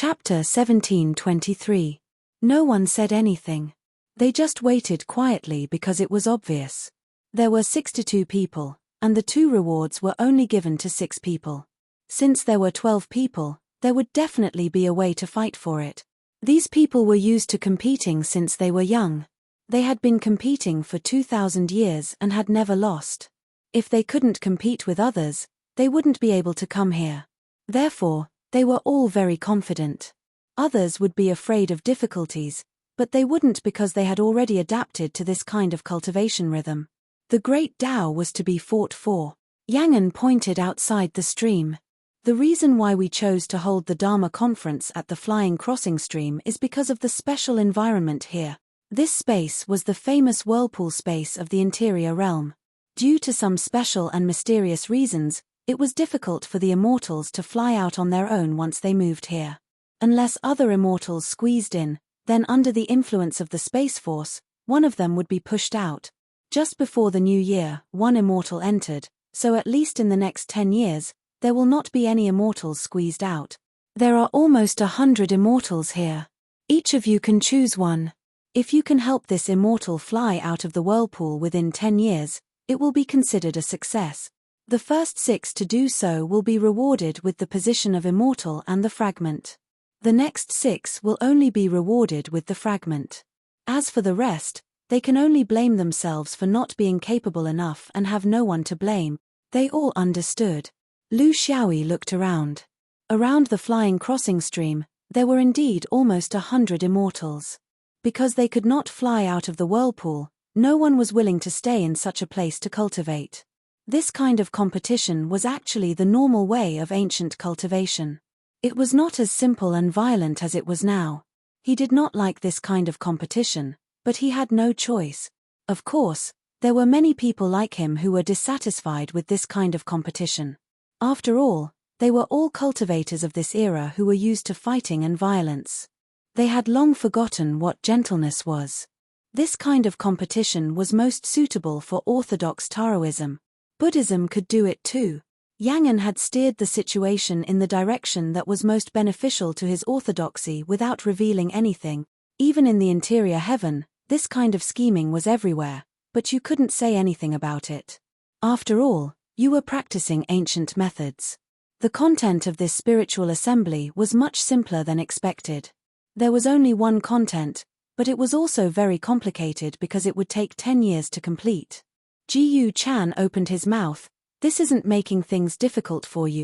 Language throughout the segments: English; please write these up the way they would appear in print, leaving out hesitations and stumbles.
Chapter 1723. No one said anything. They just waited quietly because it was obvious. There were 62 people, and the 2 rewards were only given to 6 people. Since there were 12 people, there would definitely be a way to fight for it. These people were used to competing since they were young. They had been competing for 2,000 years and had never lost. If they couldn't compete with others, they wouldn't be able to come here. Therefore, they were all very confident. Others would be afraid of difficulties, but they wouldn't because they had already adapted to this kind of cultivation rhythm. The great Tao was to be fought for. Yangon pointed outside the stream. The reason why we chose to hold the Dharma conference at the Flying Crossing stream is because of the special environment here. This space was the famous whirlpool space of the interior realm. Due to some special and mysterious reasons, it was difficult for the immortals to fly out on their own once they moved here. Unless other immortals squeezed in, then under the influence of the Space Force, one of them would be pushed out. Just before the new year, one immortal entered, so at least in the next 10 years, there will not be any immortals squeezed out. There are almost 100 immortals here. Each of you can choose one. If you can help this immortal fly out of the whirlpool within 10 years, it will be considered a success. The first 6 to do so will be rewarded with the position of immortal and the fragment. The next 6 will only be rewarded with the fragment. As for the rest, they can only blame themselves for not being capable enough and have no one to blame. They all understood. Lu Xiaoyi looked around. Around the Flying Crossing stream, there were indeed almost 100 immortals. Because they could not fly out of the whirlpool, no one was willing to stay in such a place to cultivate. This kind of competition was actually the normal way of ancient cultivation. It was not as simple and violent as it was now. He did not like this kind of competition, but he had no choice. Of course, there were many people like him who were dissatisfied with this kind of competition. After all, they were all cultivators of this era who were used to fighting and violence. They had long forgotten what gentleness was. This kind of competition was most suitable for orthodox Taoism. Buddhism could do it too. Yangon had steered the situation in the direction that was most beneficial to his orthodoxy without revealing anything. Even in the interior heaven, this kind of scheming was everywhere, but you couldn't say anything about it. After all, you were practicing ancient methods. The content of this spiritual assembly was much simpler than expected. There was only one content, but it was also very complicated because it would take 10 years to complete. Ji Yu Chan opened his mouth. This isn't making things difficult for you.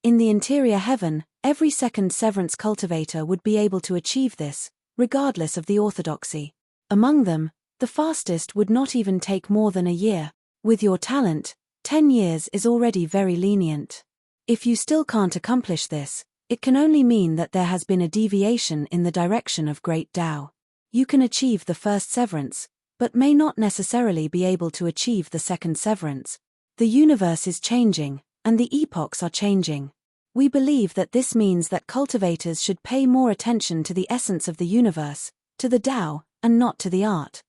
In the interior heaven, every second severance cultivator would be able to achieve this, regardless of the orthodoxy. Among them, the fastest would not even take more than a year. With your talent, 10 years is already very lenient. If you still can't accomplish this, it can only mean that there has been a deviation in the direction of Great Tao. You can achieve the first severance, but may not necessarily be able to achieve the second severance. The universe is changing, and the epochs are changing. We believe that this means that cultivators should pay more attention to the essence of the universe, to the Tao, and not to the art.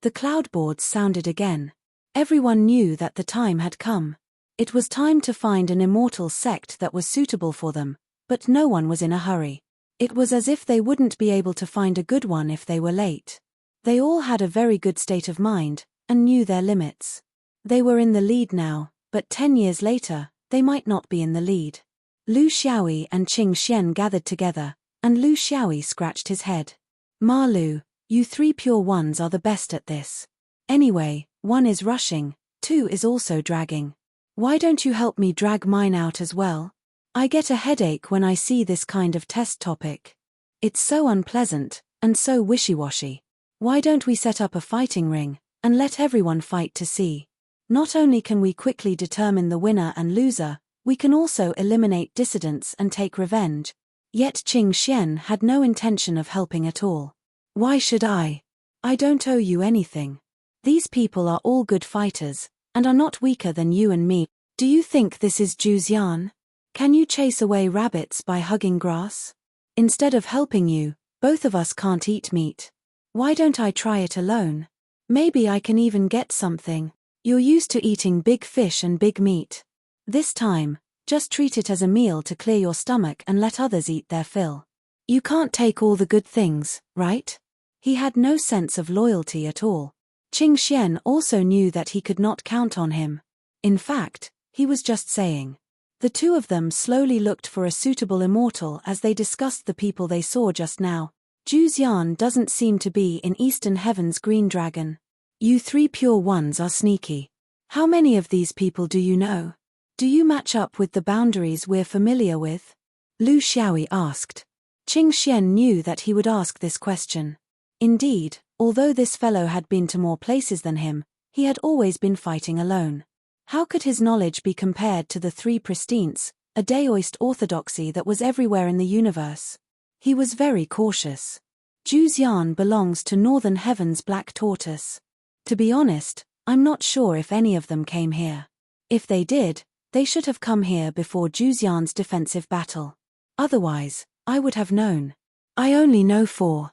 The cloudboards sounded again. Everyone knew that the time had come. It was time to find an immortal sect that was suitable for them, but no one was in a hurry. It was as if they wouldn't be able to find a good one if they were late. They all had a very good state of mind, and knew their limits. They were in the lead now, but 10 years later, they might not be in the lead. Lu Xiaoyi and Qing Xian gathered together, and Lu Xiaoyi scratched his head. Ma Lu, you 3 pure ones are the best at this. Anyway, 1 is rushing, 2 is also dragging. Why don't you help me drag mine out as well? I get a headache when I see this kind of test topic. It's so unpleasant, and so wishy-washy. Why don't we set up a fighting ring, and let everyone fight to see? Not only can we quickly determine the winner and loser, we can also eliminate dissidents and take revenge. Yet Qing Xian had no intention of helping at all. Why should I? I don't owe you anything. These people are all good fighters, and are not weaker than you and me. Do you think this is Juzian? Can you chase away rabbits by hugging grass? Instead of helping you, both of us can't eat meat. Why don't I try it alone? Maybe I can even get something. You're used to eating big fish and big meat. This time, Just treat it as a meal to clear your stomach and let others eat their fill. You can't take all the good things, right? He had no sense of loyalty at all. Qing Xian also knew that he could not count on him. In fact, he was just saying. The two of them slowly looked for a suitable immortal as they discussed the people they saw just now. Zhu Xian doesn't seem to be in Eastern Heaven's green dragon. You three pure ones are sneaky. How many of these people do you know? Do you match up with the boundaries we're familiar with? Lu Xiaoyi asked. Qing Xian knew that he would ask this question. Indeed, although this fellow had been to more places than him, he had always been fighting alone. How could his knowledge be compared to the three Pristines, a Daoist orthodoxy that was everywhere in the universe? He was very cautious. Zhu Xian belongs to Northern Heaven's Black Tortoise. To be honest, I'm not sure if any of them came here. If they did, they should have come here before Zhu Xian's defensive battle. Otherwise, I would have known. I only know 4.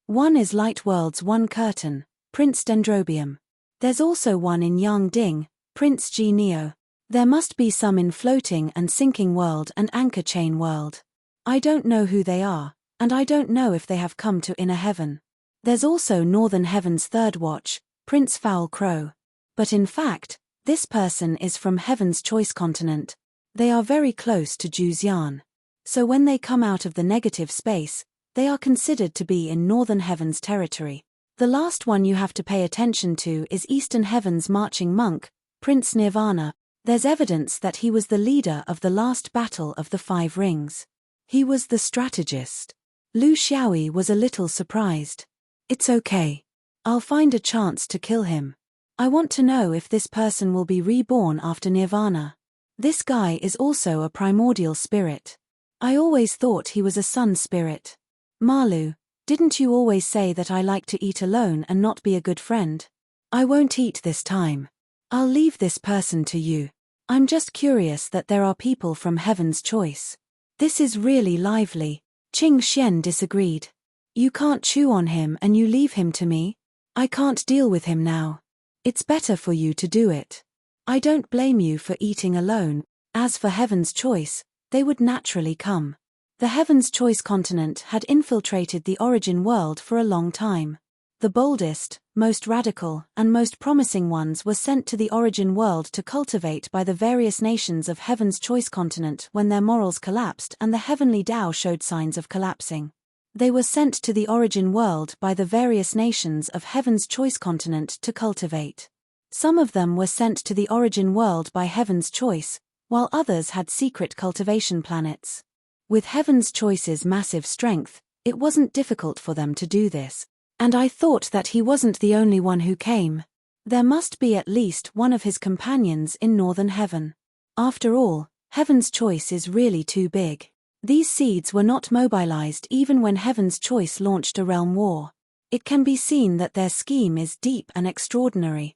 One is Light World's One Curtain, Prince Dendrobium. There's also one in Yang Ding, Prince G Neo. There must be some in Floating and Sinking World and Anchor Chain World. I don't know who they are, and I don't know if they have come to Inner Heaven. There's also Northern Heaven's Third Watch, Prince Foul Crow. But in fact, this person is from Heaven's Choice Continent. They are very close to Zhu Xian. So when they come out of the negative space, they are considered to be in Northern Heaven's territory. The last one you have to pay attention to is Eastern Heaven's Marching Monk, Prince Nirvana. There's evidence that he was the leader of the last battle of the 5 rings. He was the strategist. Lu Xiaoyi was a little surprised. It's okay. I'll find a chance to kill him. I want to know if this person will be reborn after Nirvana. This guy is also a primordial spirit. I always thought he was a sun spirit. Malu, didn't you always say that I like to eat alone and not be a good friend? I won't eat this time. I'll leave this person to you. I'm just curious that there are people from Heaven's Choice. This is really lively. Qing Xian disagreed. You can't chew on him and you leave him to me? I can't deal with him now. It's better for you to do it. I don't blame you for eating alone. As for Heaven's Choice, they would naturally come. The Heaven's Choice continent had infiltrated the origin world for a long time. The boldest, most radical, and most promising ones were sent to the origin world to cultivate by the various nations of Heaven's Choice continent when their morals collapsed and the heavenly Tao showed signs of collapsing. They were sent to the origin world by the various nations of Heaven's Choice continent to cultivate. Some of them were sent to the origin world by Heaven's Choice, while others had secret cultivation planets. With Heaven's Choice's massive strength, it wasn't difficult for them to do this. And I thought that he wasn't the only one who came. There must be at least one of his companions in Northern Heaven. After all, Heaven's Choice is really too big. These seeds were not mobilized even when Heaven's Choice launched a realm war. It can be seen that their scheme is deep and extraordinary.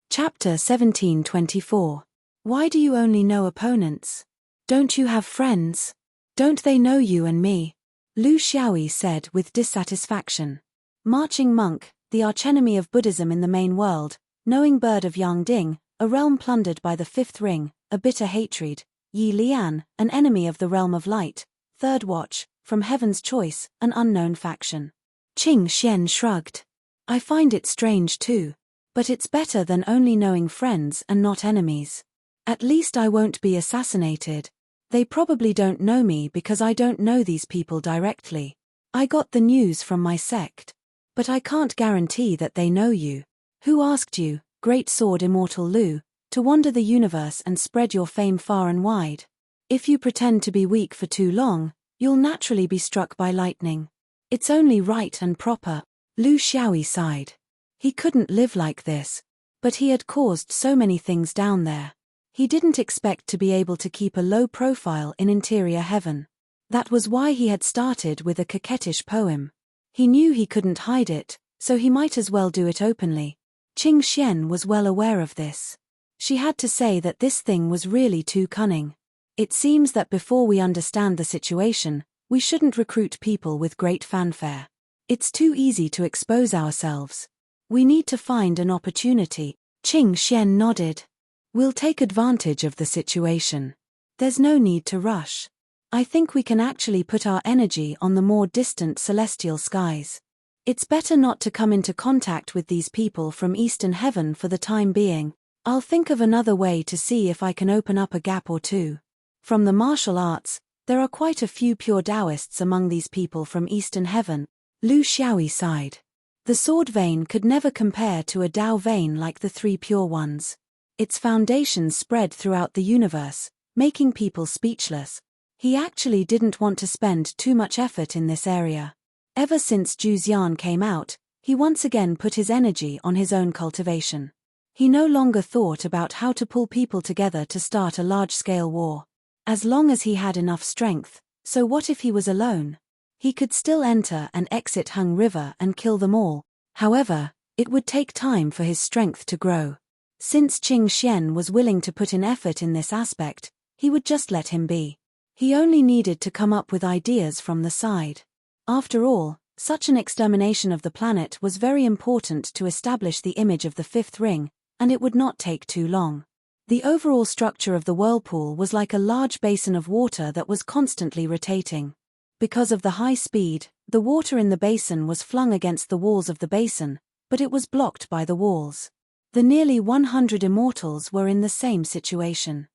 Chapter 1724. Why do you only know opponents? Don't you have friends? Don't they know you and me? Lu Xiaoyi said with dissatisfaction. Marching Monk, the archenemy of Buddhism in the main world, knowing bird of Yang Ding, a realm plundered by the 5th ring, a bitter hatred, Yi Lian, an enemy of the realm of light, Third Watch, from Heaven's Choice, an unknown faction. Qing Xian shrugged. I find it strange too. But it's better than only knowing friends and not enemies. At least I won't be assassinated. They probably don't know me because I don't know these people directly. I got the news from my sect. But I can't guarantee that they know you. Who asked you, Great Sword Immortal Lu, to wander the universe and spread your fame far and wide? If you pretend to be weak for too long, you'll naturally be struck by lightning. It's only right and proper. Lu Xiaoyi sighed. He couldn't live like this. But he had caused so many things down there. He didn't expect to be able to keep a low profile in interior heaven. That was why he had started with a coquettish poem. He knew he couldn't hide it, so he might as well do it openly. Qing Xian was well aware of this. She had to say that this thing was really too cunning. It seems that before we understand the situation, we shouldn't recruit people with great fanfare. It's too easy to expose ourselves. We need to find an opportunity. Qing Xian nodded. We'll take advantage of the situation. There's no need to rush. I think we can actually put our energy on the more distant celestial skies. It's better not to come into contact with these people from Eastern Heaven for the time being. I'll think of another way to see if I can open up a gap or two. From the martial arts, there are quite a few pure Taoists among these people from Eastern Heaven. Lu Xiaoyi sighed. The sword vein could never compare to a Tao vein like the three pure ones. Its foundations spread throughout the universe, making people speechless. He actually didn't want to spend too much effort in this area. Ever since Zhu Xian came out, he once again put his energy on his own cultivation. He no longer thought about how to pull people together to start a large-scale war. As long as he had enough strength, so what if he was alone? He could still enter and exit Hung River and kill them all. However, it would take time for his strength to grow. Since Qing Xian was willing to put in effort in this aspect, he would just let him be. He only needed to come up with ideas from the side. After all, such an extermination of the planet was very important to establish the image of the fifth ring, and it would not take too long. The overall structure of the whirlpool was like a large basin of water that was constantly rotating. Because of the high speed, the water in the basin was flung against the walls of the basin, but it was blocked by the walls. The nearly 100 immortals were in the same situation.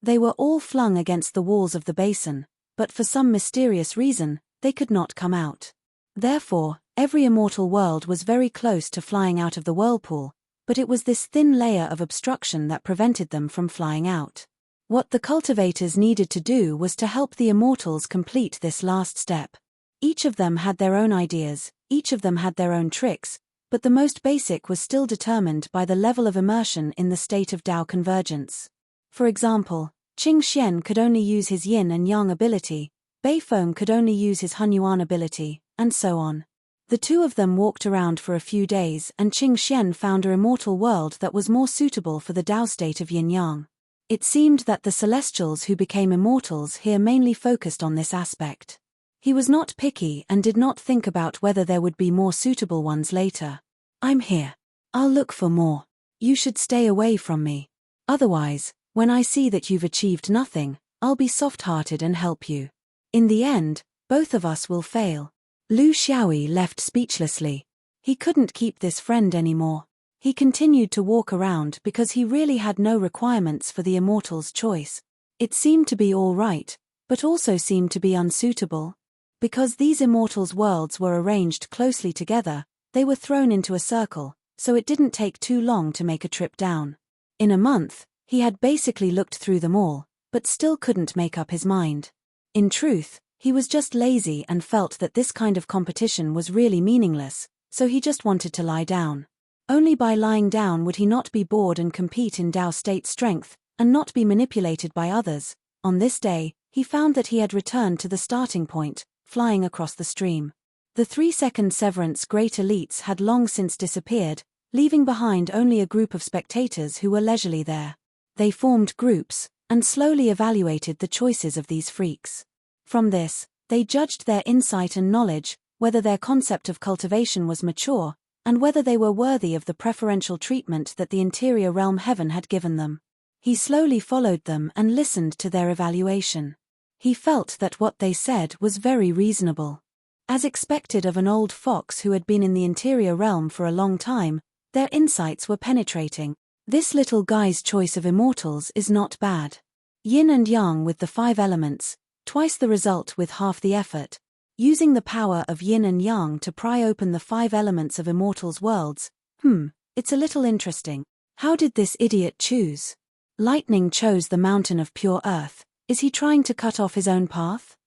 They were all flung against the walls of the basin, but for some mysterious reason, they could not come out. Therefore, every immortal world was very close to flying out of the whirlpool, but it was this thin layer of obstruction that prevented them from flying out. What the cultivators needed to do was to help the immortals complete this last step. Each of them had their own ideas, each of them had their own tricks, but the most basic was still determined by the level of immersion in the state of Tao convergence. For example, Qing Xian could only use his yin and yang ability, Beifeng could only use his Hunyuan ability, and so on. The two of them walked around for a few days and Qing Xian found an immortal world that was more suitable for the Tao state of yin-yang. It seemed that the celestials who became immortals here mainly focused on this aspect. He was not picky and did not think about whether there would be more suitable ones later. I'm here. I'll look for more. You should stay away from me. Otherwise, when I see that you've achieved nothing, I'll be soft-hearted and help you. In the end, both of us will fail. Lu Xiaoyi left speechlessly. He couldn't keep this friend anymore. He continued to walk around because he really had no requirements for the immortal's choice. It seemed to be all right, but also seemed to be unsuitable. Because these immortals' worlds were arranged closely together, they were thrown into a circle, so it didn't take too long to make a trip down. In a month, he had basically looked through them all, but still couldn't make up his mind. In truth, he was just lazy and felt that this kind of competition was really meaningless, so he just wanted to lie down. Only by lying down would he not be bored and compete in Tao state strength, and not be manipulated by others. On this day, he found that he had returned to the starting point, flying across the stream. The 3-second severance great elites had long since disappeared, leaving behind only a group of spectators who were leisurely there. They formed groups, and slowly evaluated the choices of these freaks. From this, they judged their insight and knowledge, whether their concept of cultivation was mature, and whether they were worthy of the preferential treatment that the interior realm heaven had given them. He slowly followed them and listened to their evaluation. He felt that what they said was very reasonable. As expected of an old fox who had been in the interior realm for a long time, their insights were penetrating. This little guy's choice of immortals is not bad. Yin and yang with the 5 elements, twice the result with half the effort. Using the power of yin and yang to pry open the 5 elements of immortals' worlds, it's a little interesting. How did this idiot choose? Lightning chose the mountain of pure earth. Is he trying to cut off his own path?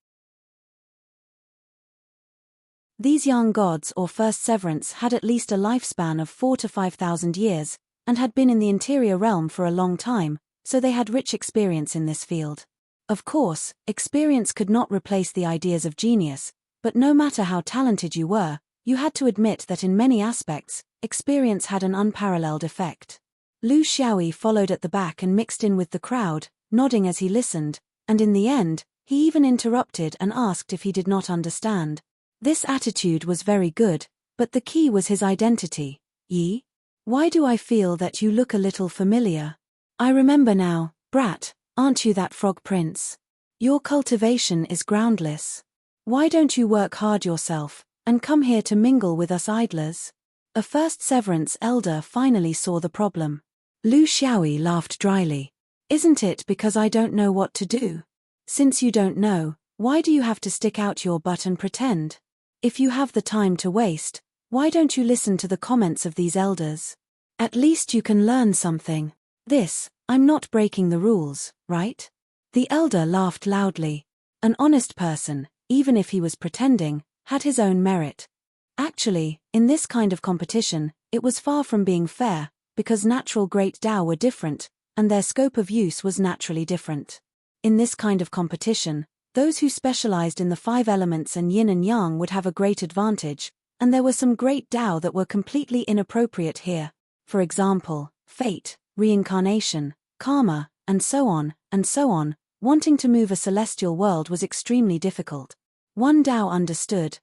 These young gods or first severance had at least a lifespan of 4,000 to 5,000 years, and had been in the interior realm for a long time, so they had rich experience in this field. Of course, experience could not replace the ideas of genius, but no matter how talented you were, you had to admit that in many aspects, experience had an unparalleled effect. Lu Xiaoyi followed at the back and mixed in with the crowd, nodding as he listened, and in the end, he even interrupted and asked if he did not understand. This attitude was very good, but the key was his identity. Yi? Why do I feel that you look a little familiar? I remember now, brat, aren't you that frog prince? Your cultivation is groundless. Why don't you work hard yourself, and come here to mingle with us idlers? A first severance elder finally saw the problem. Lu Xiaoyi laughed dryly. Isn't it because I don't know what to do? Since you don't know, why do you have to stick out your butt and pretend? If you have the time to waste, why don't you listen to the comments of these elders? At least you can learn something. I'm not breaking the rules, right? The elder laughed loudly. An honest person, even if he was pretending, had his own merit. Actually, in this kind of competition, it was far from being fair, because natural great Tao were different, and their scope of use was naturally different. In this kind of competition, those who specialized in the 5 elements and yin and yang would have a great advantage, and there were some great Tao that were completely inappropriate here. For example, fate, reincarnation, karma, and so on, and so on. Wanting to move a celestial world was extremely difficult. One's Tao understood.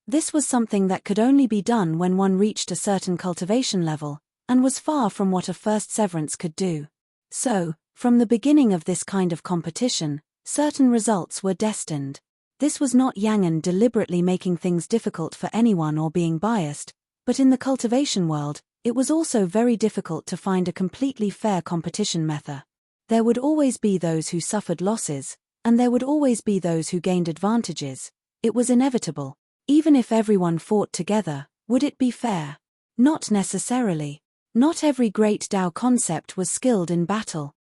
This was something that could only be done when one reached a certain cultivation level, and was far from what a first severance could do. So, from the beginning of this kind of competition, certain results were destined. This was not Yangan deliberately making things difficult for anyone or being biased, but in the cultivation world, it was also very difficult to find a completely fair competition method. There would always be those who suffered losses, and there would always be those who gained advantages. It was inevitable. Even if everyone fought together, would it be fair? Not necessarily. Not every great Tao concept was skilled in battle.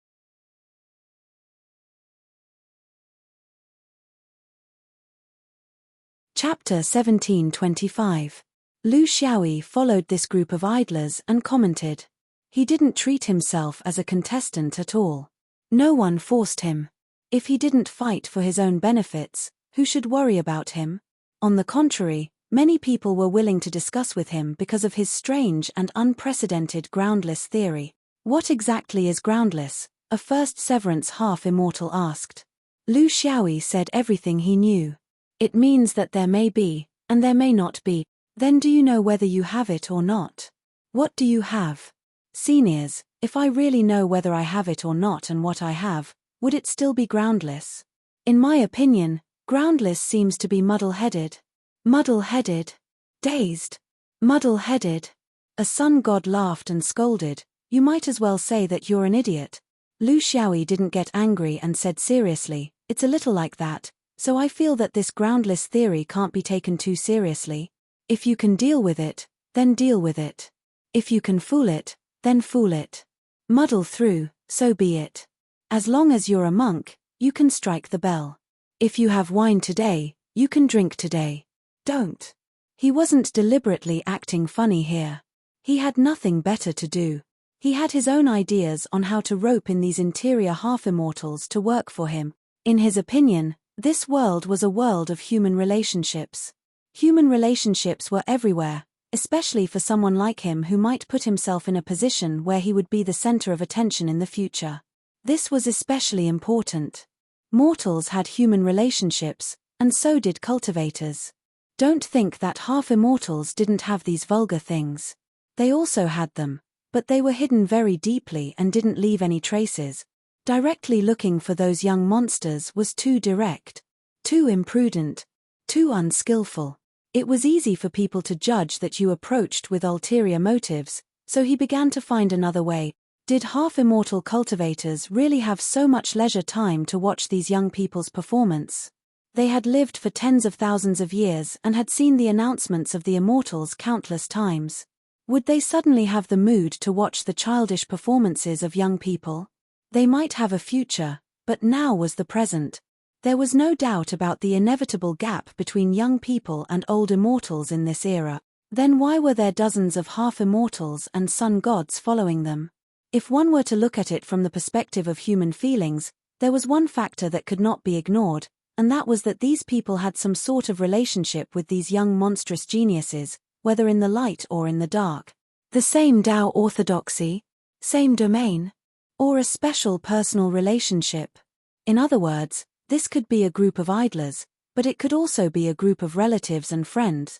Chapter 1725. Lu Xiaoyi followed this group of idlers and commented. He didn't treat himself as a contestant at all. No one forced him. If he didn't fight for his own benefits, who should worry about him? On the contrary, many people were willing to discuss with him because of his strange and unprecedented groundless theory. What exactly is groundless? A first severance half-immortal asked. Lu Xiaoyi said everything he knew. It means that there may be, and there may not be. Then do you know whether you have it or not? What do you have? Seniors, if I really know whether I have it or not and what I have, would it still be groundless? In my opinion, groundless seems to be muddle-headed. Muddle-headed? Dazed? Muddle-headed? A sun god laughed and scolded. You might as well say that you're an idiot. Lu Xiaoyi didn't get angry and said seriously, it's a little like that, so I feel that this groundless theory can't be taken too seriously. If you can deal with it, then deal with it. If you can fool it, then fool it. Muddle through, so be it. As long as you're a monk, you can strike the bell. If you have wine today, you can drink today. Don't. He wasn't deliberately acting funny here. He had nothing better to do. He had his own ideas on how to rope in these interior half-immortals to work for him. In his opinion, this world was a world of human relationships. Human relationships were everywhere, especially for someone like him who might put himself in a position where he would be the center of attention in the future. This was especially important. Mortals had human relationships, and so did cultivators. Don't think that half-immortals didn't have these vulgar things. They also had them, but they were hidden very deeply and didn't leave any traces. Directly looking for those young monsters was too direct, too imprudent, too unskillful. It was easy for people to judge that you approached with ulterior motives, so he began to find another way. Did half-immortal cultivators really have so much leisure time to watch these young people's performance? They had lived for tens of thousands of years and had seen the announcements of the immortals countless times. Would they suddenly have the mood to watch the childish performances of young people? They might have a future, but now was the present. There was no doubt about the inevitable gap between young people and old immortals in this era. Then why were there dozens of half-immortals and sun gods following them? If one were to look at it from the perspective of human feelings, there was one factor that could not be ignored, and that was that these people had some sort of relationship with these young monstrous geniuses, whether in the light or in the dark. The same Tao orthodoxy? Same domain? Or a special personal relationship? In other words, this could be a group of idlers, But it could also be a group of relatives and friends.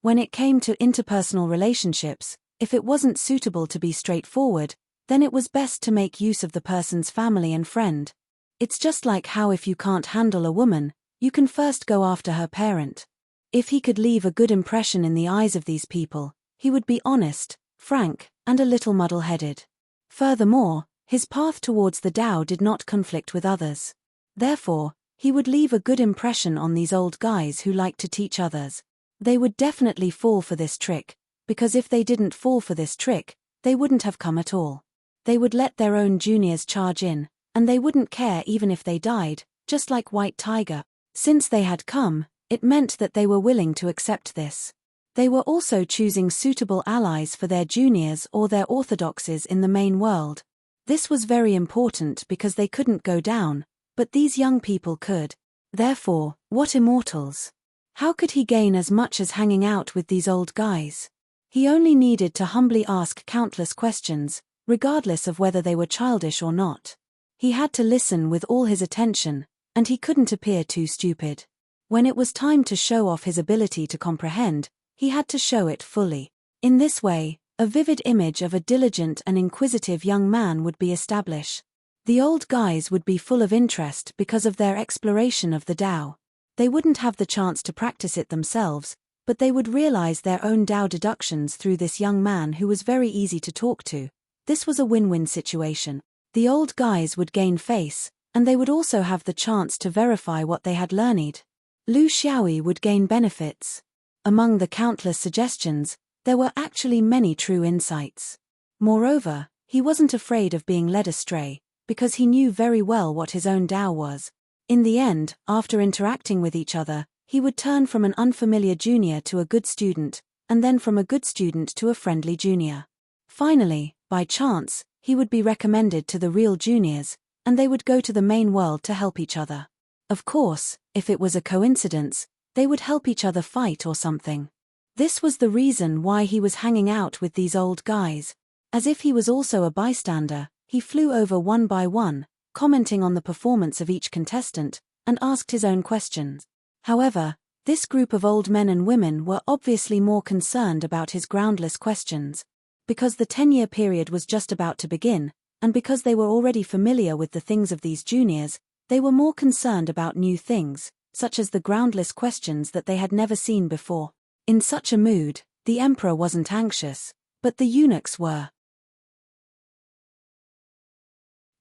When it came to interpersonal relationships, if it wasn't suitable to be straightforward, then it was best to make use of the person's family and friend. It's just like how if you can't handle a woman, you can first go after her parent. If he could leave a good impression in the eyes of these people, he would be honest, frank, and a little muddle-headed. Furthermore, his path towards the Tao did not conflict with others. Therefore, he would leave a good impression on these old guys who like to teach others. They would definitely fall for this trick, because if they didn't fall for this trick, they wouldn't have come at all. They would let their own juniors charge in, and they wouldn't care even if they died, just like White Tiger. Since they had come, it meant that they were willing to accept this. They were also choosing suitable allies for their juniors or their orthodoxies in the main world. This was very important because they couldn't go down, but these young people could. Therefore, what immortals? How could he gain as much as hanging out with these old guys? He only needed to humbly ask countless questions, regardless of whether they were childish or not. He had to listen with all his attention, and he couldn't appear too stupid. When it was time to show off his ability to comprehend, he had to show it fully. In this way, a vivid image of a diligent and inquisitive young man would be established. The old guys would be full of interest because of their exploration of the Tao. They wouldn't have the chance to practice it themselves, but they would realize their own Tao deductions through this young man who was very easy to talk to. This was a win-win situation. The old guys would gain face, and they would also have the chance to verify what they had learned. Lu Xiaoyi would gain benefits. Among the countless suggestions, there were actually many true insights. Moreover, he wasn't afraid of being led astray, because he knew very well what his own Tao was. In the end, after interacting with each other, he would turn from an unfamiliar junior to a good student, and then from a good student to a friendly junior. Finally, by chance, he would be recommended to the real juniors, and they would go to the main world to help each other. Of course, if it was a coincidence, they would help each other fight or something. This was the reason why he was hanging out with these old guys. As if he was also a bystander, he flew over one by one, commenting on the performance of each contestant, and asked his own questions. However, this group of old men and women were obviously more concerned about his groundless questions. Because the 10-year period was just about to begin, and because they were already familiar with the things of these juniors, they were more concerned about new things, such as the groundless questions that they had never seen before. In such a mood, the emperor wasn't anxious, but the eunuchs were.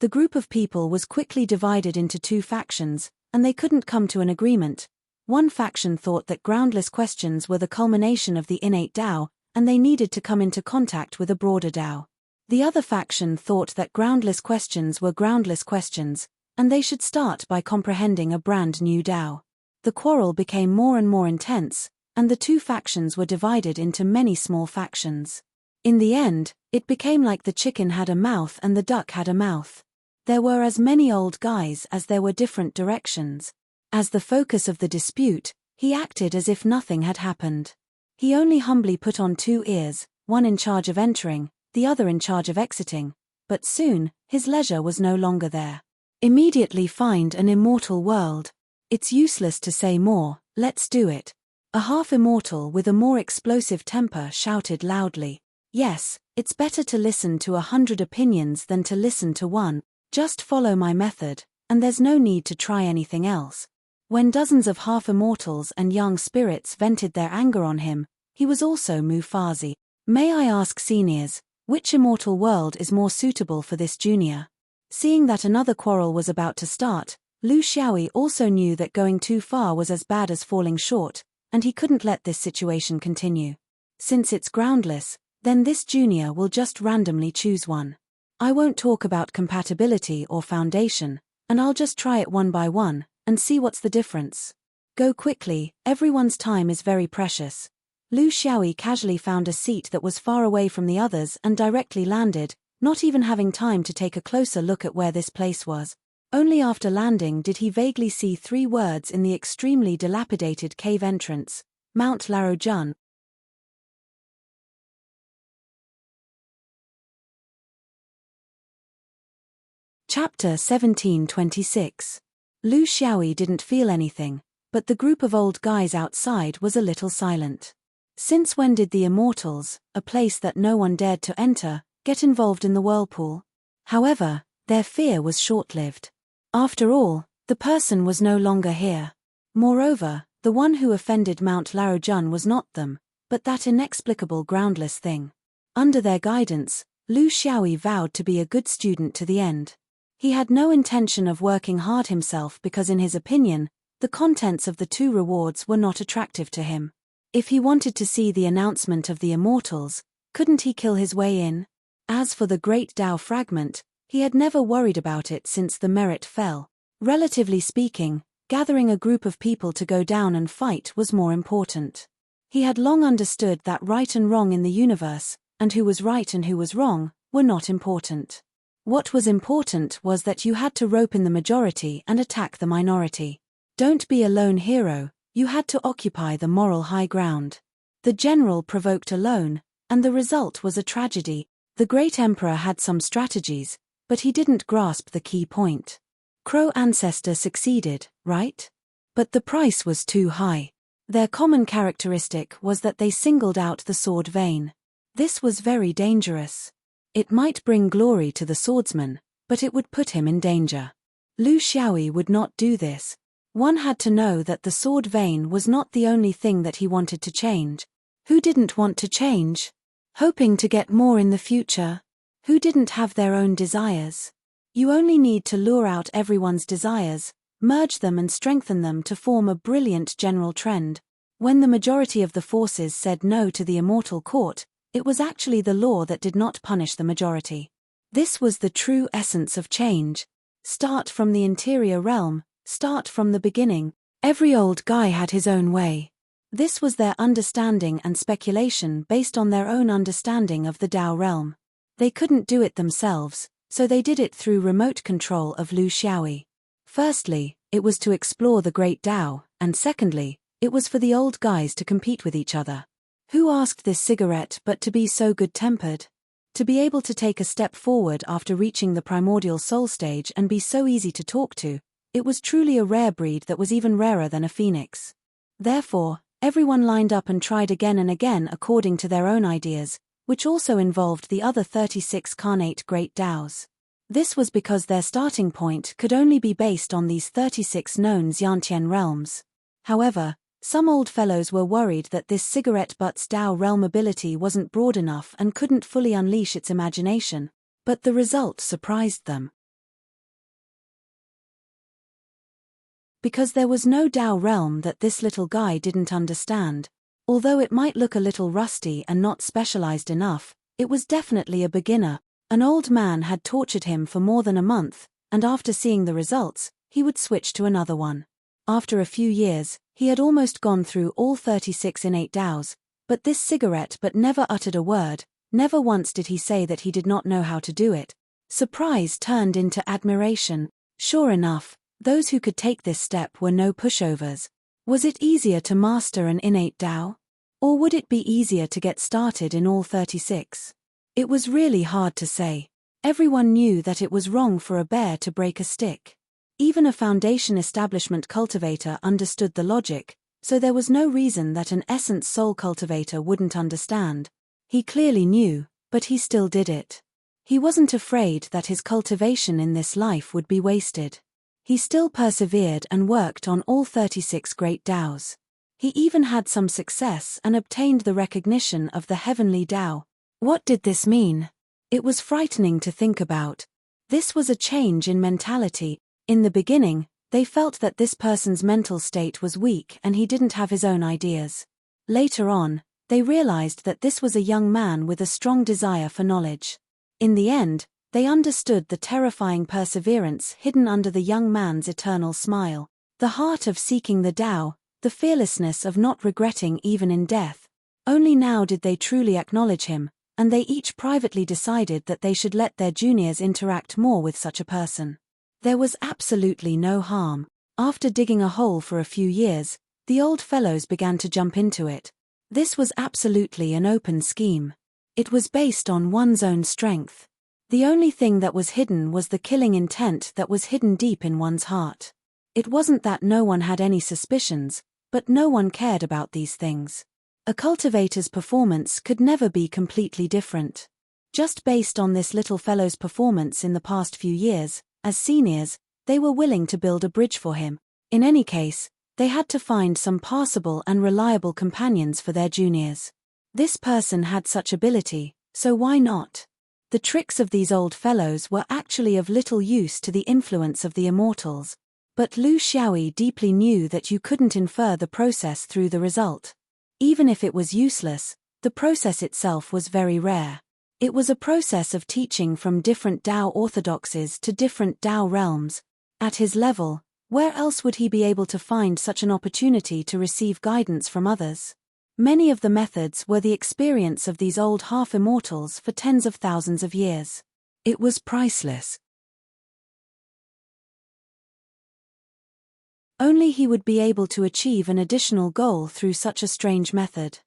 The group of people was quickly divided into two factions, and they couldn't come to an agreement. One faction thought that groundless questions were the culmination of the innate Tao, and they needed to come into contact with a broader Tao. The other faction thought that groundless questions were groundless questions, and they should start by comprehending a brand new Tao. The quarrel became more and more intense, and the two factions were divided into many small factions. In the end, it became like the chicken had a mouth and the duck had a mouth. There were as many old guys as there were different directions. As the focus of the dispute, he acted as if nothing had happened. He only humbly put on two ears, one in charge of entering, the other in charge of exiting, but soon, his leisure was no longer there. Immediately find an immortal world. It's useless to say more, let's do it. A half-immortal with a more explosive temper shouted loudly. Yes, it's better to listen to 100 opinions than to listen to one. Just follow my method, and there's no need to try anything else. When dozens of half-immortals and young spirits vented their anger on him, he was also Mufazi. May I ask seniors, which immortal world is more suitable for this junior? Seeing that another quarrel was about to start, Lu Xiaoyi also knew that going too far was as bad as falling short, and he couldn't let this situation continue. Since it's groundless, then this junior will just randomly choose one. I won't talk about compatibility or foundation, and I'll just try it one by one, and see what's the difference. Go quickly, everyone's time is very precious. Lu Xiaoyi casually found a seat that was far away from the others and directly landed, not even having time to take a closer look at where this place was. Only after landing did he vaguely see 3 words in the extremely dilapidated cave entrance: Mount Larojun. Chapter 1726. Lu Xiaoyi didn't feel anything, but the group of old guys outside was a little silent. Since when did the Immortals, a place that no one dared to enter, get involved in the whirlpool? However, their fear was short-lived. After all, the person was no longer here. Moreover, the one who offended Mount Laojun was not them, but that inexplicable groundless thing. Under their guidance, Lu Xiaoyi vowed to be a good student to the end. He had no intention of working hard himself because in his opinion, the contents of the two rewards were not attractive to him. If he wanted to see the announcement of the Immortals, couldn't he kill his way in? As for the Great Tao fragment, he had never worried about it since the merit fell. Relatively speaking, gathering a group of people to go down and fight was more important. He had long understood that right and wrong in the universe, and who was right and who was wrong, were not important. What was important was that you had to rope in the majority and attack the minority. Don't be a lone hero, you had to occupy the moral high ground. The general provoked a loan, and the result was a tragedy. The great emperor had some strategies, but he didn't grasp the key point. Crow ancestor succeeded, right? But the price was too high. Their common characteristic was that they singled out the sword vein. This was very dangerous. It might bring glory to the swordsman, but it would put him in danger. Lu Xiaoyi would not do this. One had to know that the sword vein was not the only thing that he wanted to change. Who didn't want to change? Hoping to get more in the future? Who didn't have their own desires? You only need to lure out everyone's desires, merge them and strengthen them to form a brilliant general trend. When the majority of the forces said no to the immortal court, it was actually the law that did not punish the majority. This was the true essence of change. Start from the interior realm, start from the beginning. Every old guy had his own way. This was their understanding and speculation based on their own understanding of the Tao realm. They couldn't do it themselves, so they did it through remote control of Lu Xiaoyi. Firstly, it was to explore the great Tao, and secondly, it was for the old guys to compete with each other. Who asked this cigarette but to be so good-tempered? To be able to take a step forward after reaching the primordial soul stage and be so easy to talk to, it was truly a rare breed that was even rarer than a phoenix. Therefore, everyone lined up and tried again and again according to their own ideas, which also involved the other 36 carnate great Taos. This was because their starting point could only be based on these 36 known Xiantian realms. However, some old fellows were worried that this cigarette butt's Tao realm ability wasn't broad enough and couldn't fully unleash its imagination, but the result surprised them. Because there was no Tao realm that this little guy didn't understand. Although it might look a little rusty and not specialized enough, it was definitely a beginner. An old man had tortured him for more than a month, and after seeing the results, he would switch to another one. After a few years, he had almost gone through all 36 innate Taos, but this cigarette but never uttered a word, never once did he say that he did not know how to do it. Surprise turned into admiration. Sure enough, those who could take this step were no pushovers. Was it easier to master an innate Tao? Or would it be easier to get started in all 36? It was really hard to say. Everyone knew that it was wrong for a bear to break a stick. Even a foundation establishment cultivator understood the logic, so there was no reason that an essence soul cultivator wouldn't understand. He clearly knew, but he still did it. He wasn't afraid that his cultivation in this life would be wasted. He still persevered and worked on all 36 great Taos. He even had some success and obtained the recognition of the heavenly Tao. What did this mean? It was frightening to think about. This was a change in mentality. In the beginning, they felt that this person's mental state was weak and he didn't have his own ideas. Later on, they realized that this was a young man with a strong desire for knowledge. In the end, they understood the terrifying perseverance hidden under the young man's eternal smile, the heart of seeking the Tao, the fearlessness of not regretting even in death. Only now did they truly acknowledge him, and they each privately decided that they should let their juniors interact more with such a person. There was absolutely no harm. After digging a hole for a few years, the old fellows began to jump into it. This was absolutely an open scheme. It was based on one's own strength. The only thing that was hidden was the killing intent that was hidden deep in one's heart. It wasn't that no one had any suspicions, but no one cared about these things. A cultivator's performance could never be completely different. Just based on this little fellow's performance in the past few years, as seniors, they were willing to build a bridge for him. In any case, they had to find some passable and reliable companions for their juniors. This person had such ability, so why not? The tricks of these old fellows were actually of little use to the influence of the immortals. But Lu Xiaoyi deeply knew that you couldn't infer the process through the result. Even if it was useless, the process itself was very rare. It was a process of teaching from different Tao orthodoxies to different Tao realms. At his level, where else would he be able to find such an opportunity to receive guidance from others? Many of the methods were the experience of these old half-immortals for tens of thousands of years. It was priceless. Only he would be able to achieve an additional goal through such a strange method.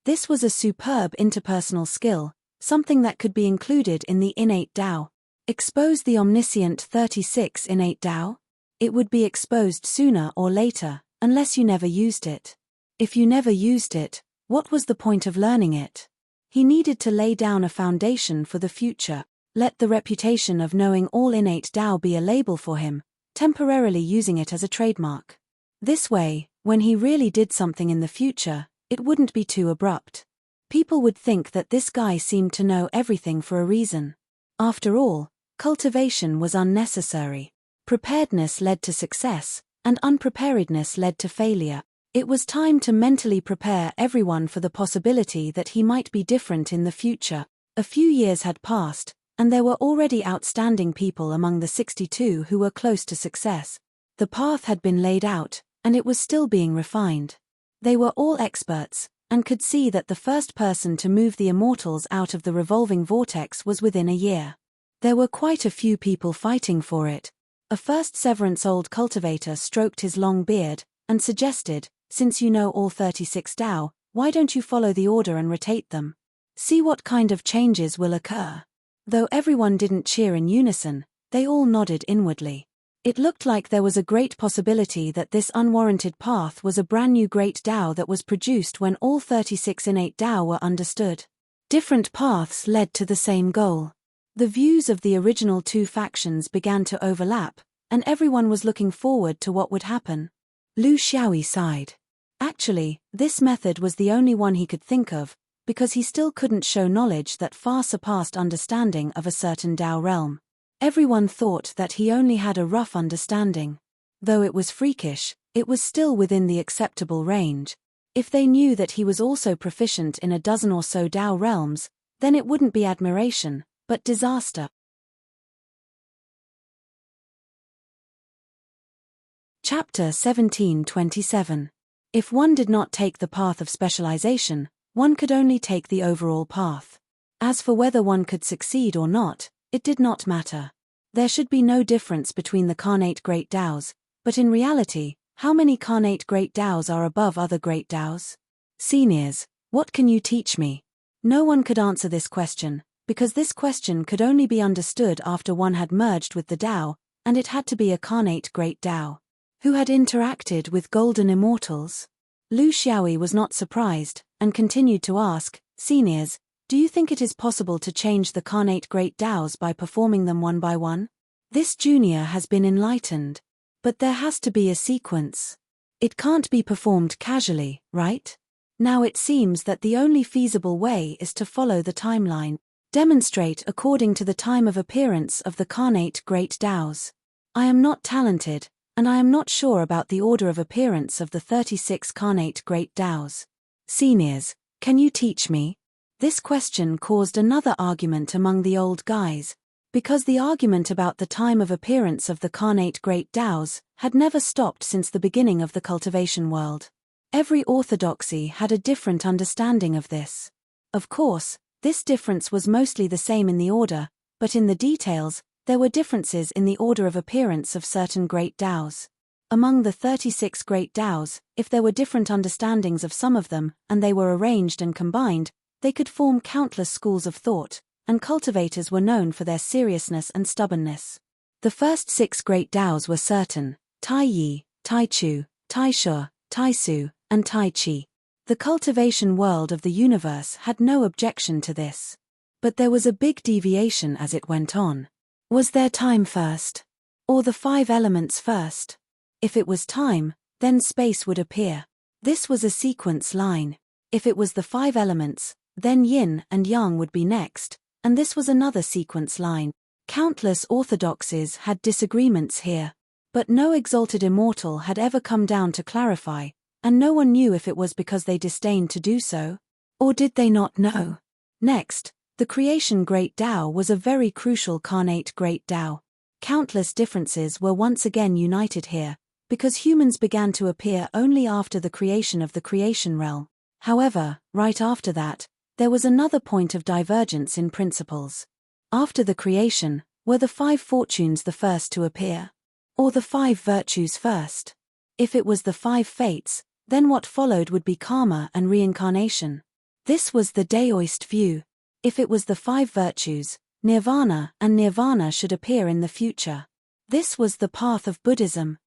This was a superb interpersonal skill, something that could be included in the innate Tao. Expose the omniscient 36 innate Tao? It would be exposed sooner or later, unless you never used it. If you never used it, what was the point of learning it? He needed to lay down a foundation for the future. Let the reputation of knowing all innate Tao be a label for him, temporarily using it as a trademark. This way, when he really did something in the future, it wouldn't be too abrupt. People would think that this guy seemed to know everything for a reason. After all, cultivation was unnecessary. Preparedness led to success, and unpreparedness led to failure. It was time to mentally prepare everyone for the possibility that he might be different in the future. A few years had passed, and there were already outstanding people among the 62 who were close to success. The path had been laid out, and it was still being refined. They were all experts, and could see that the first person to move the immortals out of the revolving vortex was within a year. There were quite a few people fighting for it. A first Severance old cultivator stroked his long beard, and suggested, since you know all 36 Tao, why don't you follow the order and rotate them? See what kind of changes will occur. Though everyone didn't cheer in unison, they all nodded inwardly. It looked like there was a great possibility that this unwarranted path was a brand new great Tao that was produced when all 36 innate Tao were understood. Different paths led to the same goal. The views of the original two factions began to overlap, and everyone was looking forward to what would happen. Lu Xiaoyi sighed. Actually, this method was the only one he could think of, because he still couldn't show knowledge that far surpassed understanding of a certain Tao realm. Everyone thought that he only had a rough understanding. Though it was freakish, it was still within the acceptable range. If they knew that he was also proficient in a dozen or so Tao realms, then it wouldn't be admiration, but disaster. Chapter 1727. If one did not take the path of specialization, one could only take the overall path. As for whether one could succeed or not, it did not matter. There should be no difference between the carnate great Taos, but in reality, how many carnate great Taos are above other great Taos? Seniors, what can you teach me? No one could answer this question, because this question could only be understood after one had merged with the Tao, and it had to be a carnate great Tao. Who had interacted with golden immortals? Lu Xiaoyi was not surprised, and continued to ask, Seniors, do you think it is possible to change the carnate great Taos by performing them one by one? This junior has been enlightened. But there has to be a sequence. It can't be performed casually, right? Now it seems that the only feasible way is to follow the timeline. Demonstrate according to the time of appearance of the carnate great Taos. I am not talented, and I am not sure about the order of appearance of the 36 carnate great Taos. Seniors, can you teach me? This question caused another argument among the old guys, because the argument about the time of appearance of the carnate great Taos had never stopped since the beginning of the cultivation world. Every orthodoxy had a different understanding of this. Of course, this difference was mostly the same in the order, but in the details, there were differences in the order of appearance of certain great Taos. Among the 36 great Taos, if there were different understandings of some of them, and they were arranged and combined, they could form countless schools of thought, and cultivators were known for their seriousness and stubbornness. The first 6 great Taos were certain, Tai Yi, Tai Chu, Tai Shu, Tai Su, and Tai Chi. The cultivation world of the universe had no objection to this. But there was a big deviation as it went on. Was there time first? Or the 5 elements first? If it was time, then space would appear. This was a sequence line. If it was the 5 elements, then yin and yang would be next, and this was another sequence line. Countless orthodoxies had disagreements here. But no exalted immortal had ever come down to clarify, and no one knew if it was because they disdained to do so, or did they not know. Next, the creation Great Tao was a very crucial carnate Great Tao. Countless differences were once again united here, because humans began to appear only after the creation of the creation realm. However, right after that, there was another point of divergence in principles. After the creation, were the 5 fortunes the first to appear? Or the 5 virtues first? If it was the 5 fates, then what followed would be karma and reincarnation. This was the Daoist view. If it was the 5 virtues, nirvana and nirvana should appear in the future. This was the path of Buddhism.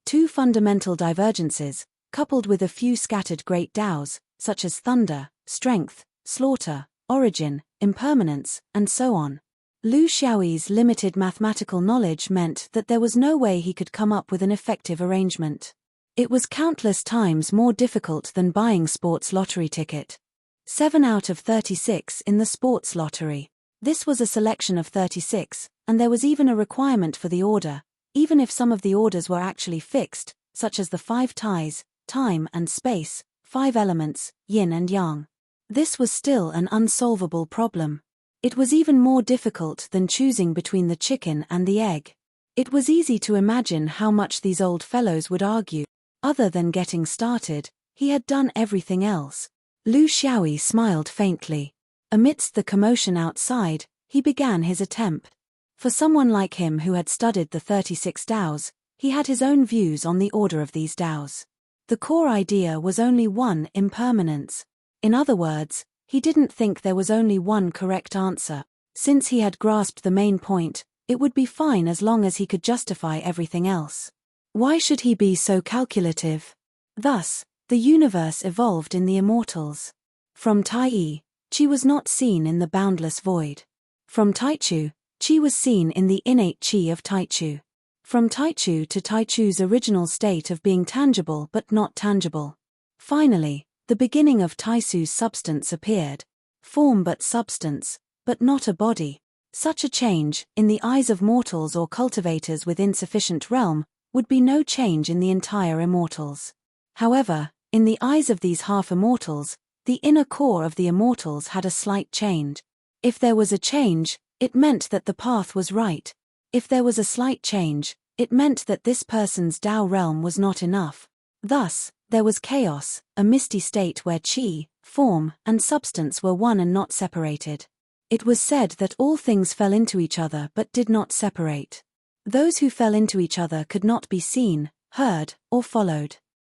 2 fundamental divergences, coupled with a few scattered great Taos, such as thunder, strength, slaughter, origin, impermanence, and so on. Lu Xiaoyi's limited mathematical knowledge meant that there was no way he could come up with an effective arrangement. It was countless times more difficult than buying sports lottery ticket. 7 out of 36 in the sports lottery. This was a selection of 36, and there was even a requirement for the order, even if some of the orders were actually fixed, such as the 5 ties, time and space, 5 elements, yin and yang. This was still an unsolvable problem. It was even more difficult than choosing between the chicken and the egg. It was easy to imagine how much these old fellows would argue. Other than getting started, he had done everything else. Lu Xiaoyi smiled faintly. Amidst the commotion outside, he began his attempt. For someone like him who had studied the 36 Taos, he had his own views on the order of these Taos. The core idea was only one: impermanence. In other words, he didn't think there was only one correct answer. Since he had grasped the main point, it would be fine as long as he could justify everything else. Why should he be so calculative? Thus, the universe evolved in the immortals. From Tai Yi, Qi was not seen in the boundless void. From Tai Chu, Qi was seen in the innate Qi of Tai Chu. From Tai Chu to Tai Chu's original state of being tangible but not tangible. Finally, the beginning of Tai Su's substance appeared. Form but substance, but not a body. Such a change, in the eyes of mortals or cultivators with insufficient realm, would be no change in the entire immortals. However, in the eyes of these half-immortals, the inner core of the immortals had a slight change. If there was a change, it meant that the path was right. If there was a slight change, it meant that this person's Tao realm was not enough. Thus, there was chaos, a misty state where qi, form, and substance were one and not separated. It was said that all things fell into each other but did not separate. Those who fell into each other could not be seen, heard, or followed.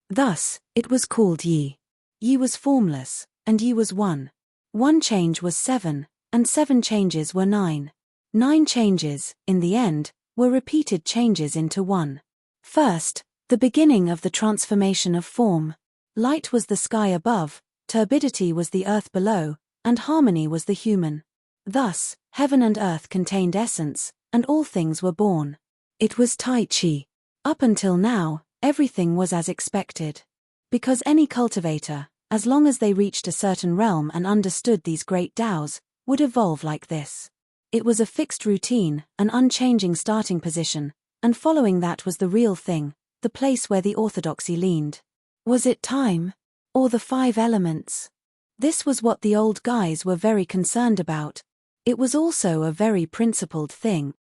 Thus, it was called Yi. Yi was formless, and Yi was one. 1 change was 7, and 7 changes were 9. 9 changes, in the end, were repeated changes into 1. First, the beginning of the transformation of form. Light was the sky above, turbidity was the earth below, and harmony was the human. Thus, heaven and earth contained essence, and all things were born. It was Tai Chi. Up until now, everything was as expected. Because any cultivator, as long as they reached a certain realm and understood these great Taos, would evolve like this. It was a fixed routine, an unchanging starting position, and following that was the real thing, the place where the orthodoxy leaned. Was it time? Or the 5 elements? This was what the old guys were very concerned about. It was also a very principled thing.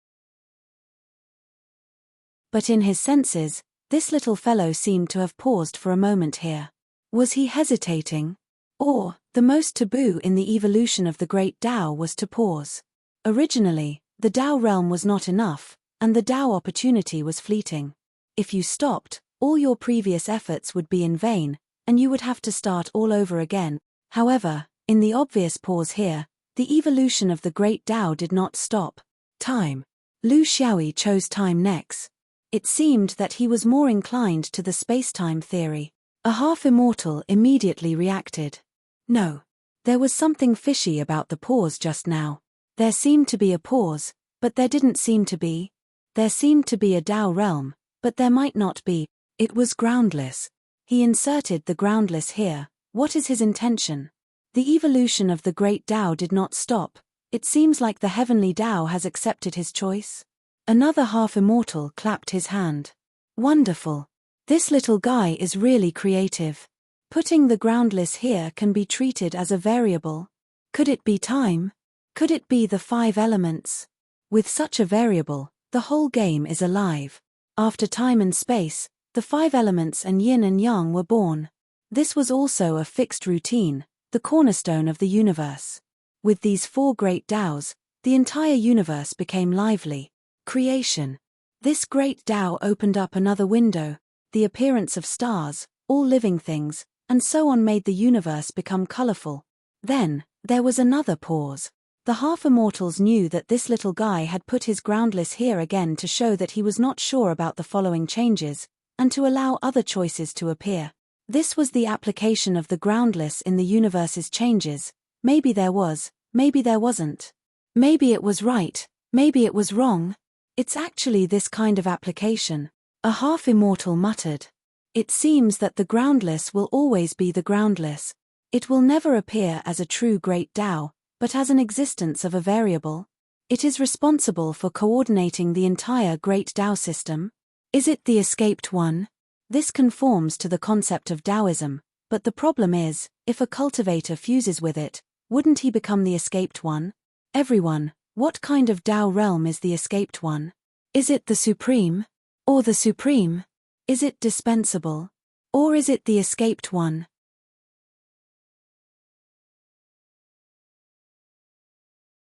But in his senses, this little fellow seemed to have paused for a moment here. Was he hesitating? Or, the most taboo in the evolution of the great Tao was to pause. Originally, the Tao realm was not enough, and the Tao opportunity was fleeting. If you stopped, all your previous efforts would be in vain, and you would have to start all over again. However, in the obvious pause here, the evolution of the great Tao did not stop. Time. Lu Xiaoyi chose time next. It seemed that he was more inclined to the space-time theory. A half-immortal immediately reacted. No. There was something fishy about the pause just now. There seemed to be a pause, but there didn't seem to be. There seemed to be a Tao realm, but there might not be. It was groundless. He inserted the groundless here. What is his intention? The evolution of the great Tao did not stop. It seems like the heavenly Tao has accepted his choice. Another half-immortal clapped his hand. Wonderful. This little guy is really creative. Putting the groundless here can be treated as a variable. Could it be time? Could it be the 5 elements? With such a variable, the whole game is alive. After time and space, the 5 elements and yin and yang were born. This was also a fixed routine, the cornerstone of the universe. With these 4 great Taos, the entire universe became lively. Creation. This great Tao opened up another window, the appearance of stars, all living things, and so on made the universe become colorful. Then, there was another pause. The half-immortals knew that this little guy had put his groundless here again to show that he was not sure about the following changes, and to allow other choices to appear. This was the application of the groundless in the universe's changes. Maybe there was, maybe there wasn't. Maybe it was right, maybe it was wrong. It's actually this kind of application. A half-immortal muttered. It seems that the groundless will always be the groundless. It will never appear as a true great Tao, but as an existence of a variable. It is responsible for coordinating the entire great Tao system. Is it the escaped one? This conforms to the concept of Taoism, but the problem is, if a cultivator fuses with it, wouldn't he become the escaped one? Everyone, what kind of Tao realm is the escaped one? Is it the supreme? Or the supreme? Is it dispensable? Or is it the escaped one?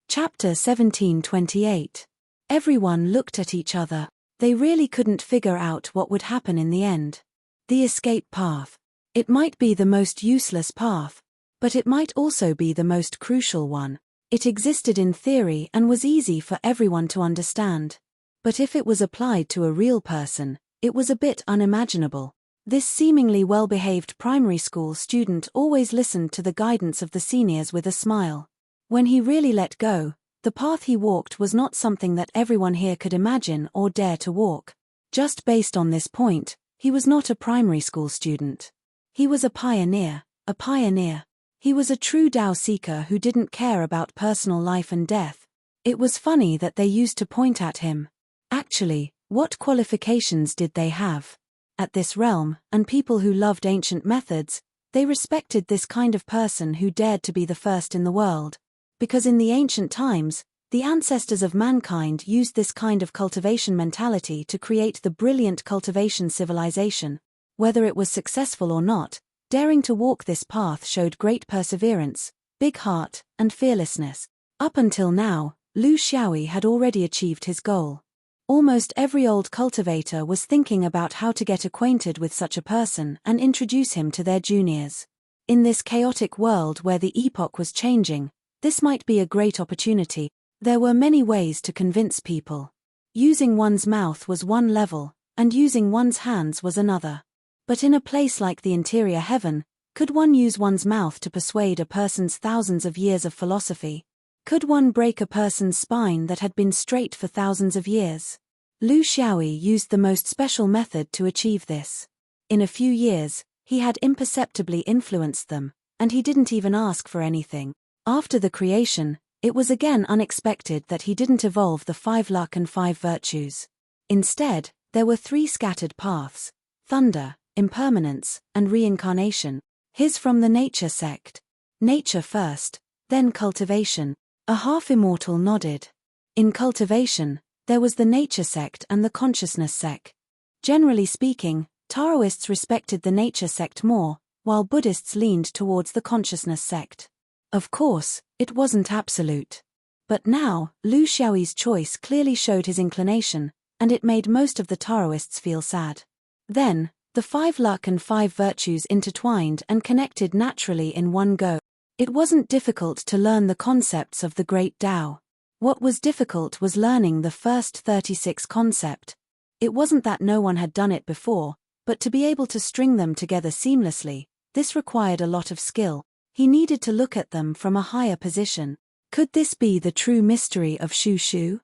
Chapter 1728. Everyone looked at each other. They really couldn't figure out what would happen in the end. The escape path. It might be the most useless path, but it might also be the most crucial one. It existed in theory and was easy for everyone to understand. But if it was applied to a real person, it was a bit unimaginable. This seemingly well-behaved primary school student always listened to the guidance of the seniors with a smile. When he really let go, the path he walked was not something that everyone here could imagine or dare to walk. Just based on this point, he was not a primary school student. He was a pioneer, a pioneer. He was a true Tao seeker who didn't care about personal life and death. It was funny that they used to point at him. Actually, what qualifications did they have? At this realm, and people who loved ancient methods, they respected this kind of person who dared to be the first in the world. Because in the ancient times, the ancestors of mankind used this kind of cultivation mentality to create the brilliant cultivation civilization. Whether it was successful or not, daring to walk this path showed great perseverance, big heart, and fearlessness. Up until now, Lu Xiaoyi had already achieved his goal. Almost every old cultivator was thinking about how to get acquainted with such a person and introduce him to their juniors. In this chaotic world where the epoch was changing, this might be a great opportunity. There were many ways to convince people. Using one's mouth was one level, and using one's hands was another. But in a place like the interior heaven, could one use one's mouth to persuade a person's thousands of years of philosophy? Could one break a person's spine that had been straight for thousands of years? Lu Xiaoyi used the most special method to achieve this. In a few years, he had imperceptibly influenced them, and he didn't even ask for anything. After the creation, it was again unexpected that he didn't evolve the 5 luck and 5 virtues. Instead, there were 3 scattered paths: thunder, impermanence, and reincarnation. His from the nature sect. Nature first, then cultivation. A half-immortal nodded. In cultivation, there was the nature sect and the consciousness sect. Generally speaking, Taoists respected the nature sect more, while Buddhists leaned towards the consciousness sect. Of course, it wasn't absolute. But now, Lu Xiaoyi's choice clearly showed his inclination, and it made most of the Taoists feel sad. Then, the 5 luck and 5 virtues intertwined and connected naturally in one go. It wasn't difficult to learn the concepts of the Great Tao. What was difficult was learning the first 36 concept. It wasn't that no one had done it before, but to be able to string them together seamlessly, this required a lot of skill. He needed to look at them from a higher position. Could this be the true mystery of Shu Shu?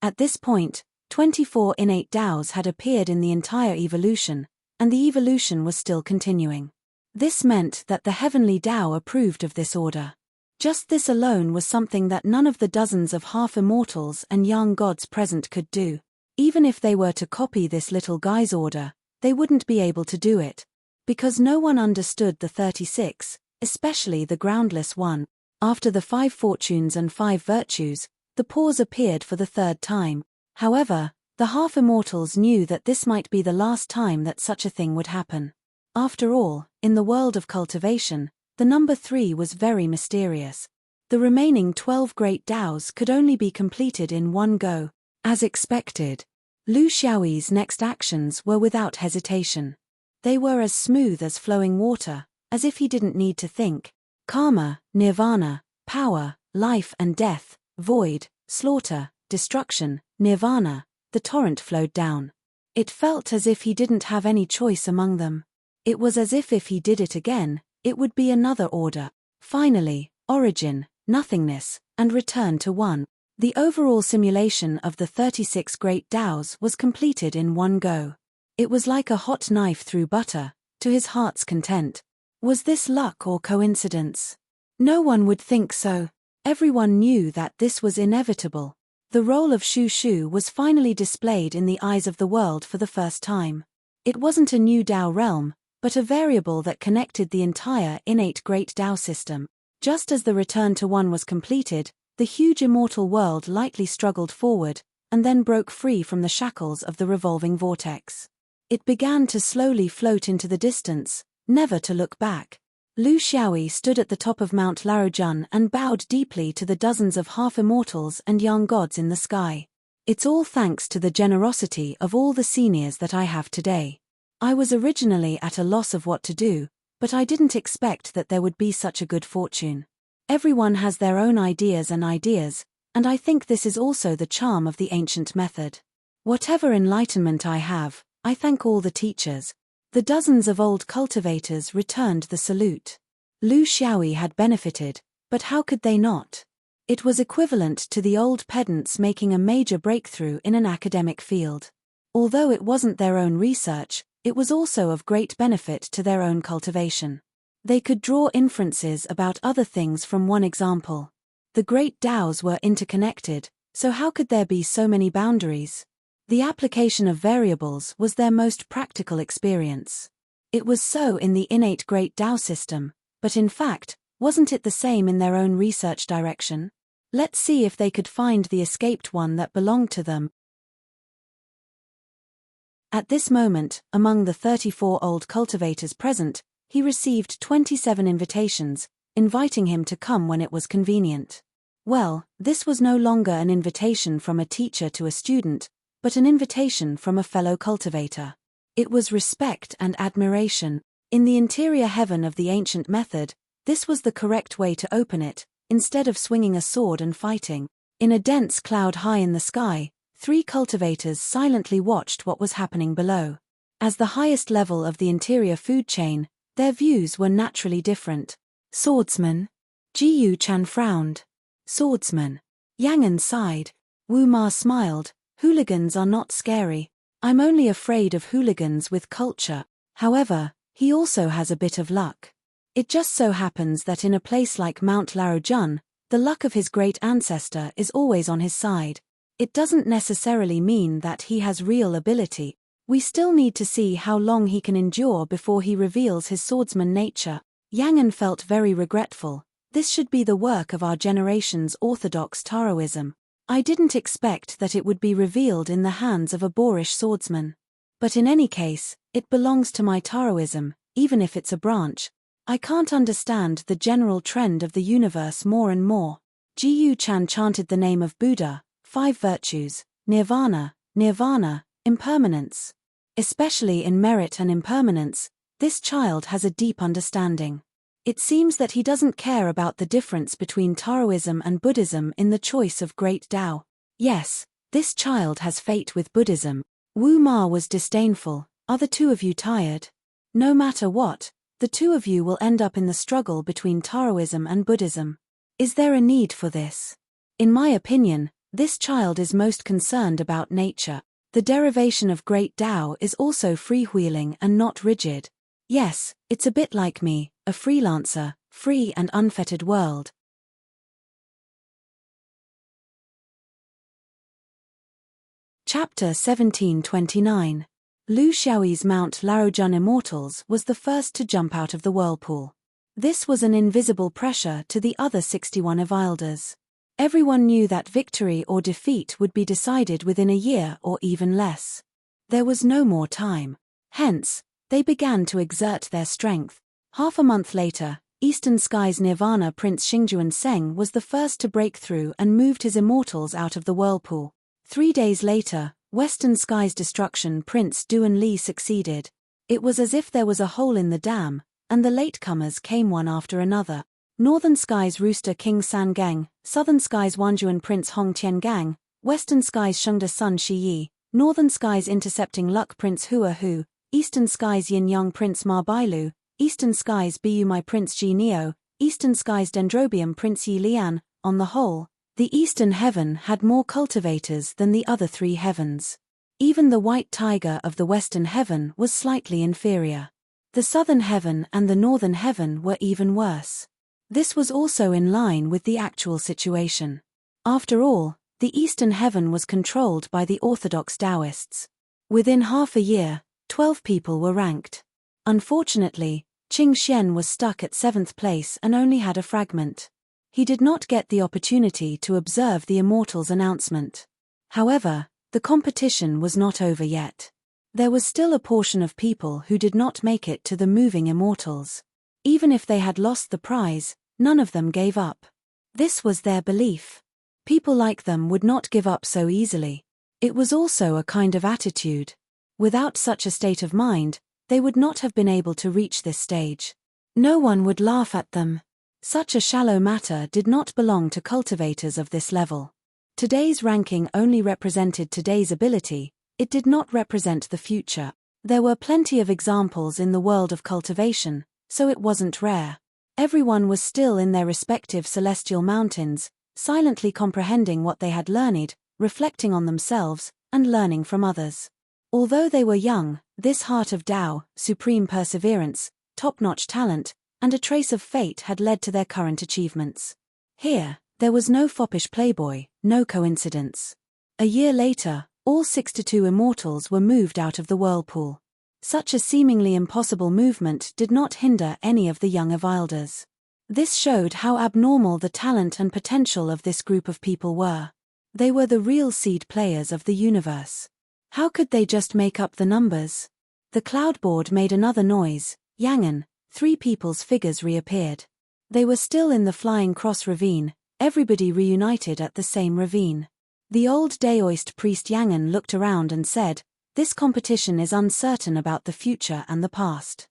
At this point, 24 innate Taos had appeared in the entire evolution, and the evolution was still continuing. This meant that the heavenly Tao approved of this order. Just this alone was something that none of the dozens of half-immortals and young gods present could do. Even if they were to copy this little guy's order, they wouldn't be able to do it. Because no one understood the 36, especially the groundless one. After the 5 fortunes and 5 virtues, the pause appeared for the third time. However, the half-immortals knew that this might be the last time that such a thing would happen. After all, in the world of cultivation, the number 3 was very mysterious. The remaining 12 great Taos could only be completed in one go. As expected, Lu Xiaoyi's next actions were without hesitation. They were as smooth as flowing water, as if he didn't need to think. Karma, nirvana, power, life and death, void, slaughter, destruction, nirvana, the torrent flowed down. It felt as if he didn't have any choice among them. It was as if he did it again, it would be another order. Finally, origin, nothingness, and return to one. The overall simulation of the 36 great Taos was completed in one go. It was like a hot knife through butter, to his heart's content. Was this luck or coincidence? No one would think so. Everyone knew that this was inevitable. The role of Shu Shu was finally displayed in the eyes of the world for the first time. It wasn't a new Tao realm, but a variable that connected the entire innate great Tao system. Just as the return to one was completed, the huge immortal world lightly struggled forward, and then broke free from the shackles of the revolving vortex. It began to slowly float into the distance, never to look back. Lu Xiaoyi stood at the top of Mount Laojun and bowed deeply to the dozens of half-immortals and young gods in the sky. It's all thanks to the generosity of all the seniors that I have today. I was originally at a loss of what to do, but I didn't expect that there would be such a good fortune. Everyone has their own ideas, and I think this is also the charm of the ancient method. Whatever enlightenment I have, I thank all the teachers. The dozens of old cultivators returned the salute. Lu Xiaoyi had benefited, but how could they not? It was equivalent to the old pedants making a major breakthrough in an academic field. Although it wasn't their own research, it was also of great benefit to their own cultivation. They could draw inferences about other things from one example. The great Taos were interconnected, so how could there be so many boundaries? The application of variables was their most practical experience. It was so in the innate great Tao system, but in fact, wasn't it the same in their own research direction? Let's see if they could find the escaped one that belonged to them. At this moment, among the 34 old cultivators present, he received 27 invitations, inviting him to come when it was convenient. Well, this was no longer an invitation from a teacher to a student, but an invitation from a fellow cultivator. It was respect and admiration. In the interior heaven of the ancient method, this was the correct way to open it, instead of swinging a sword and fighting. In a dense cloud high in the sky, 3 cultivators silently watched what was happening below. As the highest level of the interior food chain, their views were naturally different. Swordsman. Jiyu Chan frowned. Swordsman. Yangan sighed. Wu Ma smiled. Hooligans are not scary. I'm only afraid of hooligans with culture. However, he also has a bit of luck. It just so happens that in a place like Mount Laojun, the luck of his great ancestor is always on his side. It doesn't necessarily mean that he has real ability. We still need to see how long he can endure before he reveals his swordsman nature. Yangan felt very regretful. This should be the work of our generation's orthodox Taoism. I didn't expect that it would be revealed in the hands of a boorish swordsman. But in any case, it belongs to my Taoism, even if it's a branch. I can't understand the general trend of the universe more and more. Jiyu Chan chanted the name of Buddha, 5 virtues, nirvana, impermanence. Especially in merit and impermanence, this child has a deep understanding. It seems that he doesn't care about the difference between Taoism and Buddhism in the choice of great Tao. Yes, this child has fate with Buddhism. Wu Ma was disdainful. Are the two of you tired? No matter what, the two of you will end up in the struggle between Taoism and Buddhism. Is there a need for this? In my opinion, this child is most concerned about nature. The derivation of great Tao is also freewheeling and not rigid. Yes, it's a bit like me, a freelancer, free and unfettered world. Chapter 1729. Lu Xiaoyi's Mount Laojun Immortals was the first to jump out of the whirlpool. This was an invisible pressure to the other 61 Avilders. Everyone knew that victory or defeat would be decided within a year or even less. There was no more time. Hence, they began to exert their strength. Half a month later, Eastern Sky's Nirvana Prince Xingjuan Seng was the first to break through and moved his immortals out of the whirlpool. 3 days later, Western Sky's Destruction Prince Duan Li succeeded. It was as if there was a hole in the dam, and the latecomers came one after another. Northern Sky's Rooster King San Geng, Southern Sky's Wanjuan Prince Hong Tiangang, Western Sky's Shengda Sun Shi Yi, Northern Sky's Intercepting Luck Prince Hua Hu, Eastern Sky's Yin Yang Prince Ma Bailu, Eastern Sky's Bu Mai Prince Ji Neo, Eastern Sky's Dendrobium Prince Yi Lian. On the whole, the Eastern Heaven had more cultivators than the other 3 heavens. Even the White Tiger of the Western Heaven was slightly inferior. The Southern Heaven and the Northern Heaven were even worse. This was also in line with the actual situation. After all, the Eastern Heaven was controlled by the Orthodox Taoists. Within half a year, 12 people were ranked. Unfortunately, Qing Xian was stuck at 7th place and only had a fragment. He did not get the opportunity to observe the Immortals' announcement. However, the competition was not over yet. There was still a portion of people who did not make it to the moving Immortals. Even if they had lost the prize, none of them gave up. This was their belief. People like them would not give up so easily. It was also a kind of attitude. Without such a state of mind, they would not have been able to reach this stage. No one would laugh at them. Such a shallow matter did not belong to cultivators of this level. Today's ranking only represented today's ability, it did not represent the future. There were plenty of examples in the world of cultivation, so it wasn't rare. Everyone was still in their respective celestial mountains, silently comprehending what they had learned, reflecting on themselves, and learning from others. Although they were young, this heart of Tao, supreme perseverance, top-notch talent, and a trace of fate had led to their current achievements. Here, there was no foppish playboy, no coincidence. A year later, all 62 Immortals were moved out of the whirlpool. Such a seemingly impossible movement did not hinder any of the young Avilders. This showed how abnormal the talent and potential of this group of people were. They were the real seed players of the universe. How could they just make up the numbers? The cloudboard made another noise. Yangon, 3 people's figures reappeared. They were still in the Flying Cross ravine, everybody reunited at the same ravine. The old Daoist priest Yangon looked around and said, "This competition is uncertain about the future and the past.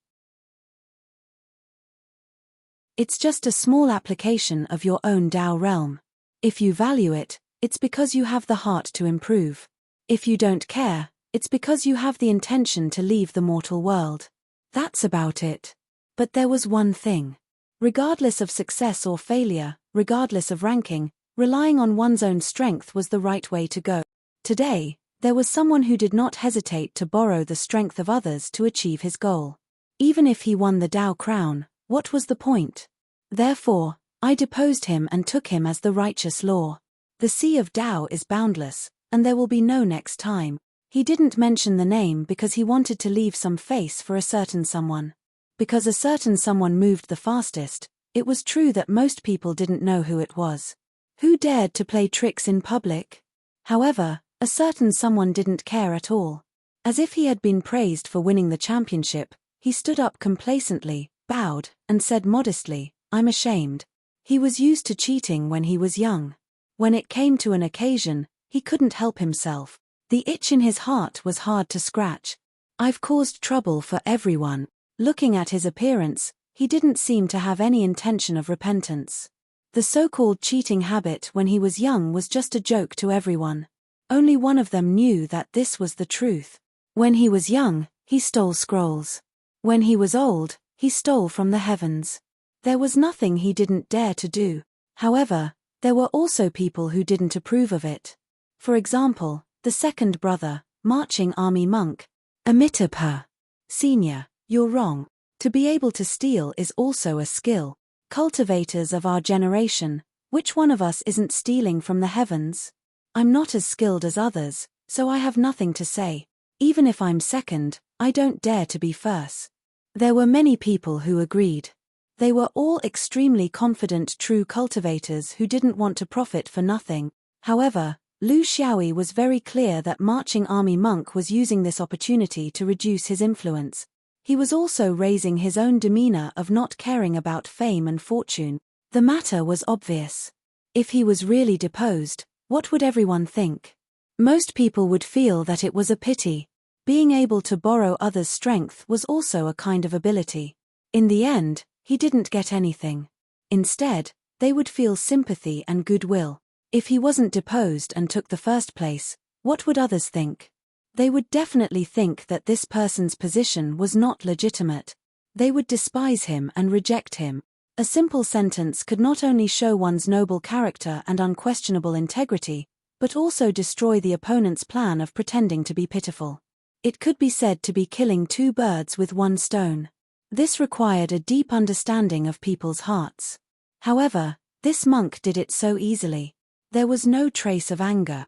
It's just a small application of your own Tao realm. If you value it, it's because you have the heart to improve. If you don't care, it's because you have the intention to leave the mortal world. That's about it." But there was one thing. Regardless of success or failure, regardless of ranking, relying on one's own strength was the right way to go. Today, there was someone who did not hesitate to borrow the strength of others to achieve his goal. Even if he won the Tao crown, what was the point? Therefore, I deposed him and took him as the righteous law. The sea of Tao is boundless, and there will be no next time. He didn't mention the name because he wanted to leave some face for a certain someone. Because a certain someone moved the fastest, it was true that most people didn't know who it was. Who dared to play tricks in public? However, a certain someone didn't care at all. As if he had been praised for winning the championship, he stood up complacently, bowed, and said modestly, "I'm ashamed." He was used to cheating when he was young. When it came to an occasion, he couldn't help himself. The itch in his heart was hard to scratch. "I've caused trouble for everyone." Looking at his appearance, he didn't seem to have any intention of repentance. The so-called cheating habit when he was young was just a joke to everyone. Only one of them knew that this was the truth. When he was young, he stole scrolls. When he was old, he stole from the heavens. There was nothing he didn't dare to do. However, there were also people who didn't approve of it. For example, the second brother, marching army monk. Amitabha. Senior, you're wrong. To be able to steal is also a skill. Cultivators of our generation, which one of us isn't stealing from the heavens? I'm not as skilled as others, so I have nothing to say. Even if I'm second, I don't dare to be first. There were many people who agreed. They were all extremely confident true cultivators who didn't want to profit for nothing. However, Lu Xiaoyi was very clear that marching army monk was using this opportunity to reduce his influence. He was also raising his own demeanor of not caring about fame and fortune. The matter was obvious. If he was really deposed, what would everyone think? Most people would feel that it was a pity. Being able to borrow others' strength was also a kind of ability. In the end, he didn't get anything. Instead, they would feel sympathy and goodwill. If he wasn't deposed and took the first place, what would others think? They would definitely think that this person's position was not legitimate. They would despise him and reject him. A simple sentence could not only show one's noble character and unquestionable integrity, but also destroy the opponent's plan of pretending to be pitiful. It could be said to be killing two birds with one stone. This required a deep understanding of people's hearts. However, this monk did it so easily. There was no trace of anger.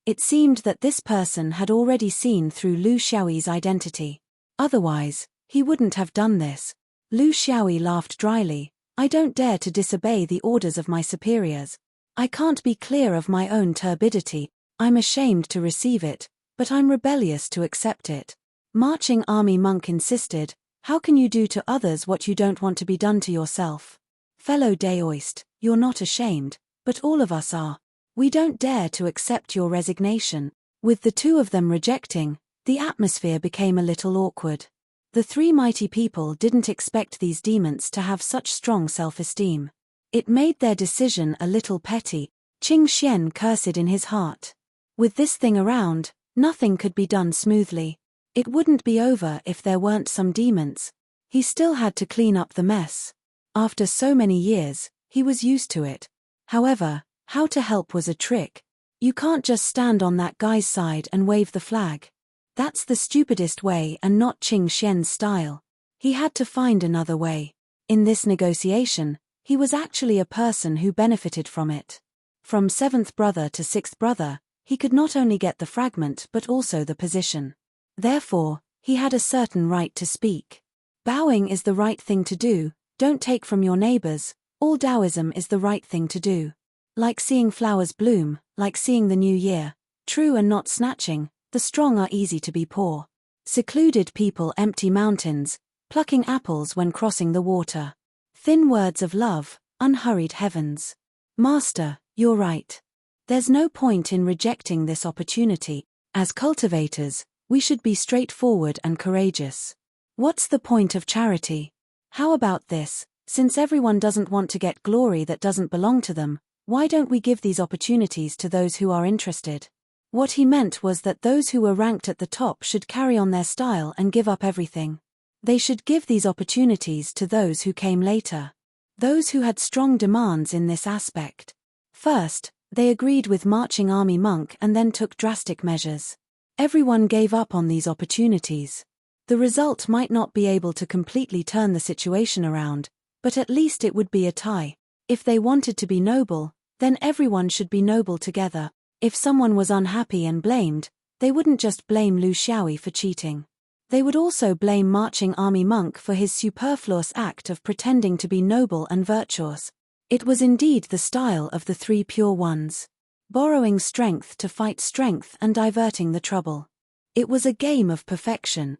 It seemed that this person had already seen through Lu Xiaoyi's identity. Otherwise, he wouldn't have done this. Lu Xiaoyi laughed dryly. I don't dare to disobey the orders of my superiors. I can't be clear of my own turbidity. I'm ashamed to receive it, but I'm rebellious to accept it. Marching army monk insisted, how can you do to others what you don't want to be done to yourself? Fellow Daoist, you're not ashamed, but all of us are. We don't dare to accept your resignation. With the two of them rejecting, the atmosphere became a little awkward. The three mighty people didn't expect these demons to have such strong self-esteem. It made their decision a little petty. Qing Xian cursed in his heart. With this thing around, nothing could be done smoothly. It wouldn't be over if there weren't some demons. He still had to clean up the mess. After so many years, he was used to it. However, how to help was a trick. You can't just stand on that guy's side and wave the flag. That's the stupidest way and not Qing Xian's style. He had to find another way. In this negotiation, he was actually a person who benefited from it. From seventh brother to sixth brother, he could not only get the fragment but also the position. Therefore, he had a certain right to speak. Bowing is the right thing to do, don't take from your neighbors, all Taoism is the right thing to do. Like seeing flowers bloom, like seeing the new year, true and not snatching, the strong are easy to be poor. Secluded people empty mountains, plucking apples when crossing the water. Thin words of love, unhurried heavens. Master, you're right. There's no point in rejecting this opportunity. As cultivators, we should be straightforward and courageous. What's the point of charity? How about this, since everyone doesn't want to get glory that doesn't belong to them, why don't we give these opportunities to those who are interested? What he meant was that those who were ranked at the top should carry on their style and give up everything. They should give these opportunities to those who came later. Those who had strong demands in this aspect. First, they agreed with marching army monk and then took drastic measures. Everyone gave up on these opportunities. The result might not be able to completely turn the situation around, but at least it would be a tie. If they wanted to be noble, then everyone should be noble together. If someone was unhappy and blamed, they wouldn't just blame Lu Xiaoyi for cheating. They would also blame marching army monk for his superfluous act of pretending to be noble and virtuous. It was indeed the style of the three pure ones. Borrowing strength to fight strength and diverting the trouble. It was a game of perfection.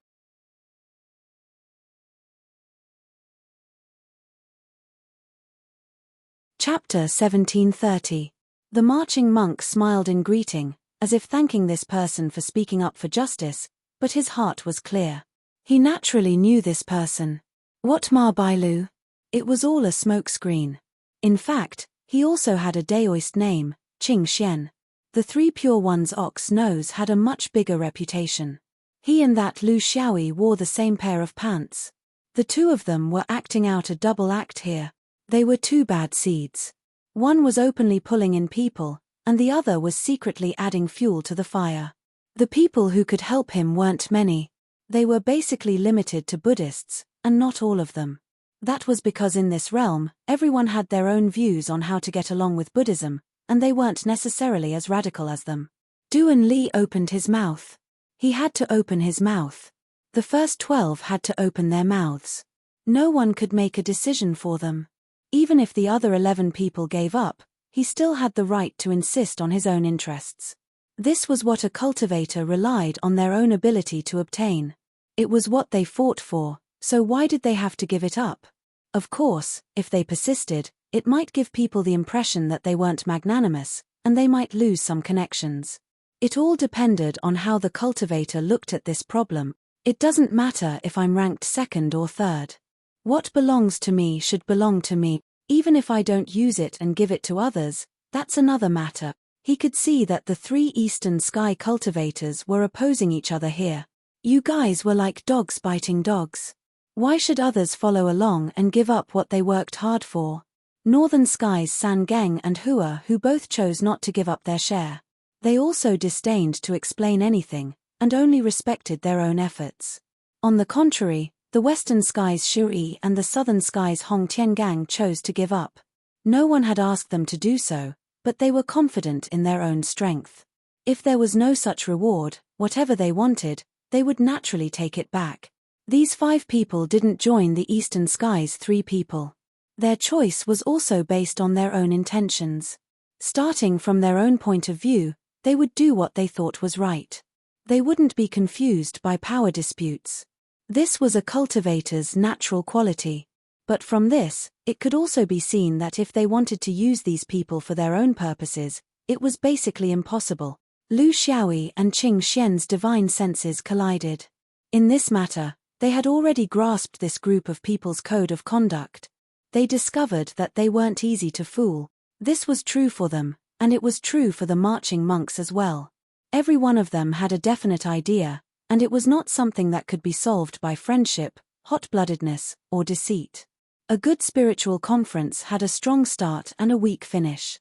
Chapter 1730. The marching monk smiled in greeting, as if thanking this person for speaking up for justice, but his heart was clear. He naturally knew this person. What Ma Bailu? It was all a smokescreen. In fact, he also had a Daoist name, Qing Xian. The Three Pure Ones Ox Nose had a much bigger reputation. He and that Lu Xiaoyi wore the same pair of pants. The two of them were acting out a double act here. They were two bad seeds. One was openly pulling in people, and the other was secretly adding fuel to the fire. The people who could help him weren't many. They were basically limited to Buddhists, and not all of them. That was because in this realm, everyone had their own views on how to get along with Buddhism, and they weren't necessarily as radical as them. Duan Li opened his mouth. He had to open his mouth. The first 12 had to open their mouths. No one could make a decision for them. Even if the other 11 people gave up, he still had the right to insist on his own interests. This was what a cultivator relied on their own ability to obtain. It was what they fought for, so why did they have to give it up? Of course, if they persisted, it might give people the impression that they weren't magnanimous, and they might lose some connections. It all depended on how the cultivator looked at this problem. It doesn't matter if I'm ranked second or third. What belongs to me should belong to me, even if I don't use it and give it to others, that's another matter. He could see that the three Eastern Sky cultivators were opposing each other here. You guys were like dogs biting dogs. Why should others follow along and give up what they worked hard for? Northern Sky's San Geng and Hua, who both chose not to give up their share. They also disdained to explain anything, and only respected their own efforts. On the contrary, the Western Sky's Shuri and the Southern Sky's Hong Tiangang chose to give up. No one had asked them to do so, but they were confident in their own strength. If there was no such reward, whatever they wanted, they would naturally take it back. These 5 people didn't join the Eastern Sky's 3 people. Their choice was also based on their own intentions. Starting from their own point of view, they would do what they thought was right. They wouldn't be confused by power disputes. This was a cultivator's natural quality. But from this, it could also be seen that if they wanted to use these people for their own purposes, it was basically impossible. Lu Xiaoyi and Qing Xian's divine senses collided. In this matter, they had already grasped this group of people's code of conduct. They discovered that they weren't easy to fool. This was true for them, and it was true for the marching monks as well. Every one of them had a definite idea, and it was not something that could be solved by friendship, hot-bloodedness, or deceit. A good spiritual conference had a strong start and a weak finish.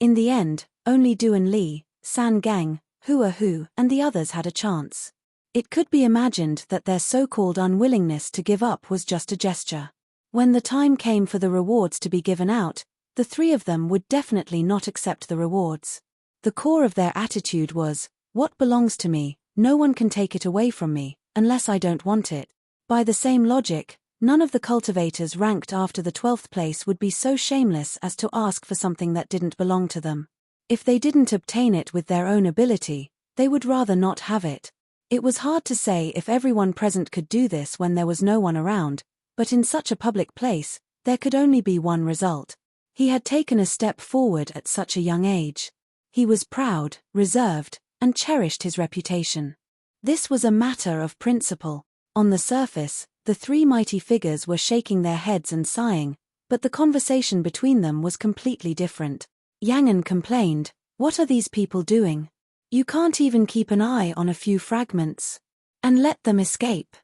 In the end, only Duan Li, San Geng, Hua Hu, and the others had a chance. It could be imagined that their so-called unwillingness to give up was just a gesture. When the time came for the rewards to be given out, the 3 of them would definitely not accept the rewards. The core of their attitude was, what belongs to me, no one can take it away from me, unless I don't want it. By the same logic, none of the cultivators ranked after the 12th place would be so shameless as to ask for something that didn't belong to them. If they didn't obtain it with their own ability, they would rather not have it. It was hard to say if everyone present could do this when there was no one around, but in such a public place, there could only be one result. He had taken a step forward at such a young age. He was proud, reserved, and cherished his reputation. This was a matter of principle. On the surface, the 3 mighty figures were shaking their heads and sighing, but the conversation between them was completely different. Yangan complained, "What are these people doing? You can't even keep an eye on a few fragments. And let them escape.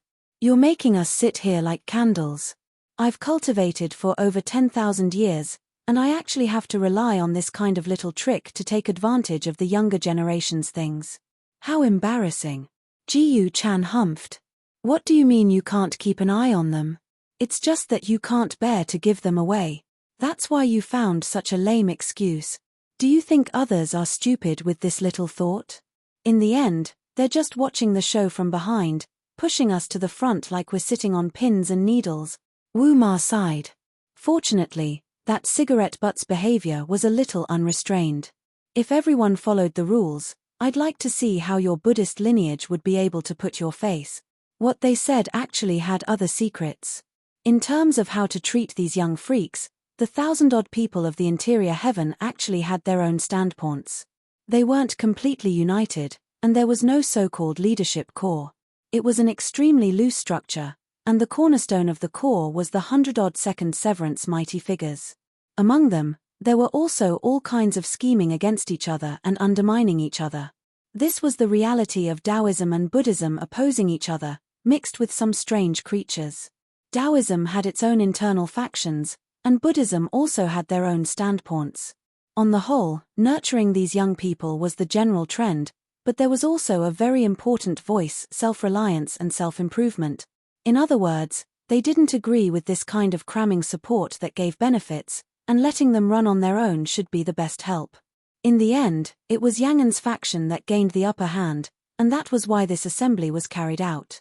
You're making us sit here like candles. I've cultivated for over 10,000 years, and I actually have to rely on this kind of little trick to take advantage of the younger generation's things. How embarrassing." Jiyu Chan humphed. "What do you mean you can't keep an eye on them? It's just that you can't bear to give them away. That's why you found such a lame excuse. Do you think others are stupid with this little thought? In the end, they're just watching the show from behind, pushing us to the front like we're sitting on pins and needles." Wu Ma sighed. Fortunately, that cigarette butt's behavior was a little unrestrained. If everyone followed the rules, I'd like to see how your Buddhist lineage would be able to put your face. What they said actually had other secrets. In terms of how to treat these young freaks, the 1,000-odd people of the interior heaven actually had their own standpoints. They weren't completely united, and there was no so-called leadership core. It was an extremely loose structure, and the cornerstone of the core was the 100-odd-second severance mighty figures. Among them, there were also all kinds of scheming against each other and undermining each other. This was the reality of Taoism and Buddhism opposing each other, mixed with some strange creatures. Taoism had its own internal factions, and Buddhism also had their own standpoints. On the whole, nurturing these young people was the general trend, but there was also a very important voice: self-reliance and self-improvement. In other words, they didn't agree with this kind of cramming support that gave benefits, and letting them run on their own should be the best help. In the end, it was Yangan's faction that gained the upper hand, and that was why this assembly was carried out.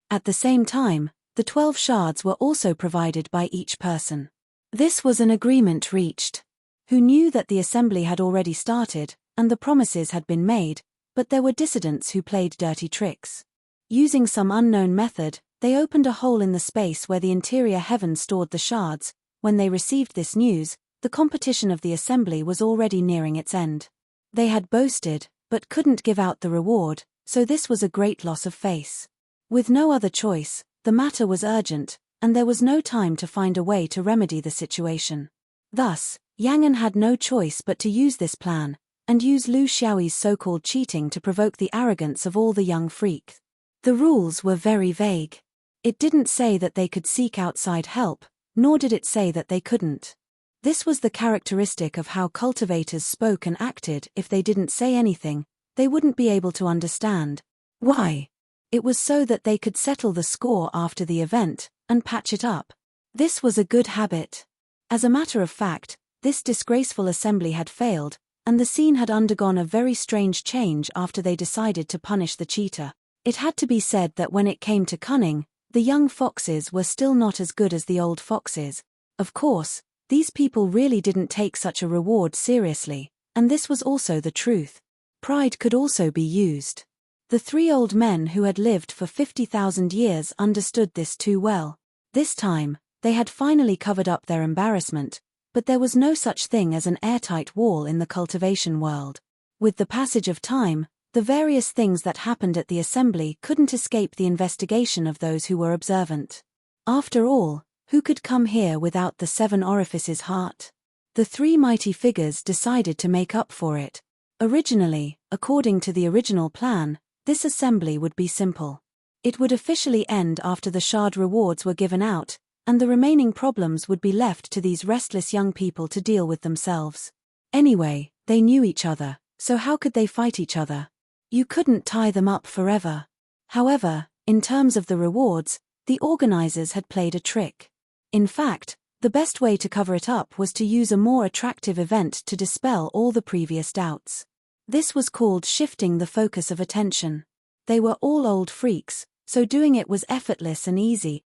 At the same time, the 12 shards were also provided by each person. This was an agreement reached. Who knew that the assembly had already started, and the promises had been made, but there were dissidents who played dirty tricks. Using some unknown method, they opened a hole in the space where the interior heaven stored the shards. When they received this news, the competition of the assembly was already nearing its end. They had boasted, but couldn't give out the reward, so this was a great loss of face. With no other choice, the matter was urgent, and there was no time to find a way to remedy the situation. Thus, Yangan had no choice but to use this plan, and use Lu Xiaoyi's so-called cheating to provoke the arrogance of all the young freaks. The rules were very vague. It didn't say that they could seek outside help, nor did it say that they couldn't. This was the characteristic of how cultivators spoke and acted. If they didn't say anything, they wouldn't be able to understand. Why? It was so that they could settle the score after the event, and patch it up. This was a good habit. As a matter of fact, this disgraceful assembly had failed, and the scene had undergone a very strange change after they decided to punish the cheater. It had to be said that when it came to cunning, the young foxes were still not as good as the old foxes. Of course, these people really didn't take such a reward seriously, and this was also the truth. Pride could also be used. The 3 old men who had lived for 50,000 years understood this too well. This time, they had finally covered up their embarrassment, but there was no such thing as an airtight wall in the cultivation world. With the passage of time, the various things that happened at the assembly couldn't escape the investigation of those who were observant. After all, who could come here without the 7 orifices heart? The 3 mighty figures decided to make up for it. Originally, according to the original plan, this assembly would be simple. It would officially end after the shard rewards were given out, and the remaining problems would be left to these restless young people to deal with themselves. Anyway, they knew each other, so how could they fight each other? You couldn't tie them up forever. However, in terms of the rewards, the organizers had played a trick. In fact, the best way to cover it up was to use a more attractive event to dispel all the previous doubts. This was called shifting the focus of attention. They were all old freaks, so doing it was effortless and easy.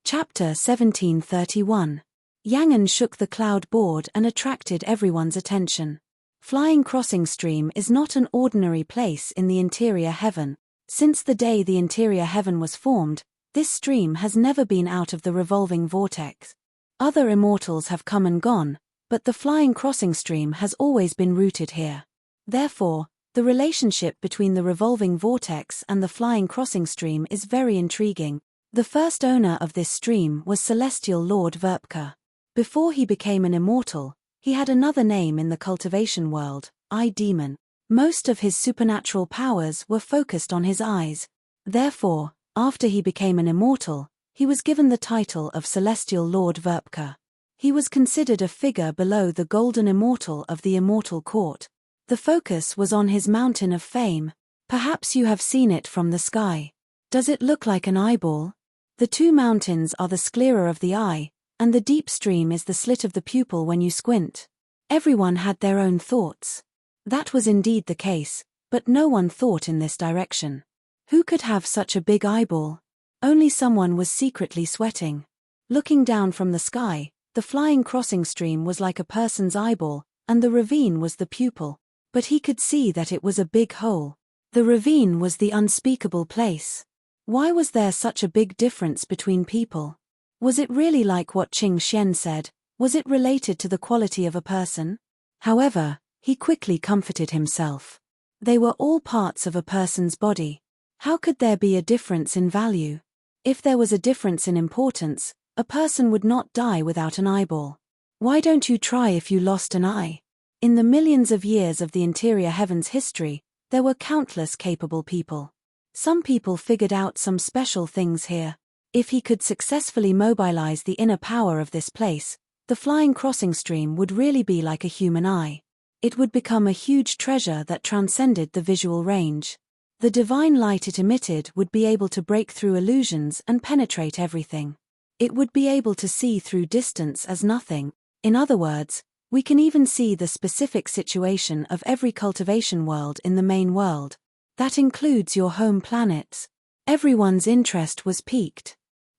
Chapter 1731. Yangan shook the cloud board and attracted everyone's attention. Flying Crossing Stream is not an ordinary place in the interior heaven. Since the day the interior heaven was formed, this stream has never been out of the revolving vortex. Other immortals have come and gone, but the Flying Crossing Stream has always been rooted here. Therefore, the relationship between the revolving vortex and the Flying Crossing Stream is very intriguing. The first owner of this stream was Celestial Lord Verpka. Before he became an immortal, he had another name in the cultivation world, Eye Demon. Most of his supernatural powers were focused on his eyes. Therefore, after he became an immortal, he was given the title of Celestial Lord Verpka. He was considered a figure below the golden immortal of the immortal court. The focus was on his mountain of fame. Perhaps you have seen it from the sky. Does it look like an eyeball? The 2 mountains are the sclera of the eye, and the deep stream is the slit of the pupil when you squint. Everyone had their own thoughts. That was indeed the case, but no one thought in this direction. Who could have such a big eyeball? Only someone was secretly sweating. Looking down from the sky, the Flying Crossing Stream was like a person's eyeball, and the ravine was the pupil. But he could see that it was a big hole. The ravine was the unspeakable place. Why was there such a big difference between people? Was it really like what Qing Xian said? Was it related to the quality of a person? However, he quickly comforted himself. They were all parts of a person's body. How could there be a difference in value? If there was a difference in importance, a person would not die without an eyeball. Why don't you try if you lost an eye? In the millions of years of the interior heavens history, there were countless capable people. Some people figured out some special things here. If he could successfully mobilize the inner power of this place, the flying crossing stream would really be like a human eye. It would become a huge treasure that transcended the visual range. The divine light it emitted would be able to break through illusions and penetrate everything. It would be able to see through distance as nothing. In other words, we can even see the specific situation of every cultivation world in the main world. That includes your home planets. Everyone's interest was piqued.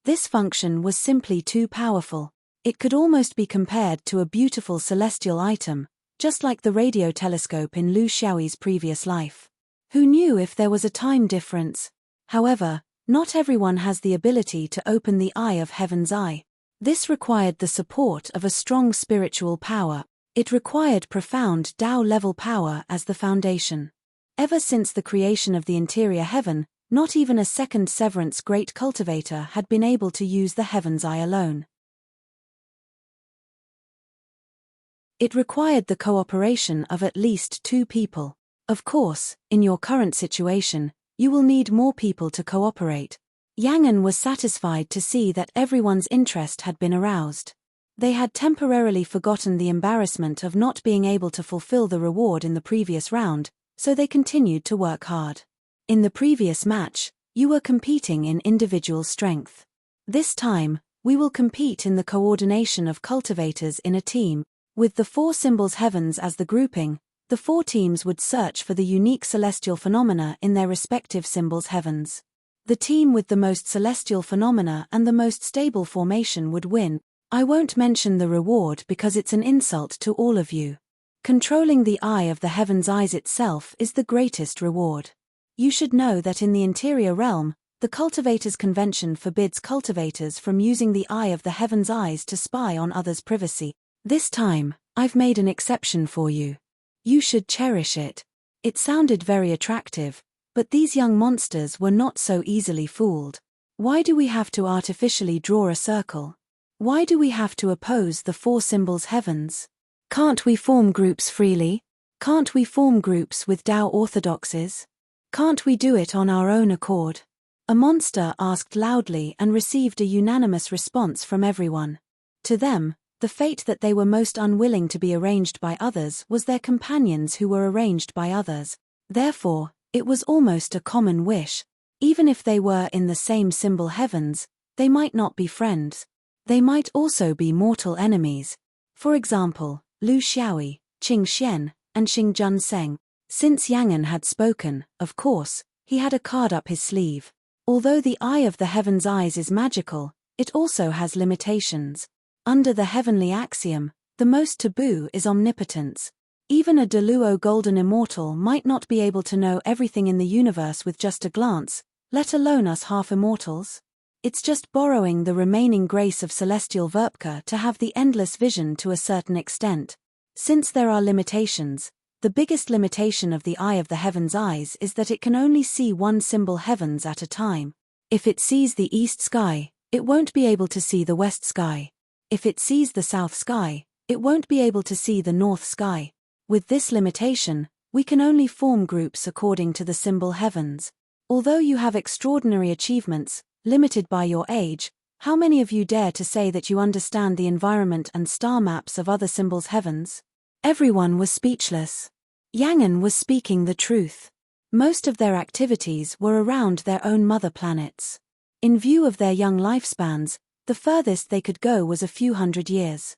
This function was simply too powerful. It could almost be compared to a beautiful celestial item, just like the radio telescope in Lu Xiaoyi's previous life. Who knew if there was a time difference? However, not everyone has the ability to open the eye of heaven's eye. This required the support of a strong spiritual power. It required profound Tao-level power as the foundation. Ever since the creation of the interior heaven, not even a second severance great cultivator had been able to use the heaven's eye alone. It required the cooperation of at least 2 people. Of course, in your current situation, you will need more people to cooperate. Yang En was satisfied to see that everyone's interest had been aroused. They had temporarily forgotten the embarrassment of not being able to fulfill the reward in the previous round, so they continued to work hard. In the previous match, you were competing in individual strength. This time, we will compete in the coordination of cultivators in a team. With the 4 symbols heavens as the grouping, the 4 teams would search for the unique celestial phenomena in their respective symbols heavens. The team with the most celestial phenomena and the most stable formation would win. I won't mention the reward because it's an insult to all of you. Controlling the eye of the heaven's eyes itself is the greatest reward. You should know that in the interior realm, the cultivators' convention forbids cultivators from using the eye of the heaven's eyes to spy on others' privacy. This time, I've made an exception for you. You should cherish it. It sounded very attractive, but these young monsters were not so easily fooled. Why do we have to artificially draw a circle? Why do we have to oppose the 4 symbols heavens? Can't we form groups freely? Can't we form groups with Tao orthodoxies? Can't we do it on our own accord? A monster asked loudly and received a unanimous response from everyone. To them, the fate that they were most unwilling to be arranged by others was their companions who were arranged by others. Therefore, it was almost a common wish. Even if they were in the same symbol heavens, they might not be friends. They might also be mortal enemies. For example, Lu Xiaoyi, Qing Xian, and Xing Junseng. Since Yang En had spoken, of course, he had a card up his sleeve. Although the eye of the heaven's eyes is magical, it also has limitations. Under the heavenly axiom, the most taboo is omnipotence. Even a Deluo golden immortal might not be able to know everything in the universe with just a glance, let alone us half-immortals. It's just borrowing the remaining grace of celestial Verpka to have the endless vision to a certain extent. Since there are limitations, the biggest limitation of the eye of the heaven's eyes is that it can only see one symbol heavens at a time. If it sees the east sky, it won't be able to see the west sky. If it sees the south sky, it won't be able to see the north sky. With this limitation, we can only form groups according to the symbol heavens. Although you have extraordinary achievements, limited by your age, how many of you dare to say that you understand the environment and star maps of other symbols heavens? Everyone was speechless. Yang En was speaking the truth. Most of their activities were around their own mother planets. In view of their young lifespans, the furthest they could go was a few hundred years.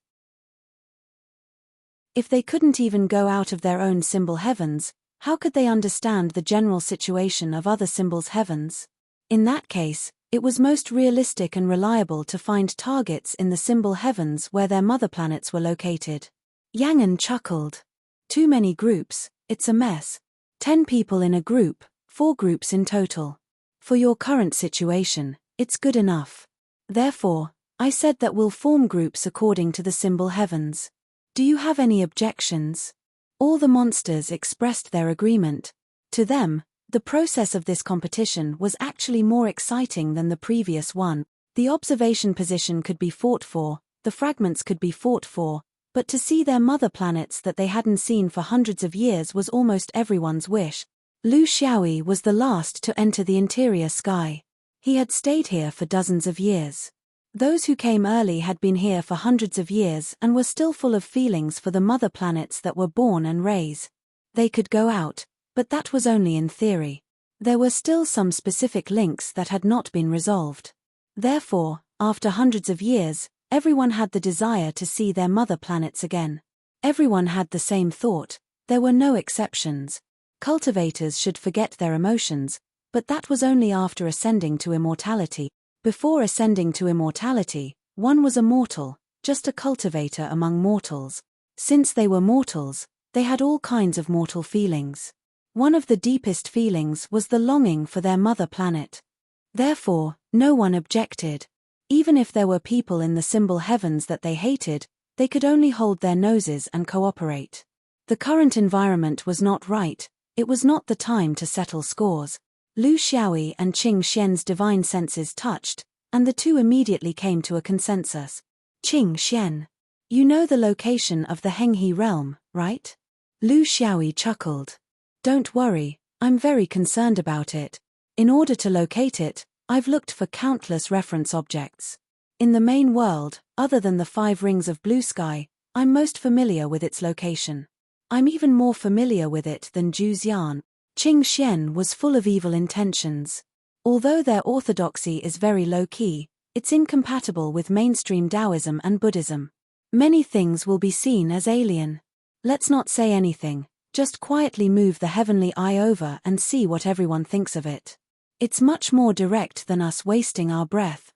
If they couldn't even go out of their own symbol heavens, how could they understand the general situation of other symbols heavens? In that case, it was most realistic and reliable to find targets in the symbol heavens where their mother planets were located. Yang En chuckled. Too many groups, it's a mess. 10 people in a group, 4 groups in total. For your current situation, it's good enough. Therefore, I said that we'll form groups according to the symbol heavens. Do you have any objections? All the monsters expressed their agreement. To them, the process of this competition was actually more exciting than the previous one. The observation position could be fought for, the fragments could be fought for, but to see their mother planets that they hadn't seen for hundreds of years was almost everyone's wish. Lu Xiaoyi was the last to enter the interior sky. He had stayed here for dozens of years. Those who came early had been here for hundreds of years and were still full of feelings for the mother planets that were born and raised. They could go out, but that was only in theory. There were still some specific links that had not been resolved. Therefore, after hundreds of years, everyone had the desire to see their mother planets again. Everyone had the same thought. There were no exceptions. Cultivators should forget their emotions, but that was only after ascending to immortality. Before ascending to immortality, one was a mortal, just a cultivator among mortals. Since they were mortals, they had all kinds of mortal feelings. One of the deepest feelings was the longing for their mother planet. Therefore, no one objected. Even if there were people in the symbol heavens that they hated, they could only hold their noses and cooperate. The current environment was not right, it was not the time to settle scores. Lu Xiaoyi and Qing Xian's divine senses touched, and the two immediately came to a consensus. Qing Xian. You know the location of the Henghe realm, right? Lu Xiaoyi chuckled. Don't worry, I'm very concerned about it. In order to locate it, I've looked for countless reference objects. In the main world, other than the 5 rings of blue sky, I'm most familiar with its location. I'm even more familiar with it than Zhu Xian. Qing Xian was full of evil intentions. Although their orthodoxy is very low-key, it's incompatible with mainstream Taoism and Buddhism. Many things will be seen as alien. Let's not say anything, just quietly move the heavenly eye over and see what everyone thinks of it. It's much more direct than us wasting our breath.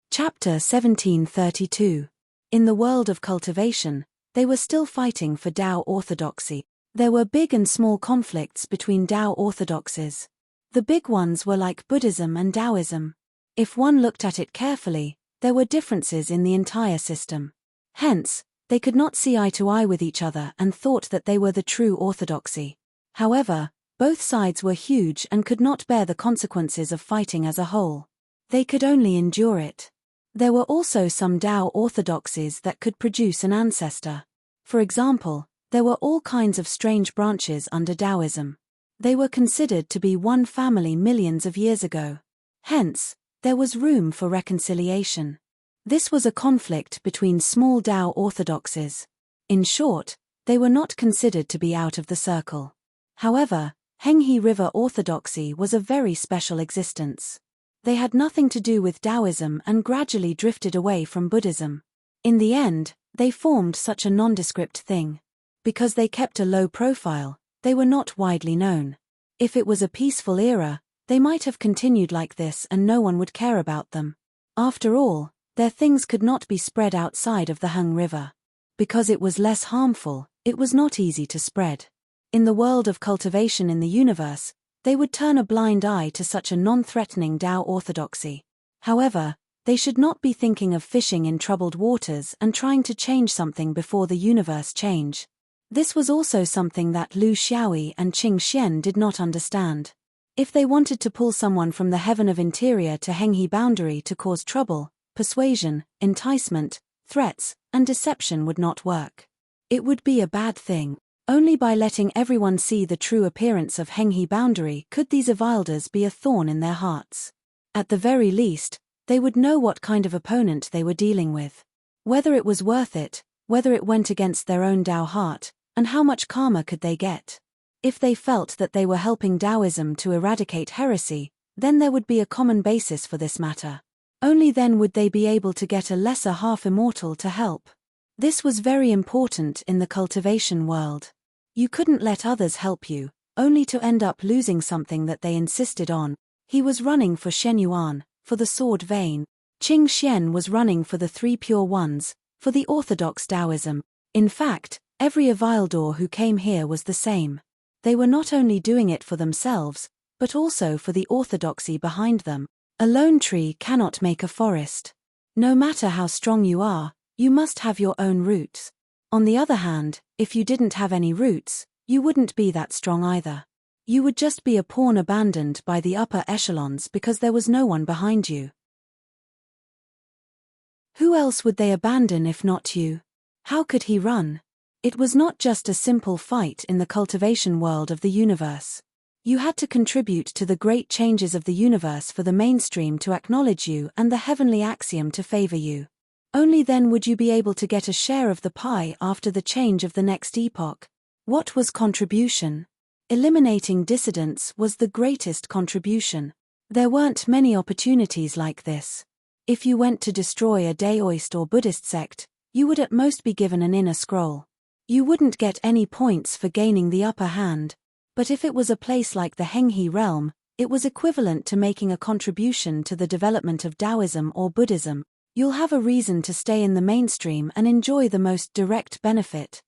Chapter 1732. In the world of cultivation, they were still fighting for Tao orthodoxy. There were big and small conflicts between Tao orthodoxies. The big ones were like Buddhism and Taoism. If one looked at it carefully, there were differences in the entire system. Hence, they could not see eye to eye with each other and thought that they were the true orthodoxy. However, both sides were huge and could not bear the consequences of fighting as a whole. They could only endure it. There were also some Tao orthodoxies that could produce an ancestor. For example, there were all kinds of strange branches under Taoism. They were considered to be one family millions of years ago. Hence, there was room for reconciliation. This was a conflict between small Tao orthodoxies. In short, they were not considered to be out of the circle. However, Henghe River orthodoxy was a very special existence. They had nothing to do with Taoism and gradually drifted away from Buddhism. In the end, they formed such a nondescript thing. Because they kept a low profile, they were not widely known. If it was a peaceful era, they might have continued like this and no one would care about them. After all, their things could not be spread outside of the Heng River. Because it was less harmful, it was not easy to spread. In the world of cultivation in the universe, they would turn a blind eye to such a non-threatening Tao orthodoxy. However, they should not be thinking of fishing in troubled waters and trying to change something before the universe change. This was also something that Lu Xiaoyi and Qing Xian did not understand. If they wanted to pull someone from the heaven of interior to Henghe boundary to cause trouble, persuasion, enticement, threats, and deception would not work. It would be a bad thing. Only by letting everyone see the true appearance of Henghe boundary could these Avilders be a thorn in their hearts. At the very least, they would know what kind of opponent they were dealing with. Whether it was worth it, whether it went against their own Tao heart, and how much karma could they get. If they felt that they were helping Taoism to eradicate heresy, then there would be a common basis for this matter. Only then would they be able to get a lesser half-immortal to help. This was very important in the cultivation world. You couldn't let others help you, only to end up losing something that they insisted on. He was running for Shenyuan, for the sword vein. Qing Xian was running for the 3 pure ones, for the orthodox Taoism. In fact, every Avildor who came here was the same. They were not only doing it for themselves, but also for the orthodoxy behind them. A lone tree cannot make a forest. No matter how strong you are, you must have your own roots. On the other hand, if you didn't have any roots, you wouldn't be that strong either. You would just be a pawn abandoned by the upper echelons because there was no one behind you. Who else would they abandon if not you? How could he run? It was not just a simple fight in the cultivation world of the universe. You had to contribute to the great changes of the universe for the mainstream to acknowledge you and the heavenly axiom to favor you. Only then would you be able to get a share of the pie after the change of the next epoch. What was contribution? Eliminating dissidents was the greatest contribution. There weren't many opportunities like this. If you went to destroy a Daoist or Buddhist sect, you would at most be given an inner scroll. You wouldn't get any points for gaining the upper hand, but if it was a place like the Henghe realm, it was equivalent to making a contribution to the development of Taoism or Buddhism. You'll have a reason to stay in the mainstream and enjoy the most direct benefit.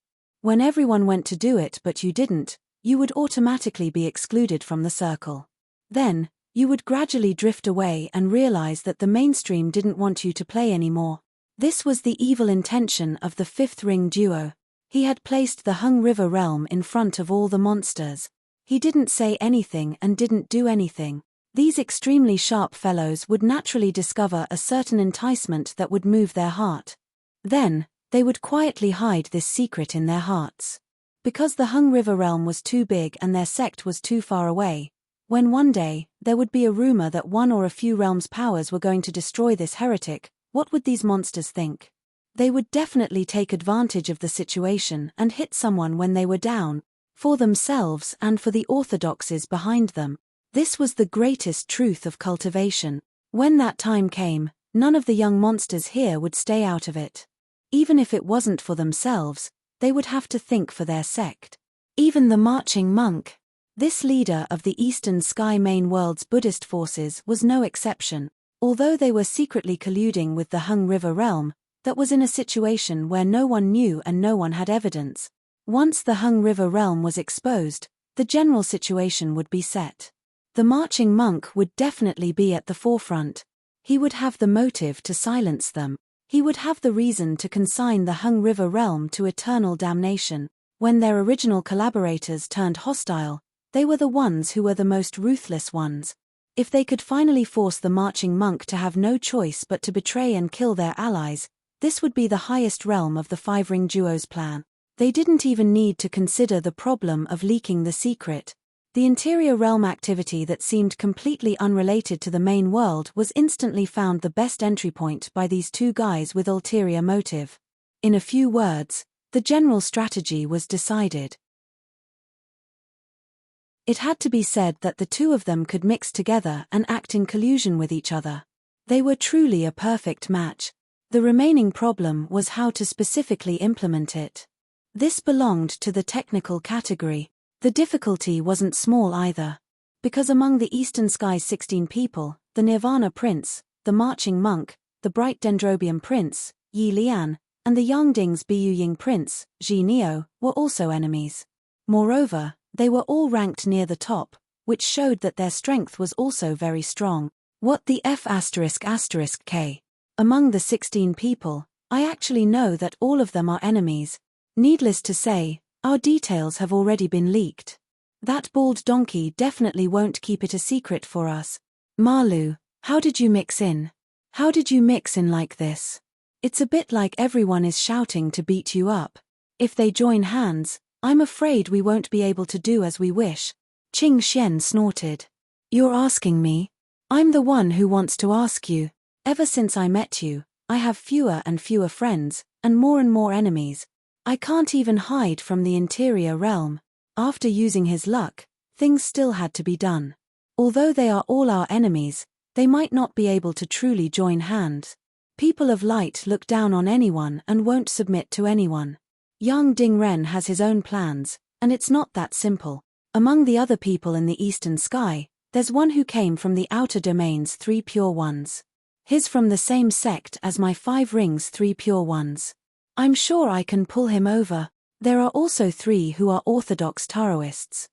When everyone went to do it but you didn't, you would automatically be excluded from the circle. Then, you would gradually drift away and realize that the mainstream didn't want you to play anymore. This was the evil intention of the fifth ring duo. He had placed the Hung River realm in front of all the monsters. He didn't say anything and didn't do anything. These extremely sharp fellows would naturally discover a certain enticement that would move their heart. Then, they would quietly hide this secret in their hearts. Because the Hung River realm was too big and their sect was too far away, when one day, there would be a rumor that one or a few realms' powers were going to destroy this heretic, what would these monsters think? They would definitely take advantage of the situation and hit someone when they were down, for themselves and for the orthodoxies behind them. This was the greatest truth of cultivation. When that time came, none of the young monsters here would stay out of it. Even if it wasn't for themselves, they would have to think for their sect. Even the marching monk, this leader of the Eastern Sky main world's Buddhist forces, was no exception. Although they were secretly colluding with the Hung River realm, that was in a situation where no one knew and no one had evidence. Once the Hung River realm was exposed, the general situation would be set. The marching monk would definitely be at the forefront. He would have the motive to silence them. He would have the reason to consign the Hung River realm to eternal damnation. When their original collaborators turned hostile, they were the ones who were the most ruthless ones. If they could finally force the marching monk to have no choice but to betray and kill their allies, this would be the highest realm of the five-ring duo's plan. They didn't even need to consider the problem of leaking the secret. The interior realm activity that seemed completely unrelated to the main world was instantly found the best entry point by these two guys with ulterior motive. In a few words, the general strategy was decided. It had to be said that the two of them could mix together and act in collusion with each other. They were truly a perfect match. The remaining problem was how to specifically implement it. This belonged to the technical category. The difficulty wasn't small either. Because among the Eastern Sky's 16 people, the Nirvana Prince, the Marching Monk, the Bright Dendrobium Prince, Yi Lian, and the Yangding's Biyu Ying Prince, Ji Neo, were also enemies. Moreover, they were all ranked near the top, which showed that their strength was also very strong. What the F***K? Among the 16 people, I actually know that all of them are enemies. Needless to say, our details have already been leaked. That bald donkey definitely won't keep it a secret for us. Malu, how did you mix in? How did you mix in like this? It's a bit like everyone is shouting to beat you up. If they join hands, I'm afraid we won't be able to do as we wish. Qing Xian snorted. You're asking me? I'm the one who wants to ask you. Ever since I met you, I have fewer and fewer friends, and more enemies. I can't even hide from the interior realm. After using his luck, things still had to be done. Although they are all our enemies, they might not be able to truly join hands. People of light look down on anyone and won't submit to anyone. Yang Dingren has his own plans, and it's not that simple. Among the other people in the Eastern Sky, there's one who came from the Outer Domain's 3 Pure Ones. He's from the same sect as my 5 Rings 3 Pure Ones. I'm sure I can pull him over. There are also 3 who are Orthodox Taoists.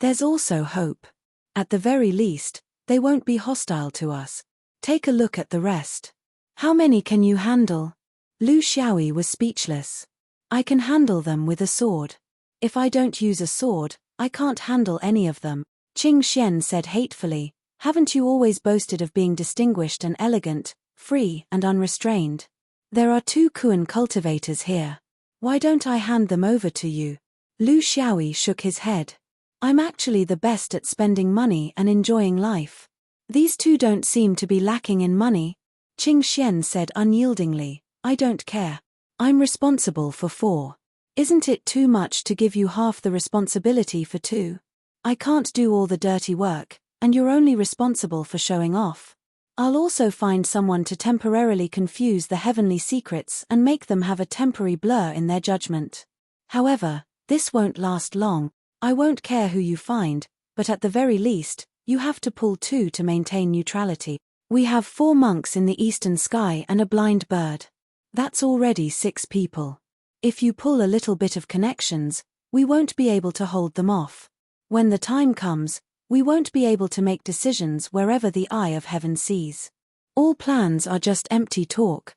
There's also hope. At the very least, they won't be hostile to us. Take a look at the rest. How many can you handle? Lu Xiaoyi was speechless. I can handle them with a sword. If I don't use a sword, I can't handle any of them. Qing Xian said hatefully, haven't you always boasted of being distinguished and elegant, free and unrestrained? There are 2 Kuan cultivators here. Why don't I hand them over to you? Lu Xiaoyi shook his head. I'm actually the best at spending money and enjoying life. These 2 don't seem to be lacking in money. Qing Xian said unyieldingly, I don't care. I'm responsible for 4. Isn't it too much to give you half the responsibility for 2? I can't do all the dirty work, and you're only responsible for showing off. I'll also find someone to temporarily confuse the heavenly secrets and make them have a temporary blur in their judgment. However, this won't last long. I won't care who you find, but at the very least, you have to pull 2 to maintain neutrality. We have 4 monks in the eastern sky and a blind bird. That's already 6 people. If you pull a little bit of connections, we won't be able to hold them off. When the time comes, we won't be able to make decisions wherever the eye of heaven sees. All plans are just empty talk.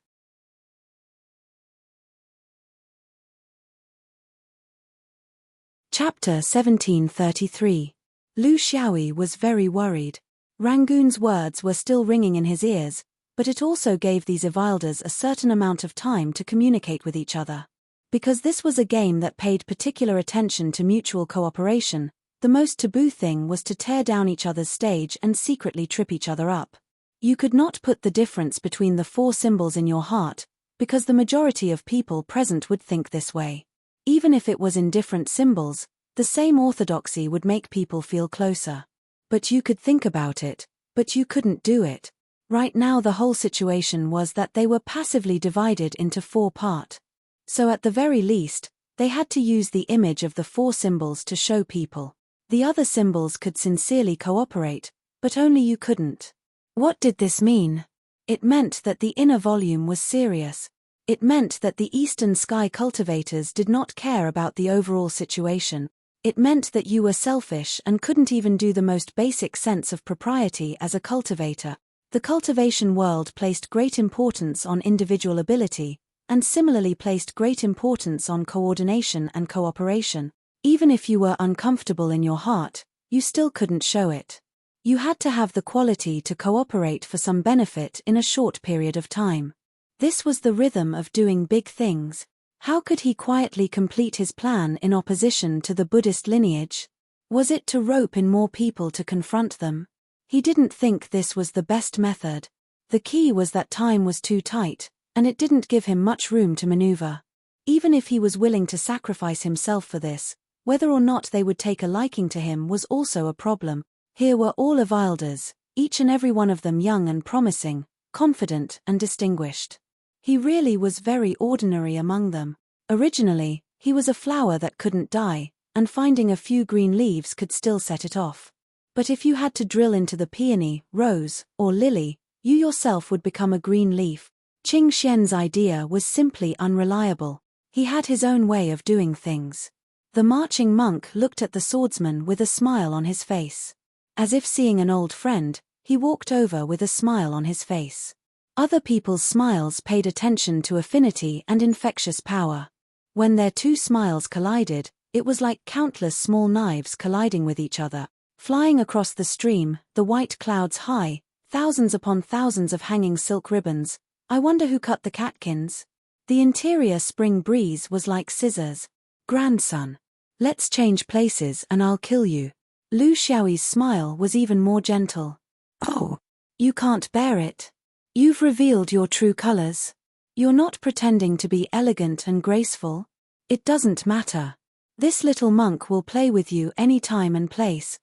Chapter 1733. Lu Xiaoyi was very worried. Rangoon's words were still ringing in his ears, but it also gave these Evilders a certain amount of time to communicate with each other. Because this was a game that paid particular attention to mutual cooperation, the most taboo thing was to tear down each other's stage and secretly trip each other up. You could not put the difference between the 4 symbols in your heart, because the majority of people present would think this way. Even if it was in different symbols, the same orthodoxy would make people feel closer. But you could think about it, but you couldn't do it. Right now the whole situation was that they were passively divided into 4 parts. So at the very least, they had to use the image of the 4 symbols to show people. The other symbols could sincerely cooperate, but only you couldn't. What did this mean? It meant that the inner volume was serious. It meant that the eastern sky cultivators did not care about the overall situation. It meant that you were selfish and couldn't even do the most basic sense of propriety as a cultivator. The cultivation world placed great importance on individual ability, and similarly placed great importance on coordination and cooperation. Even if you were uncomfortable in your heart, you still couldn't show it. You had to have the quality to cooperate for some benefit in a short period of time. This was the rhythm of doing big things. How could he quietly complete his plan in opposition to the Buddhist lineage? Was it to rope in more people to confront them? He didn't think this was the best method. The key was that time was too tight, and it didn't give him much room to maneuver. Even if he was willing to sacrifice himself for this, whether or not they would take a liking to him was also a problem. Here were all Evilders, each and every one of them young and promising, confident and distinguished. He really was very ordinary among them. Originally, he was a flower that couldn't die, and finding a few green leaves could still set it off. But if you had to drill into the peony, rose, or lily, you yourself would become a green leaf. Qing Xian's idea was simply unreliable. He had his own way of doing things. The marching monk looked at the swordsman with a smile on his face. As if seeing an old friend, he walked over with a smile on his face. Other people's smiles paid attention to affinity and infectious power. When their 2 smiles collided, it was like countless small knives colliding with each other. Flying across the stream, the white clouds high, thousands upon thousands of hanging silk ribbons. I wonder who cut the catkins? The interior spring breeze was like scissors. Grandson. Let's change places and I'll kill you. Lu Xiaoyi's smile was even more gentle. Oh. You can't bear it. You've revealed your true colors. You're not pretending to be elegant and graceful. It doesn't matter. This little monk will play with you any time and place.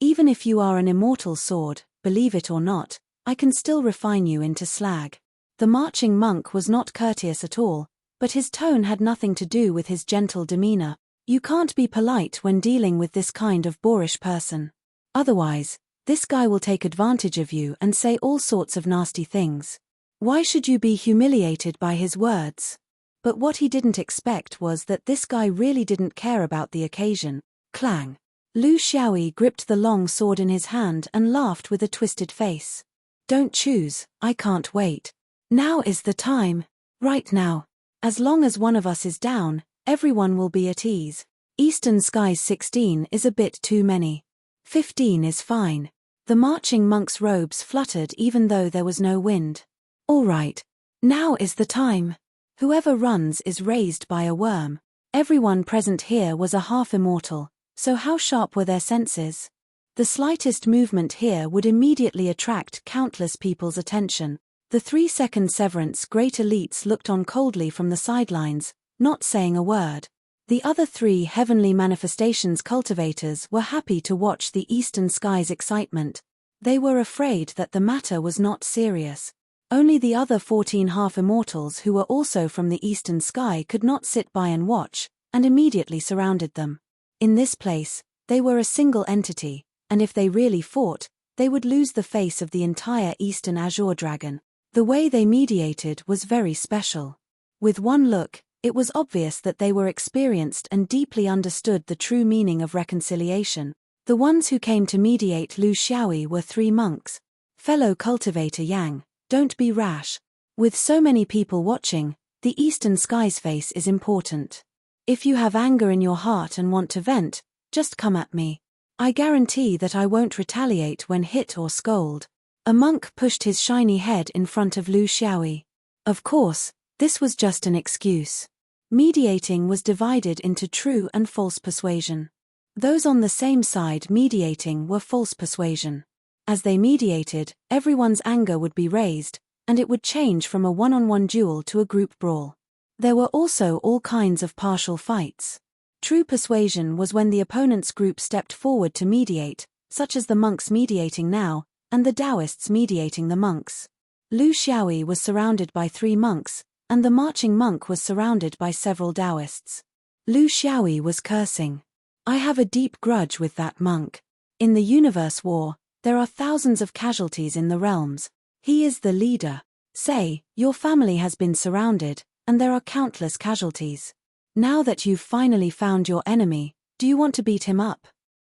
Even if you are an immortal sword, believe it or not, I can still refine you into slag. The marching monk was not courteous at all, but his tone had nothing to do with his gentle demeanor. You can't be polite when dealing with this kind of boorish person. Otherwise, this guy will take advantage of you and say all sorts of nasty things. Why should you be humiliated by his words? But what he didn't expect was that this guy really didn't care about the occasion. Clang. Lu Xiaoyi gripped the long sword in his hand and laughed with a twisted face. Don't choose, I can't wait. Now is the time. Right now. As long as one of us is down, everyone will be at ease. Eastern Skies 16 is a bit too many. 15 is fine. The marching monk's robes fluttered even though there was no wind. All right. Now is the time. Whoever runs is raised by a worm. Everyone present here was a half-immortal, so how sharp were their senses? The slightest movement here would immediately attract countless people's attention. The 3-second severance great elites looked on coldly from the sidelines, not saying a word. The other 3 heavenly manifestations cultivators were happy to watch the Eastern Skies' excitement. They were afraid that the matter was not serious. Only the other 14 half-immortals who were also from the Eastern Sky could not sit by and watch, and immediately surrounded them. In this place, they were a single entity, and if they really fought, they would lose the face of the entire Eastern Azure Dragon. The way they mediated was very special. With one look, it was obvious that they were experienced and deeply understood the true meaning of reconciliation. The ones who came to mediate Lu Xiaoyi were 3 monks. Fellow cultivator Yang, don't be rash. With so many people watching, the Eastern Skies face is important. If you have anger in your heart and want to vent, just come at me. I guarantee that I won't retaliate when hit or scold. A monk pushed his shiny head in front of Lu Xiaoyi. Of course, this was just an excuse. Mediating was divided into true and false persuasion. Those on the same side mediating were false persuasion. As they mediated, everyone's anger would be raised, and it would change from a one-on-one duel to a group brawl. There were also all kinds of partial fights. True persuasion was when the opponent's group stepped forward to mediate, such as the monks mediating now, and the Taoists mediating the monks. Lu Xiaoyi was surrounded by 3 monks, and the marching monk was surrounded by several Taoists. Lu Xiaoyi was cursing. I have a deep grudge with that monk. In the universe war, there are thousands of casualties in the realms. He is the leader. Say, your family has been surrounded, and there are countless casualties. Now that you've finally found your enemy, do you want to beat him up?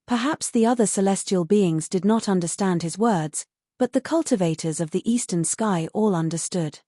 Perhaps the other celestial beings did not understand his words, but the cultivators of the Eastern Sky all understood.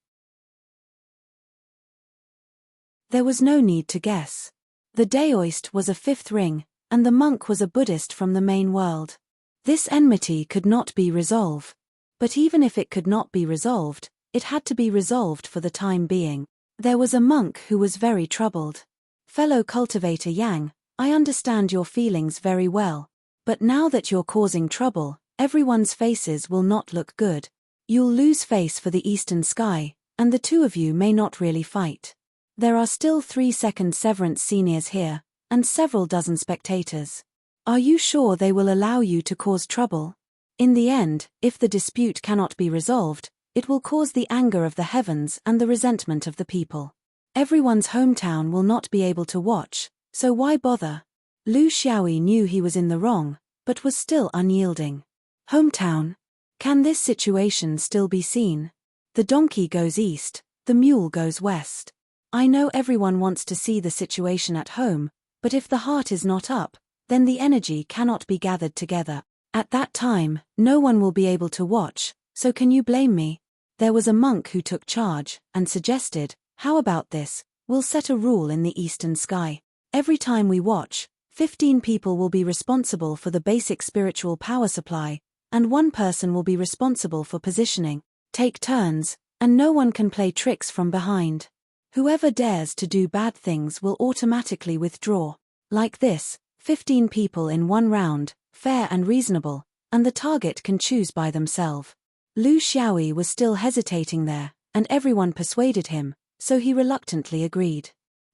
There was no need to guess. The Daoist was a 5th ring, and the monk was a Buddhist from the main world. This enmity could not be resolved. But even if it could not be resolved, it had to be resolved for the time being. There was a monk who was very troubled. Fellow cultivator Yang, I understand your feelings very well. But now that you're causing trouble, everyone's faces will not look good. You'll lose face for the Eastern Sky, and the 2 of you may not really fight. There are still 3-second severance seniors here, and several dozen spectators. Are you sure they will allow you to cause trouble? In the end, if the dispute cannot be resolved, it will cause the anger of the heavens and the resentment of the people. Everyone's hometown will not be able to watch, so why bother? Lu Xiaoyi knew he was in the wrong, but was still unyielding. Hometown? Can this situation still be seen? The donkey goes east, the mule goes west. I know everyone wants to see the situation at home, but if the heart is not up, then the energy cannot be gathered together. At that time, no one will be able to watch, so can you blame me? There was a monk who took charge, and suggested, how about this, we'll set a rule in the Eastern Sky. Every time we watch, 15 people will be responsible for the basic spiritual power supply, and 1 person will be responsible for positioning. Take turns, and no one can play tricks from behind. Whoever dares to do bad things will automatically withdraw. Like this, 15 people in 1 round, fair and reasonable, and the target can choose by themselves. Lu Xiaoyi was still hesitating there, and everyone persuaded him, so he reluctantly agreed.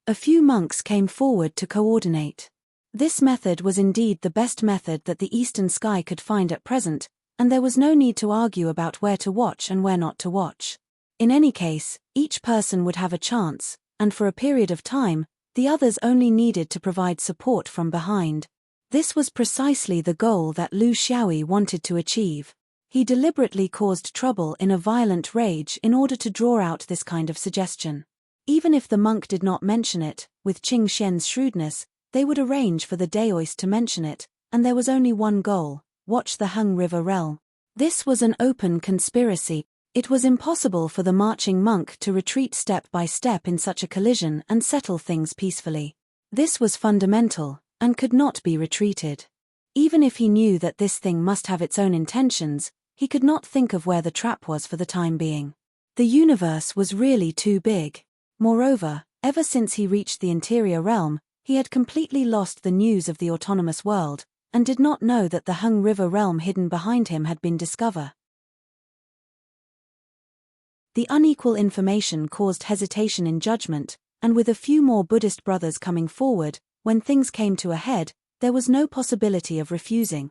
A few monks came forward to coordinate. This method was indeed the best method that the Eastern Sky could find at present, and there was no need to argue about where to watch and where not to watch. In any case, each person would have a chance, and for a period of time, the others only needed to provide support from behind. This was precisely the goal that Lu Xiaoyi wanted to achieve. He deliberately caused trouble in a violent rage in order to draw out this kind of suggestion. Even if the monk did not mention it, with Qing Xian's shrewdness, They would arrange for the daoist to mention it, and there was only one goal: watch the Hung River realm. This was an open conspiracy. It was impossible for the marching monk to retreat step by step in such a collision and settle things peacefully. This was fundamental, and could not be retreated. Even if he knew that this thing must have its own intentions, he could not think of where the trap was for the time being. The universe was really too big. Moreover, ever since he reached the interior realm, he had completely lost the news of the autonomous world, and did not know that the Hung River realm hidden behind him had been discovered. The unequal information caused hesitation in judgment, and with a few more Buddhist brothers coming forward, when things came to a head, there was no possibility of refusing.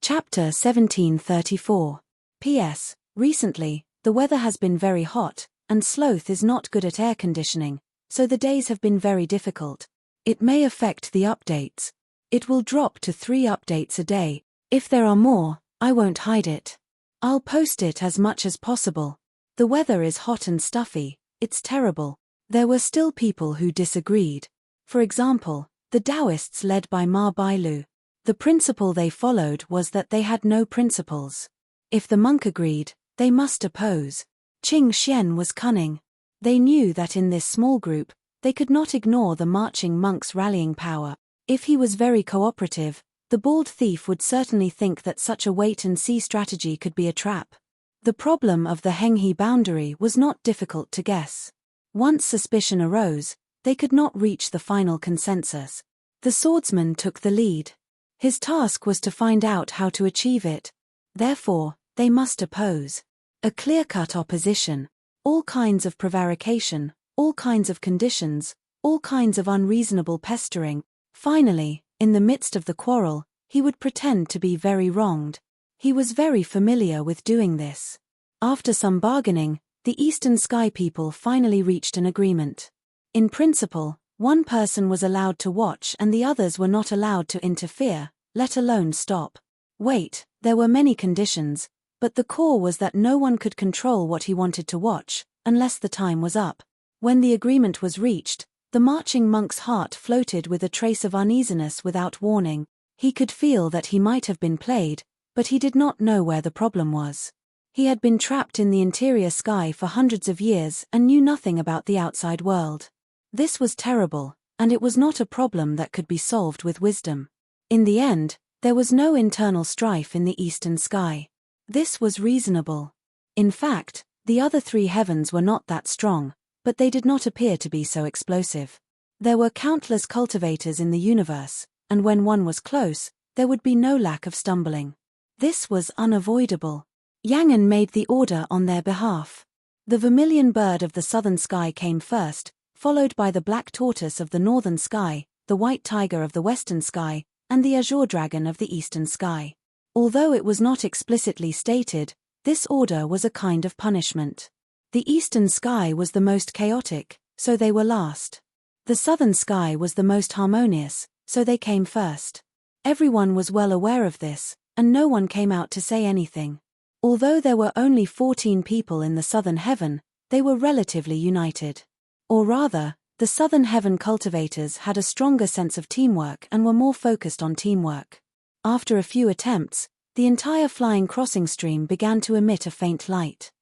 Chapter 1734. P.S. Recently, the weather has been very hot, and Sloth is not good at air conditioning, so the days have been very difficult. It may affect the updates. It will drop to 3 updates a day. If there are more, I won't hide it. I'll post it as much as possible. The weather is hot and stuffy, it's terrible. There were still people who disagreed. For example, the Taoists led by Ma Bailu. The principle they followed was that they had no principles. If the monk agreed, they must oppose. Qing Xian was cunning. They knew that in this small group, they could not ignore the marching monk's rallying power. If he was very cooperative, the bald thief would certainly think that such a wait-and-see strategy could be a trap. The problem of the Henghe boundary was not difficult to guess. Once suspicion arose, they could not reach the final consensus. The swordsman took the lead. His task was to find out how to achieve it. Therefore, they must oppose. A clear-cut opposition. All kinds of prevarication, all kinds of conditions, all kinds of unreasonable pestering. Finally, in the midst of the quarrel, he would pretend to be very wronged. He was very familiar with doing this. After some bargaining, the Eastern Sky people finally reached an agreement. In principle, one person was allowed to watch and the others were not allowed to interfere, let alone stop. Wait, there were many conditions, but the core was that no one could control what he wanted to watch, unless the time was up. When the agreement was reached, the marching monk's heart floated with a trace of uneasiness without warning. He could feel that he might have been played, but he did not know where the problem was. He had been trapped in the interior sky for hundreds of years and knew nothing about the outside world. This was terrible, and it was not a problem that could be solved with wisdom. In the end, there was no internal strife in the eastern sky. This was reasonable. In fact, the other 3 heavens were not that strong, but they did not appear to be so explosive. There were countless cultivators in the universe, and when one was close, there would be no lack of stumbling. This was unavoidable. Yangon made the order on their behalf. The vermilion bird of the southern sky came first, followed by the black tortoise of the northern sky, the white tiger of the western sky, and the azure dragon of the eastern sky. Although it was not explicitly stated, this order was a kind of punishment. The eastern sky was the most chaotic, so they were last. The southern sky was the most harmonious, so they came first. Everyone was well aware of this, and no one came out to say anything. Although there were only 14 people in the southern heaven, they were relatively united. Or rather, the southern heaven cultivators had a stronger sense of teamwork and were more focused on teamwork. After a few attempts, the entire flying crossing stream began to emit a faint light.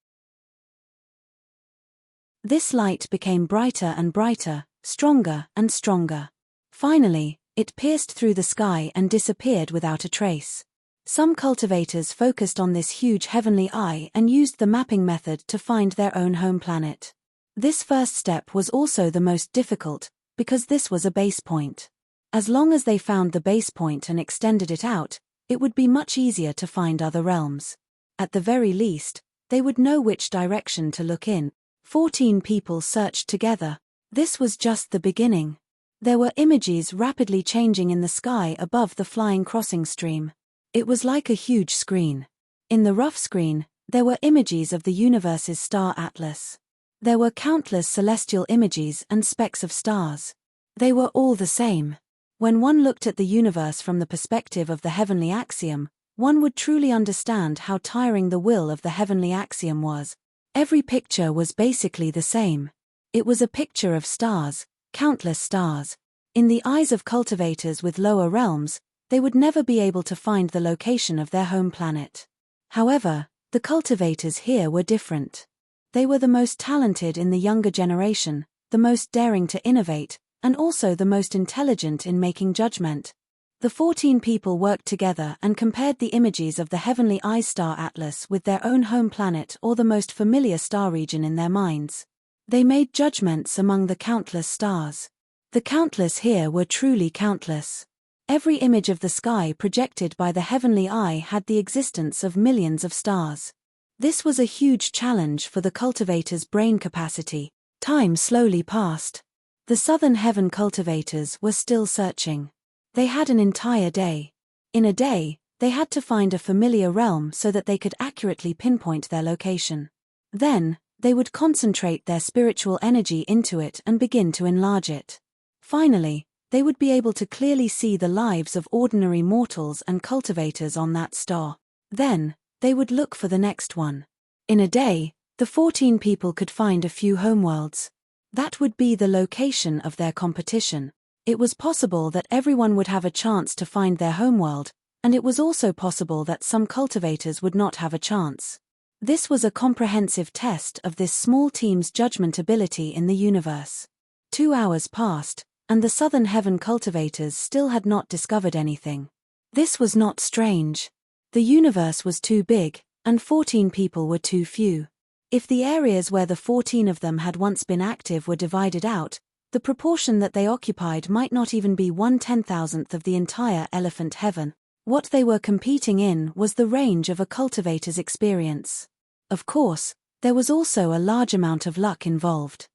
This light became brighter and brighter, stronger and stronger. Finally, it pierced through the sky and disappeared without a trace. Some cultivators focused on this huge heavenly eye and used the mapping method to find their own home planet. This first step was also the most difficult, because this was a base point. As long as they found the base point and extended it out, it would be much easier to find other realms. At the very least, they would know which direction to look in. 14 people searched together. This was just the beginning. There were images rapidly changing in the sky above the flying crossing stream. It was like a huge screen. In the rough screen, there were images of the universe's star atlas. There were countless celestial images and specks of stars. They were all the same. When one looked at the universe from the perspective of the heavenly axiom, one would truly understand how tiring the will of the heavenly axiom was. Every picture was basically the same. It was a picture of stars, countless stars. In the eyes of cultivators with lower realms, they would never be able to find the location of their home planet. However, the cultivators here were different. They were the most talented in the younger generation, the most daring to innovate, and also the most intelligent in making judgment. The 14 people worked together and compared the images of the heavenly eye star atlas with their own home planet or the most familiar star region in their minds. They made judgments among the countless stars. The countless here were truly countless. Every image of the sky projected by the heavenly eye had the existence of millions of stars. This was a huge challenge for the cultivators' brain capacity. Time slowly passed. The southern heaven cultivators were still searching. They had an entire day. In a day, they had to find a familiar realm so that they could accurately pinpoint their location. Then, they would concentrate their spiritual energy into it and begin to enlarge it. Finally, they would be able to clearly see the lives of ordinary mortals and cultivators on that star. Then, they would look for the next one. In a day, the 14 people could find a few homeworlds. That would be the location of their competition. It was possible that everyone would have a chance to find their homeworld, and it was also possible that some cultivators would not have a chance. This was a comprehensive test of this small team's judgment ability in the universe. 2 hours passed, and the southern heaven cultivators still had not discovered anything. This was not strange. The universe was too big, and 14 people were too few. If the areas where the 14 of them had once been active were divided out, the proportion that they occupied might not even be 1/10,000th of the entire elephant heaven. What they were competing in was the range of a cultivator's experience. Of course, there was also a large amount of luck involved.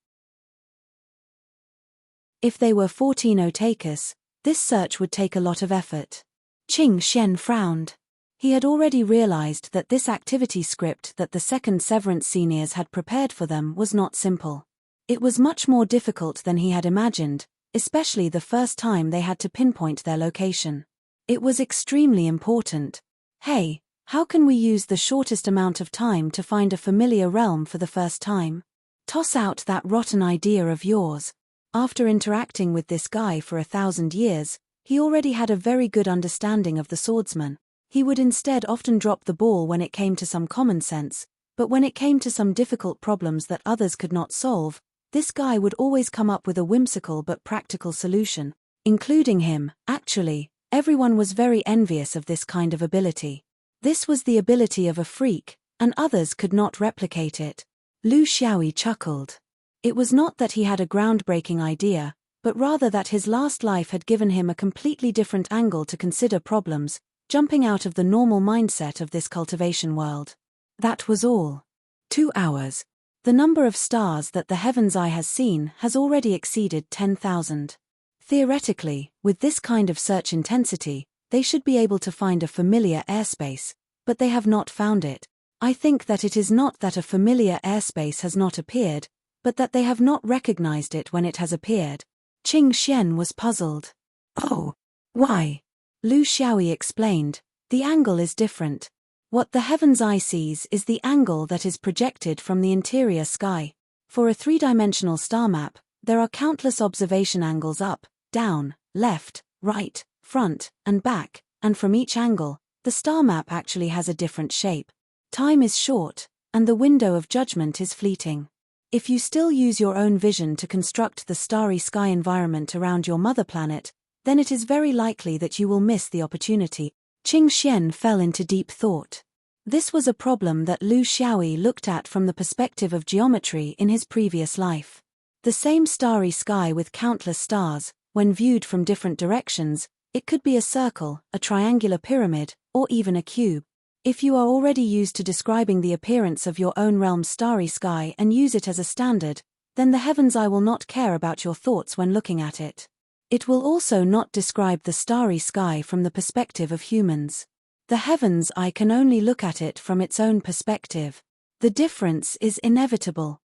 If they were 14 Otakus, this search would take a lot of effort. Qing Xian frowned. He had already realized that this activity script that the second Severance seniors had prepared for them was not simple. It was much more difficult than he had imagined, especially the first time they had to pinpoint their location. It was extremely important. Hey, how can we use the shortest amount of time to find a familiar realm for the first time? Toss out that rotten idea of yours. After interacting with this guy for 1,000 years, he already had a very good understanding of the swordsman. He would instead often drop the ball when it came to some common sense, but when it came to some difficult problems that others could not solve, this guy would always come up with a whimsical but practical solution, including him. Actually, everyone was very envious of this kind of ability. This was the ability of a freak, and others could not replicate it. Lu Xiaoyi chuckled. It was not that he had a groundbreaking idea, but rather that his last life had given him a completely different angle to consider problems, jumping out of the normal mindset of this cultivation world. That was all. 2 hours. The number of stars that the heaven's eye has seen has already exceeded 10,000. Theoretically, with this kind of search intensity, they should be able to find a familiar airspace, but they have not found it. I think that it is not that a familiar airspace has not appeared, but that they have not recognized it when it has appeared. Qing Xian was puzzled. Oh, why? Lu Xiaoyi explained, the angle is different. What the heaven's eye sees is the angle that is projected from the interior sky. For a three-dimensional star map, there are countless observation angles up, down, left, right, front, and back, and from each angle, the star map actually has a different shape. Time is short, and the window of judgment is fleeting. If you still use your own vision to construct the starry sky environment around your mother planet, then it is very likely that you will miss the opportunity. Qing Xian fell into deep thought. This was a problem that Lu Xiaoyi looked at from the perspective of geometry in his previous life. The same starry sky with countless stars, when viewed from different directions, it could be a circle, a triangular pyramid, or even a cube. If you are already used to describing the appearance of your own realm's starry sky and use it as a standard, then the heaven's eye will not care about your thoughts when looking at it. It will also not describe the starry sky from the perspective of humans. The heaven's eye can only look at it from its own perspective. The difference is inevitable.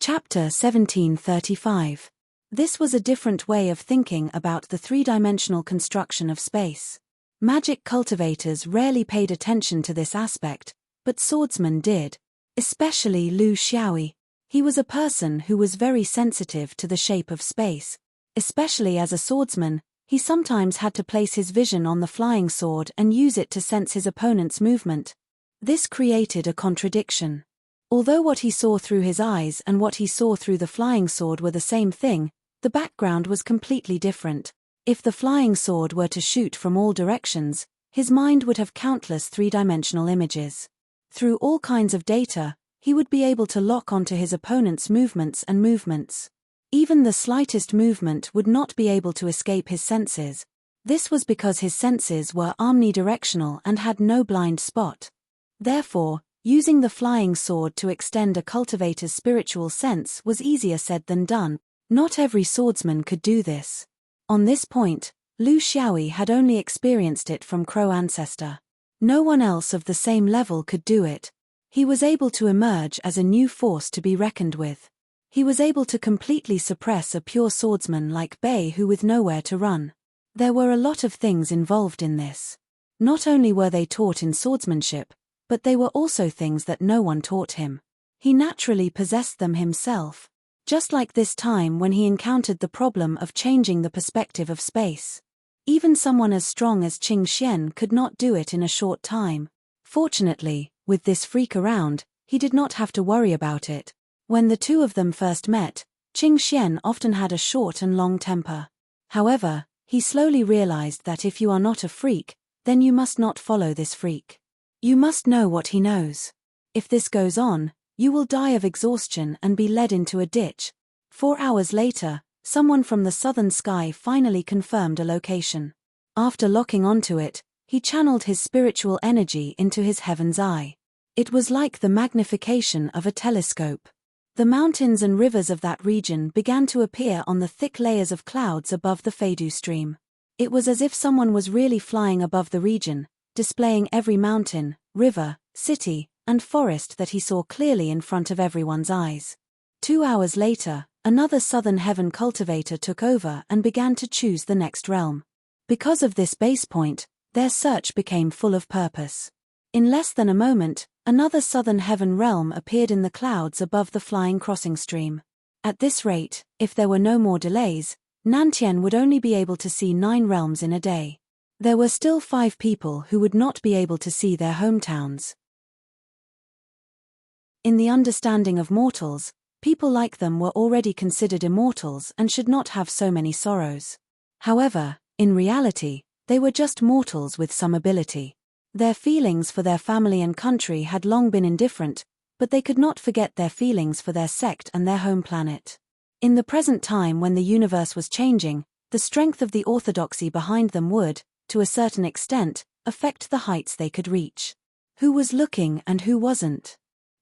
Chapter 1735. This was a different way of thinking about the three-dimensional construction of space. Magic cultivators rarely paid attention to this aspect, but swordsmen did. Especially Lu Xiaoyi. He was a person who was very sensitive to the shape of space. Especially as a swordsman, he sometimes had to place his vision on the flying sword and use it to sense his opponent's movement. This created a contradiction. Although what he saw through his eyes and what he saw through the flying sword were the same thing, the background was completely different. If the flying sword were to shoot from all directions, his mind would have countless three-dimensional images. Through all kinds of data, he would be able to lock onto his opponent's movements and movements. Even the slightest movement would not be able to escape his senses. This was because his senses were omnidirectional and had no blind spot. Therefore, using the flying sword to extend a cultivator's spiritual sense was easier said than done. Not every swordsman could do this. On this point, Lu Xiaoyi had only experienced it from Crow ancestor. No one else of the same level could do it. He was able to emerge as a new force to be reckoned with. He was able to completely suppress a pure swordsman like Bei who with nowhere to run. There were a lot of things involved in this. Not only were they taught in swordsmanship, but they were also things that no one taught him. He naturally possessed them himself. Just like this time when he encountered the problem of changing the perspective of space. Even someone as strong as Qing Xian could not do it in a short time. Fortunately, with this freak around, he did not have to worry about it. When the two of them first met, Qing Xian often had a short and long temper. However, he slowly realized that if you are not a freak, then you must not follow this freak. You must know what he knows. If this goes on, you will die of exhaustion and be led into a ditch. 4 hours later, someone from the southern sky finally confirmed a location. After locking onto it, he channeled his spiritual energy into his heaven's eye. It was like the magnification of a telescope. The mountains and rivers of that region began to appear on the thick layers of clouds above the Feidu stream. It was as if someone was really flying above the region, displaying every mountain, river, city, and forest that he saw clearly in front of everyone's eyes. 2 hours later, another southern heaven cultivator took over and began to choose the next realm. Because of this base point, their search became full of purpose. In less than a moment, another southern heaven realm appeared in the clouds above the flying crossing stream. At this rate, if there were no more delays, Nantian would only be able to see 9 realms in a day. There were still 5 people who would not be able to see their hometowns. In the understanding of mortals, people like them were already considered immortals and should not have so many sorrows. However, in reality, they were just mortals with some ability. Their feelings for their family and country had long been indifferent, but they could not forget their feelings for their sect and their home planet. In the present time when the universe was changing, the strength of the orthodoxy behind them would, to a certain extent, affect the heights they could reach. Who was looking and who wasn't?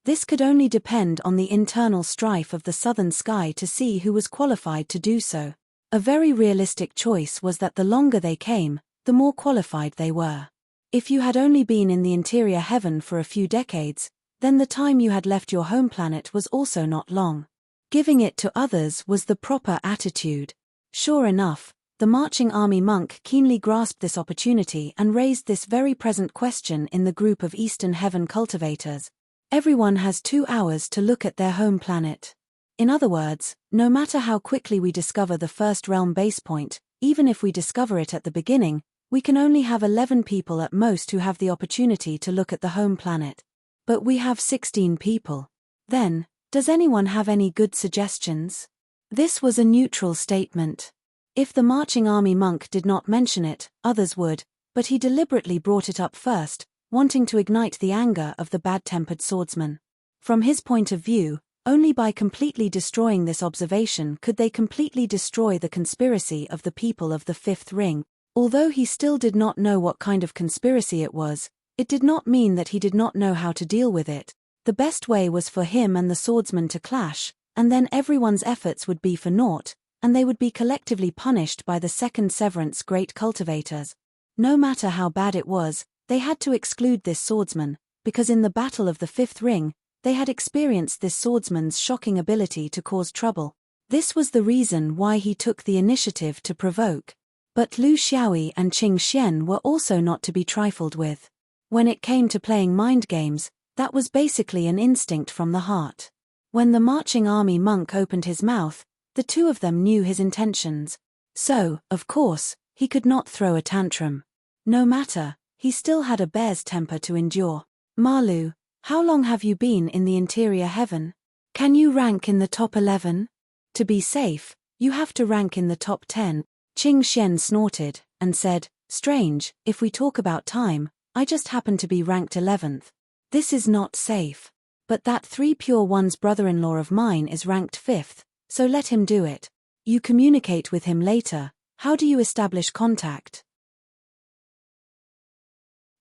This could only depend on the internal strife of the southern sky to see who was qualified to do so. A very realistic choice was that the longer they came, the more qualified they were. If you had only been in the interior heaven for a few decades, then the time you had left your home planet was also not long. Giving it to others was the proper attitude. Sure enough, the marching army monk keenly grasped this opportunity and raised this very present question in the group of Eastern Heaven cultivators. Everyone has 2 hours to look at their home planet. In other words, no matter how quickly we discover the first realm base point, even if we discover it at the beginning, we can only have 11 people at most who have the opportunity to look at the home planet. But we have 16 people. Then, does anyone have any good suggestions? This was a neutral statement. If the marching army monk did not mention it, others would, but he deliberately brought it up first, wanting to ignite the anger of the bad-tempered swordsman. From his point of view, only by completely destroying this observation could they completely destroy the conspiracy of the people of the Fifth Ring. Although he still did not know what kind of conspiracy it was, it did not mean that he did not know how to deal with it. The best way was for him and the swordsman to clash, and then everyone's efforts would be for naught, and they would be collectively punished by the second severance great cultivators. No matter how bad it was, they had to exclude this swordsman, because in the Battle of the Fifth Ring, they had experienced this swordsman's shocking ability to cause trouble. This was the reason why he took the initiative to provoke. But Lu Xiaoyi and Qing Xian were also not to be trifled with. When it came to playing mind games, that was basically an instinct from the heart. When the marching army monk opened his mouth, the two of them knew his intentions. So, of course, he could not throw a tantrum. No matter, he still had a bear's temper to endure. Malu, how long have you been in the interior heaven? Can you rank in the top 11? To be safe, you have to rank in the top 10. Qing Xian snorted, and said, strange, if we talk about time, I just happen to be ranked 11th. This is not safe. But that 3 Pure One's brother-in-law of mine is ranked 5th, so let him do it. You communicate with him later. How do you establish contact?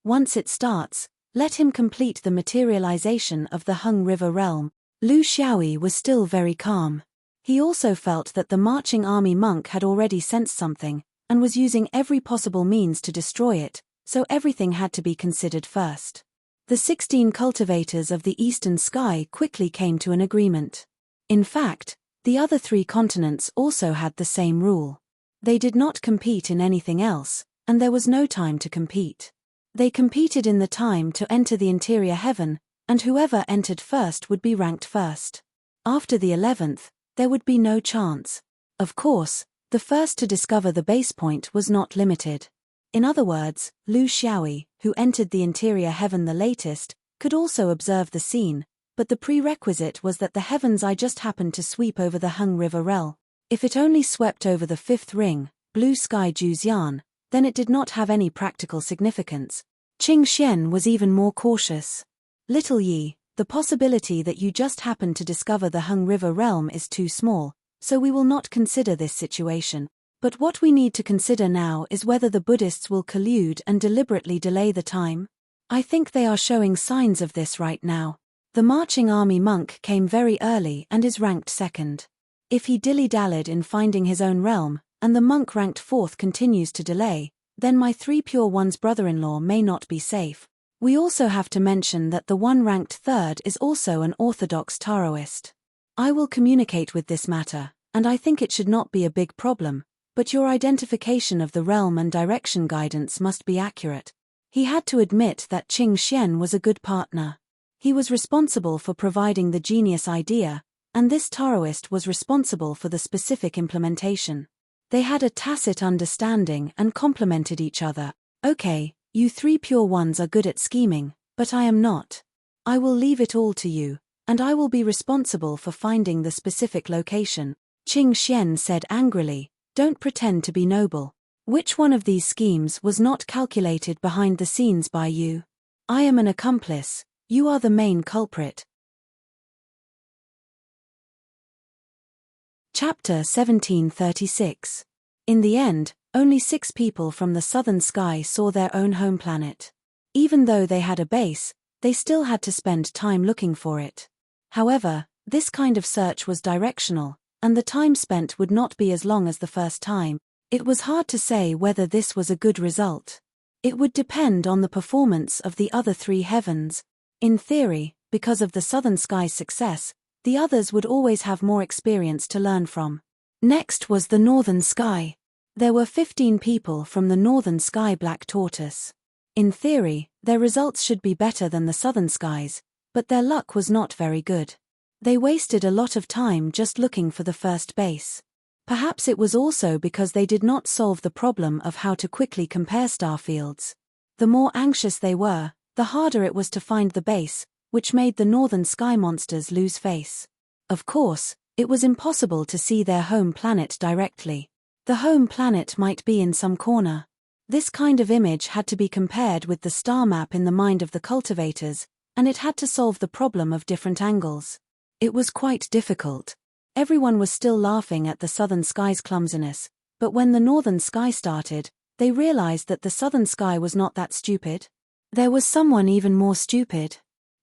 Once it starts, let him complete the materialization of the Hung River realm. Lu Xiaoyi was still very calm. He also felt that the marching army monk had already sensed something, and was using every possible means to destroy it, so everything had to be considered first. The 16 cultivators of the eastern sky quickly came to an agreement. In fact, the other 3 continents also had the same rule. They did not compete in anything else, and there was no time to compete. They competed in the time to enter the interior heaven, and whoever entered first would be ranked first. After the 11th, there would be no chance. Of course, the first to discover the base point was not limited. In other words, Lu Xiaoyi, who entered the interior heaven the latest, could also observe the scene, but the prerequisite was that the heaven's eye just happened to sweep over the Hung River realm. If it only swept over the 5th ring, Blue Sky Juzian, then it did not have any practical significance. Qing Xian was even more cautious. Little Yi, the possibility that you just happened to discover the Hung River realm is too small, so we will not consider this situation. But what we need to consider now is whether the Buddhists will collude and deliberately delay the time. I think they are showing signs of this right now. The marching army monk came very early and is ranked 2nd. If he dilly-dallied in finding his own realm, and the monk ranked 4th continues to delay, then my 3 Pure One's brother-in-law may not be safe. We also have to mention that the one ranked 3rd is also an orthodox Taoist. I will communicate with this matter, and I think it should not be a big problem, but your identification of the realm and direction guidance must be accurate. He had to admit that Qing Xian was a good partner. He was responsible for providing the genius idea, and this Taoist was responsible for the specific implementation. They had a tacit understanding and complemented each other. Okay, you 3 Pure Ones are good at scheming, but I am not. I will leave it all to you, and I will be responsible for finding the specific location. Qing Xian said angrily, don't pretend to be noble. Which one of these schemes was not calculated behind the scenes by you? I am an accomplice, you are the main culprit. Chapter 1736. In the end, only 6 people from the southern sky saw their own home planet. Even though they had a base, they still had to spend time looking for it. However, this kind of search was directional, and the time spent would not be as long as the first time. It was hard to say whether this was a good result. It would depend on the performance of the other 3 heavens. In theory, because of the southern sky's success, the others would always have more experience to learn from. Next was the northern sky. There were 15 people from the northern sky black tortoise. In theory, their results should be better than the southern skies, but their luck was not very good. They wasted a lot of time just looking for the first base. Perhaps it was also because they did not solve the problem of how to quickly compare starfields. The more anxious they were, the harder it was to find the base, which made the northern sky monsters lose face. Of course, it was impossible to see their home planet directly. The home planet might be in some corner. This kind of image had to be compared with the star map in the mind of the cultivators, and it had to solve the problem of different angles. It was quite difficult. Everyone was still laughing at the southern sky's clumsiness, but when the northern sky started, they realized that the southern sky was not that stupid. There was someone even more stupid.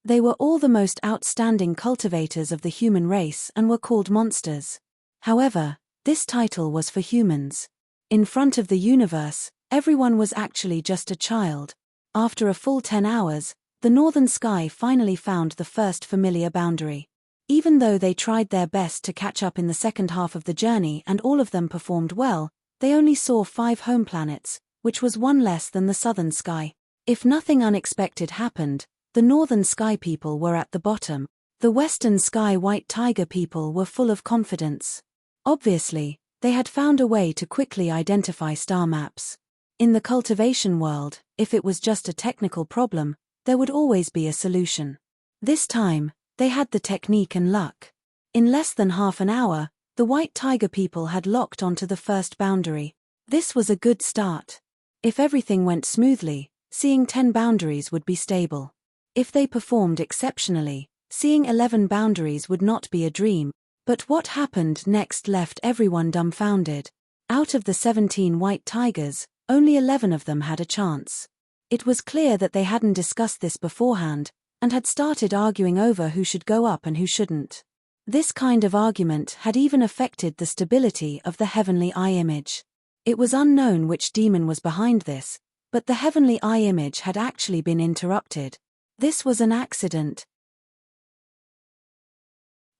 They were all the most outstanding cultivators of the human race and were called monsters. However, this title was for humans. In front of the universe, everyone was actually just a child. After a full 10 hours, the northern sky finally found the first familiar boundary. Even though they tried their best to catch up in the second half of the journey and all of them performed well, they only saw 5 home planets, which was one less than the southern sky. If nothing unexpected happened, the northern sky people were at the bottom. The western sky white tiger people were full of confidence. Obviously, they had found a way to quickly identify star maps. In the cultivation world, if it was just a technical problem, there would always be a solution. This time, they had the technique and luck. In less than half an hour, the white tiger people had locked onto the first boundary. This was a good start. If everything went smoothly, seeing 10 boundaries would be stable. If they performed exceptionally, seeing 11 boundaries would not be a dream. But what happened next left everyone dumbfounded. Out of the 17 white tigers, only 11 of them had a chance. It was clear that they hadn't discussed this beforehand, and had started arguing over who should go up and who shouldn't. This kind of argument had even affected the stability of the heavenly eye image. It was unknown which demon was behind this, but the heavenly eye image had actually been interrupted. This was an accident.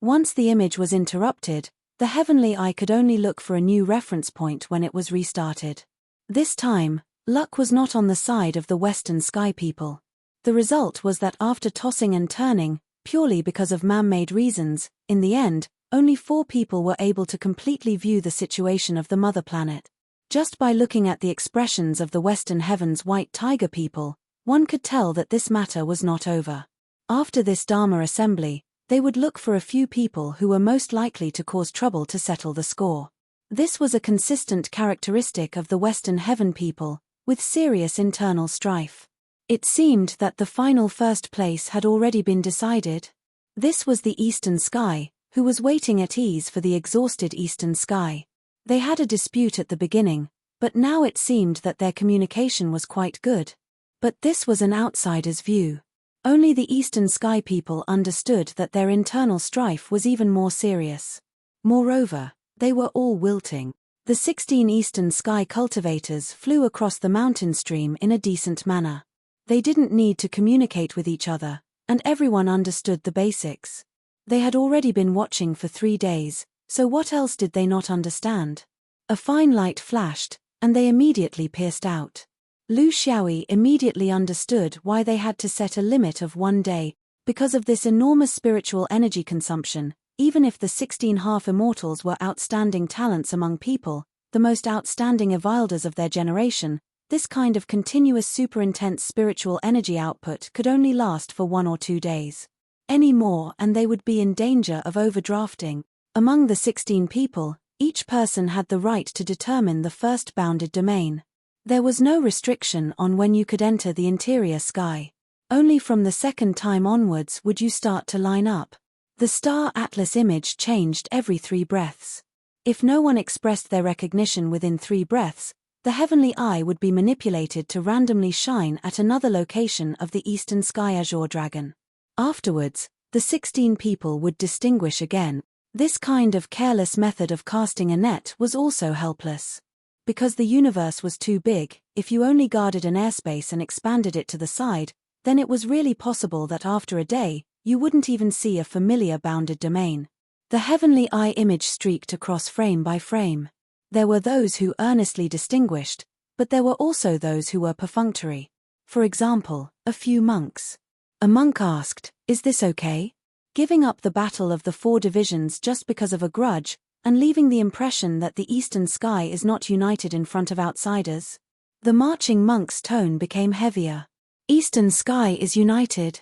Once the image was interrupted, the heavenly eye could only look for a new reference point when it was restarted. This time, luck was not on the side of the western sky people. The result was that after tossing and turning, purely because of man-made reasons, in the end, only 4 people were able to completely view the situation of the mother planet. Just by looking at the expressions of the western heavens white tiger people, one could tell that this matter was not over. After this Dharma assembly, they would look for a few people who were most likely to cause trouble to settle the score. This was a consistent characteristic of the western heaven people, with serious internal strife. It seemed that the final first place had already been decided. This was the eastern sky, who was waiting at ease for the exhausted eastern sky. They had a dispute at the beginning, but now it seemed that their communication was quite good. But this was an outsider's view. Only the eastern sky people understood that their internal strife was even more serious. Moreover, they were all wilting. The 16 eastern sky cultivators flew across the mountain stream in a decent manner. They didn't need to communicate with each other, and everyone understood the basics. They had already been watching for 3 days, so what else did they not understand? A fine light flashed, and they immediately pierced out. Lu Xiaoyi immediately understood why they had to set a limit of 1 day, because of this enormous spiritual energy consumption. Even if the 16 half-immortals were outstanding talents among people, the most outstanding Evilders of their generation, this kind of continuous super-intense spiritual energy output could only last for 1 or 2 days. Any more and they would be in danger of overdrafting. Among the 16 people, each person had the right to determine the first bounded domain. There was no restriction on when you could enter the interior sky. Only from the second time onwards would you start to line up. The star atlas image changed every 3 breaths. If no one expressed their recognition within 3 breaths, the heavenly eye would be manipulated to randomly shine at another location of the eastern sky azure dragon. Afterwards, the 16 people would distinguish again. This kind of careless method of casting a net was also helpless. Because the universe was too big, if you only guarded an airspace and expanded it to the side, then it was really possible that after a day, you wouldn't even see a familiar bounded domain. The heavenly eye image streaked across frame by frame. There were those who earnestly distinguished, but there were also those who were perfunctory. For example, a few monks. A monk asked, "Is this okay?" Giving up the battle of the 4 divisions just because of a grudge, and leaving the impression that the eastern sky is not united in front of outsiders. The marching monk's tone became heavier. "Eastern sky is united.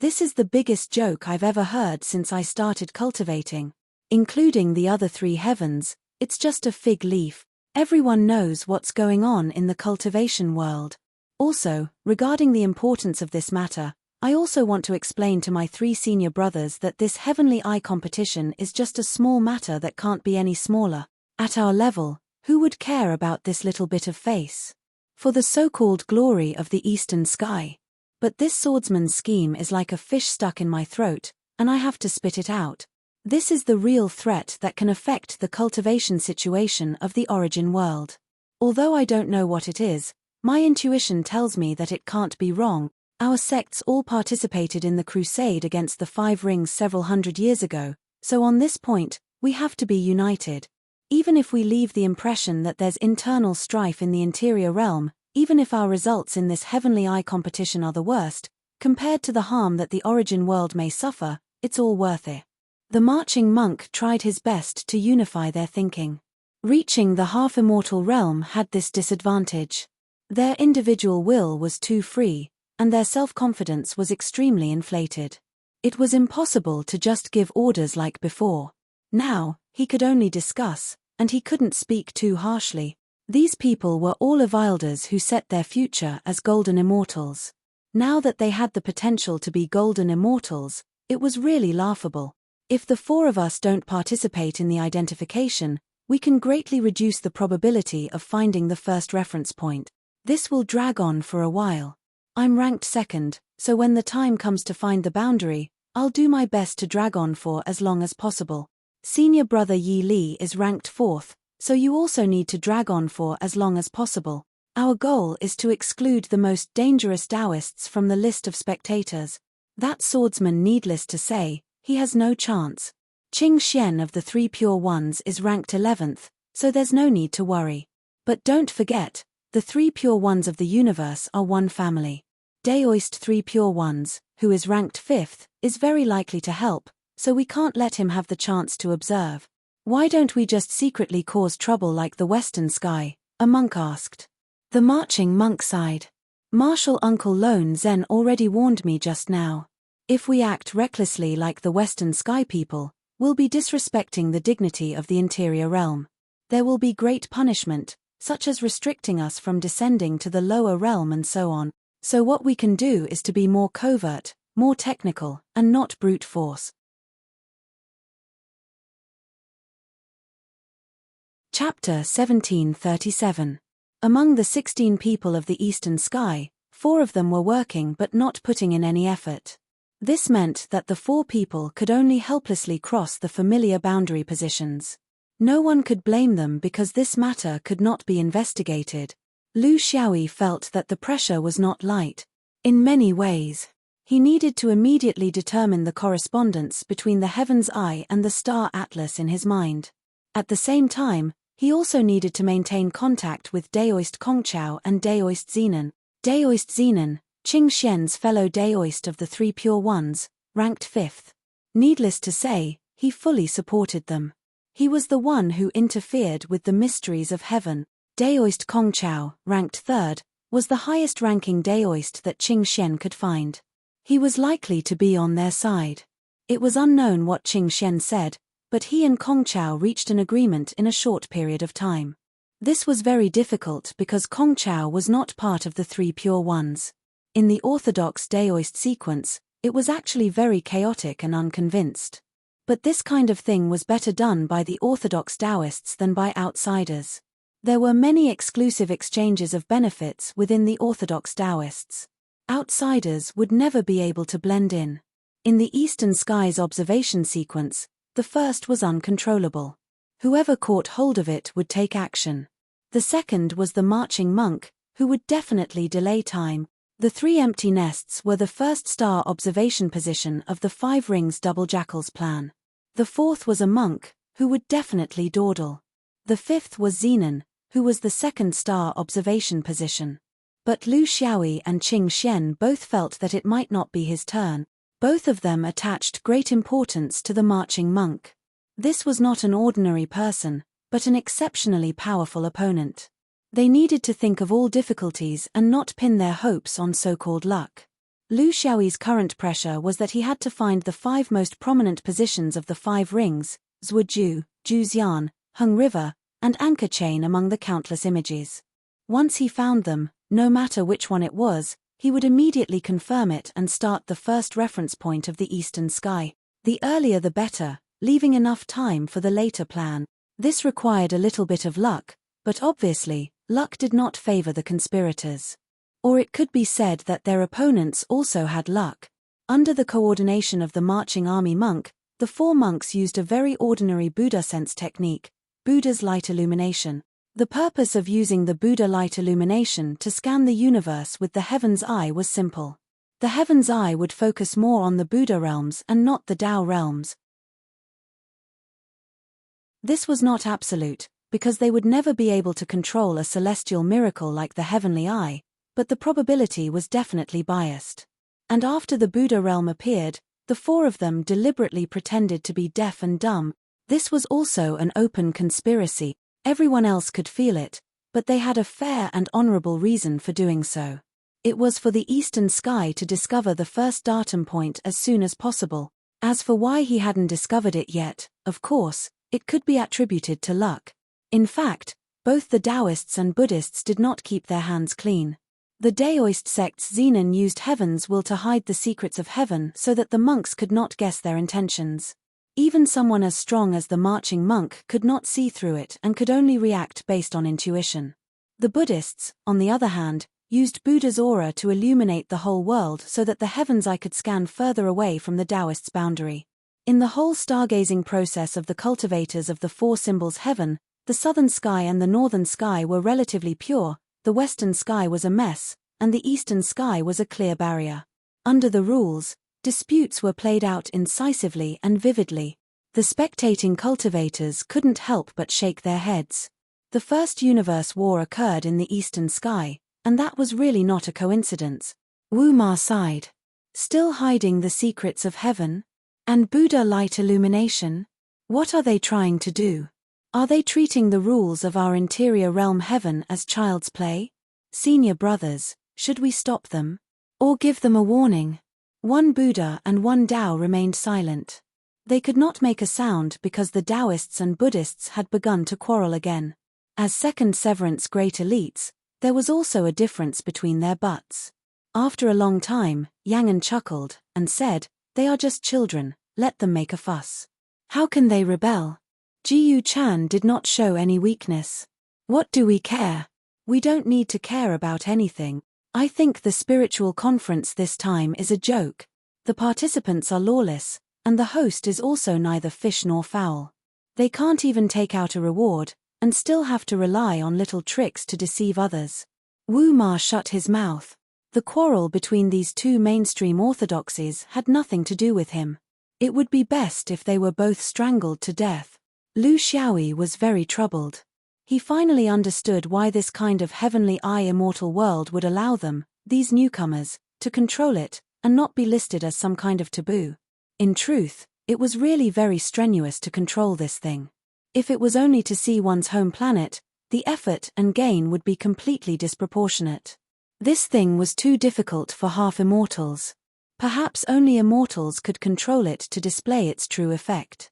This is the biggest joke I've ever heard since I started cultivating. Including the other 3 heavens, it's just a fig leaf. Everyone knows what's going on in the cultivation world. Also, regarding the importance of this matter, I also want to explain to my 3 senior brothers that this heavenly eye competition is just a small matter that can't be any smaller. At our level, who would care about this little bit of face? For the so-called glory of the eastern sky. But this swordsman's scheme is like a fish stuck in my throat, and I have to spit it out. This is the real threat that can affect the cultivation situation of the origin world. Although I don't know what it is, my intuition tells me that it can't be wrong. Our sects all participated in the crusade against the 5 rings several hundred years ago, so on this point, we have to be united. Even if we leave the impression that there's internal strife in the interior realm, even if our results in this heavenly eye competition are the worst, compared to the harm that the origin world may suffer, it's all worth it. The marching monk tried his best to unify their thinking. Reaching the half-immortal realm had this disadvantage. Their individual will was too free, and their self-confidence was extremely inflated. It was impossible to just give orders like before. Now, he could only discuss, and he couldn't speak too harshly. These people were all Avilders who set their future as golden immortals. Now that they had the potential to be golden immortals, it was really laughable. If the four of us don't participate in the identification, we can greatly reduce the probability of finding the first reference point. This will drag on for a while. I'm ranked second, so when the time comes to find the boundary, I'll do my best to drag on for as long as possible. Senior brother Yi Li is ranked fourth, so you also need to drag on for as long as possible. Our goal is to exclude the most dangerous Taoists from the list of spectators. That swordsman, needless to say, he has no chance. Qing Xian of the Three Pure Ones is ranked 11th, so there's no need to worry. But don't forget, the Three Pure Ones of the universe are one family. Daoist Three Pure Ones, who is ranked 5th, is very likely to help, so we can't let him have the chance to observe. Why don't we just secretly cause trouble like the Western Sky? A monk asked. The marching monk sighed. Martial Uncle Lone Zen already warned me just now. If we act recklessly like the Western Sky people, we'll be disrespecting the dignity of the interior realm. There will be great punishment, such as restricting us from descending to the lower realm and so on. So what we can do is to be more covert, more technical, and not brute force. Chapter 1737. Among the 16 people of the Eastern Sky, 4 of them were working but not putting in any effort. This meant that the 4 people could only helplessly cross the familiar boundary positions. No one could blame them because this matter could not be investigated. Lu Xiaoyi felt that the pressure was not light. In many ways, he needed to immediately determine the correspondence between the heaven's eye and the star atlas in his mind. At the same time, he also needed to maintain contact with Daoist Kongqiao and Daoist Zenon. Daoist Zenon, Qing Xian's fellow Daoist of the Three Pure Ones, ranked 5th. Needless to say, he fully supported them. He was the one who interfered with the mysteries of heaven. Daoist Kongqiao, ranked 3rd, was the highest-ranking Daoist that Qing Xian could find. He was likely to be on their side. It was unknown what Qing Xian said, but he and Kongqiao reached an agreement in a short period of time. This was very difficult because Kongqiao was not part of the Three Pure Ones. In the orthodox Daoist sequence, it was actually very chaotic and unconvinced. But this kind of thing was better done by the orthodox Taoists than by outsiders. There were many exclusive exchanges of benefits within the orthodox Taoists. Outsiders would never be able to blend in. In the Eastern Sky's observation sequence, the first was uncontrollable. Whoever caught hold of it would take action. The second was the marching monk, who would definitely delay time. The 3 empty nests were the first star observation position of the 5 rings double jackals plan. The fourth was a monk, who would definitely dawdle. The 5th was Zenon, who was the second star observation position. But Lu Xiaoyi and Qing Xian both felt that it might not be his turn. Both of them attached great importance to the marching monk. This was not an ordinary person, but an exceptionally powerful opponent. They needed to think of all difficulties and not pin their hopes on so-called luck. Lu Xiaoyi's current pressure was that he had to find the 5 most prominent positions of the 5 rings, Zhuoju, Juxian, Hung River, and Anchor Chain among the countless images. Once he found them, no matter which one it was, he would immediately confirm it and start the first reference point of the Eastern Sky. The earlier the better, leaving enough time for the later plan. This required a little bit of luck, but obviously, luck did not favor the conspirators. Or it could be said that their opponents also had luck. Under the coordination of the marching army monk, the 4 monks used a very ordinary Buddha sense technique, Buddha's light illumination. The purpose of using the Buddha light illumination to scan the universe with the heaven's eye was simple. The heaven's eye would focus more on the Buddha realms and not the Tao realms. This was not absolute, because they would never be able to control a celestial miracle like the heavenly eye, but the probability was definitely biased. And after the Buddha realm appeared, the four of them deliberately pretended to be deaf and dumb. This was also an open conspiracy. Everyone else could feel it, but they had a fair and honorable reason for doing so. It was for the eastern sky to discover the first datum point as soon as possible. As for why he hadn't discovered it yet, of course, it could be attributed to luck. In fact, both the Taoists and Buddhists did not keep their hands clean. The Daoist sect's Zenon used heaven's will to hide the secrets of heaven so that the monks could not guess their intentions. Even someone as strong as the marching monk could not see through it and could only react based on intuition. The Buddhists, on the other hand, used Buddha's aura to illuminate the whole world so that the heaven's eye could scan further away from the Taoists' boundary. In the whole stargazing process of the cultivators of the four symbols heaven, the southern sky and the northern sky were relatively pure, the western sky was a mess, and the eastern sky was a clear barrier. Under the rules, disputes were played out incisively and vividly. The spectating cultivators couldn't help but shake their heads. The first universe war occurred in the eastern sky, and that was really not a coincidence. Wu Ma sighed. Still hiding the secrets of heaven? And Buddha light illumination? What are they trying to do? Are they treating the rules of our interior realm heaven as child's play? Senior brothers, should we stop them? Or give them a warning? One Buddha and one Tao remained silent. They could not make a sound because the Taoists and Buddhists had begun to quarrel again. As second severance great elites, there was also a difference between their butts. After a long time, Yangon chuckled and said, "They are just children, let them make a fuss. How can they rebel?" Jiyu Chan did not show any weakness. What do we care? We don't need to care about anything. I think the spiritual conference this time is a joke. The participants are lawless, and the host is also neither fish nor fowl. They can't even take out a reward, and still have to rely on little tricks to deceive others. Wu Ma shut his mouth. The quarrel between these two mainstream orthodoxies had nothing to do with him. It would be best if they were both strangled to death. Lu Xiaoyi was very troubled. He finally understood why this kind of heavenly eye immortal world would allow them, these newcomers, to control it, and not be listed as some kind of taboo. In truth, it was really very strenuous to control this thing. If it was only to see one's home planet, the effort and gain would be completely disproportionate. This thing was too difficult for half-immortals. Perhaps only immortals could control it to display its true effect.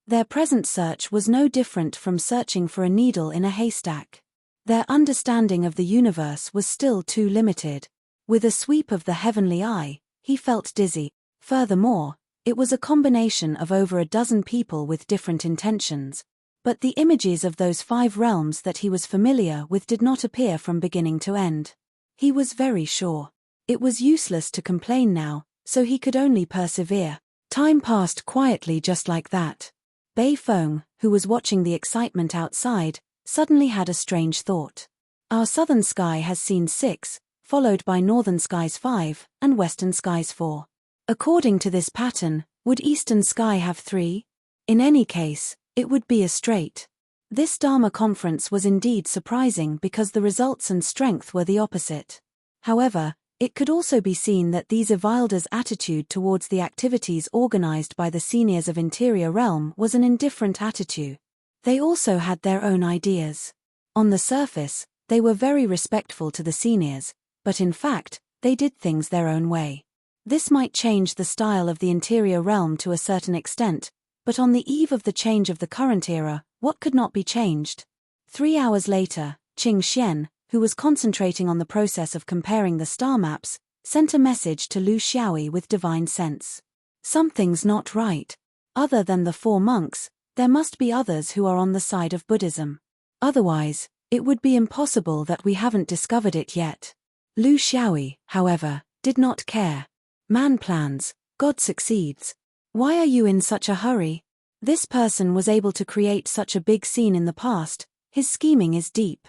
Their present search was no different from searching for a needle in a haystack. Their understanding of the universe was still too limited. With a sweep of the heavenly eye, he felt dizzy. Furthermore, it was a combination of over a dozen people with different intentions. But the images of those 5 realms that he was familiar with did not appear from beginning to end. He was very sure. It was useless to complain now, so he could only persevere. Time passed quietly just like that. Bei Feng, who was watching the excitement outside, suddenly had a strange thought. Our southern sky has seen 6, followed by northern skies 5, and western skies 4. According to this pattern, would eastern sky have 3? In any case, it would be a straight. This Dharma conference was indeed surprising because the results and strength were the opposite. However, it could also be seen that these Evilders' attitude towards the activities organized by the seniors of Interior Realm was an indifferent attitude. They also had their own ideas. On the surface, they were very respectful to the seniors, but in fact, they did things their own way. This might change the style of the Interior Realm to a certain extent, but on the eve of the change of the current era, what could not be changed? 3 hours later, Qing Xian, who was concentrating on the process of comparing the star maps, sent a message to Lu Xiaoyi with divine sense. Something's not right. Other than the 4 monks, there must be others who are on the side of Buddhism. Otherwise, it would be impossible that we haven't discovered it yet. Lu Xiaoyi, however, did not care. Man plans, God succeeds. Why are you in such a hurry? This person was able to create such a big scene in the past, his scheming is deep.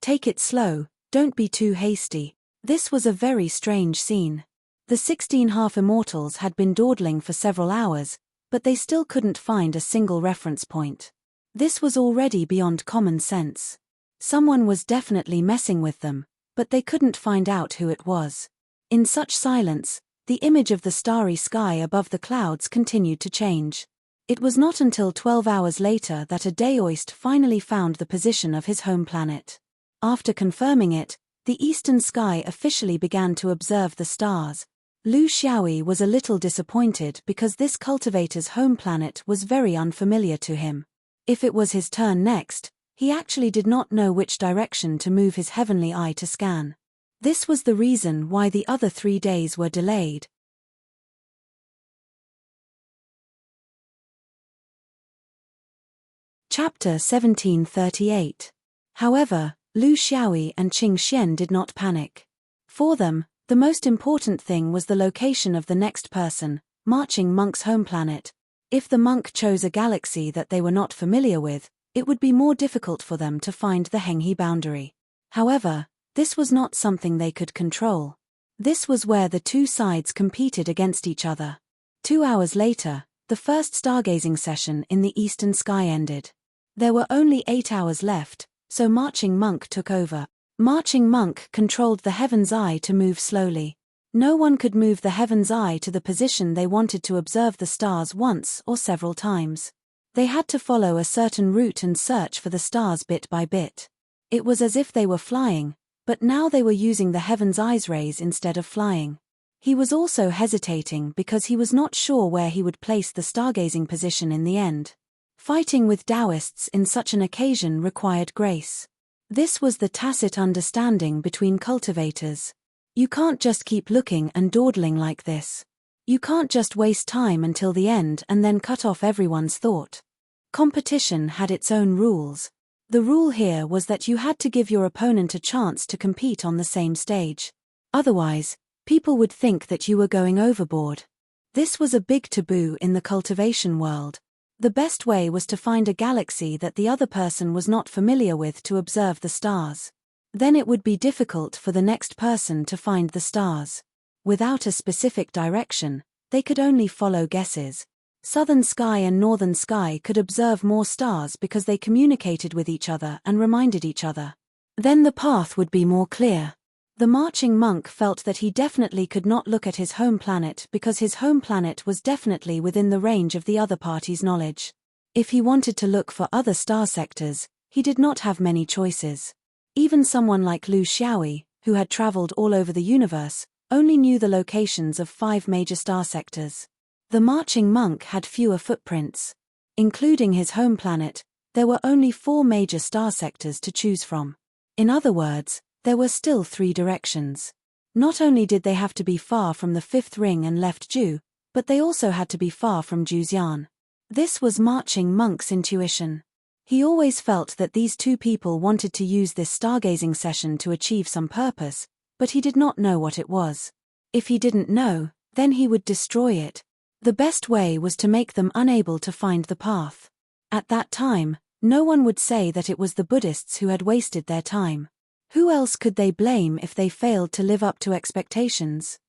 Take it slow, don't be too hasty. This was a very strange scene. The 16 half-immortals had been dawdling for several hours, but they still couldn't find a single reference point. This was already beyond common sense. Someone was definitely messing with them, but they couldn't find out who it was. In such silence, the image of the starry sky above the clouds continued to change. It was not until 12 hours later that a daoist finally found the position of his home planet. After confirming it, the eastern sky officially began to observe the stars. Lu Xiaoyi was a little disappointed because this cultivator's home planet was very unfamiliar to him. If it was his turn next, he actually did not know which direction to move his heavenly eye to scan. This was the reason why the other 3 days were delayed. Chapter 1738. However, Lu Xiaoyi and Qing Xian did not panic. For them, the most important thing was the location of the next person, marching monk's home planet. If the monk chose a galaxy that they were not familiar with, it would be more difficult for them to find the Henghe boundary. However, this was not something they could control. This was where the two sides competed against each other. 2 hours later, the first stargazing session in the eastern sky ended. There were only 8 hours left, so Marching Monk took over. Marching Monk controlled the heaven's eye to move slowly. No one could move the heaven's eye to the position they wanted to observe the stars once or several times. They had to follow a certain route and search for the stars bit by bit. It was as if they were flying, but now they were using the heaven's eye's rays instead of flying. He was also hesitating because he was not sure where he would place the stargazing position in the end. Fighting with Taoists in such an occasion required grace. This was the tacit understanding between cultivators. You can't just keep looking and dawdling like this. You can't just waste time until the end and then cut off everyone's thought. Competition had its own rules. The rule here was that you had to give your opponent a chance to compete on the same stage. Otherwise, people would think that you were going overboard. This was a big taboo in the cultivation world. The best way was to find a galaxy that the other person was not familiar with to observe the stars. Then it would be difficult for the next person to find the stars. Without a specific direction, they could only follow guesses. Southern Sky and Northern Sky could observe more stars because they communicated with each other and reminded each other. Then the path would be more clear. The Marching Monk felt that he definitely could not look at his home planet because his home planet was definitely within the range of the other party's knowledge. If he wanted to look for other star sectors, he did not have many choices. Even someone like Lu Xiaoyi, who had traveled all over the universe, only knew the locations of 5 major star sectors. The Marching Monk had fewer footprints. Including his home planet, there were only 4 major star sectors to choose from. In other words, there were still 3 directions. Not only did they have to be far from the 5th ring and left Ju, but they also had to be far from Juzian. This was Marching Monk's intuition. He always felt that these 2 people wanted to use this stargazing session to achieve some purpose, but he did not know what it was. If he didn't know, then he would destroy it. The best way was to make them unable to find the path. At that time, no one would say that it was the Buddhists who had wasted their time. Who else could they blame if they failed to live up to expectations?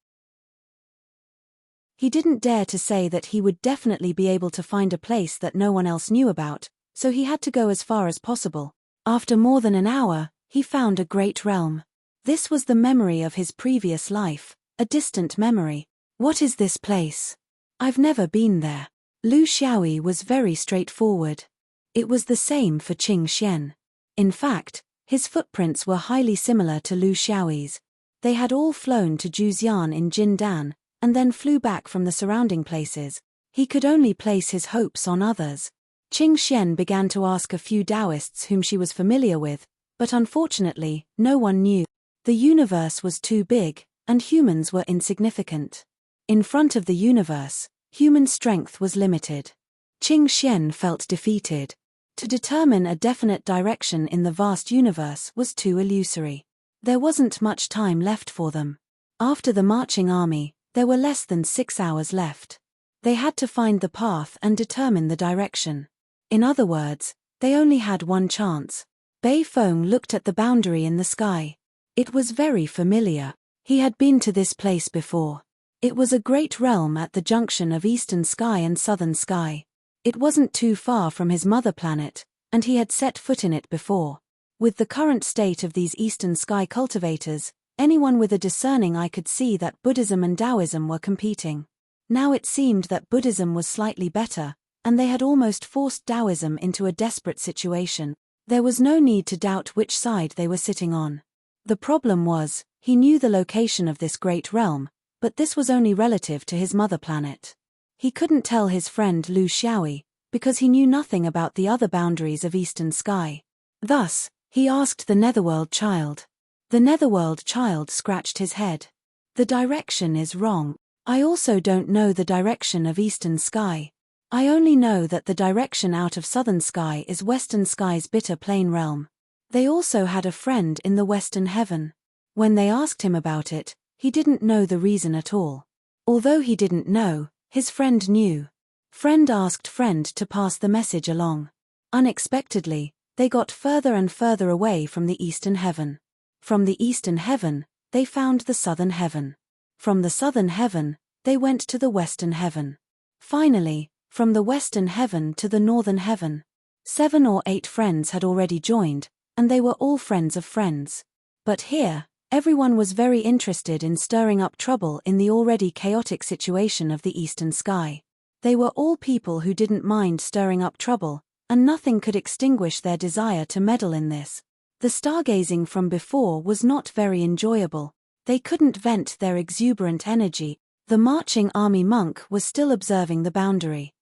He didn't dare to say that he would definitely be able to find a place that no one else knew about, so he had to go as far as possible. After more than an hour, he found a great realm. This was the memory of his previous life, a distant memory. What is this place? I've never been there. Lu Xiaoyi was very straightforward. It was the same for Qing Xian. In fact, his footprints were highly similar to Lu Xiaoyi's. They had all flown to Juzian in Jindan, and then flew back from the surrounding places. He could only place his hopes on others. Qing Xian began to ask a few Taoists whom she was familiar with, but unfortunately, no one knew. The universe was too big, and humans were insignificant. In front of the universe, human strength was limited. Qing Xian felt defeated. To determine a definite direction in the vast universe was too illusory. There wasn't much time left for them. After the marching army, there were less than 6 hours left. They had to find the path and determine the direction. In other words, they only had one chance. Bei Feng looked at the boundary in the sky. It was very familiar. He had been to this place before. It was a great realm at the junction of eastern sky and southern sky. It wasn't too far from his mother planet, and he had set foot in it before. With the current state of these eastern sky cultivators, anyone with a discerning eye could see that Buddhism and Taoism were competing. Now it seemed that Buddhism was slightly better, and they had almost forced Taoism into a desperate situation. There was no need to doubt which side they were sitting on. The problem was, he knew the location of this great realm, but this was only relative to his mother planet. He couldn't tell his friend Lu Xiaoyi, because he knew nothing about the other boundaries of eastern sky. Thus, he asked the Netherworld child. The Netherworld child scratched his head. The direction is wrong. I also don't know the direction of eastern sky. I only know that the direction out of southern sky is western sky's bitter plain realm. They also had a friend in the western heaven. When they asked him about it, he didn't know the reason at all. Although he didn't know, his friend knew. Friend asked friend to pass the message along. Unexpectedly, they got further and further away from the eastern heaven. From the eastern heaven, they found the southern heaven. From the southern heaven, they went to the western heaven. Finally, from the western heaven to the northern heaven. 7 or 8 friends had already joined, and they were all friends of friends. But here, everyone was very interested in stirring up trouble in the already chaotic situation of the eastern sky. They were all people who didn't mind stirring up trouble, and nothing could extinguish their desire to meddle in this. The stargazing from before was not very enjoyable. They couldn't vent their exuberant energy. The marching army monk was still observing the boundary.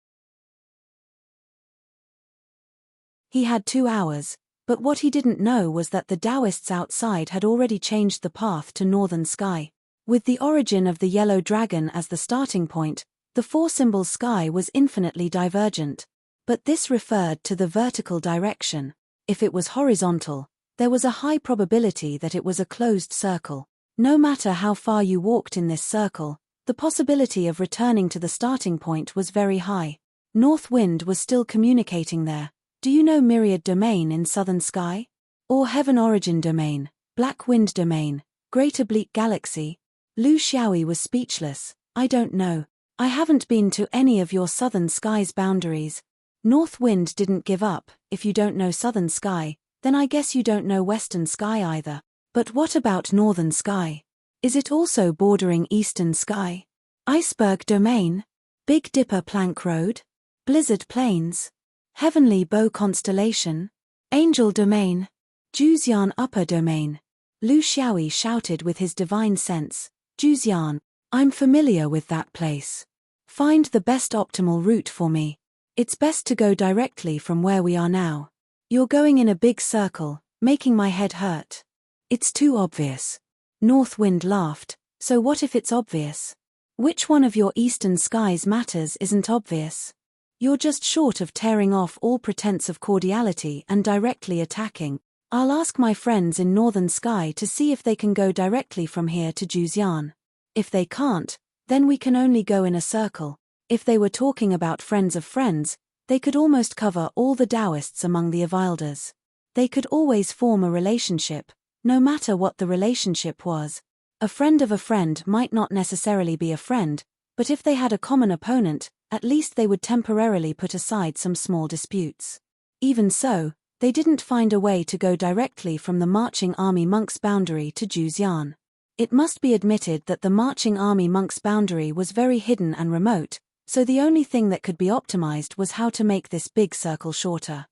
He had 2 hours. But what he didn't know was that the Taoists outside had already changed the path to northern sky. With the origin of the yellow dragon as the starting point, the 4-symbol sky was infinitely divergent. But this referred to the vertical direction. If it was horizontal, there was a high probability that it was a closed circle. No matter how far you walked in this circle, the possibility of returning to the starting point was very high. North wind was still communicating there. Do you know Myriad Domain in Southern Sky? Or Heaven Origin Domain, Black Wind Domain, Great Oblique Galaxy? Lu Xiaoyi was speechless. I don't know. I haven't been to any of your Southern Sky's boundaries. North Wind didn't give up. If you don't know Southern Sky, then I guess you don't know Western Sky either. But what about Northern Sky? Is it also bordering Eastern Sky? Iceberg Domain? Big Dipper Plank Road? Blizzard Plains? Heavenly Bow Constellation? Angel Domain? Juzian Upper Domain? Lu Xiaoyi shouted with his divine sense. Juzian, I'm familiar with that place. Find the best optimal route for me. It's best to go directly from where we are now. You're going in a big circle, making my head hurt. It's too obvious. North Wind laughed. So what if it's obvious? Which one of your eastern skies matters isn't obvious? You're just short of tearing off all pretense of cordiality and directly attacking. I'll ask my friends in Northern Sky to see if they can go directly from here to Juzian. If they can't, then we can only go in a circle. If they were talking about friends of friends, they could almost cover all the Taoists among the Avilders. They could always form a relationship, no matter what the relationship was. A friend of a friend might not necessarily be a friend, but if they had a common opponent, at least they would temporarily put aside some small disputes. Even so, they didn't find a way to go directly from the marching army monk's boundary to Juzian. It must be admitted that the marching army monk's boundary was very hidden and remote, so the only thing that could be optimized was how to make this big circle shorter.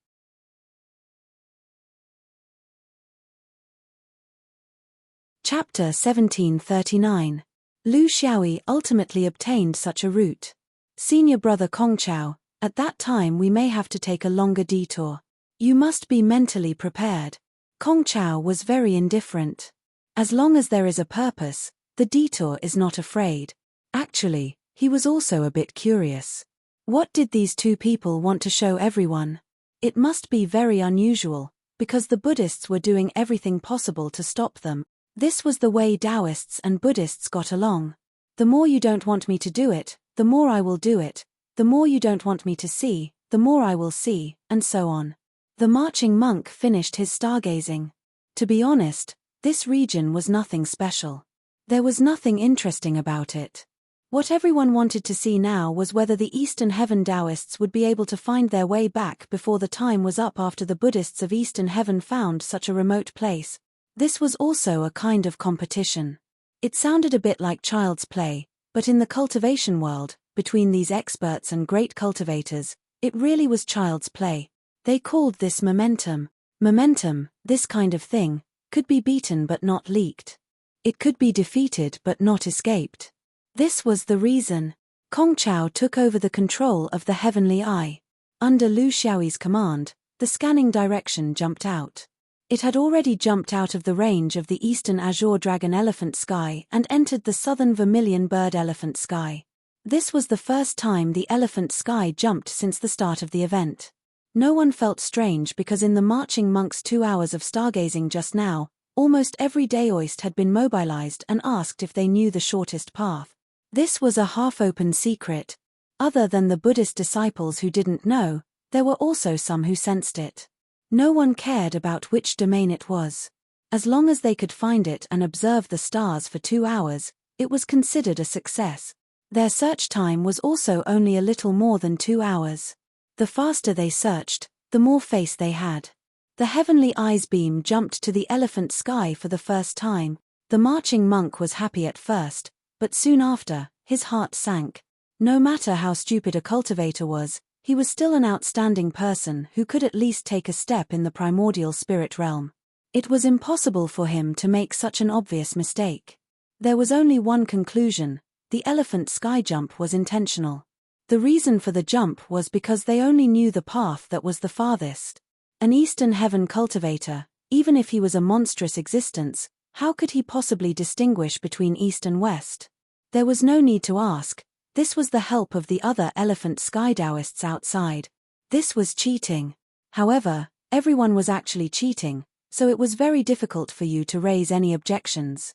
Chapter 1739. Lu Xiaoyi ultimately obtained such a route. Senior brother Kongchao, at that time we may have to take a longer detour. You must be mentally prepared. Kongchao was very indifferent. As long as there is a purpose, the detour is not afraid. Actually, he was also a bit curious. What did these 2 people want to show everyone? It must be very unusual, because the Buddhists were doing everything possible to stop them. This was the way Taoists and Buddhists got along. The more you don't want me to do it, the more I will do it. The more you don't want me to see, the more I will see, and so on. The marching monk finished his stargazing. To be honest, this region was nothing special. There was nothing interesting about it. What everyone wanted to see now was whether the Eastern Heaven Taoists would be able to find their way back before the time was up after the Buddhists of Eastern Heaven found such a remote place. This was also a kind of competition. It sounded a bit like child's play, but in the cultivation world, between these experts and great cultivators, it really was child's play. They called this momentum. Momentum, this kind of thing, could be beaten but not leaked. It could be defeated but not escaped. This was the reason Kong Chao took over the control of the heavenly eye. Under Lu Xiaoyi's command, the scanning direction jumped out. It had already jumped out of the range of the eastern azure dragon elephant sky and entered the southern vermilion bird elephant sky. This was the first time the elephant sky jumped since the start of the event. No one felt strange because in the marching monks' 2 hours of stargazing just now, almost every Daoist had been mobilized and asked if they knew the shortest path. This was a half-open secret. Other than the Buddhist disciples who didn't know, there were also some who sensed it. No one cared about which domain it was. As long as they could find it and observe the stars for 2 hours, it was considered a success. Their search time was also only a little more than 2 hours. The faster they searched, the more face they had. The heavenly eye's beam jumped to the elephant sky for the first time. The marching monk was happy at first, but soon after, his heart sank. No matter how stupid a cultivator was, he was still an outstanding person who could at least take a step in the primordial spirit realm. It was impossible for him to make such an obvious mistake. There was only one conclusion: the elephant sky jump was intentional. The reason for the jump was because they only knew the path that was the farthest. An Eastern Heaven cultivator, even if he was a monstrous existence, how could he possibly distinguish between East and West? There was no need to ask. This was the help of the other elephant sky Taoists outside. This was cheating. However, everyone was actually cheating, so it was very difficult for you to raise any objections.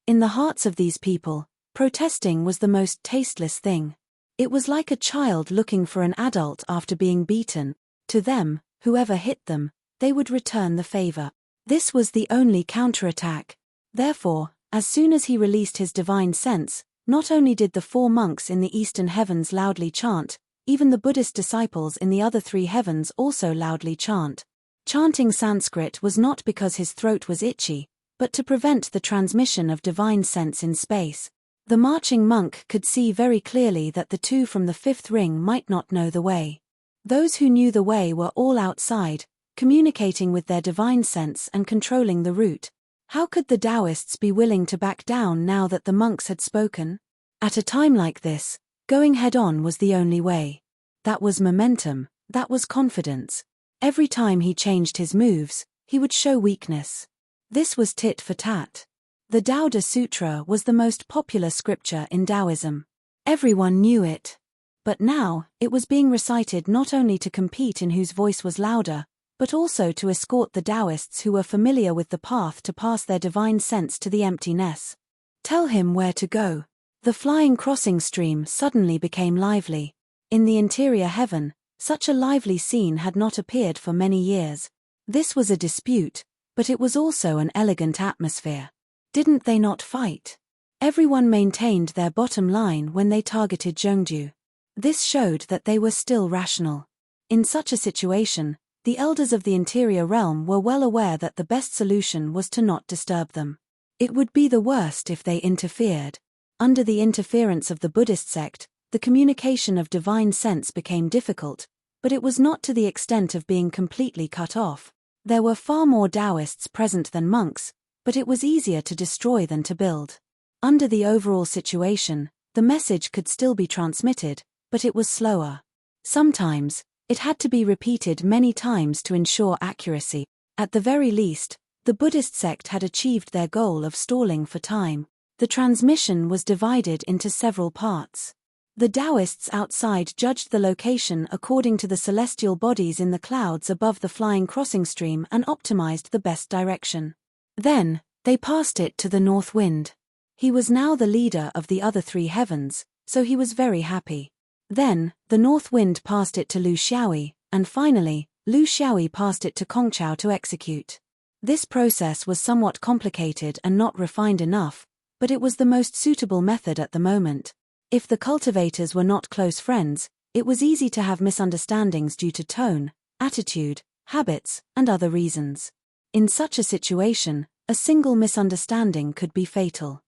In the hearts of these people, protesting was the most tasteless thing. It was like a child looking for an adult after being beaten. To them, whoever hit them, they would return the favor. This was the only counterattack. Therefore, as soon as he released his divine sense, not only did the 4 monks in the Eastern Heavens loudly chant, even the Buddhist disciples in the other 3 heavens also loudly chant. Chanting Sanskrit was not because his throat was itchy, but to prevent the transmission of divine sense in space. The marching monk could see very clearly that the 2 from the 5th ring might not know the way. Those who knew the way were all outside, communicating with their divine sense and controlling the route. How could the Taoists be willing to back down now that the monks had spoken? At a time like this, going head-on was the only way. That was momentum, that was confidence. Every time he changed his moves, he would show weakness. This was tit for tat. The Tao Te Sutra was the most popular scripture in Taoism. Everyone knew it. But now, it was being recited not only to compete in whose voice was louder, but also to escort the Taoists who were familiar with the path to pass their divine sense to the emptiness. Tell him where to go. The flying crossing stream suddenly became lively. In the interior heaven, such a lively scene had not appeared for many years. This was a dispute, but it was also an elegant atmosphere. Didn't they not fight? Everyone maintained their bottom line when they targeted Zhongju. This showed that they were still rational. In such a situation, the elders of the interior realm were well aware that the best solution was to not disturb them. It would be the worst if they interfered. Under the interference of the Buddhist sect, the communication of divine sense became difficult, but it was not to the extent of being completely cut off. There were far more Taoists present than monks, but it was easier to destroy than to build. Under the overall situation, the message could still be transmitted, but it was slower. Sometimes, it had to be repeated many times to ensure accuracy. At the very least, the Buddhist sect had achieved their goal of stalling for time. The transmission was divided into several parts. The Taoists outside judged the location according to the celestial bodies in the clouds above the flying crossing stream and optimized the best direction. Then, they passed it to the north wind. He was now the leader of the other 3 heavens, so he was very happy. Then, the north wind passed it to Lu Xiaoyi, and finally, Lu Xiaoyi passed it to Kong Chao to execute. This process was somewhat complicated and not refined enough, but it was the most suitable method at the moment. If the cultivators were not close friends, it was easy to have misunderstandings due to tone, attitude, habits, and other reasons. In such a situation, a single misunderstanding could be fatal.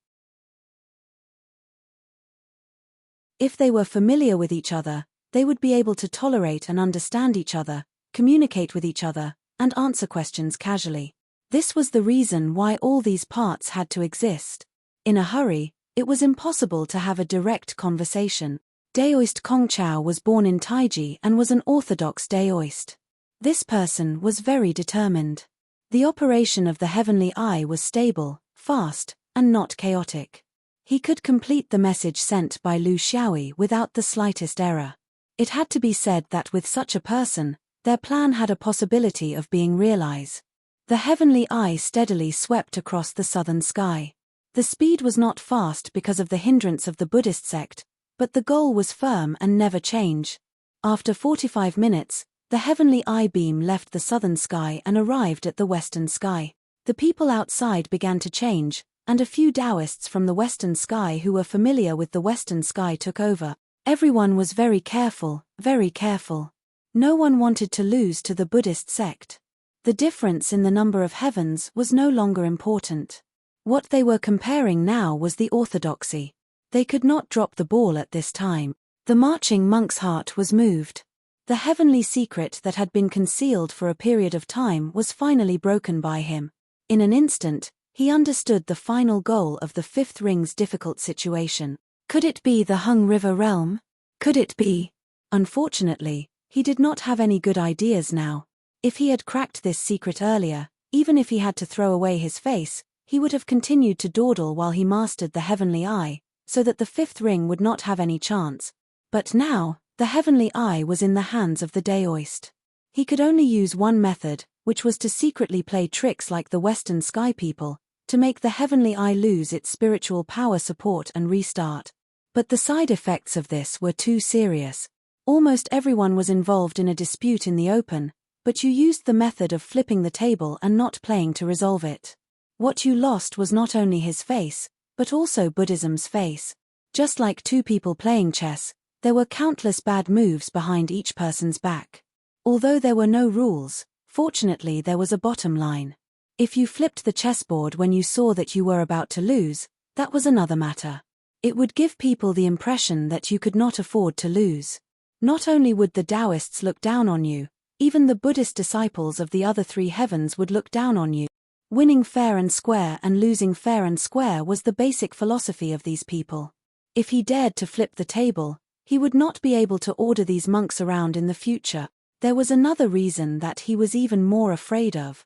If they were familiar with each other, they would be able to tolerate and understand each other, communicate with each other, and answer questions casually. This was the reason why all these parts had to exist. In a hurry, it was impossible to have a direct conversation. Daoist Kongchao was born in Taiji and was an orthodox Daoist. This person was very determined. The operation of the heavenly eye was stable, fast, and not chaotic. He could complete the message sent by Lu Xiaoyi without the slightest error. It had to be said that with such a person, their plan had a possibility of being realized. The heavenly eye steadily swept across the southern sky. The speed was not fast because of the hindrance of the Buddhist sect, but the goal was firm and never change. After 45 minutes, the heavenly eye beam left the southern sky and arrived at the western sky. The people outside began to change, and a few Taoists from the western sky who were familiar with the western sky took over. Everyone was very careful, very careful. No one wanted to lose to the Buddhist sect. The difference in the number of heavens was no longer important. What they were comparing now was the orthodoxy. They could not drop the ball at this time. The marching monk's heart was moved. The heavenly secret that had been concealed for a period of time was finally broken by him. In an instant, he understood the final goal of the fifth ring's difficult situation. Could it be the Hung River realm? Could it be? Unfortunately, he did not have any good ideas now. If he had cracked this secret earlier, even if he had to throw away his face, he would have continued to dawdle while he mastered the heavenly eye, so that the fifth ring would not have any chance. But now, the heavenly eye was in the hands of the Daoist. He could only use one method, which was to secretly play tricks like the Western Sky people, to make the heavenly eye lose its spiritual power support and restart. But the side effects of this were too serious. Almost everyone was involved in a dispute in the open, but you used the method of flipping the table and not playing to resolve it. What you lost was not only his face, but also Buddhism's face. Just like two people playing chess, there were countless bad moves behind each person's back. Although there were no rules, fortunately there was a bottom line. If you flipped the chessboard when you saw that you were about to lose, that was another matter. It would give people the impression that you could not afford to lose. Not only would the Taoists look down on you, even the Buddhist disciples of the other three heavens would look down on you. Winning fair and square and losing fair and square was the basic philosophy of these people. If he dared to flip the table, he would not be able to order these monks around in the future. There was another reason that he was even more afraid of.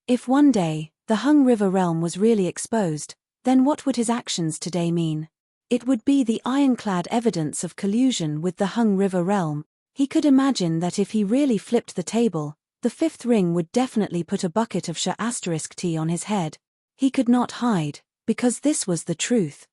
If one day, the Hung River realm was really exposed, then what would his actions today mean? It would be the ironclad evidence of collusion with the Hung River realm. He could imagine that if he really flipped the table, the fifth ring would definitely put a bucket of Sha**T on his head. He could not hide, because this was the truth.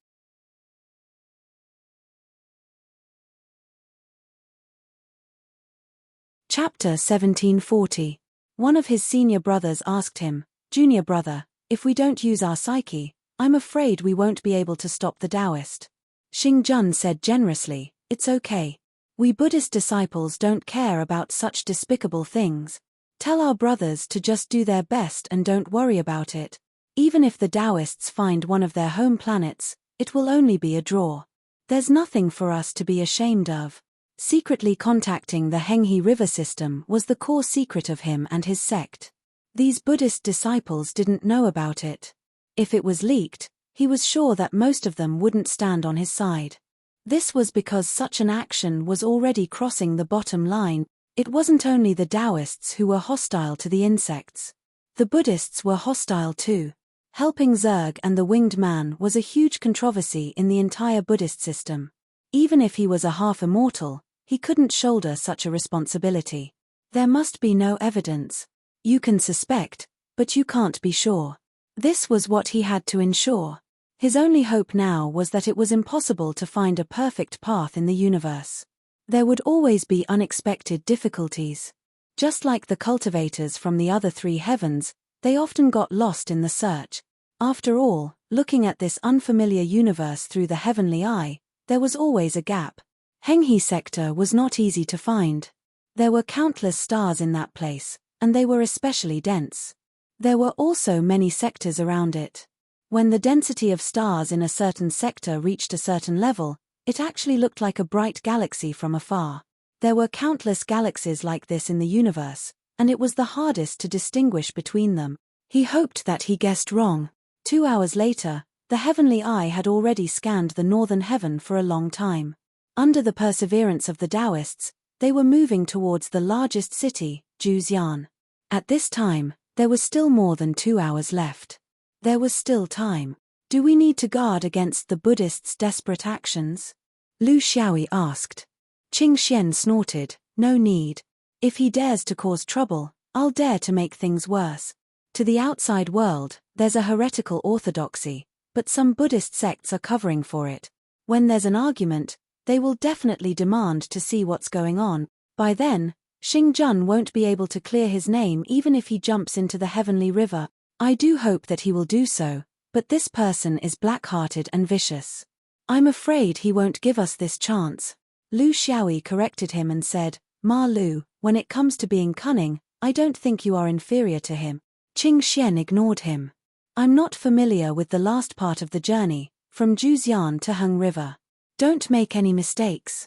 Chapter 1740. One of his senior brothers asked him, "Junior brother, if we don't use our psyche, I'm afraid we won't be able to stop the Taoist." Xing Jun said generously, "It's okay. We Buddhist disciples don't care about such despicable things. Tell our brothers to just do their best and don't worry about it. Even if the Taoists find one of their home planets, it will only be a draw. There's nothing for us to be ashamed of." Secretly contacting the Henghe River system was the core secret of him and his sect. These Buddhist disciples didn't know about it. If it was leaked, he was sure that most of them wouldn't stand on his side. This was because such an action was already crossing the bottom line. It wasn't only the Taoists who were hostile to the insects. The Buddhists were hostile too. Helping Zerg and the Winged Man was a huge controversy in the entire Buddhist system. Even if he was a half-immortal, he couldn't shoulder such a responsibility. There must be no evidence. You can suspect, but you can't be sure. This was what he had to ensure. His only hope now was that it was impossible to find a perfect path in the universe. There would always be unexpected difficulties. Just like the cultivators from the other three heavens, they often got lost in the search. After all, Looking at this unfamiliar universe through the heavenly eye, there was always a gap. Henghe sector was not easy to find. There were countless stars in that place, and they were especially dense. There were also many sectors around it. When the density of stars in a certain sector reached a certain level, it actually looked like a bright galaxy from afar. There were countless galaxies like this in the universe, and it was the hardest to distinguish between them. He hoped that he guessed wrong. 2 hours later, the heavenly eye had already scanned the northern heaven for a long time. Under the perseverance of the Taoists, they were moving towards the largest city, Juzian. At this time, there was still more than 2 hours left. There was still time. Do we need to guard against the Buddhists' desperate actions? Lu Xiaoyi asked. Qing Xian snorted, no need. If he dares to cause trouble, I'll dare to make things worse. To the outside world, there's a heretical orthodoxy, but some Buddhist sects are covering for it. When there's an argument, they will definitely demand to see what's going on. By then, Xing Jun won't be able to clear his name even if he jumps into the heavenly river. I do hope that he will do so, but this person is black-hearted and vicious. I'm afraid he won't give us this chance. Lu Xiaoyi corrected him and said, Ma Lu, when it comes to being cunning, I don't think you are inferior to him. Qing Xian ignored him. I'm not familiar with the last part of the journey, from Juzian to Heng River. Don't make any mistakes.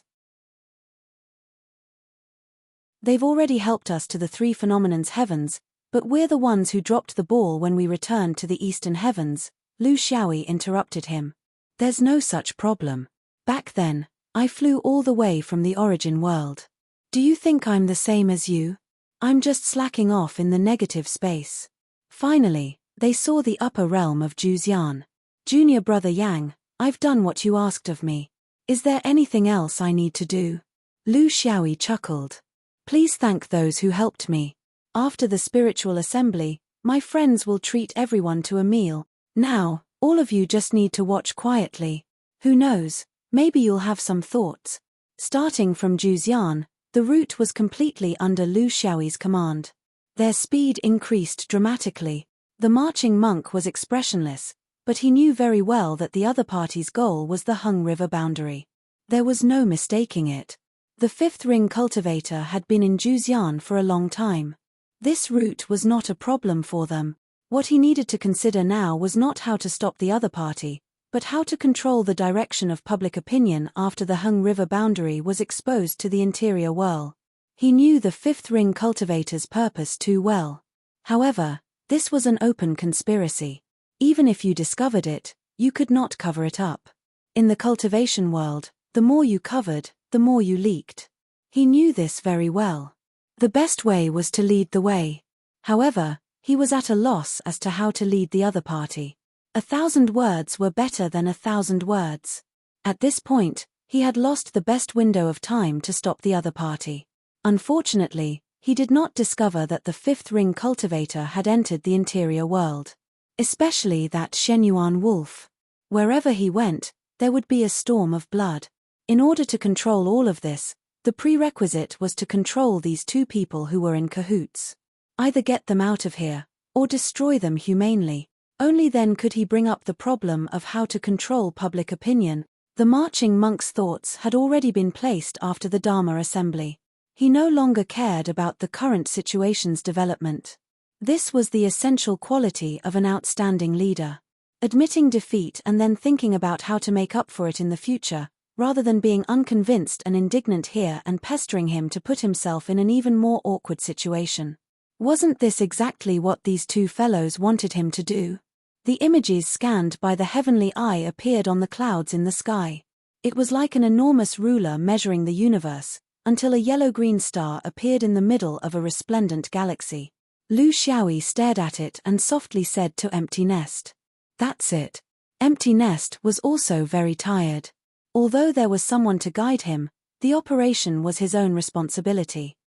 They've already helped us to the three phenomenons heavens, but we're the ones who dropped the ball when we returned to the eastern heavens. Lu Xiaoyi interrupted him. There's no such problem. Back then, I flew all the way from the origin world. Do you think I'm the same as you? I'm just slacking off in the negative space. Finally, they saw the upper realm of Juzian. Junior brother Yang, I've done what you asked of me. Is there anything else I need to do? Lu Xiaoyi chuckled. Please thank those who helped me. After the spiritual assembly, my friends will treat everyone to a meal. Now, all of you just need to watch quietly. Who knows, maybe you'll have some thoughts. Starting from Juzian, the route was completely under Lu Xiaoyi's command. Their speed increased dramatically. The marching monk was expressionless, but he knew very well that the other party's goal was the Heng River boundary. There was no mistaking it. The fifth ring cultivator had been in Juzian for a long time. This route was not a problem for them. What he needed to consider now was not how to stop the other party, but how to control the direction of public opinion after the Heng River boundary was exposed to the interior world. He knew the fifth ring cultivator's purpose too well. However, this was an open conspiracy. Even if you discovered it, you could not cover it up. In the cultivation world, the more you covered, the more you leaked. He knew this very well. The best way was to lead the way. However, he was at a loss as to how to lead the other party. 1,000 words were better than 1,000 words. At this point, he had lost the best window of time to stop the other party. Unfortunately, he did not discover that the fifth ring cultivator had entered the interior world. Especially that Shenyuan wolf. Wherever he went, there would be a storm of blood. In order to control all of this, the prerequisite was to control these two people who were in cahoots. Either get them out of here, or destroy them humanely. Only then could he bring up the problem of how to control public opinion. The marching monk's thoughts had already been placed after the Dharma assembly. He no longer cared about the current situation's development. This was the essential quality of an outstanding leader. Admitting defeat and then thinking about how to make up for it in the future, rather than being unconvinced and indignant here and pestering him to put himself in an even more awkward situation. Wasn't this exactly what these two fellows wanted him to do? The images scanned by the heavenly eye appeared on the clouds in the sky. It was like an enormous ruler measuring the universe, until a yellow-green star appeared in the middle of a resplendent galaxy. Lu Xiaoyi stared at it and softly said to Empty Nest. That's it. Empty Nest was also very tired. Although there was someone to guide him, the operation was his own responsibility.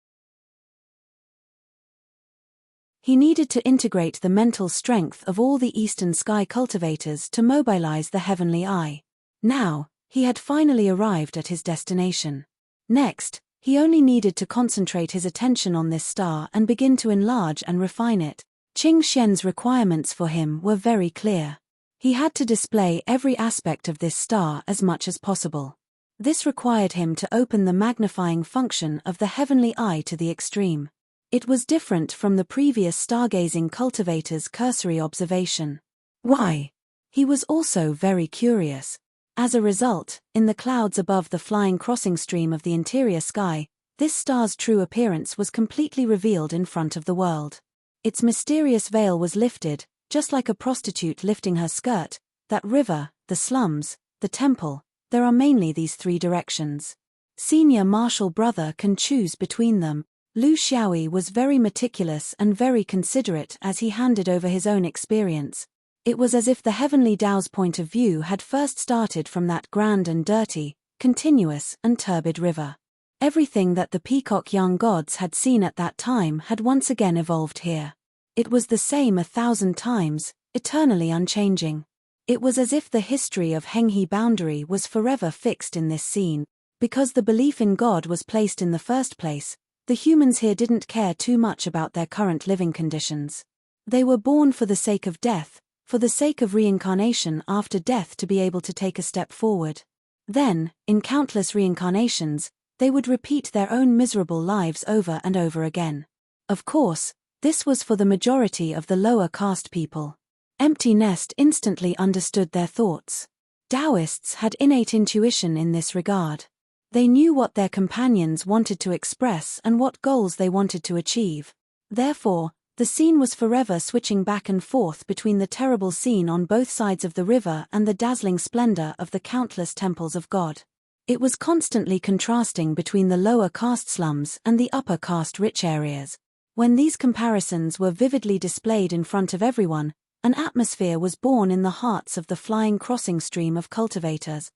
He needed to integrate the mental strength of all the Eastern Sky cultivators to mobilize the heavenly eye. Now, he had finally arrived at his destination. Next, he only needed to concentrate his attention on this star and begin to enlarge and refine it. Qing Xian's requirements for him were very clear. He had to display every aspect of this star as much as possible. This required him to open the magnifying function of the heavenly eye to the extreme. It was different from the previous stargazing cultivator's cursory observation. Why? He was also very curious. As a result, in the clouds above the flying crossing stream of the interior sky, this star's true appearance was completely revealed in front of the world. Its mysterious veil was lifted, just like a prostitute lifting her skirt. That river, the slums, the temple, there are mainly these three directions. Senior Marshal Brother can choose between them. Lu Xiaoyi was very meticulous and very considerate as he handed over his own experience. It was as if the heavenly Tao's point of view had first started from that grand and dirty, continuous and turbid river. Everything that the peacock young gods had seen at that time had once again evolved here. It was the same 1,000 times, eternally unchanging. It was as if the history of Henghe boundary was forever fixed in this scene. Because the belief in God was placed in the first place, the humans here didn't care too much about their current living conditions. They were born for the sake of death, for the sake of reincarnation after death to be able to take a step forward. Then, in countless reincarnations, they would repeat their own miserable lives over and over again. Of course, this was for the majority of the lower caste people. Empty Nest instantly understood their thoughts. Taoists had innate intuition in this regard. They knew what their companions wanted to express and what goals they wanted to achieve. Therefore, the scene was forever switching back and forth between the terrible scene on both sides of the river and the dazzling splendor of the countless temples of God. It was constantly contrasting between the lower caste slums and the upper caste rich areas. When these comparisons were vividly displayed in front of everyone, an atmosphere was born in the hearts of the flying crossing stream of cultivators.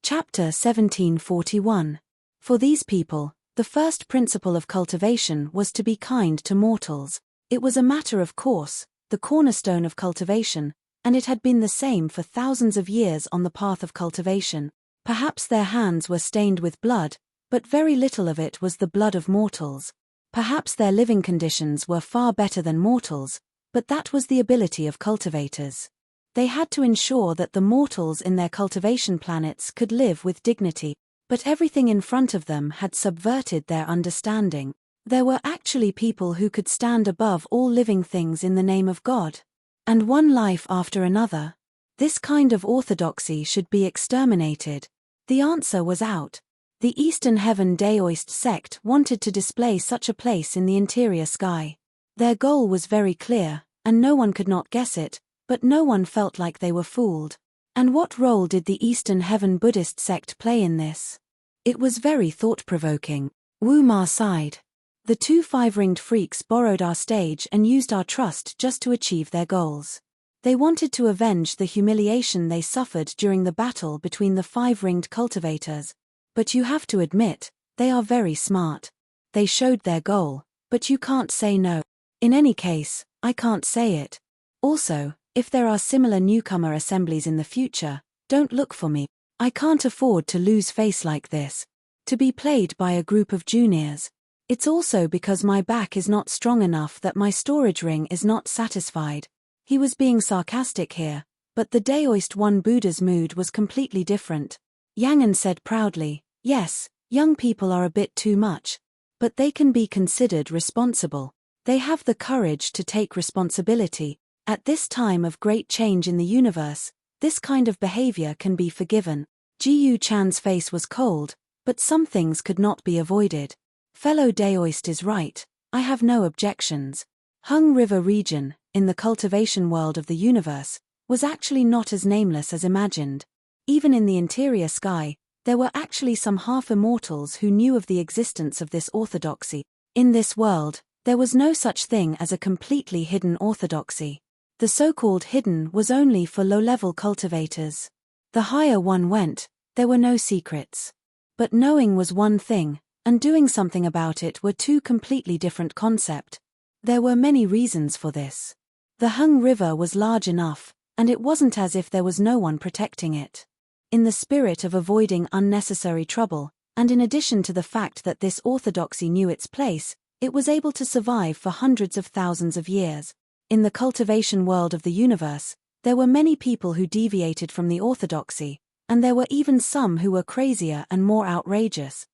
Chapter 1741. For these people, the first principle of cultivation was to be kind to mortals. It was a matter of course, the cornerstone of cultivation, and it had been the same for thousands of years on the path of cultivation. Perhaps their hands were stained with blood, but very little of it was the blood of mortals. Perhaps their living conditions were far better than mortals, but that was the ability of cultivators. They had to ensure that the mortals in their cultivation planets could live with dignity, but everything in front of them had subverted their understanding. There were actually people who could stand above all living things in the name of God. And one life after another. This kind of orthodoxy should be exterminated. The answer was out. The Eastern Heaven Daoist sect wanted to display such a place in the interior sky. Their goal was very clear, and no one could not guess it, but no one felt like they were fooled. And what role did the Eastern Heaven Buddhist sect play in this? It was very thought-provoking. Wu Ma sighed. The two five-ringed freaks borrowed our stage and used our trust just to achieve their goals. They wanted to avenge the humiliation they suffered during the battle between the five-ringed cultivators. But you have to admit, they are very smart. They showed their goal, but you can't say no. In any case, I can't say it. Also, if there are similar newcomer assemblies in the future, don't look for me. I can't afford to lose face like this. To be played by a group of juniors. It's also because my back is not strong enough that my storage ring is not satisfied. He was being sarcastic here, but the Daoist One Buddha's mood was completely different. Yangon said proudly, yes, young people are a bit too much. But they can be considered responsible. They have the courage to take responsibility. At this time of great change in the universe, this kind of behavior can be forgiven. Ji Yu Chan's face was cold, but some things could not be avoided. Fellow Daoist is right, I have no objections. Hung River region, in the cultivation world of the universe, was actually not as nameless as imagined. Even in the interior sky, there were actually some half-immortals who knew of the existence of this orthodoxy. In this world, there was no such thing as a completely hidden orthodoxy. The so-called hidden was only for low-level cultivators. The higher one went, there were no secrets. But knowing was one thing, and doing something about it were two completely different concepts. There were many reasons for this. The Hung River was large enough, and it wasn't as if there was no one protecting it. In the spirit of avoiding unnecessary trouble, and in addition to the fact that this orthodoxy knew its place, It was able to survive for hundreds of thousands of years. In the cultivation world of the universe, there were many people who deviated from the orthodoxy, and there were even some who were crazier and more outrageous.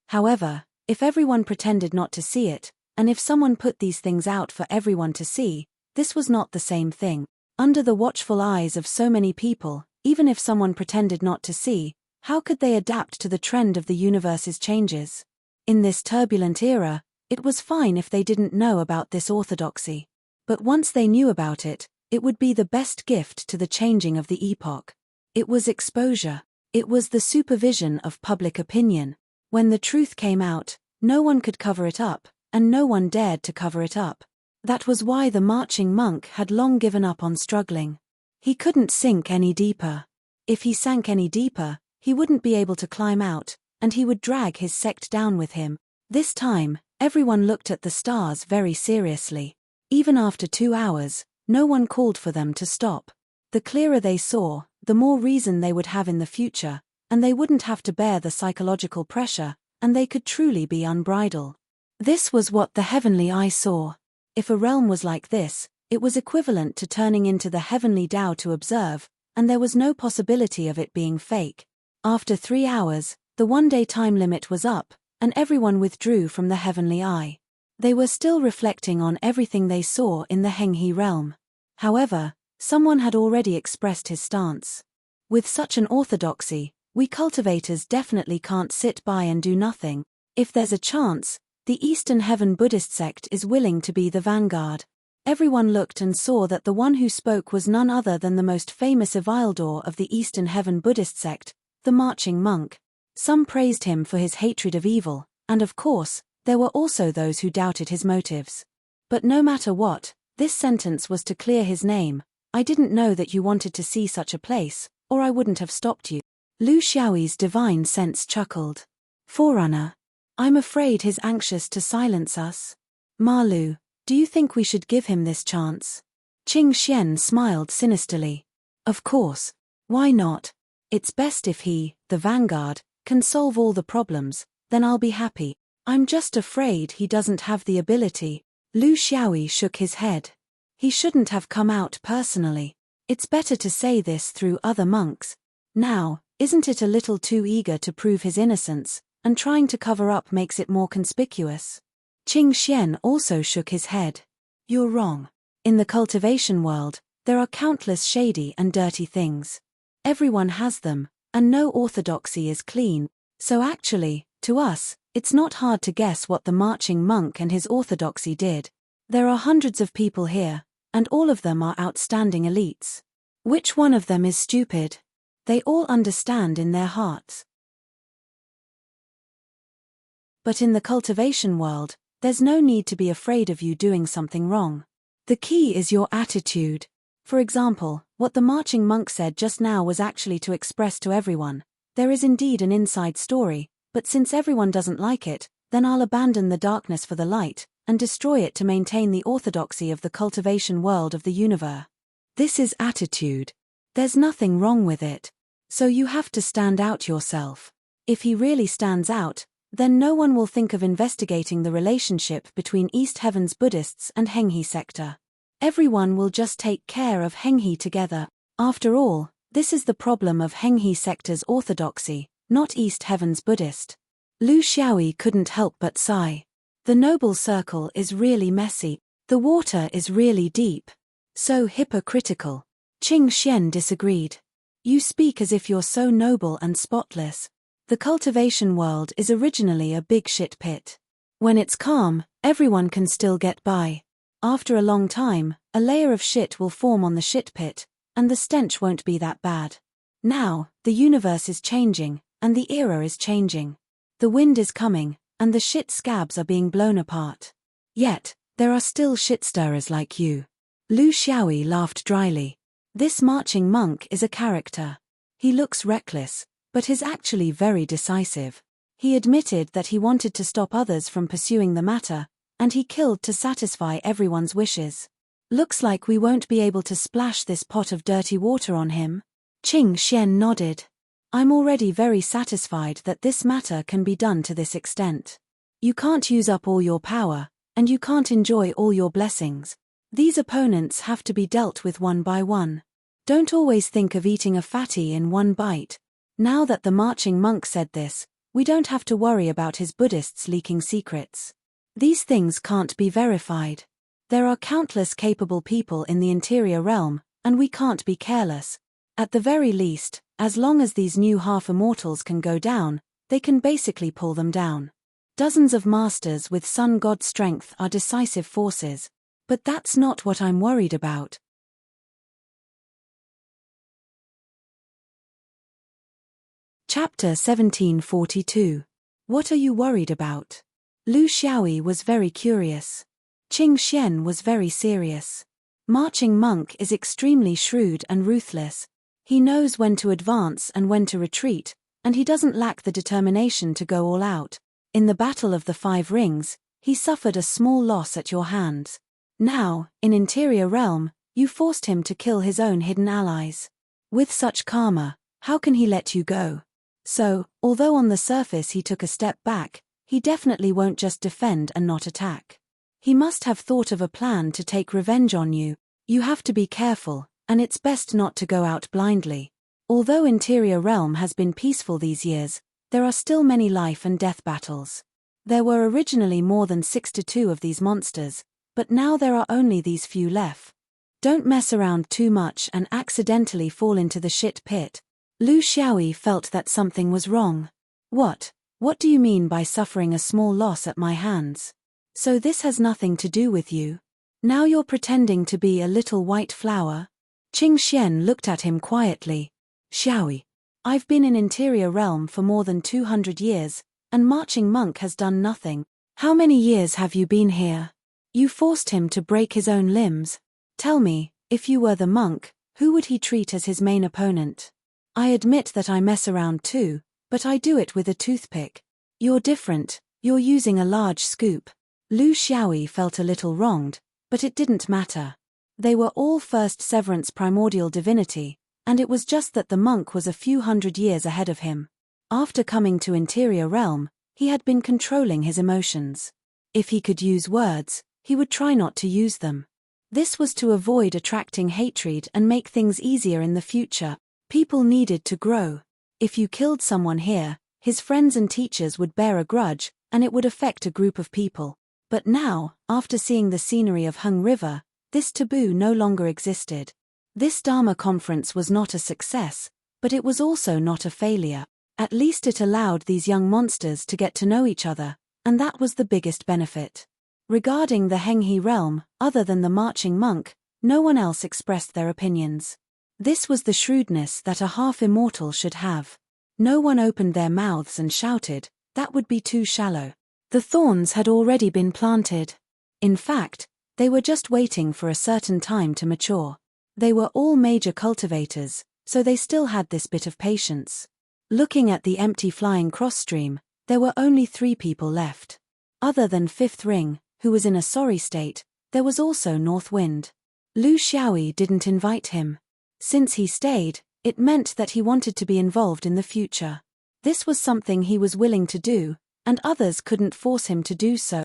However, if everyone pretended not to see it, and if someone put these things out for everyone to see, this was not the same thing. Under the watchful eyes of so many people, even if someone pretended not to see, how could they adapt to the trend of the universe's changes? In this turbulent era, it was fine if they didn't know about this orthodoxy. But once they knew about it, it would be the best gift to the changing of the epoch. It was exposure. It was the supervision of public opinion. When the truth came out, no one could cover it up, and no one dared to cover it up. That was why the marching monk had long given up on struggling. He couldn't sink any deeper. If he sank any deeper, he wouldn't be able to climb out, and he would drag his sect down with him. This time, everyone looked at the stars very seriously. Even after 2 hours, no one called for them to stop. The clearer they saw, the more reason they would have in the future, and they wouldn't have to bear the psychological pressure, and they could truly be unbridled. This was what the heavenly eye saw. If a realm was like this, it was equivalent to turning into the heavenly Tao to observe, and there was no possibility of it being fake. After 3 hours, the one-day time limit was up, and everyone withdrew from the heavenly eye. They were still reflecting on everything they saw in the Henghe realm. However, someone had already expressed his stance. With such an orthodoxy, we cultivators definitely can't sit by and do nothing. If there's a chance, the Eastern Heaven Buddhist sect is willing to be the vanguard. Everyone looked and saw that the one who spoke was none other than the most famous Evildor of the Eastern Heaven Buddhist sect, the marching monk. Some praised him for his hatred of evil, and of course, there were also those who doubted his motives. But no matter what, this sentence was to clear his name. I didn't know that you wanted to see such a place, or I wouldn't have stopped you. Lu Xiaoyi's divine sense chuckled. Forerunner. I'm afraid he's anxious to silence us. Ma Lu, do you think we should give him this chance? Qing Xian smiled sinisterly. Of course. Why not? It's best if he, the vanguard, can solve all the problems, then I'll be happy. I'm just afraid he doesn't have the ability. Lu Xiaoyi shook his head. He shouldn't have come out personally. It's better to say this through other monks. Now, isn't it a little too eager to prove his innocence, and trying to cover up makes it more conspicuous? Qing Xian also shook his head. You're wrong. In the cultivation world, there are countless shady and dirty things. Everyone has them, and no orthodoxy is clean, so actually, to us, it's not hard to guess what the marching monk and his orthodoxy did. There are hundreds of people here, and all of them are outstanding elites. Which one of them is stupid? They all understand in their hearts. But in the cultivation world, there's no need to be afraid of you doing something wrong. The key is your attitude. For example, what the marching monk said just now was actually to express to everyone, there is indeed an inside story, but since everyone doesn't like it, then I'll abandon the darkness for the light, and destroy it to maintain the orthodoxy of the cultivation world of the universe. This is attitude. There's nothing wrong with it. So you have to stand out yourself. If he really stands out, then no one will think of investigating the relationship between East Heaven's Buddhists and Henghe sector. Everyone will just take care of Henghe together. After all, this is the problem of Henghe sector's orthodoxy, not East Heaven's Buddhist. Lu Xiaoyi couldn't help but sigh. The noble circle is really messy. The water is really deep. So hypocritical. Qing Xian disagreed. You speak as if you're so noble and spotless. The cultivation world is originally a big shit pit. When it's calm, everyone can still get by. After a long time, a layer of shit will form on the shit pit, and the stench won't be that bad. Now, the universe is changing, and the era is changing. The wind is coming, and the shit scabs are being blown apart. Yet, there are still shit stirrers like you. Lu Xiaoyi laughed dryly. This marching monk is a character. He looks reckless, but he's actually very decisive. He admitted that he wanted to stop others from pursuing the matter, and he killed to satisfy everyone's wishes. Looks like we won't be able to splash this pot of dirty water on him. Qing Xian nodded. I'm already very satisfied that this matter can be done to this extent. You can't use up all your power, and you can't enjoy all your blessings. These opponents have to be dealt with one by one. Don't always think of eating a fatty in one bite. Now that the marching monk said this, we don't have to worry about his Buddhists leaking secrets. These things can't be verified. There are countless capable people in the interior realm, and we can't be careless. At the very least, as long as these new half-immortals can go down, they can basically pull them down. Dozens of masters with sun god strength are decisive forces. But that's not what I'm worried about. Chapter 1742. What are you worried about? Lu Xiaoyi was very curious. Qing Xian was very serious. Marching monk is extremely shrewd and ruthless. He knows when to advance and when to retreat, and he doesn't lack the determination to go all out. In the Battle of the Five Rings, he suffered a small loss at your hands. Now, in Interior Realm, you forced him to kill his own hidden allies. With such karma, how can he let you go? So, although on the surface he took a step back, he definitely won't just defend and not attack. He must have thought of a plan to take revenge on you. You have to be careful, and it's best not to go out blindly. Although Interior Realm has been peaceful these years, there are still many life and death battles. There were originally more than 62 of these monsters, but now there are only these few left. Don't mess around too much and accidentally fall into the shit pit. Lu Xiaoyi felt that something was wrong. What do you mean by suffering a small loss at my hands? So this has nothing to do with you? Now you're pretending to be a little white flower? Qing Xian looked at him quietly. Xiaoyi, I've been in Interior Realm for more than 200 years, and Marching Monk has done nothing. How many years have you been here? You forced him to break his own limbs. Tell me, if you were the monk, who would he treat as his main opponent? I admit that I mess around too, but I do it with a toothpick. You're different, you're using a large scoop. Lu Xiaoyi felt a little wronged, but it didn't matter. They were all First Severance primordial divinity, and it was just that the monk was a few hundred years ahead of him. After coming to Interior Realm, he had been controlling his emotions. If he could use words, he would try not to use them. This was to avoid attracting hatred and make things easier in the future. People needed to grow. If you killed someone here, his friends and teachers would bear a grudge, and it would affect a group of people. But now, after seeing the scenery of Hung River, this taboo no longer existed. This Dharma conference was not a success, but it was also not a failure. At least it allowed these young monsters to get to know each other, and that was the biggest benefit. Regarding the Henghe realm, other than the marching monk, no one else expressed their opinions. This was the shrewdness that a half-immortal should have. No one opened their mouths and shouted, that would be too shallow. The thorns had already been planted. In fact, they were just waiting for a certain time to mature. They were all major cultivators, so they still had this bit of patience. Looking at the empty flying cross-stream, there were only 3 people left. Other than Fifth Ring, who was in a sorry state, there was also North Wind. Lu Xiaoyi didn't invite him. Since he stayed, it meant that he wanted to be involved in the future. This was something he was willing to do, and others couldn't force him to do so.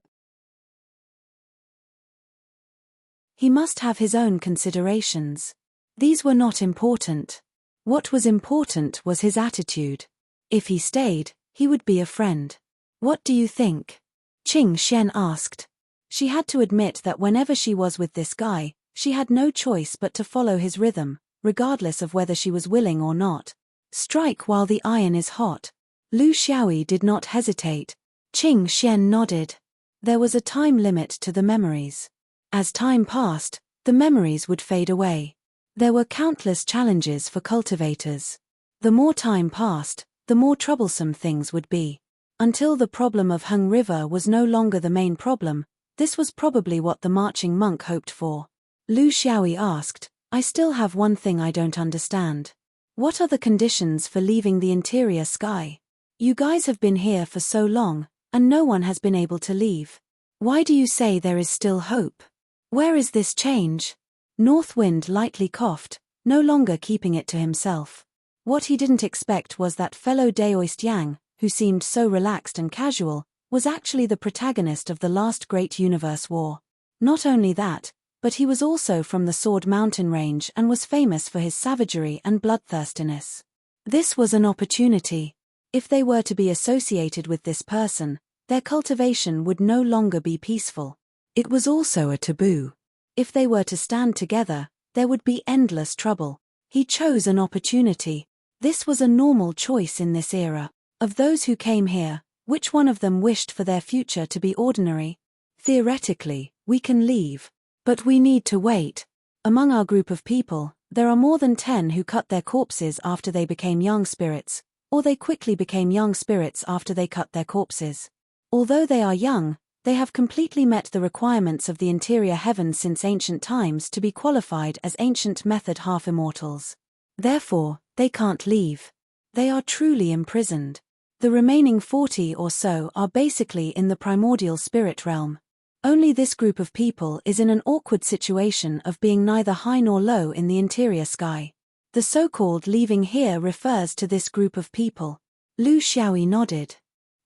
He must have his own considerations. These were not important. What was important was his attitude. If he stayed, he would be a friend. What do you think? Qing Xian asked. She had to admit that whenever she was with this guy, she had no choice but to follow his rhythm, regardless of whether she was willing or not. Strike while the iron is hot. Lu Xiaoyi did not hesitate. Qing Xian nodded. There was a time limit to the memories. As time passed, the memories would fade away. There were countless challenges for cultivators. The more time passed, the more troublesome things would be. Until the problem of Hung River was no longer the main problem, this was probably what the marching monk hoped for. Lu Xiaoyi asked, I still have one thing I don't understand. What are the conditions for leaving the interior sky? You guys have been here for so long, and no one has been able to leave. Why do you say there is still hope? Where is this change? North Wind lightly coughed, no longer keeping it to himself. What he didn't expect was that fellow Daoist Yang, who seemed so relaxed and casual, was actually the protagonist of the last great universe war. Not only that, but he was also from the Sword Mountain range and was famous for his savagery and bloodthirstiness. This was an opportunity. If they were to be associated with this person, their cultivation would no longer be peaceful. It was also a taboo. If they were to stand together, there would be endless trouble. He chose an opportunity. This was a normal choice in this era. Of those who came here, which one of them wished for their future to be ordinary? Theoretically, we can leave. But we need to wait. Among our group of people, there are more than 10 who cut their corpses after they became young spirits, or they quickly became young spirits after they cut their corpses. Although they are young, they have completely met the requirements of the interior heavens since ancient times to be qualified as ancient method half-immortals. Therefore, they can't leave. They are truly imprisoned. The remaining 40 or so are basically in the primordial spirit realm. Only this group of people is in an awkward situation of being neither high nor low in the interior sky. The so-called leaving here refers to this group of people. Lu Xiaoyi nodded.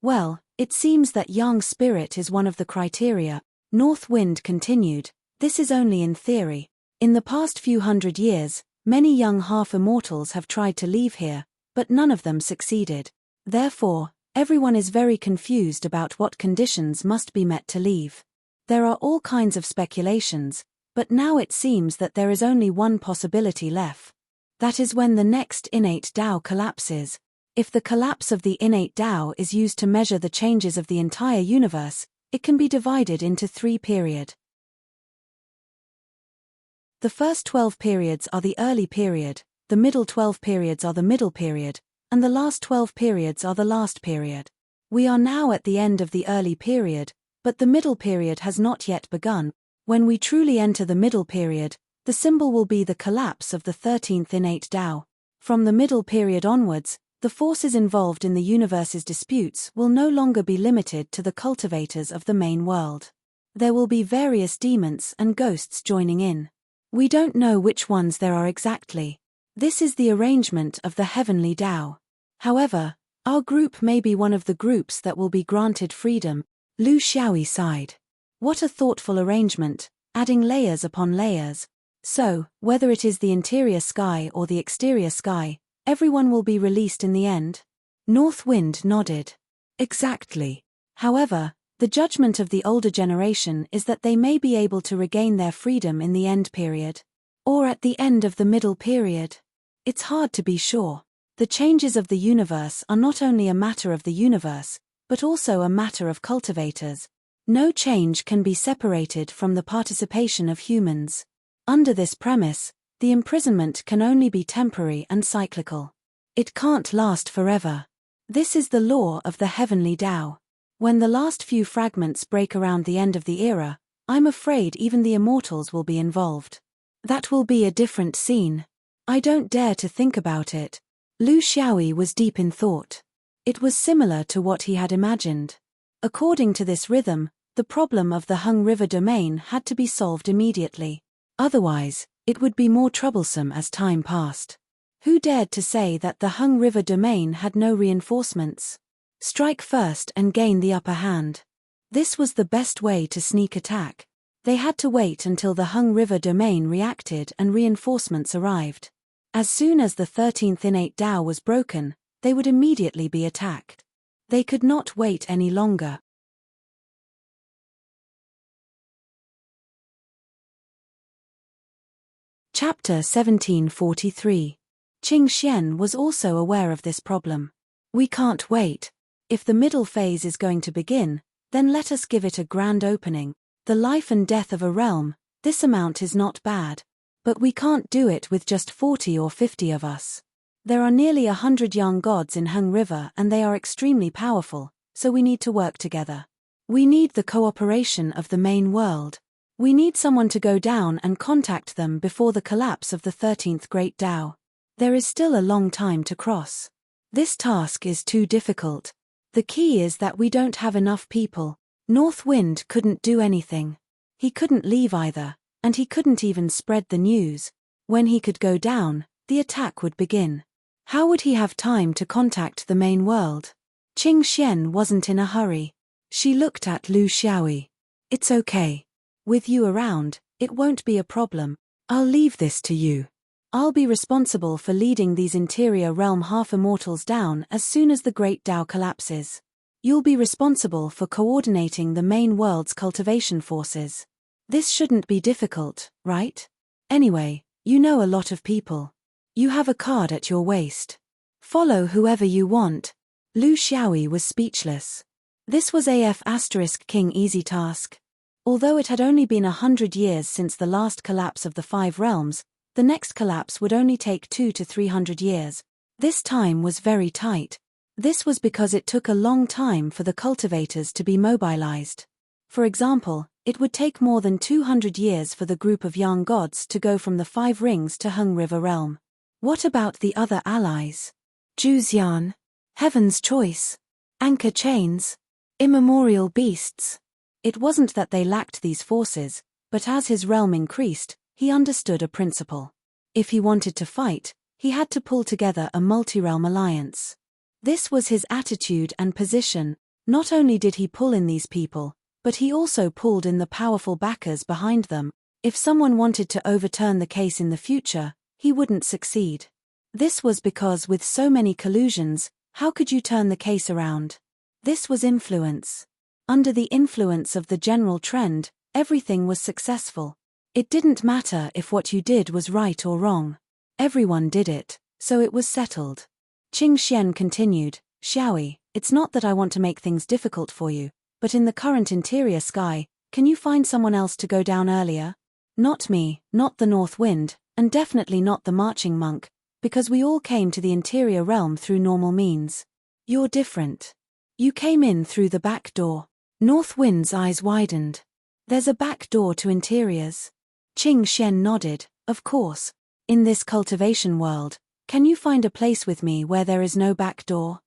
Well, it seems that young spirit is one of the criteria. North Wind continued, this is only in theory. In the past few hundred years, many young half-immortals have tried to leave here, but none of them succeeded. Therefore, everyone is very confused about what conditions must be met to leave. There are all kinds of speculations, but now it seems that there is only one possibility left. That is when the next innate Tao collapses. If the collapse of the innate Tao is used to measure the changes of the entire universe, it can be divided into 3 periods. The first 12 periods are the early period, the middle 12 periods are the middle period, and the last 12 periods are the last period. We are now at the end of the early period, but the middle period has not yet begun. When we truly enter the middle period, the symbol will be the collapse of the 13th innate Tao. From the middle period onwards, the forces involved in the universe's disputes will no longer be limited to the cultivators of the main world. There will be various demons and ghosts joining in. We don't know which ones there are exactly. This is the arrangement of the heavenly Tao. However, our group may be one of the groups that will be granted freedom. Lu Xiaoyi sighed. What a thoughtful arrangement, adding layers upon layers. So, whether it is the interior sky or the exterior sky, everyone will be released in the end? North Wind nodded. Exactly. However, the judgment of the older generation is that they may be able to regain their freedom in the end period. Or at the end of the middle period. It's hard to be sure. The changes of the universe are not only a matter of the universe, but also a matter of cultivators. No change can be separated from the participation of humans. Under this premise, the imprisonment can only be temporary and cyclical. It can't last forever. This is the law of the heavenly Tao. When the last few fragments break around the end of the era, I'm afraid even the immortals will be involved. That will be a different scene. I don't dare to think about it. Lu Xiaoyi was deep in thought. It was similar to what he had imagined. According to this rhythm, the problem of the Hung River domain had to be solved immediately. Otherwise, it would be more troublesome as time passed. Who dared to say that the Hung River domain had no reinforcements? Strike first and gain the upper hand. This was the best way to sneak attack. They had to wait until the Hung River domain reacted and reinforcements arrived. As soon as the 13th innate Tao was broken, they would immediately be attacked. They could not wait any longer. Chapter 1743. Qing Xian was also aware of this problem. We can't wait. If the middle phase is going to begin, then let us give it a grand opening. The life and death of a realm, this amount is not bad. But we can't do it with just 40 or 50 of us. There are nearly 100 young gods in Hung River and they are extremely powerful, so we need to work together. We need the cooperation of the main world. We need someone to go down and contact them before the collapse of the 13th Great Tao. There is still a long time to cross. This task is too difficult. The key is that we don't have enough people. North Wind couldn't do anything. He couldn't leave either, and he couldn't even spread the news. When he could go down, the attack would begin. How would he have time to contact the main world? Qing Xian wasn't in a hurry. She looked at Lu Xiaoyi. It's okay. With you around, it won't be a problem. I'll leave this to you. I'll be responsible for leading these interior realm half-immortals down as soon as the Great Tao collapses. You'll be responsible for coordinating the main world's cultivation forces. This shouldn't be difficult, right? Anyway, you know a lot of people. You have a card at your waist. Follow whoever you want. Lu Xiaoyi was speechless. This was King easy task. Although it had only been 100 years since the last collapse of the 5 realms, the next collapse would only take 200 to 300 years. This time was very tight. This was because it took a long time for the cultivators to be mobilized. For example, it would take more than 200 years for the group of young gods to go from the 5 rings to Hung River realm. What about the other allies? Zhuxian, Heaven's Choice, Anchor Chains, Immemorial Beasts. It wasn't that they lacked these forces, but as his realm increased, he understood a principle. If he wanted to fight, he had to pull together a multi-realm alliance. This was his attitude and position. Not only did he pull in these people, but he also pulled in the powerful backers behind them. If someone wanted to overturn the case in the future, he wouldn't succeed. This was because with so many collusions, how could you turn the case around? This was influence. Under the influence of the general trend, everything was successful. It didn't matter if what you did was right or wrong. Everyone did it, so it was settled. Qing Xian continued, Xiaoyi, it's not that I want to make things difficult for you, but in the current interior sky, can you find someone else to go down earlier? Not me, not the North Wind, and definitely not the Marching Monk, because we all came to the interior realm through normal means. You're different. You came in through the back door. North Wind's eyes widened. There's a back door to interiors. Qing Xian nodded, of course. In this cultivation world, can you find a place with me where there is no back door?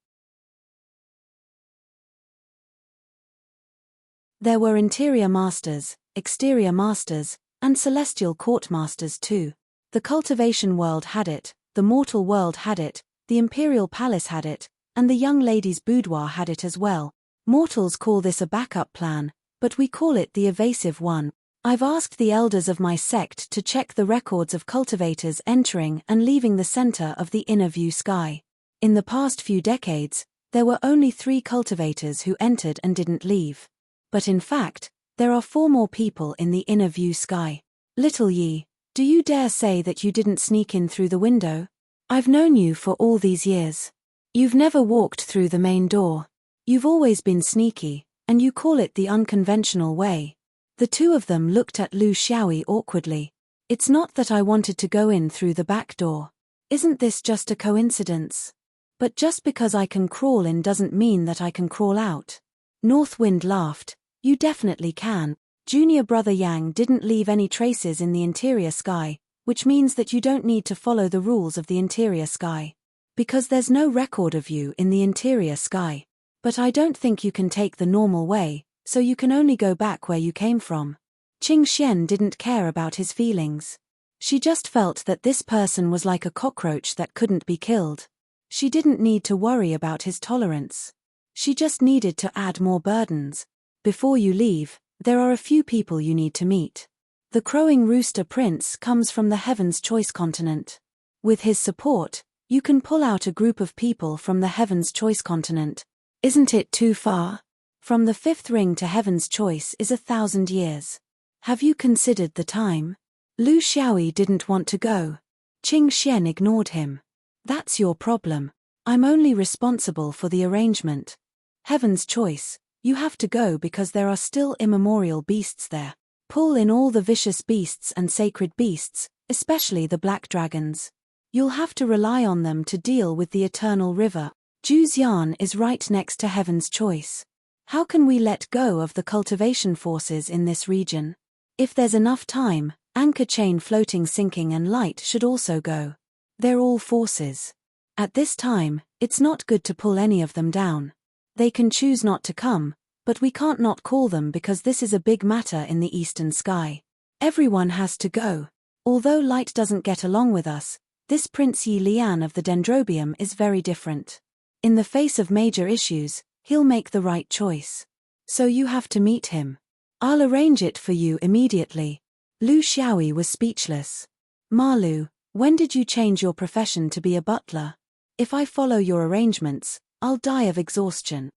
There were interior masters, exterior masters, and celestial court masters too. The cultivation world had it, the mortal world had it, the imperial palace had it, and the young lady's boudoir had it as well. Mortals call this a backup plan, but we call it the evasive one. I've asked the elders of my sect to check the records of cultivators entering and leaving the center of the inner view sky. In the past few decades, there were only 3 cultivators who entered and didn't leave. But in fact, there are 4 more people in the inner view sky. Little Yi, do you dare say that you didn't sneak in through the window? I've known you for all these years. You've never walked through the main door. You've always been sneaky, and you call it the unconventional way. The 2 of them looked at Lu Xiaoyi awkwardly. It's not that I wanted to go in through the back door. Isn't this just a coincidence? But just because I can crawl in doesn't mean that I can crawl out. North Wind laughed. You definitely can. Junior brother Yang didn't leave any traces in the interior sky, which means that you don't need to follow the rules of the interior sky. Because there's no record of you in the interior sky. But I don't think you can take the normal way, so you can only go back where you came from. Qing Xian didn't care about his feelings. She just felt that this person was like a cockroach that couldn't be killed. She didn't need to worry about his tolerance. She just needed to add more burdens. Before you leave, there are a few people you need to meet. The Crowing Rooster Prince comes from the Heaven's Choice continent. With his support, you can pull out a group of people from the Heaven's Choice continent. Isn't it too far? From the 5th ring to Heaven's Choice is 1,000 years. Have you considered the time? Lu Xiaoyi didn't want to go. Qing Xian ignored him. That's your problem. I'm only responsible for the arrangement. Heaven's Choice, you have to go because there are still immemorial beasts there. Pull in all the vicious beasts and sacred beasts, especially the black dragons. You'll have to rely on them to deal with the eternal river. Zhuxian is right next to Heaven's Choice. How can we let go of the cultivation forces in this region? If there's enough time, Anchor Chain Floating Sinking and Light should also go. They're all forces. At this time, it's not good to pull any of them down. They can choose not to come, but we can't not call them because this is a big matter in the eastern sky. Everyone has to go. Although Light doesn't get along with us, This Prince Yi Lian of the Dendrobium is very different. In the face of major issues, he'll make the right choice. So you have to meet him. I'll arrange it for you immediately. Lu Xiaoyi was speechless. Ma Lu, when did you change your profession to be a butler? If I follow your arrangements, I'll die of exhaustion.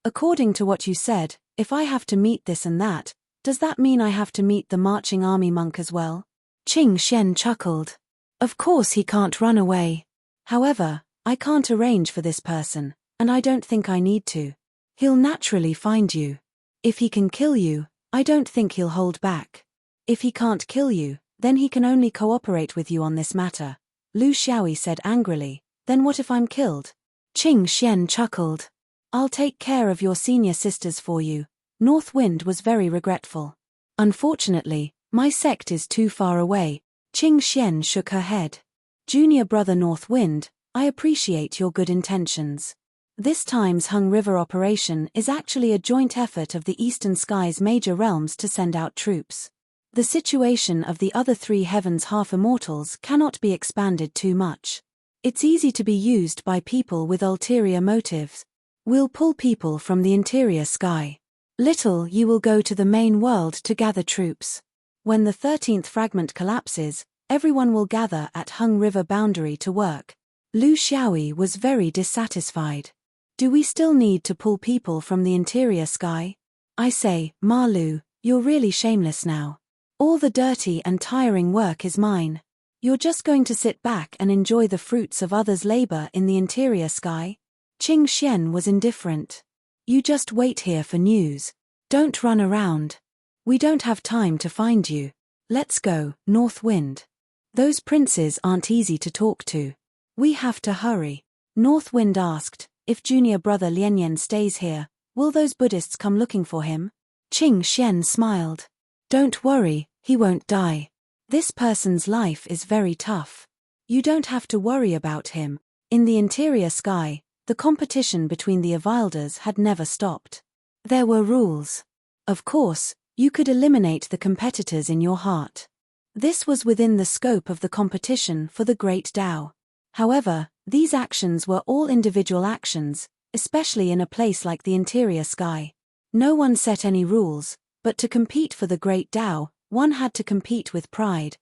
According to what you said, if I have to meet this and that, does that mean I have to meet the marching army monk as well? Qing Xian chuckled. Of course he can't run away. However, I can't arrange for this person, and I don't think I need to. He'll naturally find you. If he can kill you, I don't think he'll hold back. If he can't kill you, then he can only cooperate with you on this matter. Lu Xiaoyi said angrily, then what if I'm killed? Qing Xian chuckled. I'll take care of your senior sisters for you. North Wind was very regretful. Unfortunately, my sect is too far away. Qing Xian shook her head. Junior brother North Wind, I appreciate your good intentions. This time's Hung River operation is actually a joint effort of the Eastern Sky's major realms to send out troops. The situation of the other 3 heavens half-immortals cannot be expanded too much. It's easy to be used by people with ulterior motives. We'll pull people from the interior sky. Little you will go to the main world to gather troops. When the 13th fragment collapses, everyone will gather at Hung River boundary to work. Lu Xiaoyi was very dissatisfied. Do we still need to pull people from the interior sky? I say, Ma Lu, you're really shameless now. All the dirty and tiring work is mine. You're just going to sit back and enjoy the fruits of others' labor in the interior sky? Qing Xian was indifferent. You just wait here for news. Don't run around. We don't have time to find you. Let's go, North Wind. Those princes aren't easy to talk to. We have to hurry. North Wind asked, if junior brother Lianyan stays here, will those Buddhists come looking for him? Qing Xian smiled. Don't worry, he won't die. This person's life is very tough. You don't have to worry about him. In the interior sky, the competition between the Avilders had never stopped. There were rules. Of course, you could eliminate the competitors in your heart. This was within the scope of the competition for the Great Tao. However, these actions were all individual actions, especially in a place like the interior sky. No one set any rules, but to compete for the Great Tao, one had to compete with pride.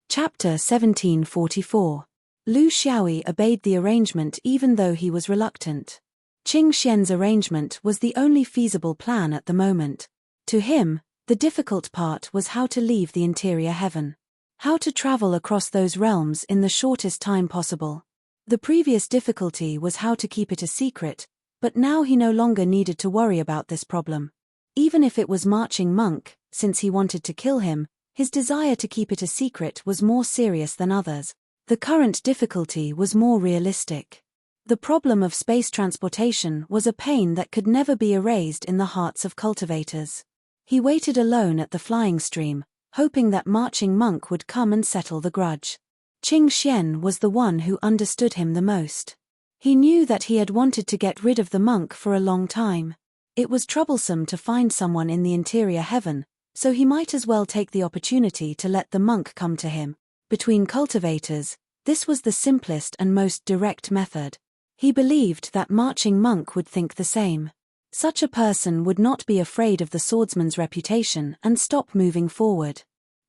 Chapter 1744. Lu Xiaoyi obeyed the arrangement even though he was reluctant. Qing Xian's arrangement was the only feasible plan at the moment. To him, the difficult part was how to leave the interior heaven. How to travel across those realms in the shortest time possible. The previous difficulty was how to keep it a secret, but now he no longer needed to worry about this problem. Even if it was Marching Monk, since he wanted to kill him, his desire to keep it a secret was more serious than others. The current difficulty was more realistic. The problem of space transportation was a pain that could never be erased in the hearts of cultivators. He waited alone at the flying stream, hoping that Marching Monk would come and settle the grudge. Qing Xian was the one who understood him the most. He knew that he had wanted to get rid of the monk for a long time. It was troublesome to find someone in the interior heaven, so he might as well take the opportunity to let the monk come to him. Between cultivators, this was the simplest and most direct method. He believed that Marching Monk would think the same. Such a person would not be afraid of the swordsman's reputation and stop moving forward.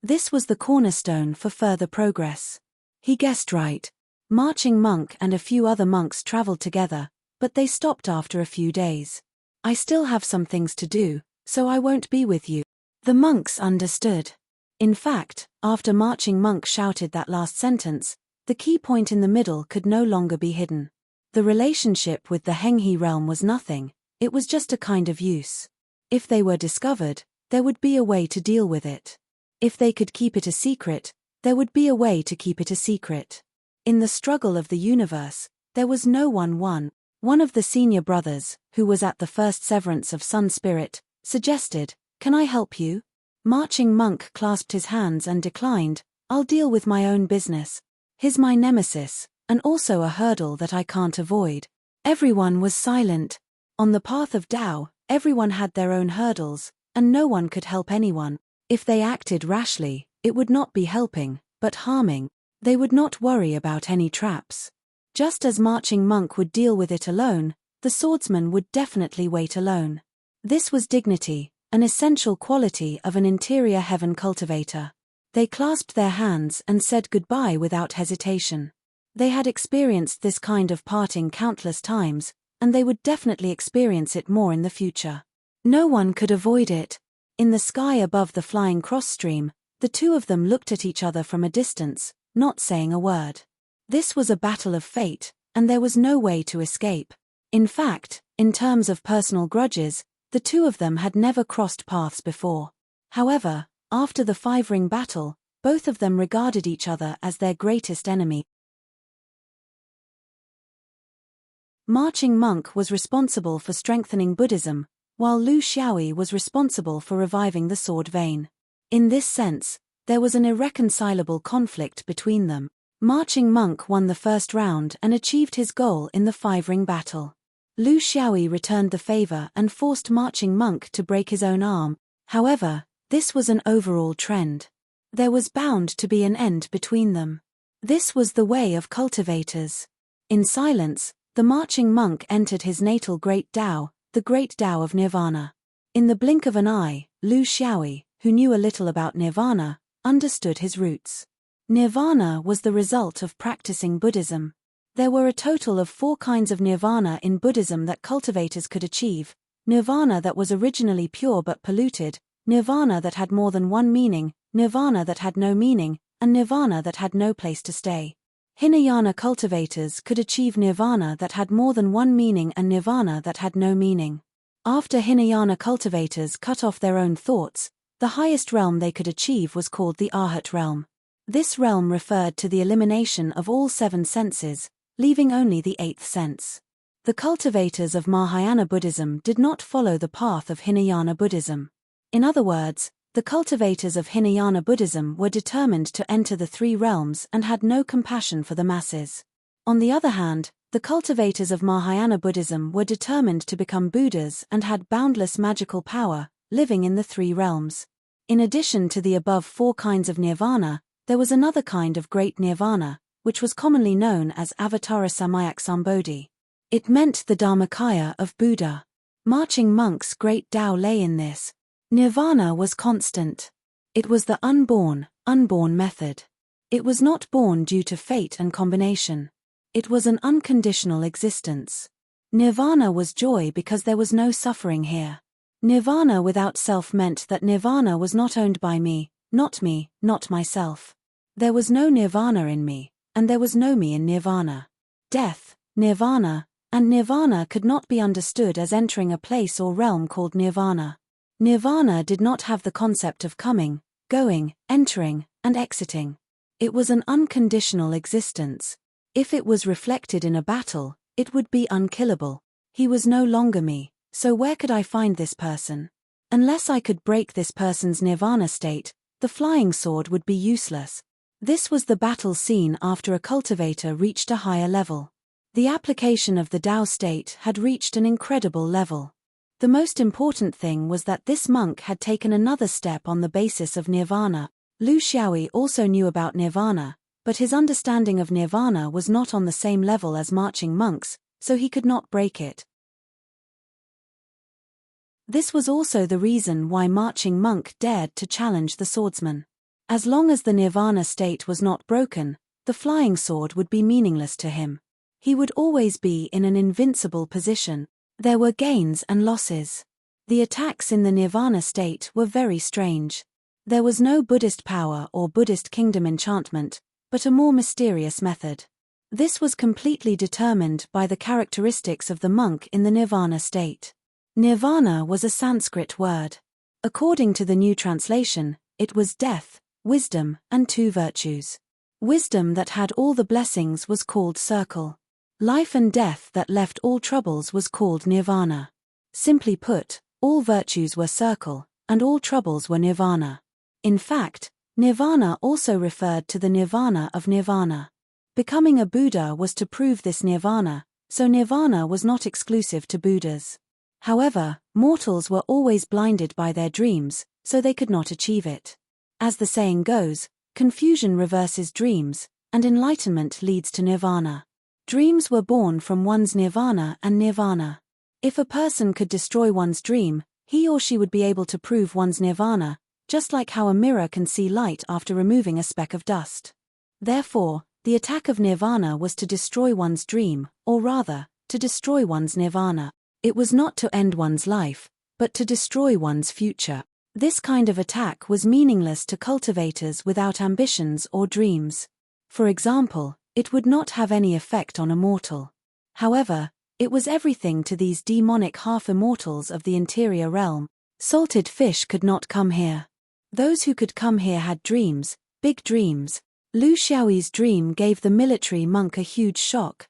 This was the cornerstone for further progress. He guessed right. Marching Monk and a few other monks traveled together, but they stopped after a few days. I still have some things to do, so I won't be with you. The monks understood. In fact, after Marching Monk shouted that last sentence, the key point in the middle could no longer be hidden. The relationship with the Henghe realm was nothing. It was just a kind of use. If they were discovered, there would be a way to deal with it. If they could keep it a secret, there would be a way to keep it a secret. In the struggle of the universe, there was no one won. One of the senior brothers, who was at the first severance of Sun Spirit, suggested, "Can I help you?" Marching Monk clasped his hands and declined, "I'll deal with my own business. He's my nemesis, and also a hurdle that I can't avoid." Everyone was silent. On the path of Tao, Everyone had their own hurdles, and no one could help anyone. If they acted rashly, it would not be helping, but harming. They would not worry about any traps. Just as marching monk would deal with it alone, the swordsman would definitely wait alone. This was dignity, an essential quality of an interior heaven cultivator. They clasped their hands and said goodbye without hesitation. They had experienced this kind of parting countless times, and they would definitely experience it more in the future. No one could avoid it. In the sky above the flying cross stream, the two of them looked at each other from a distance, not saying a word. This was a battle of fate, and there was no way to escape. In fact, in terms of personal grudges, the two of them had never crossed paths before. However, after the five-ring battle, both of them regarded each other as their greatest enemy. Marching monk was responsible for strengthening Buddhism, while Lu Xiaoyi was responsible for reviving the sword vein. In this sense, there was an irreconcilable conflict between them. Marching monk won the first round and achieved his goal in the five-ring battle. Lu Xiaoyi returned the favor and forced marching monk to break his own arm. However, this was an overall trend. There was bound to be an end between them. This was the way of cultivators. In silence, the marching monk entered his natal Great Tao, the Great Tao of Nirvana. In the blink of an eye, Lu Xiaoyi, who knew a little about Nirvana, understood his roots. Nirvana was the result of practicing Buddhism. There were a total of 4 kinds of nirvana in Buddhism that cultivators could achieve: nirvana that was originally pure but polluted, nirvana that had more than one meaning, nirvana that had no meaning, and nirvana that had no place to stay. Hinayana cultivators could achieve nirvana that had more than one meaning and nirvana that had no meaning. After Hinayana cultivators cut off their own thoughts, the highest realm they could achieve was called the Arhat realm. This realm referred to the elimination of all 7 senses, leaving only the 8th sense. The cultivators of Mahayana Buddhism did not follow the path of Hinayana Buddhism. In other words, the cultivators of Hinayana Buddhism were determined to enter the 3 realms and had no compassion for the masses. On the other hand, the cultivators of Mahayana Buddhism were determined to become Buddhas and had boundless magical power, living in the 3 realms. In addition to the above 4 kinds of nirvana, there was another kind of great nirvana, which was commonly known as Avatara Samyak Sambodhi. It meant the Dharmakaya of Buddha. Marching monk's great Tao lay in this. Nirvana was constant. It was the unborn method. It was not born due to fate and combination. It was an unconditional existence. Nirvana was joy because there was no suffering here. Nirvana without self meant that nirvana was not owned by me, not myself. There was no nirvana in me, and there was no me in nirvana. Death, nirvana, and nirvana could not be understood as entering a place or realm called nirvana. Nirvana did not have the concept of coming, going, entering, and exiting. It was an unconditional existence. If it was reflected in a battle, it would be unkillable. He was no longer me, so where could I find this person? Unless I could break this person's nirvana state, the flying sword would be useless. This was the battle scene after a cultivator reached a higher level. The application of the Tao state had reached an incredible level. The most important thing was that this monk had taken another step on the basis of nirvana. Lu Xiaoyi also knew about nirvana, but his understanding of nirvana was not on the same level as marching monks, so he could not break it. This was also the reason why marching monk dared to challenge the swordsman. As long as the nirvana state was not broken, the flying sword would be meaningless to him. He would always be in an invincible position. There were gains and losses. The attacks in the nirvana state were very strange. There was no Buddhist power or Buddhist kingdom enchantment, but a more mysterious method. This was completely determined by the characteristics of the monk in the nirvana state. Nirvana was a Sanskrit word. According to the new translation, it was death, wisdom, and 2 virtues. Wisdom that had all the blessings was called circle. Life and death that left all troubles was called nirvana. Simply put, all virtues were circle, and all troubles were nirvana. In fact, nirvana also referred to the nirvana of nirvana. Becoming a Buddha was to prove this nirvana, so nirvana was not exclusive to Buddhas. However, Mortals were always blinded by their dreams, so they could not achieve it. As the saying goes, confusion reverses dreams, and enlightenment leads to nirvana. Dreams were born from one's nirvana and nirvana. If a person could destroy one's dream, he or she would be able to prove one's nirvana, just like how a mirror can see light after removing a speck of dust. Therefore, the attack of nirvana was to destroy one's dream, or rather, to destroy one's nirvana. It was not to end one's life, but to destroy one's future. This kind of attack was meaningless to cultivators without ambitions or dreams. For example, it would not have any effect on a mortal. However, it was everything to these demonic half-immortals of the interior realm. Salted fish could not come here. Those who could come here had dreams, big dreams. Lu Xiaoyi's dream gave the military monk a huge shock.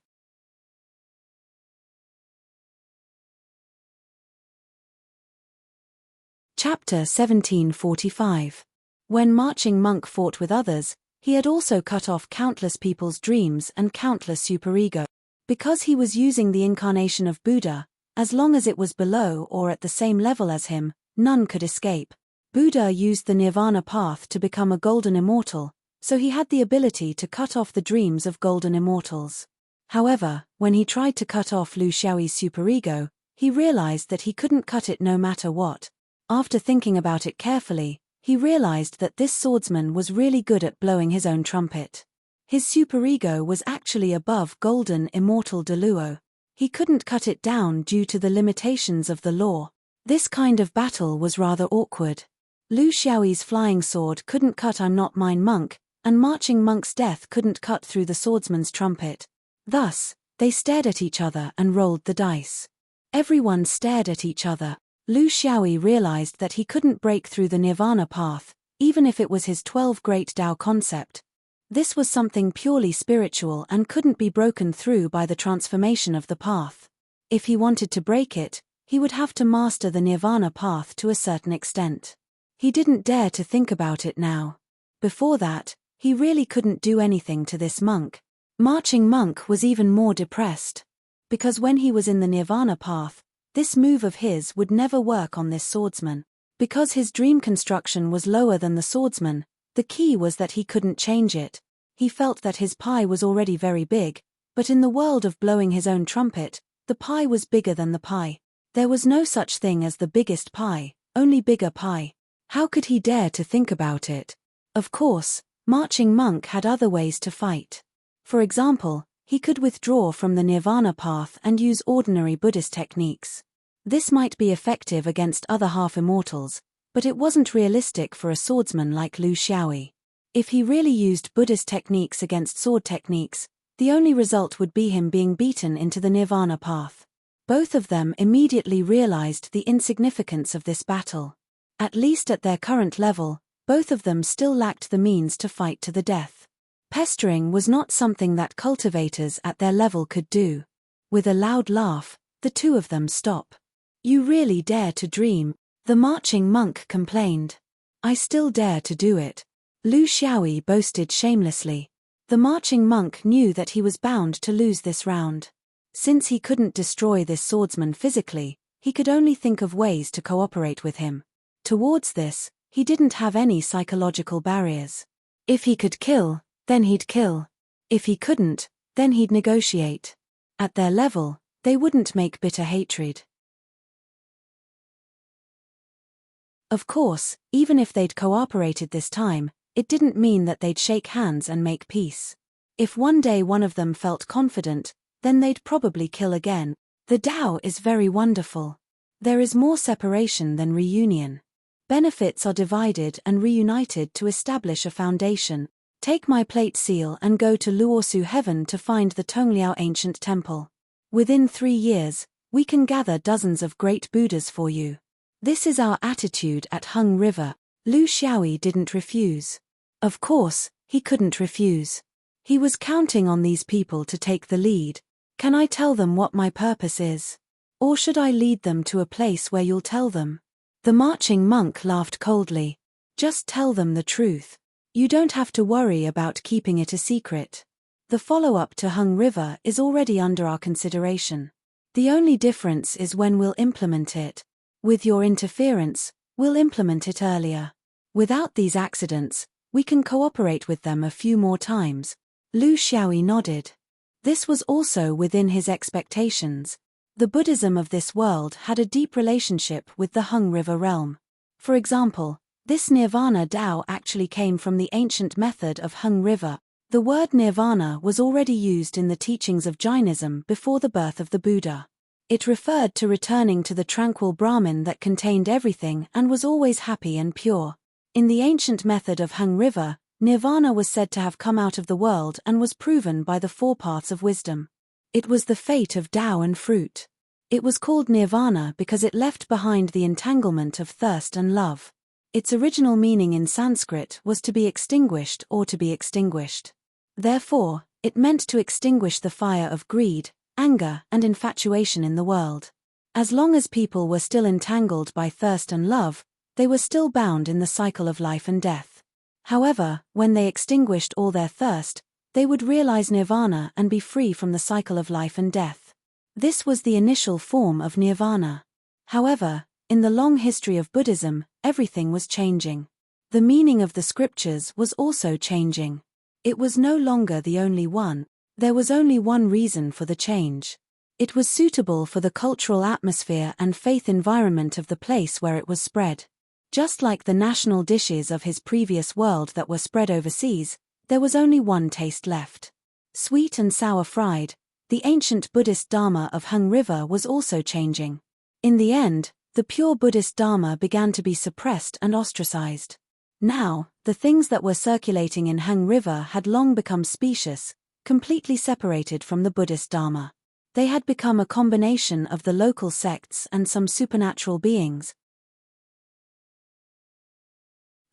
Chapter 1745. When marching monk fought with others, he had also cut off countless people's dreams and countless superego. Because he was using the incarnation of Buddha, as long as it was below or at the same level as him, none could escape. Buddha used the nirvana path to become a golden immortal, so he had the ability to cut off the dreams of golden immortals. However, when he tried to cut off Lu Xiaoyi's superego, he realized that he couldn't cut it no matter what. After thinking about it carefully, he realized that this swordsman was really good at blowing his own trumpet. His superego was actually above golden immortal Deluo. He couldn't cut it down due to the limitations of the law. This kind of battle was rather awkward. Lu Xiaoyi's flying sword couldn't cut I'm not mine monk, and marching monk's death couldn't cut through the swordsman's trumpet. Thus, they stared at each other and rolled the dice. Everyone stared at each other. Lu Xiaoyi realized that he couldn't break through the nirvana path, even if it was his 12 great Tao concept. This was something purely spiritual and couldn't be broken through by the transformation of the path. If he wanted to break it, he would have to master the nirvana path to a certain extent. He didn't dare to think about it now. Before that, he really couldn't do anything to this monk. Marching monk was even more depressed. Because when he was in the nirvana path, this move of his would never work on this swordsman. Because his dream construction was lower than the swordsman, the key was that he couldn't change it. He felt that his pie was already very big, but in the world of blowing his own trumpet, the pie was bigger than the pie. There was no such thing as the biggest pie, only bigger pie. How could he dare to think about it? Of course, marching monk had other ways to fight. For example, he could withdraw from the nirvana path and use ordinary Buddhist techniques. This might be effective against other half-immortals, but it wasn't realistic for a swordsman like Lu Xiaoyi. If he really used Buddhist techniques against sword techniques, the only result would be him being beaten into the nirvana path. Both of them immediately realized the insignificance of this battle. At least at their current level, both of them still lacked the means to fight to the death. Pestering was not something that cultivators at their level could do. With a loud laugh, the two of them stop. "You really dare to dream," the marching monk complained. "I still dare to do it," Lu Xiaoyi boasted shamelessly. The marching monk knew that he was bound to lose this round. Since he couldn't destroy this swordsman physically, he could only think of ways to cooperate with him. Towards this, he didn't have any psychological barriers. If he could kill, then he'd kill. If he couldn't, then he'd negotiate. At their level, they wouldn't make bitter hatred. Of course, even if they'd cooperated this time, it didn't mean that they'd shake hands and make peace. If one day one of them felt confident, then they'd probably kill again. The Tao is very wonderful. There is more separation than reunion. Benefits are divided and reunited to establish a foundation. Take my plate seal and go to Luosu heaven to find the Tongliao ancient temple. Within 3 years, we can gather dozens of great Buddhas for you. This is our attitude at Hung River. Lu Xiaoyi didn't refuse. Of course, he couldn't refuse. He was counting on these people to take the lead. Can I tell them what my purpose is? Or should I lead them to a place where you'll tell them? The marching monk laughed coldly. Just tell them the truth. You don't have to worry about keeping it a secret. The follow-up to Hung River is already under our consideration. The only difference is when we'll implement it. With your interference, we'll implement it earlier. Without these accidents, we can cooperate with them a few more times. Lu Xiaoyi nodded. This was also within his expectations. The Buddhism of this world had a deep relationship with the Hung River realm. For example, this Nirvana Tao actually came from the ancient method of Hung River. The word nirvana was already used in the teachings of Jainism before the birth of the Buddha. It referred to returning to the tranquil Brahman that contained everything and was always happy and pure. In the ancient method of Hung River, nirvana was said to have come out of the world and was proven by the four paths of wisdom. It was the fate of Tao and fruit. It was called nirvana because it left behind the entanglement of thirst and love. Its original meaning in Sanskrit was to be extinguished or to be extinguished. Therefore, it meant to extinguish the fire of greed, anger, and infatuation in the world. As long as people were still entangled by thirst and love, they were still bound in the cycle of life and death. However, when they extinguished all their thirst, they would realize nirvana and be free from the cycle of life and death. This was the initial form of nirvana. However, in the long history of Buddhism, everything was changing. The meaning of the scriptures was also changing. It was no longer the only one. There was only one reason for the change. It was suitable for the cultural atmosphere and faith environment of the place where it was spread. Just like the national dishes of his previous world that were spread overseas, there was only one taste left. Sweet and sour fried, the ancient Buddhist Dharma of Hung River was also changing. In the end, the pure Buddhist Dharma began to be suppressed and ostracized. Now, the things that were circulating in Hung River had long become specious, completely separated from the Buddhist Dharma. They had become a combination of the local sects and some supernatural beings.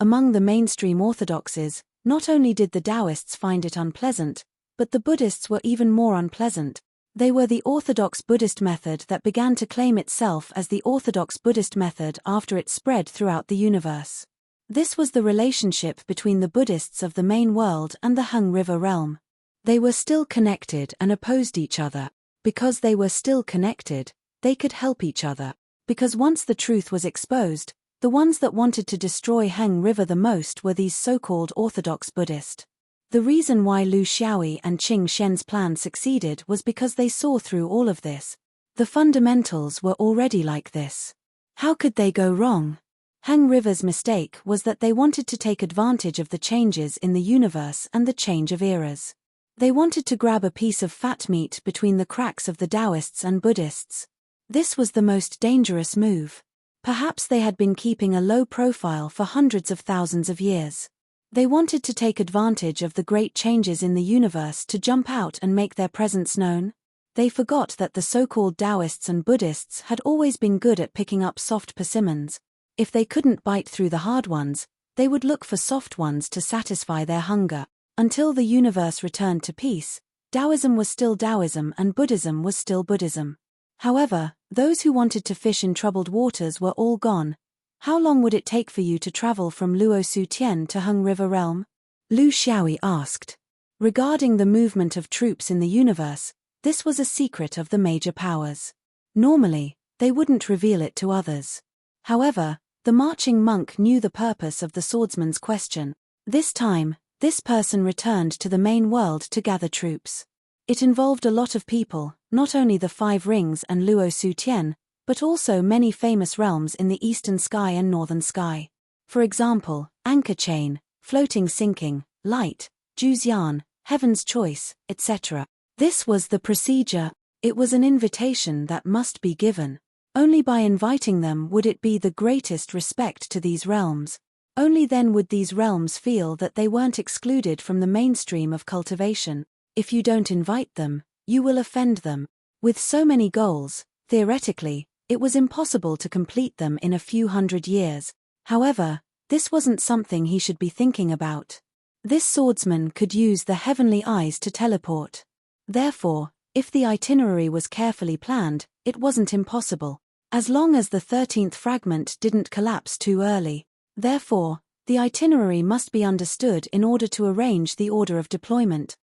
Among the mainstream orthodoxies, not only did the Taoists find it unpleasant, but the Buddhists were even more unpleasant. They were the orthodox Buddhist method that began to claim itself as the orthodox Buddhist method after it spread throughout the universe. This was the relationship between the Buddhists of the main world and the Hung River realm. They were still connected and opposed each other. Because they were still connected, they could help each other. Because once the truth was exposed, the ones that wanted to destroy Hung River the most were these so-called orthodox Buddhist. The reason why Lu Xiaoyi and Qing Shen's plan succeeded was because they saw through all of this. The fundamentals were already like this. How could they go wrong? Hung River's mistake was that they wanted to take advantage of the changes in the universe and the change of eras. They wanted to grab a piece of fat meat between the cracks of the Taoists and Buddhists. This was the most dangerous move. Perhaps they had been keeping a low profile for hundreds of thousands of years. They wanted to take advantage of the great changes in the universe to jump out and make their presence known. They forgot that the so-called Taoists and Buddhists had always been good at picking up soft persimmons. If they couldn't bite through the hard ones, they would look for soft ones to satisfy their hunger. Until the universe returned to peace, Taoism was still Taoism and Buddhism was still Buddhism. However, those who wanted to fish in troubled waters were all gone. How long would it take for you to travel from Luo Tian to Hung River realm? Lu Xiaoyi asked. Regarding the movement of troops in the universe, this was a secret of the major powers. Normally, they wouldn't reveal it to others. However, the marching monk knew the purpose of the swordsman's question. This time, this person returned to the main world to gather troops. It involved a lot of people, not only the 5 rings and Luo Tian, but also many famous realms in the eastern sky and northern sky. For example, Anchor Chain, Floating Sinking, Light, Juzian, Heaven's Choice, etc. This was the procedure. It was an invitation that must be given. Only by inviting them would it be the greatest respect to these realms. Only then would these realms feel that they weren't excluded from the mainstream of cultivation. If you don't invite them, you will offend them. With so many goals, theoretically, it was impossible to complete them in a few hundred years. However, this wasn't something he should be thinking about. This swordsman could use the heavenly eyes to teleport. Therefore, if the itinerary was carefully planned, it wasn't impossible. As long as the 13th fragment didn't collapse too early. Therefore, the itinerary must be understood in order to arrange the order of deployment.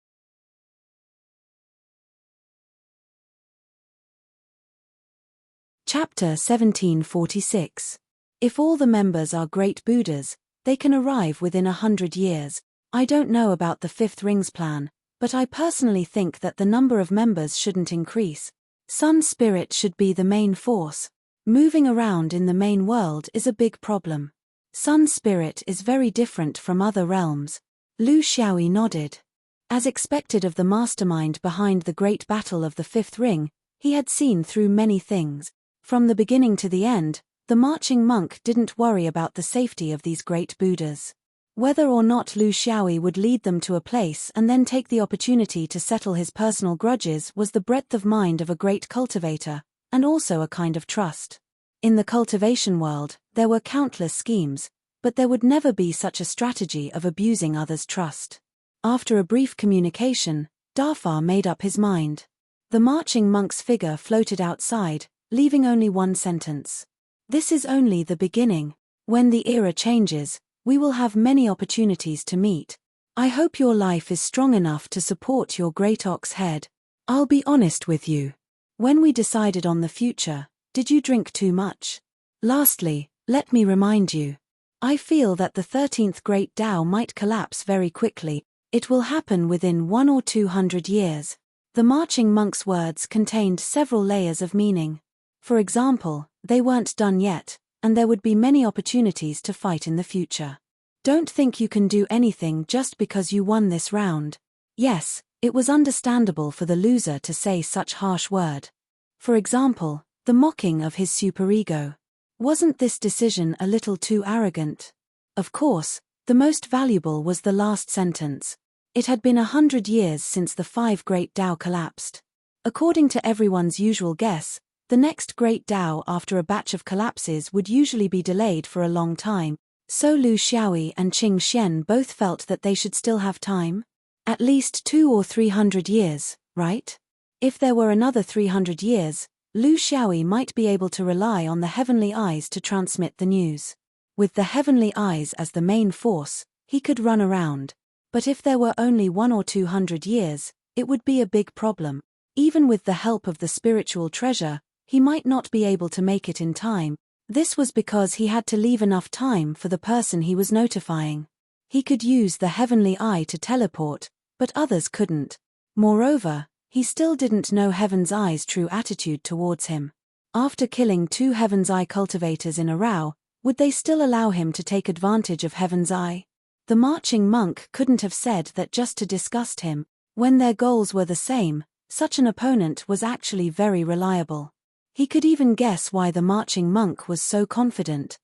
Chapter 1746. If all the members are great Buddhas, they can arrive within 100 years. I don't know about the fifth rings plan, but I personally think that the number of members shouldn't increase. Sun spirit should be the main force. Moving around in the main world is a big problem. Sun spirit is very different from other realms. Lu Xiaoyi nodded. As expected of the mastermind behind the great battle of the fifth ring, he had seen through many things. From the beginning to the end, the marching monk didn't worry about the safety of these great Buddhas. Whether or not Lu Xiaoyi would lead them to a place and then take the opportunity to settle his personal grudges was the breadth of mind of a great cultivator, and also a kind of trust. In the cultivation world, there were countless schemes, but there would never be such a strategy of abusing others' trust. After a brief communication, Defy made up his mind. The marching monk's figure floated outside, leaving only one sentence. This is only the beginning. When the era changes, we will have many opportunities to meet. I hope your life is strong enough to support your great ox head. I'll be honest with you. When we decided on the future, did you drink too much? Lastly, let me remind you. I feel that the 13th Great Tao might collapse very quickly. It will happen within 100 or 200 years. The marching monk's words contained several layers of meaning. For example, they weren't done yet, and there would be many opportunities to fight in the future. Don't think you can do anything just because you won this round. Yes, it was understandable for the loser to say such harsh word. For example, the mocking of his superego. Wasn't this decision a little too arrogant? Of course, the most valuable was the last sentence. It had been 100 years since the five great Tao collapsed. According to everyone's usual guess, the next great Tao after a batch of collapses would usually be delayed for a long time, so Lu Xiaoyi and Qing Xian both felt that they should still have time. At least 200 or 300 years, right? If there were another 300 years, Lu Xiaoyi might be able to rely on the heavenly eyes to transmit the news. With the heavenly eyes as the main force, he could run around. But if there were only 100 or 200 years, it would be a big problem. Even with the help of the spiritual treasure, he might not be able to make it in time. This was because he had to leave enough time for the person he was notifying. He could use the heavenly eye to teleport, but others couldn't. Moreover, he still didn't know Heaven's Eye's true attitude towards him. After killing 2 Heaven's Eye cultivators in a row, would they still allow him to take advantage of Heaven's Eye? The marching monk couldn't have said that just to disgust him. When their goals were the same, such an opponent was actually very reliable. He could even guess why the marching monk was so confident.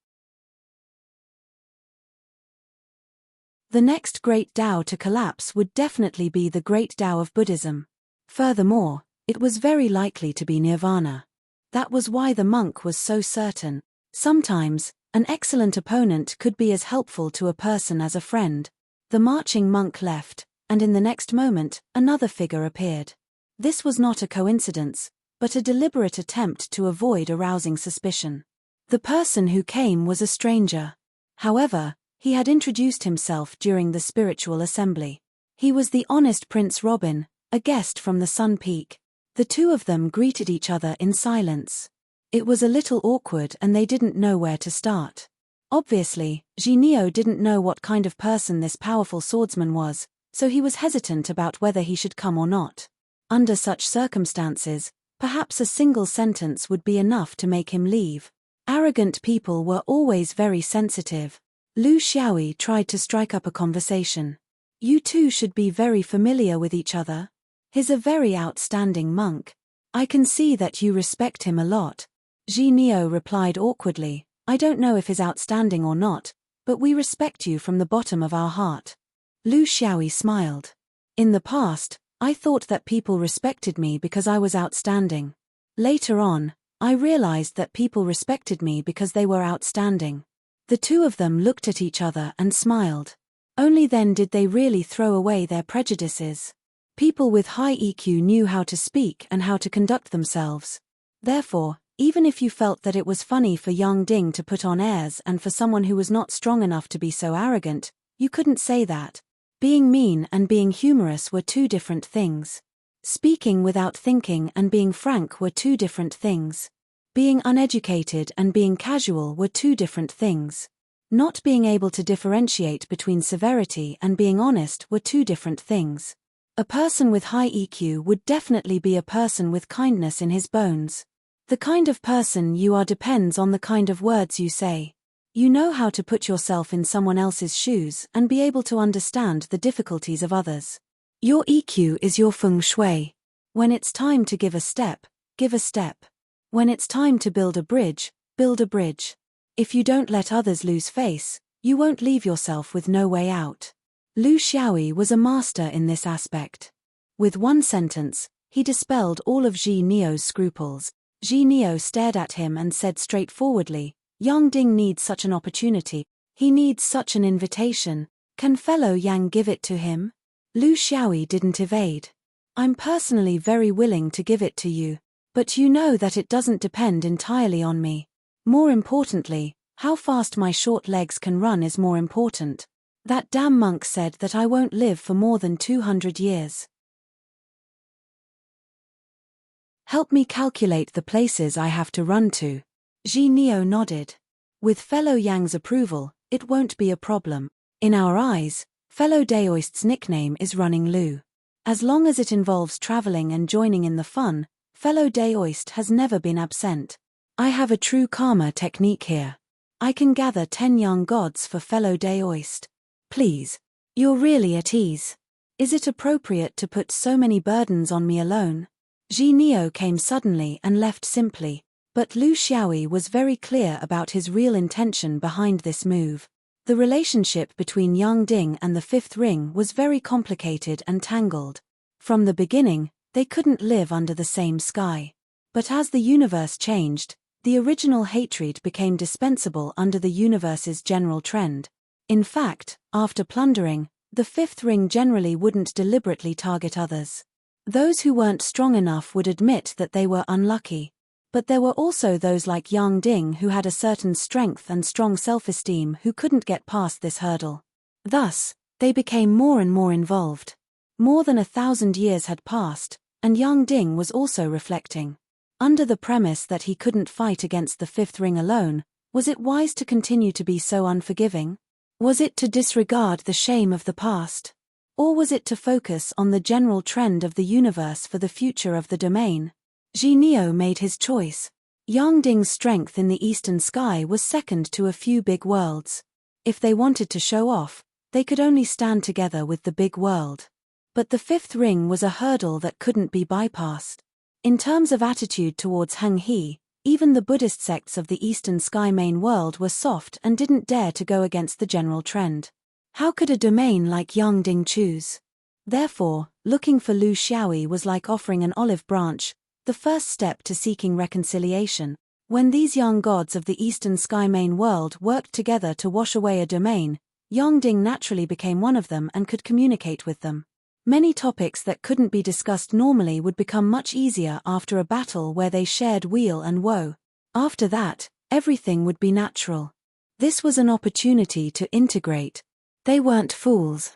The next great Tao to collapse would definitely be the great Tao of Buddhism. Furthermore, it was very likely to be Nirvana. That was why the monk was so certain. Sometimes, an excellent opponent could be as helpful to a person as a friend. The marching monk left, and in the next moment, another figure appeared. This was not a coincidence, but a deliberate attempt to avoid arousing suspicion. The person who came was a stranger. However, he had introduced himself during the spiritual assembly. He was the honest Prince Robin, a guest from the Sun Peak. The two of them greeted each other in silence. It was a little awkward and they didn't know where to start. Obviously, Jinio didn't know what kind of person this powerful swordsman was, so he was hesitant about whether he should come or not. Under such circumstances, perhaps a single sentence would be enough to make him leave. Arrogant people were always very sensitive. Lu Xiaoyi tried to strike up a conversation. You two should be very familiar with each other. He's a very outstanding monk. I can see that you respect him a lot. Jinio replied awkwardly, I don't know if he's outstanding or not, but we respect you from the bottom of our heart. Lu Xiaoyi smiled. In the past, I thought that people respected me because I was outstanding. Later on, I realized that people respected me because they were outstanding. The two of them looked at each other and smiled. Only then did they really throw away their prejudices. People with high EQ knew how to speak and how to conduct themselves. Therefore, even if you felt that it was funny for Yang Ding to put on airs and for someone who was not strong enough to be so arrogant, you couldn't say that. Being mean and being humorous were two different things. Speaking without thinking and being frank were two different things. Being uneducated and being casual were two different things. Not being able to differentiate between severity and being honest were two different things. A person with high EQ would definitely be a person with kindness in his bones. The kind of person you are depends on the kind of words you say. You know how to put yourself in someone else's shoes and be able to understand the difficulties of others. Your EQ is your feng shui. When it's time to give a step, give a step. When it's time to build a bridge, build a bridge. If you don't let others lose face, you won't leave yourself with no way out. Lu Xiaoyi was a master in this aspect. With one sentence, he dispelled all of Ji Neo's scruples. Ji Neo stared at him and said straightforwardly, Yang Ding needs such an opportunity. He needs such an invitation. Can fellow Yang give it to him? Lu Xiaoyi didn't evade. I'm personally very willing to give it to you. But you know that it doesn't depend entirely on me. More importantly, how fast my short legs can run is more important. That damn monk said that I won't live for more than 200 years. Help me calculate the places I have to run to. Ji Neo nodded. With fellow Yang's approval, it won't be a problem. In our eyes, fellow Daoist's nickname is Running Lu. As long as it involves traveling and joining in the fun, fellow Daoist has never been absent. I have a true karma technique here. I can gather 10 young gods for fellow Daoist. Please. You're really at ease. Is it appropriate to put so many burdens on me alone? Ji Neo came suddenly and left simply, but Lu Xiaoyi was very clear about his real intention behind this move. The relationship between Yang Ding and the fifth ring was very complicated and tangled. From the beginning, they couldn't live under the same sky. But as the universe changed, the original hatred became dispensable under the universe's general trend. In fact, after plundering, the fifth ring generally wouldn't deliberately target others. Those who weren't strong enough would admit that they were unlucky. But there were also those like Yang Ding who had a certain strength and strong self-esteem who couldn't get past this hurdle. Thus, they became more and more involved. More than 1,000 years had passed, and Yang Ding was also reflecting. Under the premise that he couldn't fight against the fifth ring alone, was it wise to continue to be so unforgiving? Was it to disregard the shame of the past? Or was it to focus on the general trend of the universe for the future of the domain? Ji Neo made his choice. Yang Ding's strength in the eastern sky was second to a few big worlds. If they wanted to show off, they could only stand together with the big world. But the fifth ring was a hurdle that couldn't be bypassed. In terms of attitude towards Heng He, even the Buddhist sects of the eastern sky main world were soft and didn't dare to go against the general trend. How could a domain like Yang Ding choose? Therefore, looking for Lu Xiaoyi was like offering an olive branch, the first step to seeking reconciliation. When these young gods of the eastern sky main world worked together to wash away a domain, Yang Ding naturally became one of them and could communicate with them. Many topics that couldn't be discussed normally would become much easier after a battle where they shared weal and woe. After that, everything would be natural. This was an opportunity to integrate. They weren't fools.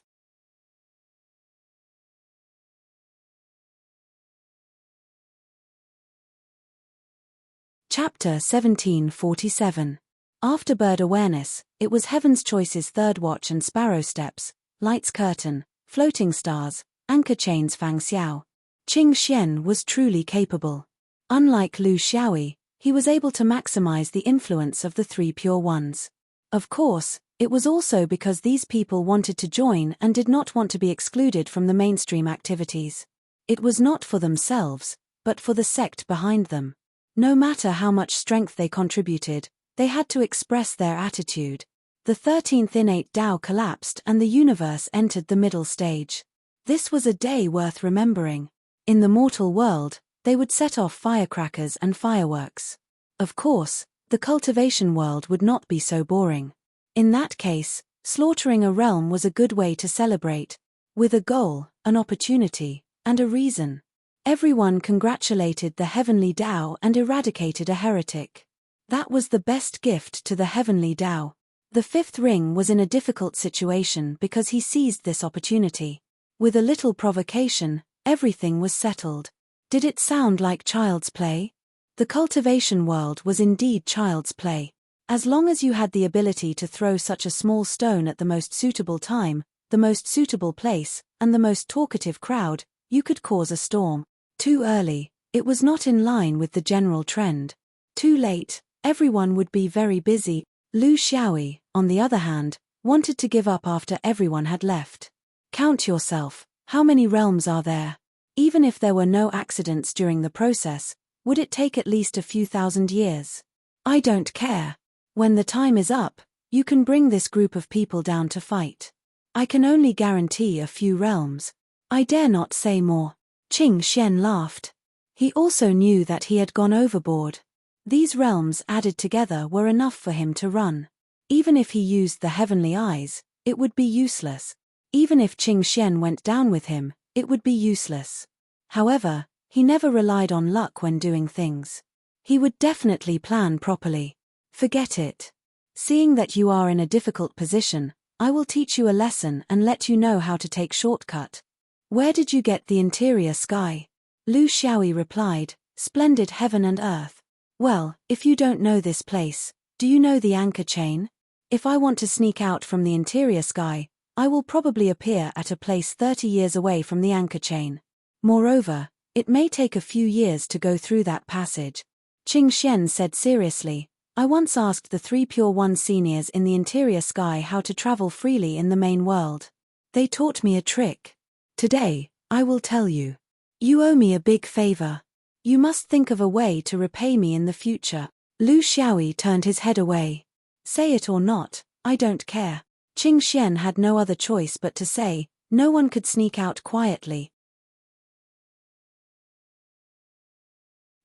Chapter 1747. Afterbird Awareness, it was Heaven's Choice's third watch and Sparrow Steps, Light's Curtain, Floating Stars, Anchor Chains Fang Xiao. Qing Xian was truly capable. Unlike Lu Xiaoyi, he was able to maximize the influence of the three pure ones. Of course, it was also because these people wanted to join and did not want to be excluded from the mainstream activities. It was not for themselves, but for the sect behind them. No matter how much strength they contributed, they had to express their attitude. The 13th innate Tao collapsed and the universe entered the middle stage. This was a day worth remembering. In the mortal world, they would set off firecrackers and fireworks. Of course, the cultivation world would not be so boring. In that case, slaughtering a realm was a good way to celebrate, with a goal, an opportunity, and a reason. Everyone congratulated the heavenly Tao and eradicated a heretic. That was the best gift to the heavenly Tao. The fifth ring was in a difficult situation because he seized this opportunity. With a little provocation, everything was settled. Did it sound like child's play? The cultivation world was indeed child's play. As long as you had the ability to throw such a small stone at the most suitable time, the most suitable place, and the most talkative crowd, you could cause a storm. Too early, it was not in line with the general trend. Too late, everyone would be very busy. Lu Xiaoyi, on the other hand, wanted to give up after everyone had left. Count yourself, how many realms are there? Even if there were no accidents during the process, would it take at least a few thousand years? I don't care. When the time is up, you can bring this group of people down to fight. I can only guarantee a few realms. I dare not say more. Qing Xian laughed. He also knew that he had gone overboard. These realms added together were enough for him to run. Even if he used the heavenly eyes, it would be useless. Even if Qing Xian went down with him, it would be useless. However, he never relied on luck when doing things. He would definitely plan properly. Forget it. Seeing that you are in a difficult position, I will teach you a lesson and let you know how to take shortcut. Where did you get the interior sky? Lu Xiaoyi replied, splendid heaven and earth. Well, if you don't know this place, do you know the anchor chain? If I want to sneak out from the interior sky, I will probably appear at a place 30 years away from the anchor chain. Moreover, it may take a few years to go through that passage. Qing Xian said seriously, I once asked the 3 Pure One seniors in the interior sky how to travel freely in the main world. They taught me a trick. Today, I will tell you. You owe me a big favor. You must think of a way to repay me in the future. Lu Xiaoyi turned his head away. Say it or not, I don't care. Qing Xian had no other choice but to say, no one could sneak out quietly.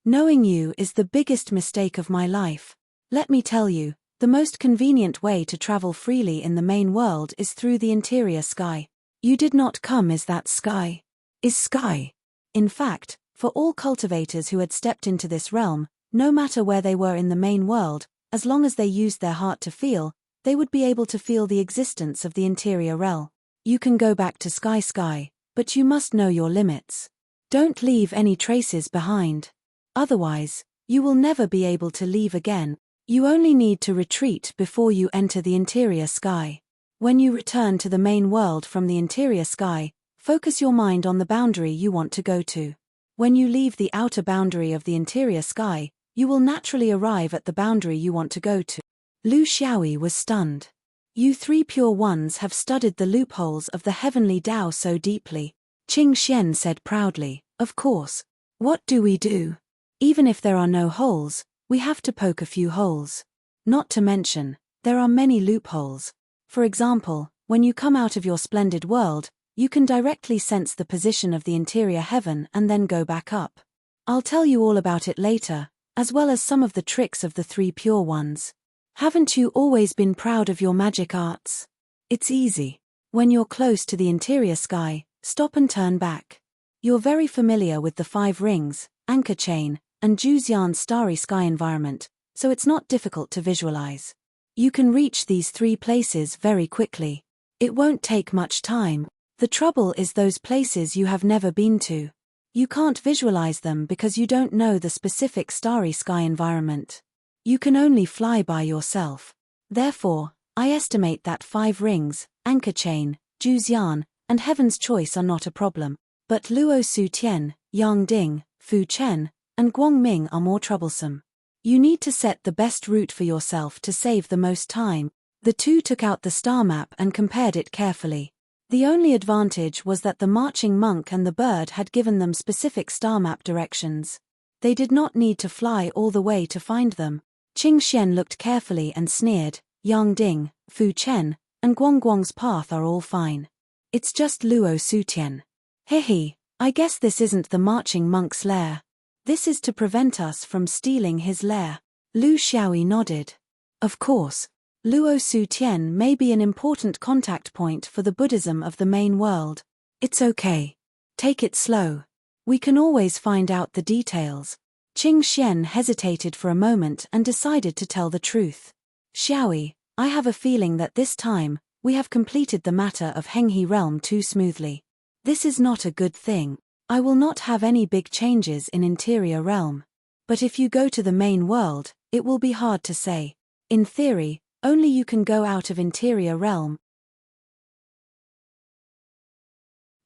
Knowing you is the biggest mistake of my life. Let me tell you, the most convenient way to travel freely in the main world is through the interior sky. You did not come as that sky. Is sky. In fact, for all cultivators who had stepped into this realm, no matter where they were in the main world, as long as they used their heart to feel, they would be able to feel the existence of the interior realm. You can go back to sky, but you must know your limits. Don't leave any traces behind. Otherwise, you will never be able to leave again. You only need to retreat before you enter the interior sky. When you return to the main world from the interior sky, focus your mind on the boundary you want to go to. When you leave the outer boundary of the interior sky, you will naturally arrive at the boundary you want to go to. Lu Xiaoyi was stunned. You 3 Pure Ones have studied the loopholes of the heavenly Tao so deeply. Qing Xian said proudly, of course. What do we do? Even if there are no holes, we have to poke a few holes. Not to mention, there are many loopholes. For example, when you come out of your splendid world, you can directly sense the position of the interior heaven and then go back up. I'll tell you all about it later, as well as some of the tricks of the 3 Pure Ones. Haven't you always been proud of your magic arts? It's easy. When you're close to the interior sky, stop and turn back. You're very familiar with the 5 rings, anchor chain, and Juzian's starry sky environment, so it's not difficult to visualize. You can reach these 3 places very quickly. It won't take much time. The trouble is those places you have never been to. You can't visualize them because you don't know the specific starry sky environment. You can only fly by yourself. Therefore, I estimate that 5 rings, anchor chain, Juzian, and Heaven's Choice are not a problem. But Luo Su Tian, Yang Ding, Fu Chen, and Guangming are more troublesome. You need to set the best route for yourself to save the most time. The two took out the star map and compared it carefully. The only advantage was that the marching monk and the bird had given them specific star map directions. They did not need to fly all the way to find them. Qing Xian looked carefully and sneered, Yang Ding, Fu Chen, and Guangguang's path are all fine. It's just Luo Su Tian. Hehe, I guess this isn't the marching monk's lair. This is to prevent us from stealing his lair. Lu Xiaoyi nodded. Of course, Luo Su Tian may be an important contact point for the Buddhism of the main world. It's okay. Take it slow. We can always find out the details. Qing Xian hesitated for a moment and decided to tell the truth. Xiaoyi, I have a feeling that this time, we have completed the matter of Henghe realm too smoothly. This is not a good thing. I will not have any big changes in interior realm. But if you go to the main world, it will be hard to say. In theory, only you can go out of interior realm.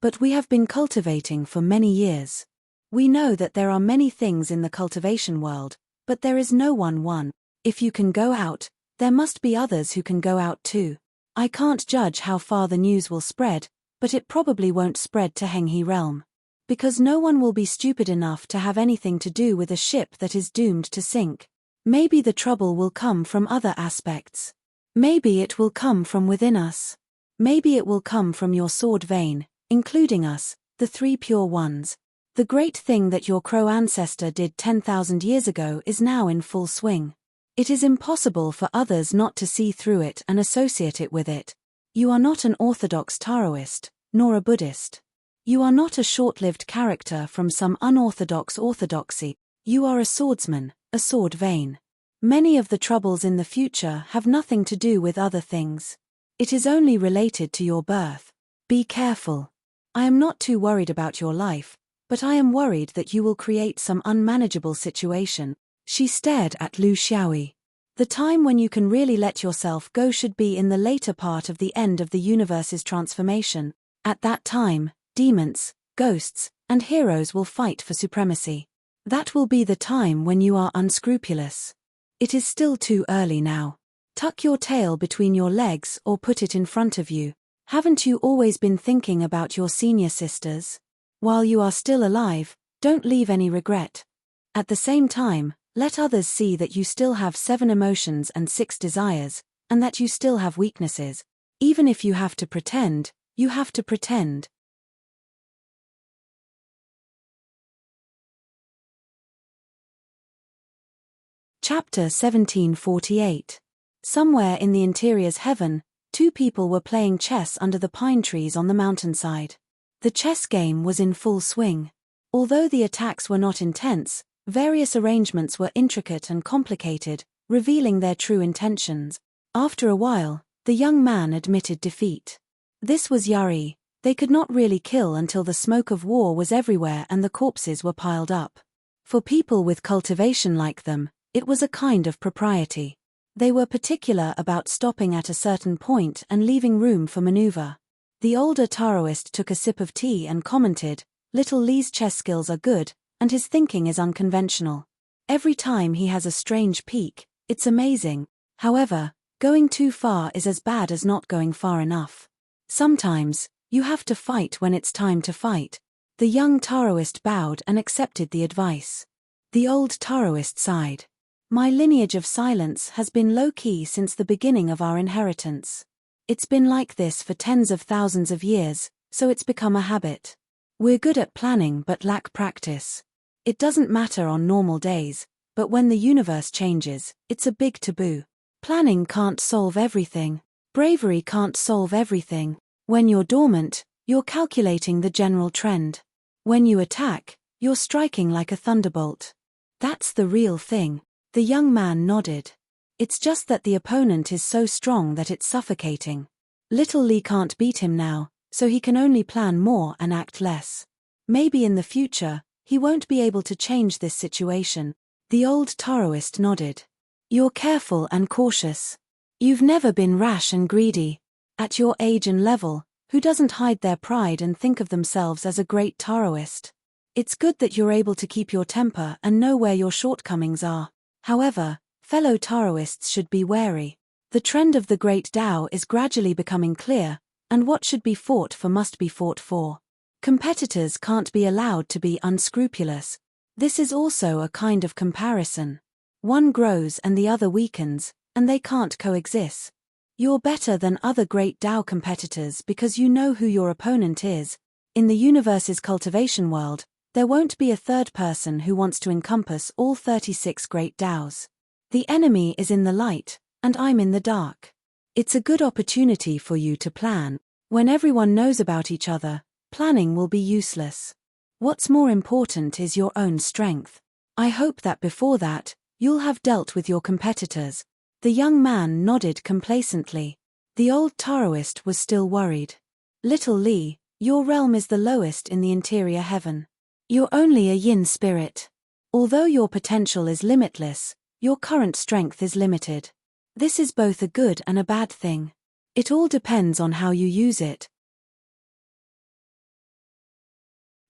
But we have been cultivating for many years. We know that there are many things in the cultivation world, but there is no one. If you can go out, there must be others who can go out too. I can't judge how far the news will spread, but it probably won't spread to Henghe realm. Because no one will be stupid enough to have anything to do with a ship that is doomed to sink. Maybe the trouble will come from other aspects. Maybe it will come from within us. Maybe it will come from your sword vein, including us, the three pure ones. The great thing that your crow ancestor did 10,000 years ago is now in full swing. It is impossible for others not to see through it and associate it with it. You are not an orthodox Taoist, nor a Buddhist. You are not a short-lived character from some unorthodox orthodoxy. You are a swordsman, a sword vein. Many of the troubles in the future have nothing to do with other things. It is only related to your birth. Be careful. I am not too worried about your life, but I am worried that you will create some unmanageable situation. She stared at Lu Xiaoyi. The time when you can really let yourself go should be in the later part of the end of the universe's transformation. At that time, demons, ghosts, and heroes will fight for supremacy. That will be the time when you are unscrupulous. It is still too early now. Tuck your tail between your legs or put it in front of you. Haven't you always been thinking about your senior sisters? While you are still alive, don't leave any regret. At the same time, let others see that you still have 7 emotions and 6 desires, and that you still have weaknesses. Even if you have to pretend, you have to pretend. Chapter 1748. Somewhere in the interior's heaven, 2 people were playing chess under the pine trees on the mountainside. The chess game was in full swing. Although the attacks were not intense, various arrangements were intricate and complicated, revealing their true intentions. After a while, the young man admitted defeat. This was Yari. They could not really kill until the smoke of war was everywhere and the corpses were piled up. For people with cultivation like them, it was a kind of propriety. They were particular about stopping at a certain point and leaving room for maneuver. The older Taoist took a sip of tea and commented, "Little Li's chess skills are good, and his thinking is unconventional. Every time he has a strange peak, it's amazing. However, going too far is as bad as not going far enough. Sometimes, you have to fight when it's time to fight." The young Taoist bowed and accepted the advice. The old Taoist sighed. "My lineage of silence has been low-key since the beginning of our inheritance. It's been like this for tens of thousands of years, so it's become a habit. We're good at planning but lack practice. It doesn't matter on normal days, but when the universe changes, it's a big taboo. Planning can't solve everything. Bravery can't solve everything. When you're dormant, you're calculating the general trend. When you attack, you're striking like a thunderbolt. That's the real thing." The young man nodded. "It's just that the opponent is so strong that it's suffocating. Little Li can't beat him now, so he can only plan more and act less. Maybe in the future, he won't be able to change this situation." The old Taoist nodded. "You're careful and cautious. You've never been rash and greedy. At your age and level, who doesn't hide their pride and think of themselves as a great Taoist? It's good that you're able to keep your temper and know where your shortcomings are. However, fellow Taoists should be wary. The trend of the great Tao is gradually becoming clear, and what should be fought for must be fought for. Competitors can't be allowed to be unscrupulous. This is also a kind of comparison. One grows and the other weakens, and they can't coexist. You're better than other great Tao competitors because you know who your opponent is. In the universe's cultivation world, there won't be a third person who wants to encompass all 36 great Taos. The enemy is in the light, and I'm in the dark. It's a good opportunity for you to plan. When everyone knows about each other, planning will be useless. What's more important is your own strength. I hope that before that, you'll have dealt with your competitors." The young man nodded complacently. The old Taoist was still worried. "Little Li, your realm is the lowest in the interior heaven. You're only a yin spirit. Although your potential is limitless, your current strength is limited. This is both a good and a bad thing. It all depends on how you use it.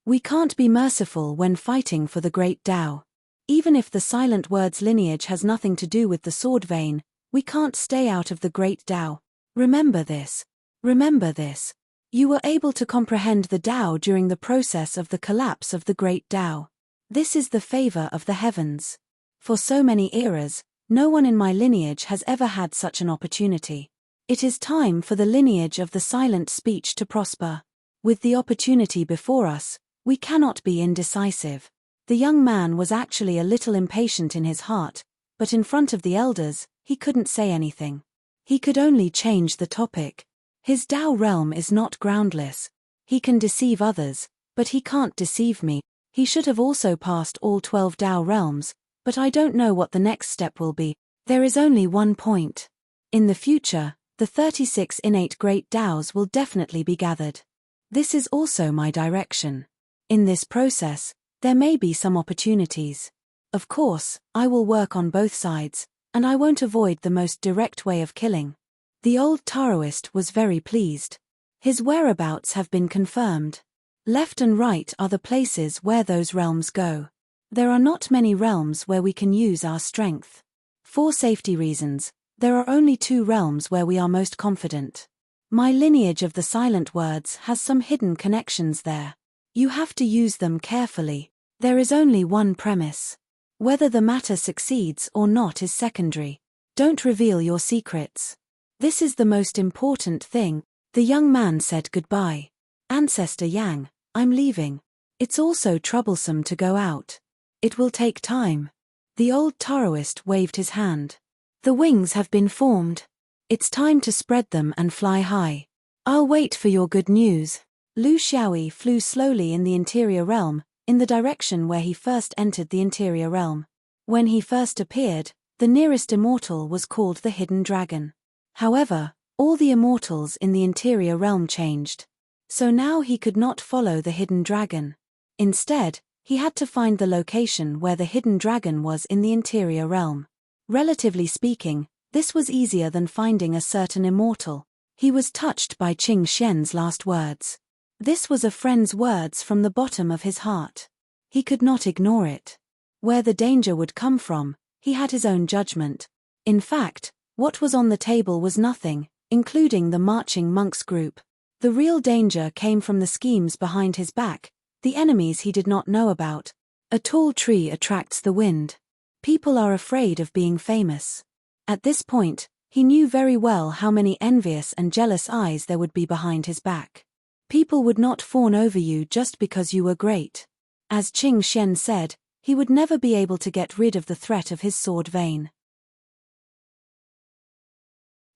We can't be merciful when fighting for the great Tao. Even if the silent word's lineage has nothing to do with the sword vein, we can't stay out of the great Tao. Remember this. Remember this. You were able to comprehend the Tao during the process of the collapse of the great Tao. This is the favor of the heavens. For so many eras, no one in my lineage has ever had such an opportunity. It is time for the lineage of the silent speech to prosper. With the opportunity before us, we cannot be indecisive. The young man was actually a little impatient in his heart, but in front of the elders, he couldn't say anything. He could only change the topic. His Tao realm is not groundless. He can deceive others, but he can't deceive me. He should have also passed all 12 Tao realms, but I don't know what the next step will be. There is only one point. In the future, the 36 innate great Taos will definitely be gathered. This is also my direction. In this process, there may be some opportunities. Of course, I will work on both sides, and I won't avoid the most direct way of killing. The old Taoist was very pleased. His whereabouts have been confirmed. Left and right are the places where those realms go. There are not many realms where we can use our strength. For safety reasons, there are only 2 realms where we are most confident. My lineage of the silent words has some hidden connections there. You have to use them carefully. There is only one premise. Whether the matter succeeds or not is secondary. Don't reveal your secrets. This is the most important thing. The young man said goodbye. Ancestor Yang, I'm leaving. It's also troublesome to go out. It will take time. The old Taoist waved his hand. The wings have been formed. It's time to spread them and fly high. I'll wait for your good news. Lu Xiaoyi flew slowly in the interior realm, in the direction where he first entered the interior realm. When he first appeared, the nearest immortal was called the Hidden Dragon. However, all the immortals in the interior realm changed. So now he could not follow the Hidden Dragon. Instead, he had to find the location where the Hidden Dragon was in the interior realm. Relatively speaking, this was easier than finding a certain immortal. He was touched by Qing Xian's last words. This was a friend's words from the bottom of his heart. He could not ignore it. Where the danger would come from, he had his own judgment. In fact, what was on the table was nothing, including the marching monks group. The real danger came from the schemes behind his back, the enemies he did not know about. A tall tree attracts the wind. People are afraid of being famous. At this point, he knew very well how many envious and jealous eyes there would be behind his back. People would not fawn over you just because you were great. As Qing Xian said, he would never be able to get rid of the threat of his sword vein.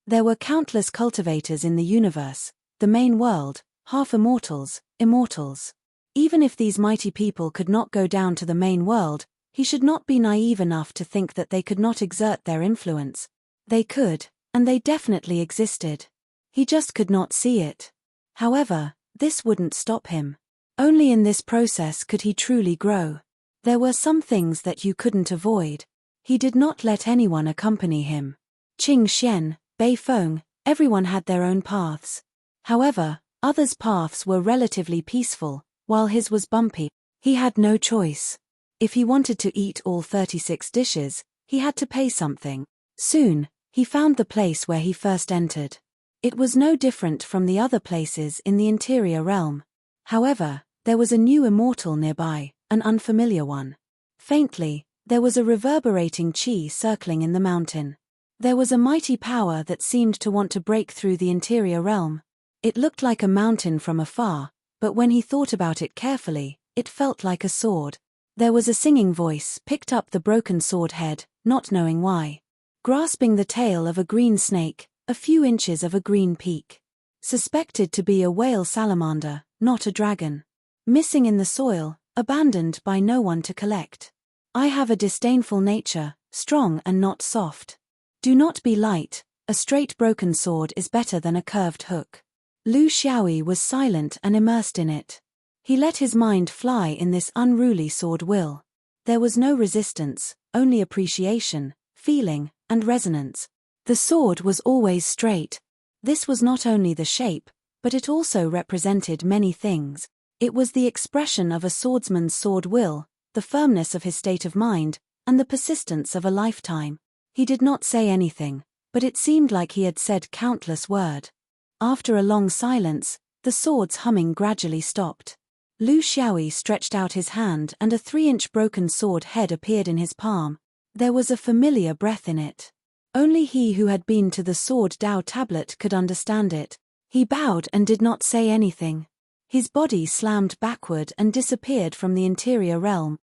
There were countless cultivators in the universe, the main world, half immortals, immortals. Even if these mighty people could not go down to the main world, he should not be naive enough to think that they could not exert their influence. They could, and they definitely existed. He just could not see it. However, this wouldn't stop him. Only in this process could he truly grow. There were some things that you couldn't avoid. He did not let anyone accompany him. Qing Xian, Bei Feng, everyone had their own paths. However, others' paths were relatively peaceful, while his was bumpy. He had no choice. If he wanted to eat all 36 dishes, he had to pay something. Soon, he found the place where he first entered. It was no different from the other places in the interior realm. However, there was a new immortal nearby, an unfamiliar one. Faintly, there was a reverberating qi circling in the mountain. There was a mighty power that seemed to want to break through the interior realm. It looked like a mountain from afar, but when he thought about it carefully, it felt like a sword. There was a singing voice picked up the broken sword head, not knowing why. Grasping the tail of a green snake, a few inches of a green peak. Suspected to be a whale salamander, not a dragon. Missing in the soil, abandoned by no one to collect. I have a disdainful nature, strong and not soft. Do not be light, a straight broken sword is better than a curved hook. Lu Xiaoyi was silent and immersed in it. He let his mind fly in this unruly sword will. There was no resistance, only appreciation, feeling, and resonance. The sword was always straight. This was not only the shape, but it also represented many things. It was the expression of a swordsman's sword will, the firmness of his state of mind, and the persistence of a lifetime. He did not say anything, but it seemed like he had said countless words. After a long silence, the sword's humming gradually stopped. Lu Xiaoyi stretched out his hand and a 3-inch broken sword head appeared in his palm. There was a familiar breath in it. Only he who had been to the Sword Dao tablet could understand it. He bowed and did not say anything. His body slammed backward and disappeared from the interior realm.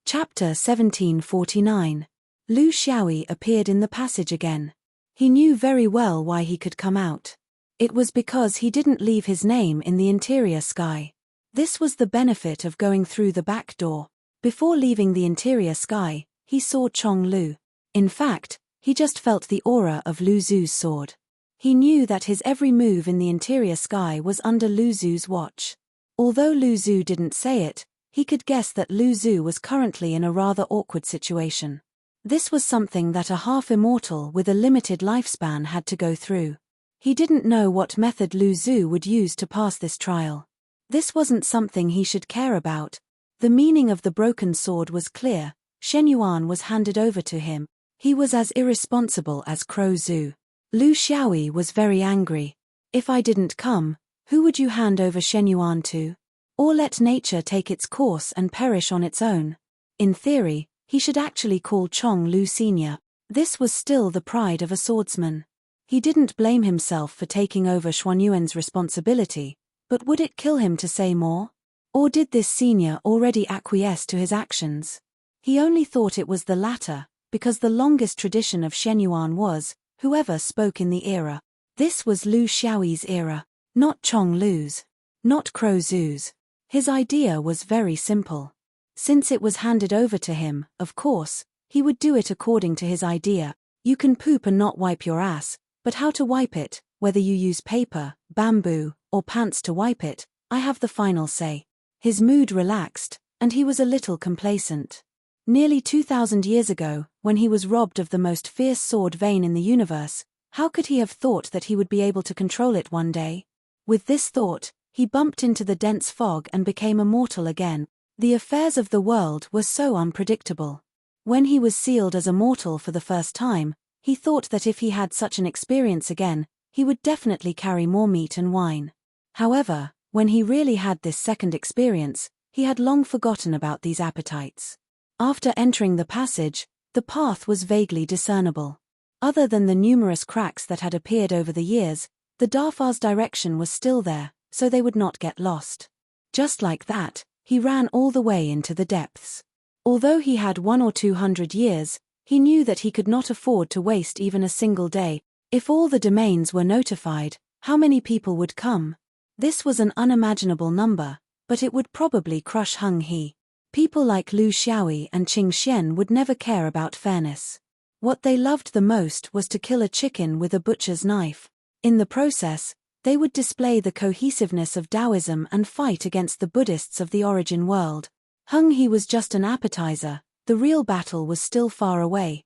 Chapter 1749. Lu Xiaoyi appeared in the passage again. He knew very well why he could come out. It was because he didn't leave his name in the interior sky. This was the benefit of going through the back door. Before leaving the interior sky, he saw Chong Lu. In fact, he just felt the aura of Lu Zu's sword. He knew that his every move in the interior sky was under Lu Zu's watch. Although Lu Zu didn't say it, he could guess that Lu Zu was currently in a rather awkward situation. This was something that a half-immortal with a limited lifespan had to go through. He didn't know what method Lu Zu would use to pass this trial. This wasn't something he should care about. The meaning of the broken sword was clear. Shen Yuan was handed over to him. He was as irresponsible as Crow Zu. Lu Xiaoyi was very angry. If I didn't come, who would you hand over Shen Yuan to? Or let nature take its course and perish on its own? In theory, he should actually call Chong Lu Sr. This was still the pride of a swordsman. He didn't blame himself for taking over Xuanyuan's responsibility, but would it kill him to say more? Or did this senior already acquiesce to his actions? He only thought it was the latter, because the longest tradition of Shen Yuan was, whoever spoke in the era. This was Lu Xiaoyi's era, not Chong Lu's, not Crow Zu's. His idea was very simple. Since it was handed over to him, of course, he would do it according to his idea. You can poop and not wipe your ass, but how to wipe it, whether you use paper, bamboo, or pants to wipe it, I have the final say. His mood relaxed, and he was a little complacent. Nearly 2,000 years ago, when he was robbed of the most fierce sword vein in the universe, how could he have thought that he would be able to control it one day? With this thought, he bumped into the dense fog and became immortal again. The affairs of the world were so unpredictable. When he was sealed as a mortal for the first time, he thought that if he had such an experience again, he would definitely carry more meat and wine. However, when he really had this second experience, he had long forgotten about these appetites. After entering the passage, the path was vaguely discernible. Other than the numerous cracks that had appeared over the years, the Dafa's direction was still there, so they would not get lost. Just like that, he ran all the way into the depths. Although he had 100 or 200 years, he knew that he could not afford to waste even a single day. If all the domains were notified, how many people would come? This was an unimaginable number, but it would probably crush Heng He. People like Lu Xiaoyi and Qing Xian would never care about fairness. What they loved the most was to kill a chicken with a butcher's knife. In the process, they would display the cohesiveness of Taoism and fight against the Buddhists of the origin world. Heng He was just an appetizer, the real battle was still far away.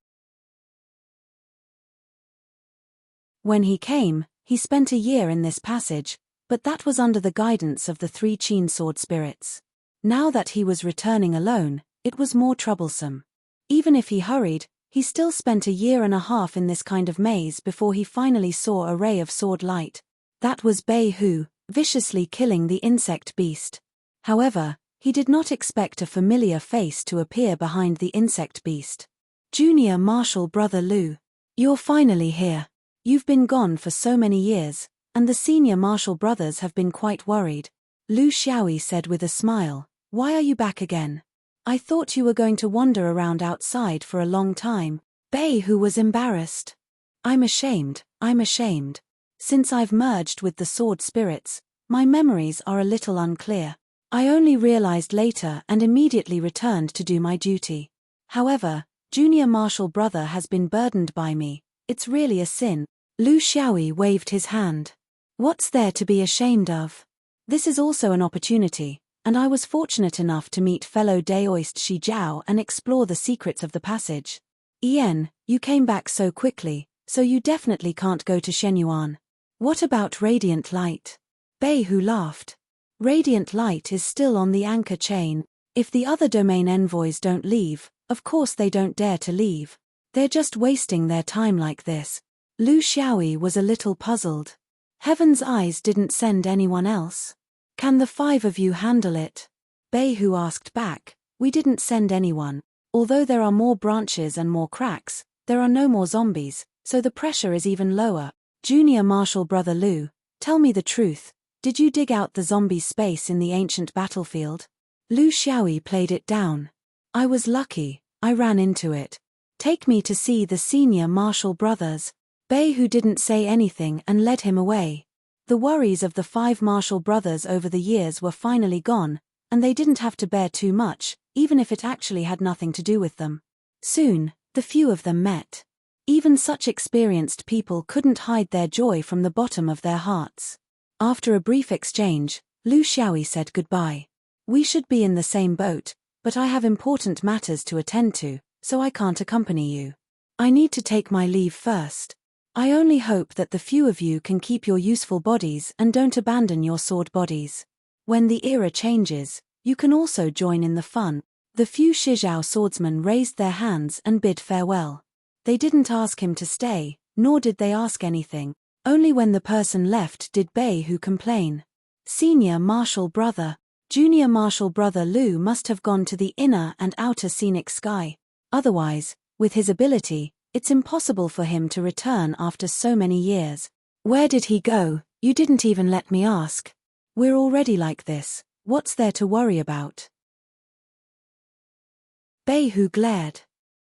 When he came, he spent a year in this passage, but that was under the guidance of the 3 Qin sword spirits. Now that he was returning alone, it was more troublesome. Even if he hurried, he still spent a year and a half in this kind of maze before he finally saw a ray of sword light. That was Bei Hu, viciously killing the insect beast. However, he did not expect a familiar face to appear behind the insect beast. Junior Marshal Brother Lu. You're finally here. You've been gone for so many years, and the senior Marshal brothers have been quite worried. Lu Xiaoyi said with a smile, "Why are you back again? I thought you were going to wander around outside for a long time." Bei Hu was embarrassed. I'm ashamed. Since I've merged with the sword spirits, my memories are a little unclear. I only realized later and immediately returned to do my duty. However, Junior Marshal Brother has been burdened by me. It's really a sin." Lu Xiaoyi waved his hand. What's there to be ashamed of? This is also an opportunity, and I was fortunate enough to meet fellow Daoist Shi Jiao and explore the secrets of the passage. Ian, you came back so quickly, so you definitely can't go to Shenyuan. What about Radiant Light? Beihu laughed. Radiant Light is still on the anchor chain. If the other domain envoys don't leave, of course they don't dare to leave. They're just wasting their time like this. Lu Xiaoyi was a little puzzled. Heaven's Eyes didn't send anyone else. Can the 5 of you handle it? Beihu asked back. We didn't send anyone. Although there are more branches and more cracks, there are no more zombies, so the pressure is even lower. Junior Marshal Brother Lu, tell me the truth. Did you dig out the zombie space in the ancient battlefield? Lu Xiaoyi played it down. I was lucky, I ran into it. Take me to see the senior Marshal brothers. Beihu didn't say anything and led him away. The worries of the 5 Marshal brothers over the years were finally gone, and they didn't have to bear too much, even if it actually had nothing to do with them. Soon, the few of them met. Even such experienced people couldn't hide their joy from the bottom of their hearts. After a brief exchange, Lu Xiaoyi said goodbye. We should be in the same boat, but I have important matters to attend to, so I can't accompany you. I need to take my leave first. I only hope that the few of you can keep your useful bodies and don't abandon your sword bodies. When the era changes, you can also join in the fun. The few Shijiao swordsmen raised their hands and bid farewell. They didn't ask him to stay, nor did they ask anything. Only when the person left did Beihu complain. Senior Marshal Brother, Junior Marshal Brother Lu must have gone to the inner and outer scenic sky. Otherwise, with his ability, it's impossible for him to return after so many years. Where did he go? You didn't even let me ask. We're already like this, what's there to worry about? Beihu glared.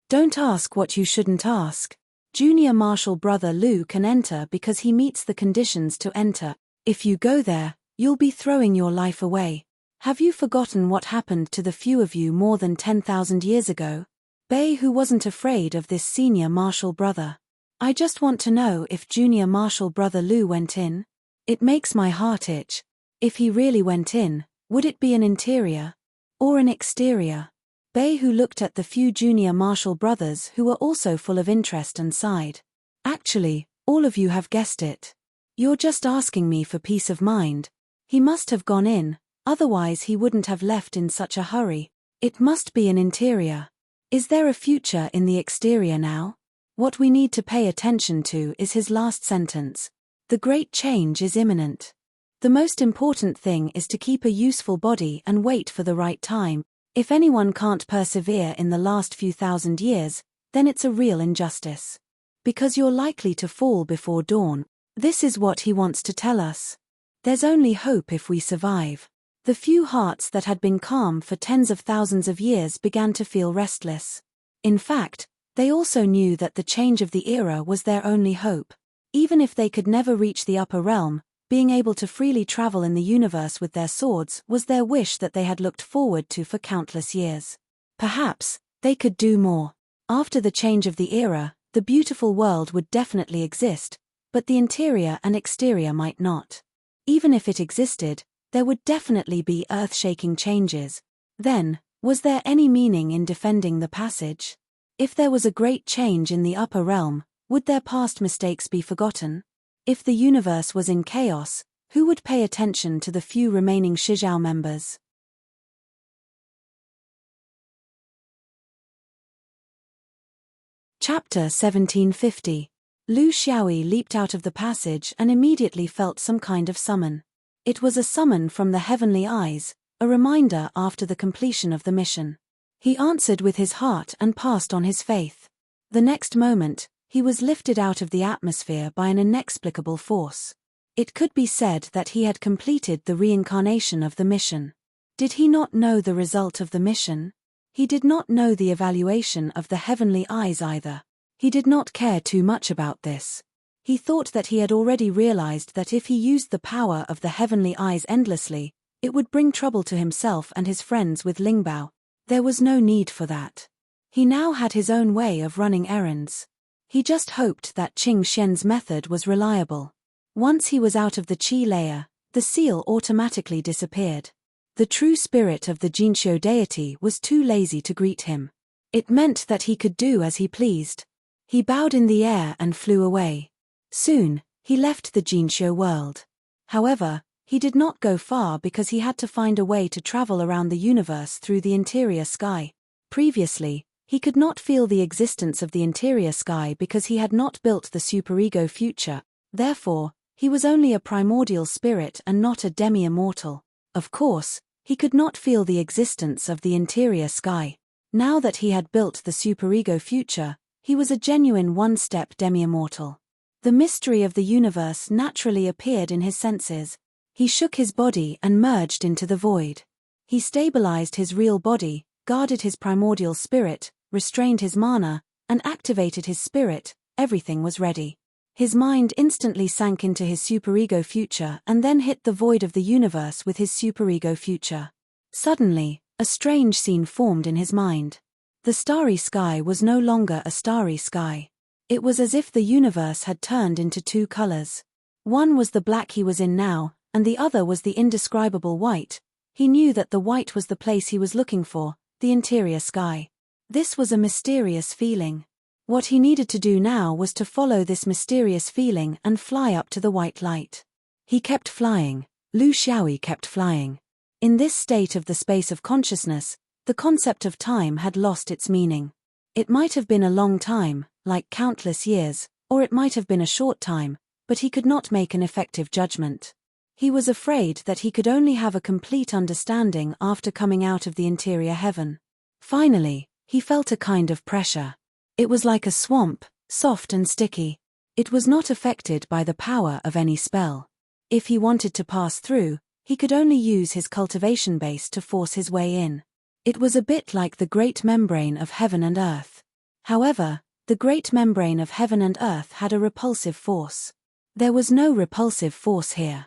Don't ask what you shouldn't ask. Junior Marshal Brother Lu can enter because he meets the conditions to enter. If you go there, you'll be throwing your life away. Have you forgotten what happened to the few of you more than 10,000 years ago? Beihu wasn't afraid of this senior Marshal brother. I just want to know if Junior Marshal Brother Lu went in. It makes my heart itch. If he really went in, would it be an interior? Or an exterior? Beihu looked at the few Junior Marshal brothers who were also full of interest and sighed. Actually, all of you have guessed it. You're just asking me for peace of mind. He must have gone in, otherwise he wouldn't have left in such a hurry. It must be an interior. Is there a future in the exterior now? What we need to pay attention to is his last sentence. The great change is imminent. The most important thing is to keep a useful body and wait for the right time. If anyone can't persevere in the last few thousand years, then it's a real injustice. Because you're likely to fall before dawn. This is what he wants to tell us. There's only hope if we survive. The few hearts that had been calm for tens of thousands of years began to feel restless. In fact, they also knew that the change of the era was their only hope. Even if they could never reach the upper realm, being able to freely travel in the universe with their swords was their wish that they had looked forward to for countless years. Perhaps, they could do more. After the change of the era, the beautiful world would definitely exist, but the interior and exterior might not. Even if it existed, there would definitely be earth-shaking changes. Then, was there any meaning in defending the passage? If there was a great change in the upper realm, would their past mistakes be forgotten? If the universe was in chaos, who would pay attention to the few remaining Shijiao members? Chapter 1750. Lu Xiaoyi leaped out of the passage and immediately felt some kind of summon. It was a summon from the heavenly eyes, a reminder after the completion of the mission. He answered with his heart and passed on his faith. The next moment, he was lifted out of the atmosphere by an inexplicable force. It could be said that he had completed the reincarnation of the mission. Did he not know the result of the mission? He did not know the evaluation of the heavenly eyes either. He did not care too much about this. He thought that he had already realized that if he used the power of the heavenly eyes endlessly, it would bring trouble to himself and his friends with Lingbao. There was no need for that. He now had his own way of running errands. He just hoped that Qing Xian's method was reliable. Once he was out of the chi layer, the seal automatically disappeared. The true spirit of the Jinshou deity was too lazy to greet him. It meant that he could do as he pleased. He bowed in the air and flew away. Soon, he left the Jinshou world. However, he did not go far because he had to find a way to travel around the universe through the interior sky. Previously, he could not feel the existence of the interior sky because he had not built the superego future. Therefore, he was only a primordial spirit and not a demi-immortal. Of course, he could not feel the existence of the interior sky. Now that he had built the superego future, he was a genuine one-step demi-immortal. The mystery of the universe naturally appeared in his senses. He shook his body and merged into the void. He stabilized his real body, guarded his primordial spirit, restrained his mana, and activated his spirit. Everything was ready. His mind instantly sank into his superego future and then hit the void of the universe with his superego future. Suddenly, a strange scene formed in his mind. The starry sky was no longer a starry sky. It was as if the universe had turned into two colors. One was the black he was in now, and the other was the indescribable white. He knew that the white was the place he was looking for, the interior sky. This was a mysterious feeling. What he needed to do now was to follow this mysterious feeling and fly up to the white light. He kept flying. Lu Xiaoyi kept flying. In this state of the space of consciousness, the concept of time had lost its meaning. It might have been a long time, like countless years, or it might have been a short time, but he could not make an effective judgment. He was afraid that he could only have a complete understanding after coming out of the interior heaven. Finally, he felt a kind of pressure. It was like a swamp, soft and sticky. It was not affected by the power of any spell. If he wanted to pass through, he could only use his cultivation base to force his way in. It was a bit like the great membrane of heaven and earth. However, the great membrane of heaven and earth had a repulsive force. There was no repulsive force here.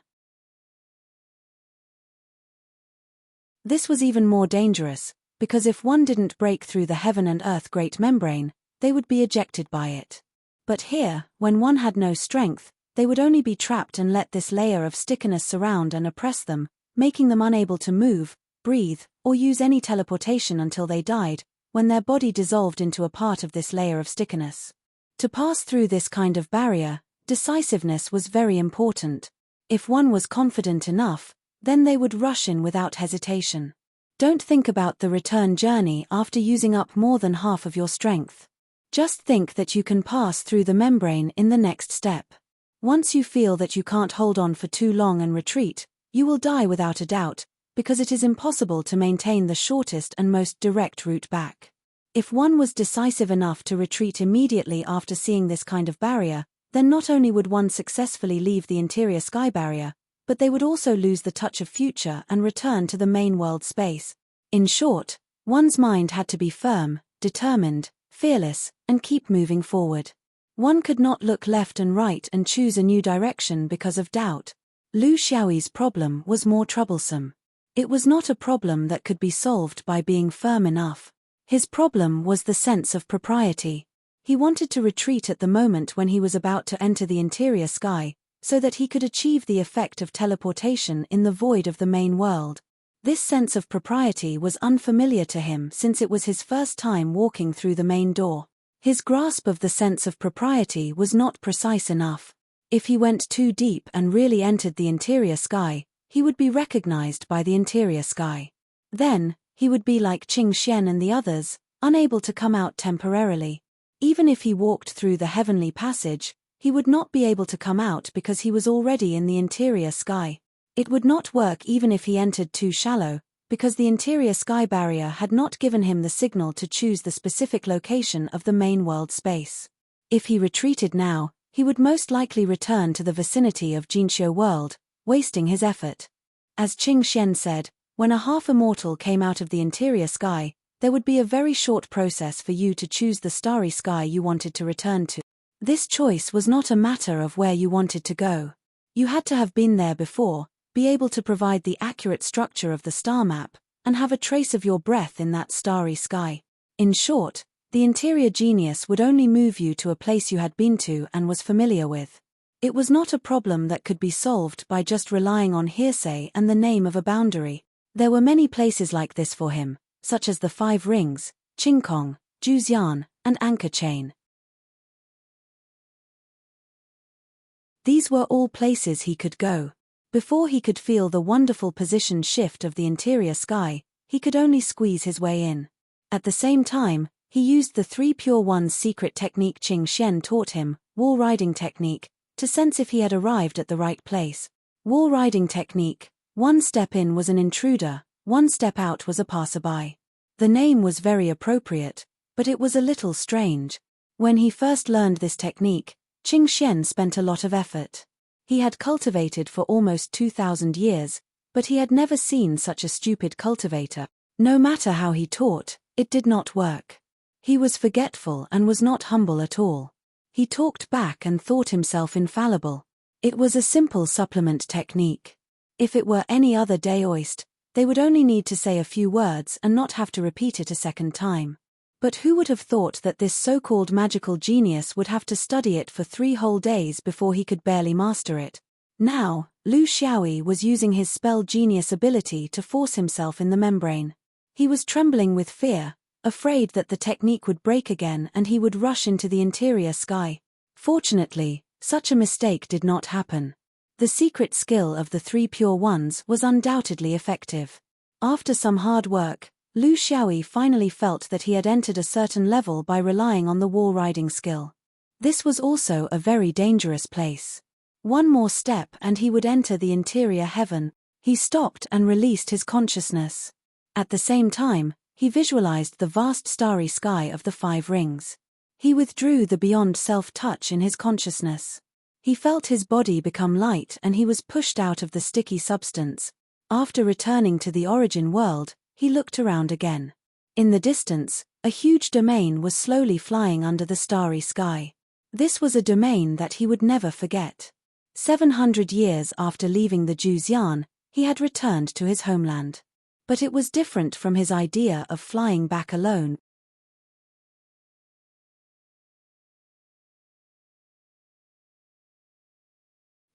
This was even more dangerous, because if one didn't break through the heaven and earth great membrane, they would be ejected by it. But here, when one had no strength, they would only be trapped and let this layer of stickiness surround and oppress them, making them unable to move, breathe, or use any teleportation until they died, when their body dissolved into a part of this layer of stickiness. To pass through this kind of barrier, decisiveness was very important. If one was confident enough, then they would rush in without hesitation. Don't think about the return journey after using up more than half of your strength. Just think that you can pass through the membrane in the next step. Once you feel that you can't hold on for too long and retreat, you will die without a doubt, because it is impossible to maintain the shortest and most direct route back. If one was decisive enough to retreat immediately after seeing this kind of barrier, then not only would one successfully leave the interior sky barrier, but they would also lose the touch of future and return to the main world space. In short, one's mind had to be firm, determined, fearless, and keep moving forward. One could not look left and right and choose a new direction because of doubt. Lu Xiaoyi's problem was more troublesome. It was not a problem that could be solved by being firm enough. His problem was the sense of propriety. He wanted to retreat at the moment when he was about to enter the interior sky, so that he could achieve the effect of teleportation in the void of the main world. This sense of propriety was unfamiliar to him since it was his first time walking through the main door. His grasp of the sense of propriety was not precise enough. If he went too deep and really entered the interior sky, he would be recognized by the interior sky. Then, he would be like Qing Xian and the others, unable to come out temporarily. Even if he walked through the heavenly passage, he would not be able to come out because he was already in the interior sky. It would not work even if he entered too shallow, because the interior sky barrier had not given him the signal to choose the specific location of the main world space. If he retreated now, he would most likely return to the vicinity of Jinshou world, wasting his effort. As Qing Xian said, when a half-immortal came out of the interior sky, there would be a very short process for you to choose the starry sky you wanted to return to. This choice was not a matter of where you wanted to go. You had to have been there before, be able to provide the accurate structure of the star map, and have a trace of your breath in that starry sky. In short, the interior genius would only move you to a place you had been to and was familiar with. It was not a problem that could be solved by just relying on hearsay and the name of a boundary. There were many places like this for him, such as the 5 rings, Qingkong, Juzian, and Anchor Chain. These were all places he could go. Before he could feel the wonderful position shift of the interior sky, he could only squeeze his way in. At the same time, he used the 3 Pure One's secret technique Qing Xian taught him, wall riding technique, to sense if he had arrived at the right place. Wall riding technique: 1 step in was an intruder, 1 step out was a passerby. The name was very appropriate, but it was a little strange. When he first learned this technique, Qing Xian spent a lot of effort. He had cultivated for almost 2,000 years, but he had never seen such a stupid cultivator. No matter how he taught, it did not work. He was forgetful and was not humble at all. He talked back and thought himself infallible. It was a simple supplement technique. If it were any other Daoist, they would only need to say a few words and not have to repeat it a second time. But who would have thought that this so-called magical genius would have to study it for 3 whole days before he could barely master it? Now, Lu Xiaoyi was using his spell genius ability to force himself in the membrane. He was trembling with fear, afraid that the technique would break again and he would rush into the interior sky. Fortunately, such a mistake did not happen. The secret skill of the 3 Pure Ones was undoubtedly effective. After some hard work, Lu Xiaoyi finally felt that he had entered a certain level by relying on the wall riding skill. This was also a very dangerous place. 1 more step and he would enter the interior heaven. He stopped and released his consciousness. At the same time, he visualized the vast starry sky of the 5 rings. He withdrew the beyond self-touch in his consciousness. He felt his body become light and he was pushed out of the sticky substance. After returning to the origin world, he looked around again. In the distance, a huge domain was slowly flying under the starry sky. This was a domain that he would never forget. 700 years after leaving the Juzian, he had returned to his homeland. But it was different from his idea of flying back alone.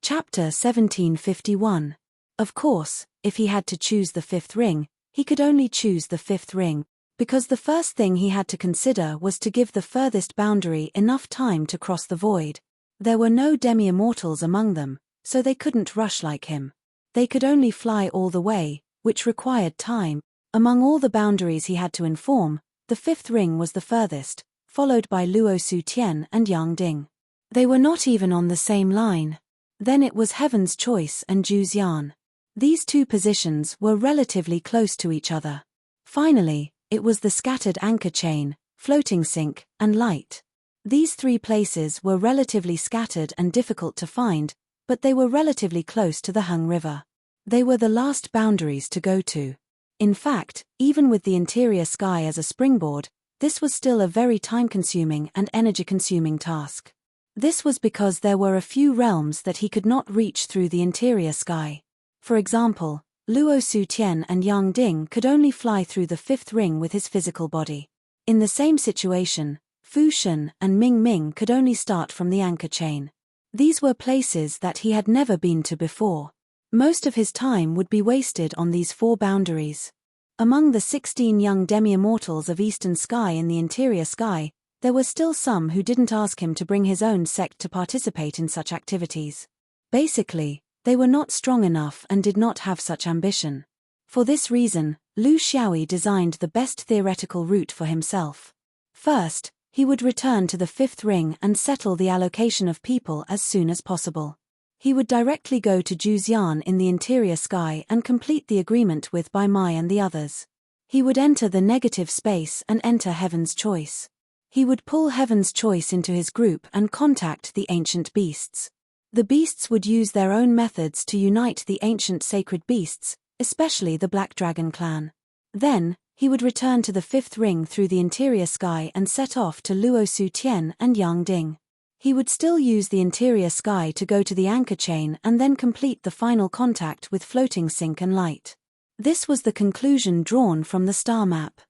Chapter 1751. Of course, if he had to choose the 5th ring, he could only choose the 5th ring, because the first thing he had to consider was to give the furthest boundary enough time to cross the void. There were no demi-immortals among them, so they couldn't rush like him. They could only fly all the way, which required time. Among all the boundaries he had to inform, the 5th ring was the furthest, followed by Luo Su Tian and Yang Ding. They were not even on the same line. Then it was Heaven's Choice and Juzian. These 2 positions were relatively close to each other. Finally, it was the scattered Anchor Chain, Floating Sink, and Light. These 3 places were relatively scattered and difficult to find, but they were relatively close to the Hung River. They were the last boundaries to go to. In fact, even with the interior sky as a springboard, this was still a very time-consuming and energy-consuming task. This was because there were a few realms that he could not reach through the interior sky. For example, Luo Su Tian and Yang Ding could only fly through the 5th ring with his physical body. In the same situation, Fu Shen and Ming Ming could only start from the Anchor Chain. These were places that he had never been to before. Most of his time would be wasted on these 4 boundaries. Among the 16 young demi-immortals of Eastern Sky in the interior sky, there were still some who didn't ask him to bring his own sect to participate in such activities. Basically, they were not strong enough and did not have such ambition. For this reason, Lu Xiaoyi designed the best theoretical route for himself. First, he would return to the 5th ring and settle the allocation of people as soon as possible. He would directly go to Juzian in the interior sky and complete the agreement with Bai Mai and the others. He would enter the negative space and enter Heaven's Choice. He would pull Heaven's Choice into his group and contact the ancient beasts. The beasts would use their own methods to unite the ancient sacred beasts, especially the Black Dragon clan. Then, he would return to the 5th ring through the interior sky and set off to Luo Su Tian and Yang Ding. He would still use the interior sky to go to the Anchor Chain and then complete the final contact with Floating Sink and Light. This was the conclusion drawn from the star map.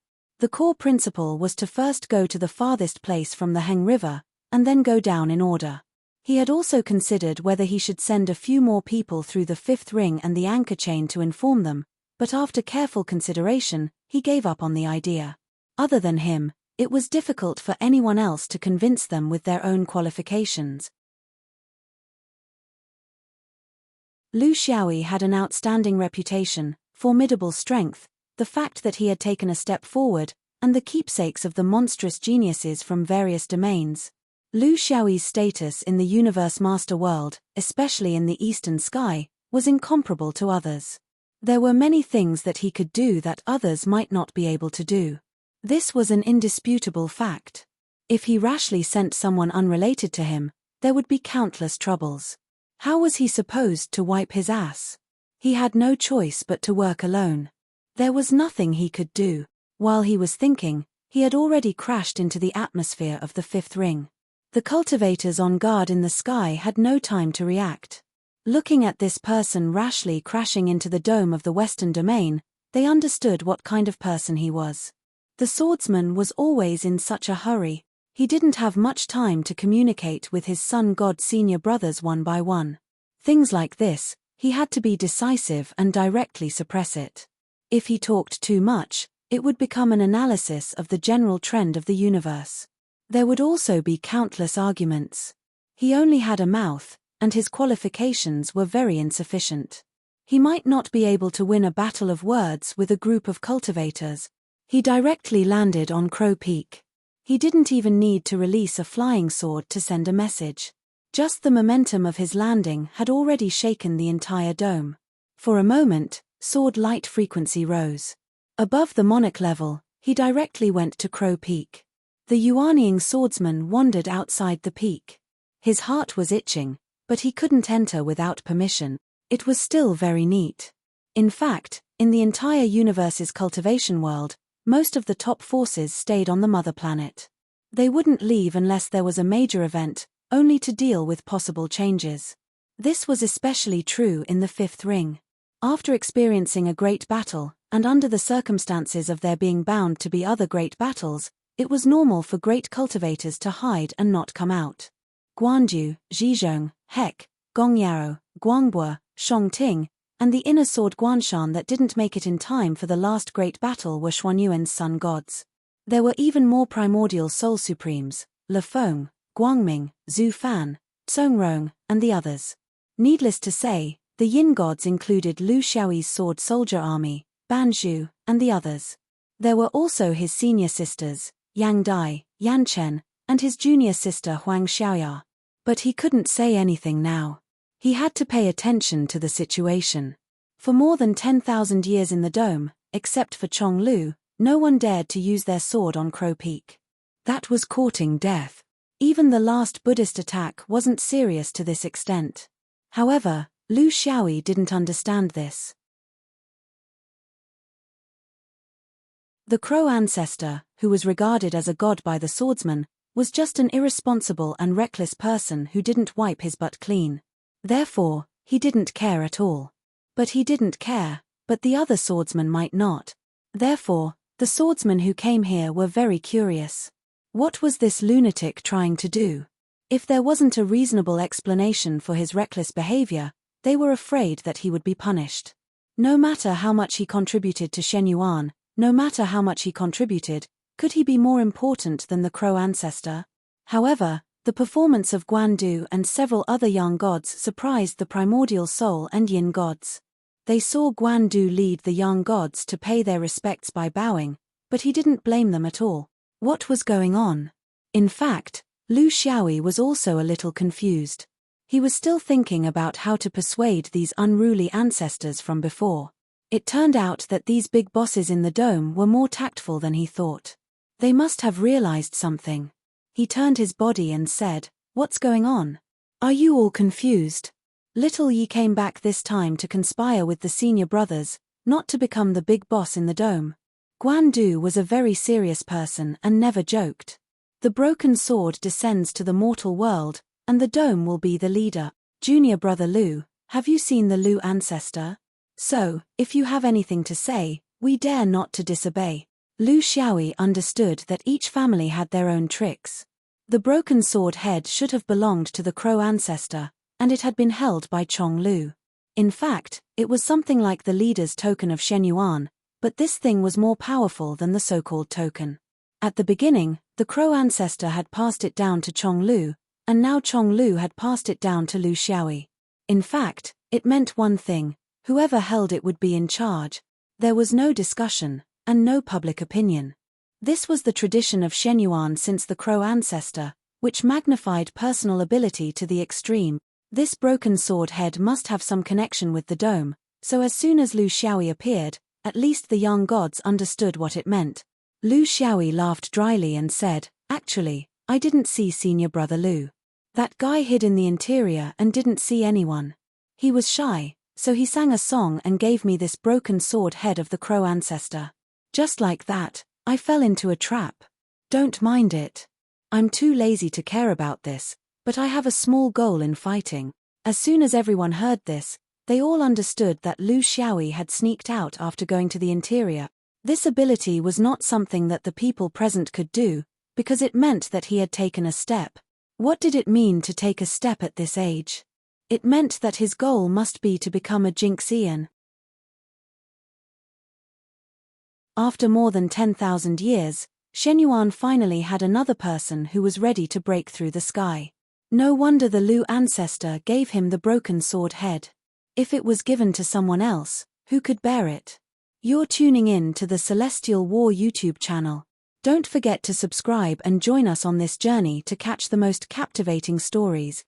The core principle was to first go to the farthest place from the Heng River, and then go down in order. He had also considered whether he should send a few more people through the fifth ring and the anchor chain to inform them, but after careful consideration, he gave up on the idea. Other than him, it was difficult for anyone else to convince them with their own qualifications. Lu Xiaoyi had an outstanding reputation, formidable strength, the fact that he had taken a step forward, and the keepsakes of the monstrous geniuses from various domains. Lu Xiaoyi's status in the universe master world, especially in the eastern sky, was incomparable to others. There were many things that he could do that others might not be able to do. This was an indisputable fact. If he rashly sent someone unrelated to him, there would be countless troubles. How was he supposed to wipe his ass? He had no choice but to work alone. There was nothing he could do. While he was thinking, he had already crashed into the atmosphere of the fifth ring. The cultivators on guard in the sky had no time to react. Looking at this person rashly crashing into the dome of the western domain, they understood what kind of person he was. The swordsman was always in such a hurry. He didn't have much time to communicate with his sun god senior brothers one by one. Things like this, he had to be decisive and directly suppress it. If he talked too much, it would become an analysis of the general trend of the universe. There would also be countless arguments. He only had a mouth, and his qualifications were very insufficient. He might not be able to win a battle of words with a group of cultivators. He directly landed on Crow Peak. He didn't even need to release a flying sword to send a message. Just the momentum of his landing had already shaken the entire dome. For a moment, sword light frequency rose. Above the monarch level, he directly went to Crow Peak. The Yuanying swordsman wandered outside the peak. His heart was itching, but he couldn't enter without permission. It was still very neat. In fact, in the entire universe's cultivation world, most of the top forces stayed on the mother planet. They wouldn't leave unless there was a major event, only to deal with possible changes. This was especially true in the fifth ring. After experiencing a great battle, and under the circumstances of there being bound to be other great battles, it was normal for great cultivators to hide and not come out. Guandu, Zhizhong, Hek, Gongyao, Guangbo, Shongting, and the inner sword Guanshan that didn't make it in time for the last great battle were Xuanyuan's sun gods. There were even more primordial soul supremes, Le Feng, Guangming, Zhu Fan, Tsongrong, and the others. Needless to say, the yin gods included Lu Xiaoyi's sword soldier army, Banzhu, and the others. There were also his senior sisters, Yang Dai, Yan Chen, and his junior sister Huang Xiaoya. But he couldn't say anything now. He had to pay attention to the situation. For more than 10,000 years in the dome, except for Chong Lu, no one dared to use their sword on Crow Peak. That was courting death. Even the last Buddhist attack wasn't serious to this extent. However, Lu Xiaoyi didn't understand this. The Crow ancestor, who was regarded as a god by the swordsman, was just an irresponsible and reckless person who didn't wipe his butt clean. Therefore, he didn't care at all. But he didn't care, but the other swordsmen might not. Therefore, the swordsmen who came here were very curious. What was this lunatic trying to do? If there wasn't a reasonable explanation for his reckless behavior, they were afraid that he would be punished. No matter how much he contributed to Shenyuan, no matter how much he contributed, could he be more important than the Crow ancestor? However, the performance of Guandu and several other young gods surprised the primordial soul and yin gods. They saw Guandu lead the young gods to pay their respects by bowing, but he didn't blame them at all. What was going on? In fact, Lu Xiaoyi was also a little confused. He was still thinking about how to persuade these unruly ancestors from before. It turned out that these big bosses in the dome were more tactful than he thought. They must have realized something. He turned his body and said, "What's going on? Are you all confused?" Little Yi came back this time to conspire with the senior brothers, not to become the big boss in the dome. Guandu was a very serious person and never joked. The broken sword descends to the mortal world, and the dome will be the leader. Junior brother Lu, have you seen the Lu ancestor? So, if you have anything to say, we dare not to disobey. Lu Xiaoyi understood that each family had their own tricks. The broken sword head should have belonged to the crow ancestor, and it had been held by Chong Lu. In fact, it was something like the leader's token of Shen Yuan, but this thing was more powerful than the so-called token. At the beginning, the crow ancestor had passed it down to Chong Lu, and now Chong Lu had passed it down to Lu Xiaoyi. In fact, it meant one thing: whoever held it would be in charge. There was no discussion, and no public opinion. This was the tradition of Shen Yuan since the crow ancestor, which magnified personal ability to the extreme. This broken sword head must have some connection with the dome, so as soon as Lu Xiaoyi appeared, at least the young gods understood what it meant. Lu Xiaoyi laughed dryly and said, "Actually, I didn't see senior brother Lu. That guy hid in the interior and didn't see anyone. He was shy, so he sang a song and gave me this broken sword head of the crow ancestor. Just like that, I fell into a trap. Don't mind it. I'm too lazy to care about this, but I have a small goal in fighting." As soon as everyone heard this, they all understood that Lu Xiaoyi had sneaked out after going to the interior. This ability was not something that the people present could do, because it meant that he had taken a step. What did it mean to take a step at this age? It meant that his goal must be to become a Jinxian. After more than 10,000 years, Shen Yuan finally had another person who was ready to break through the sky. No wonder the Lu ancestor gave him the broken sword head. If it was given to someone else, who could bear it? You're tuning in to the Celestial War YouTube channel. Don't forget to subscribe and join us on this journey to catch the most captivating stories.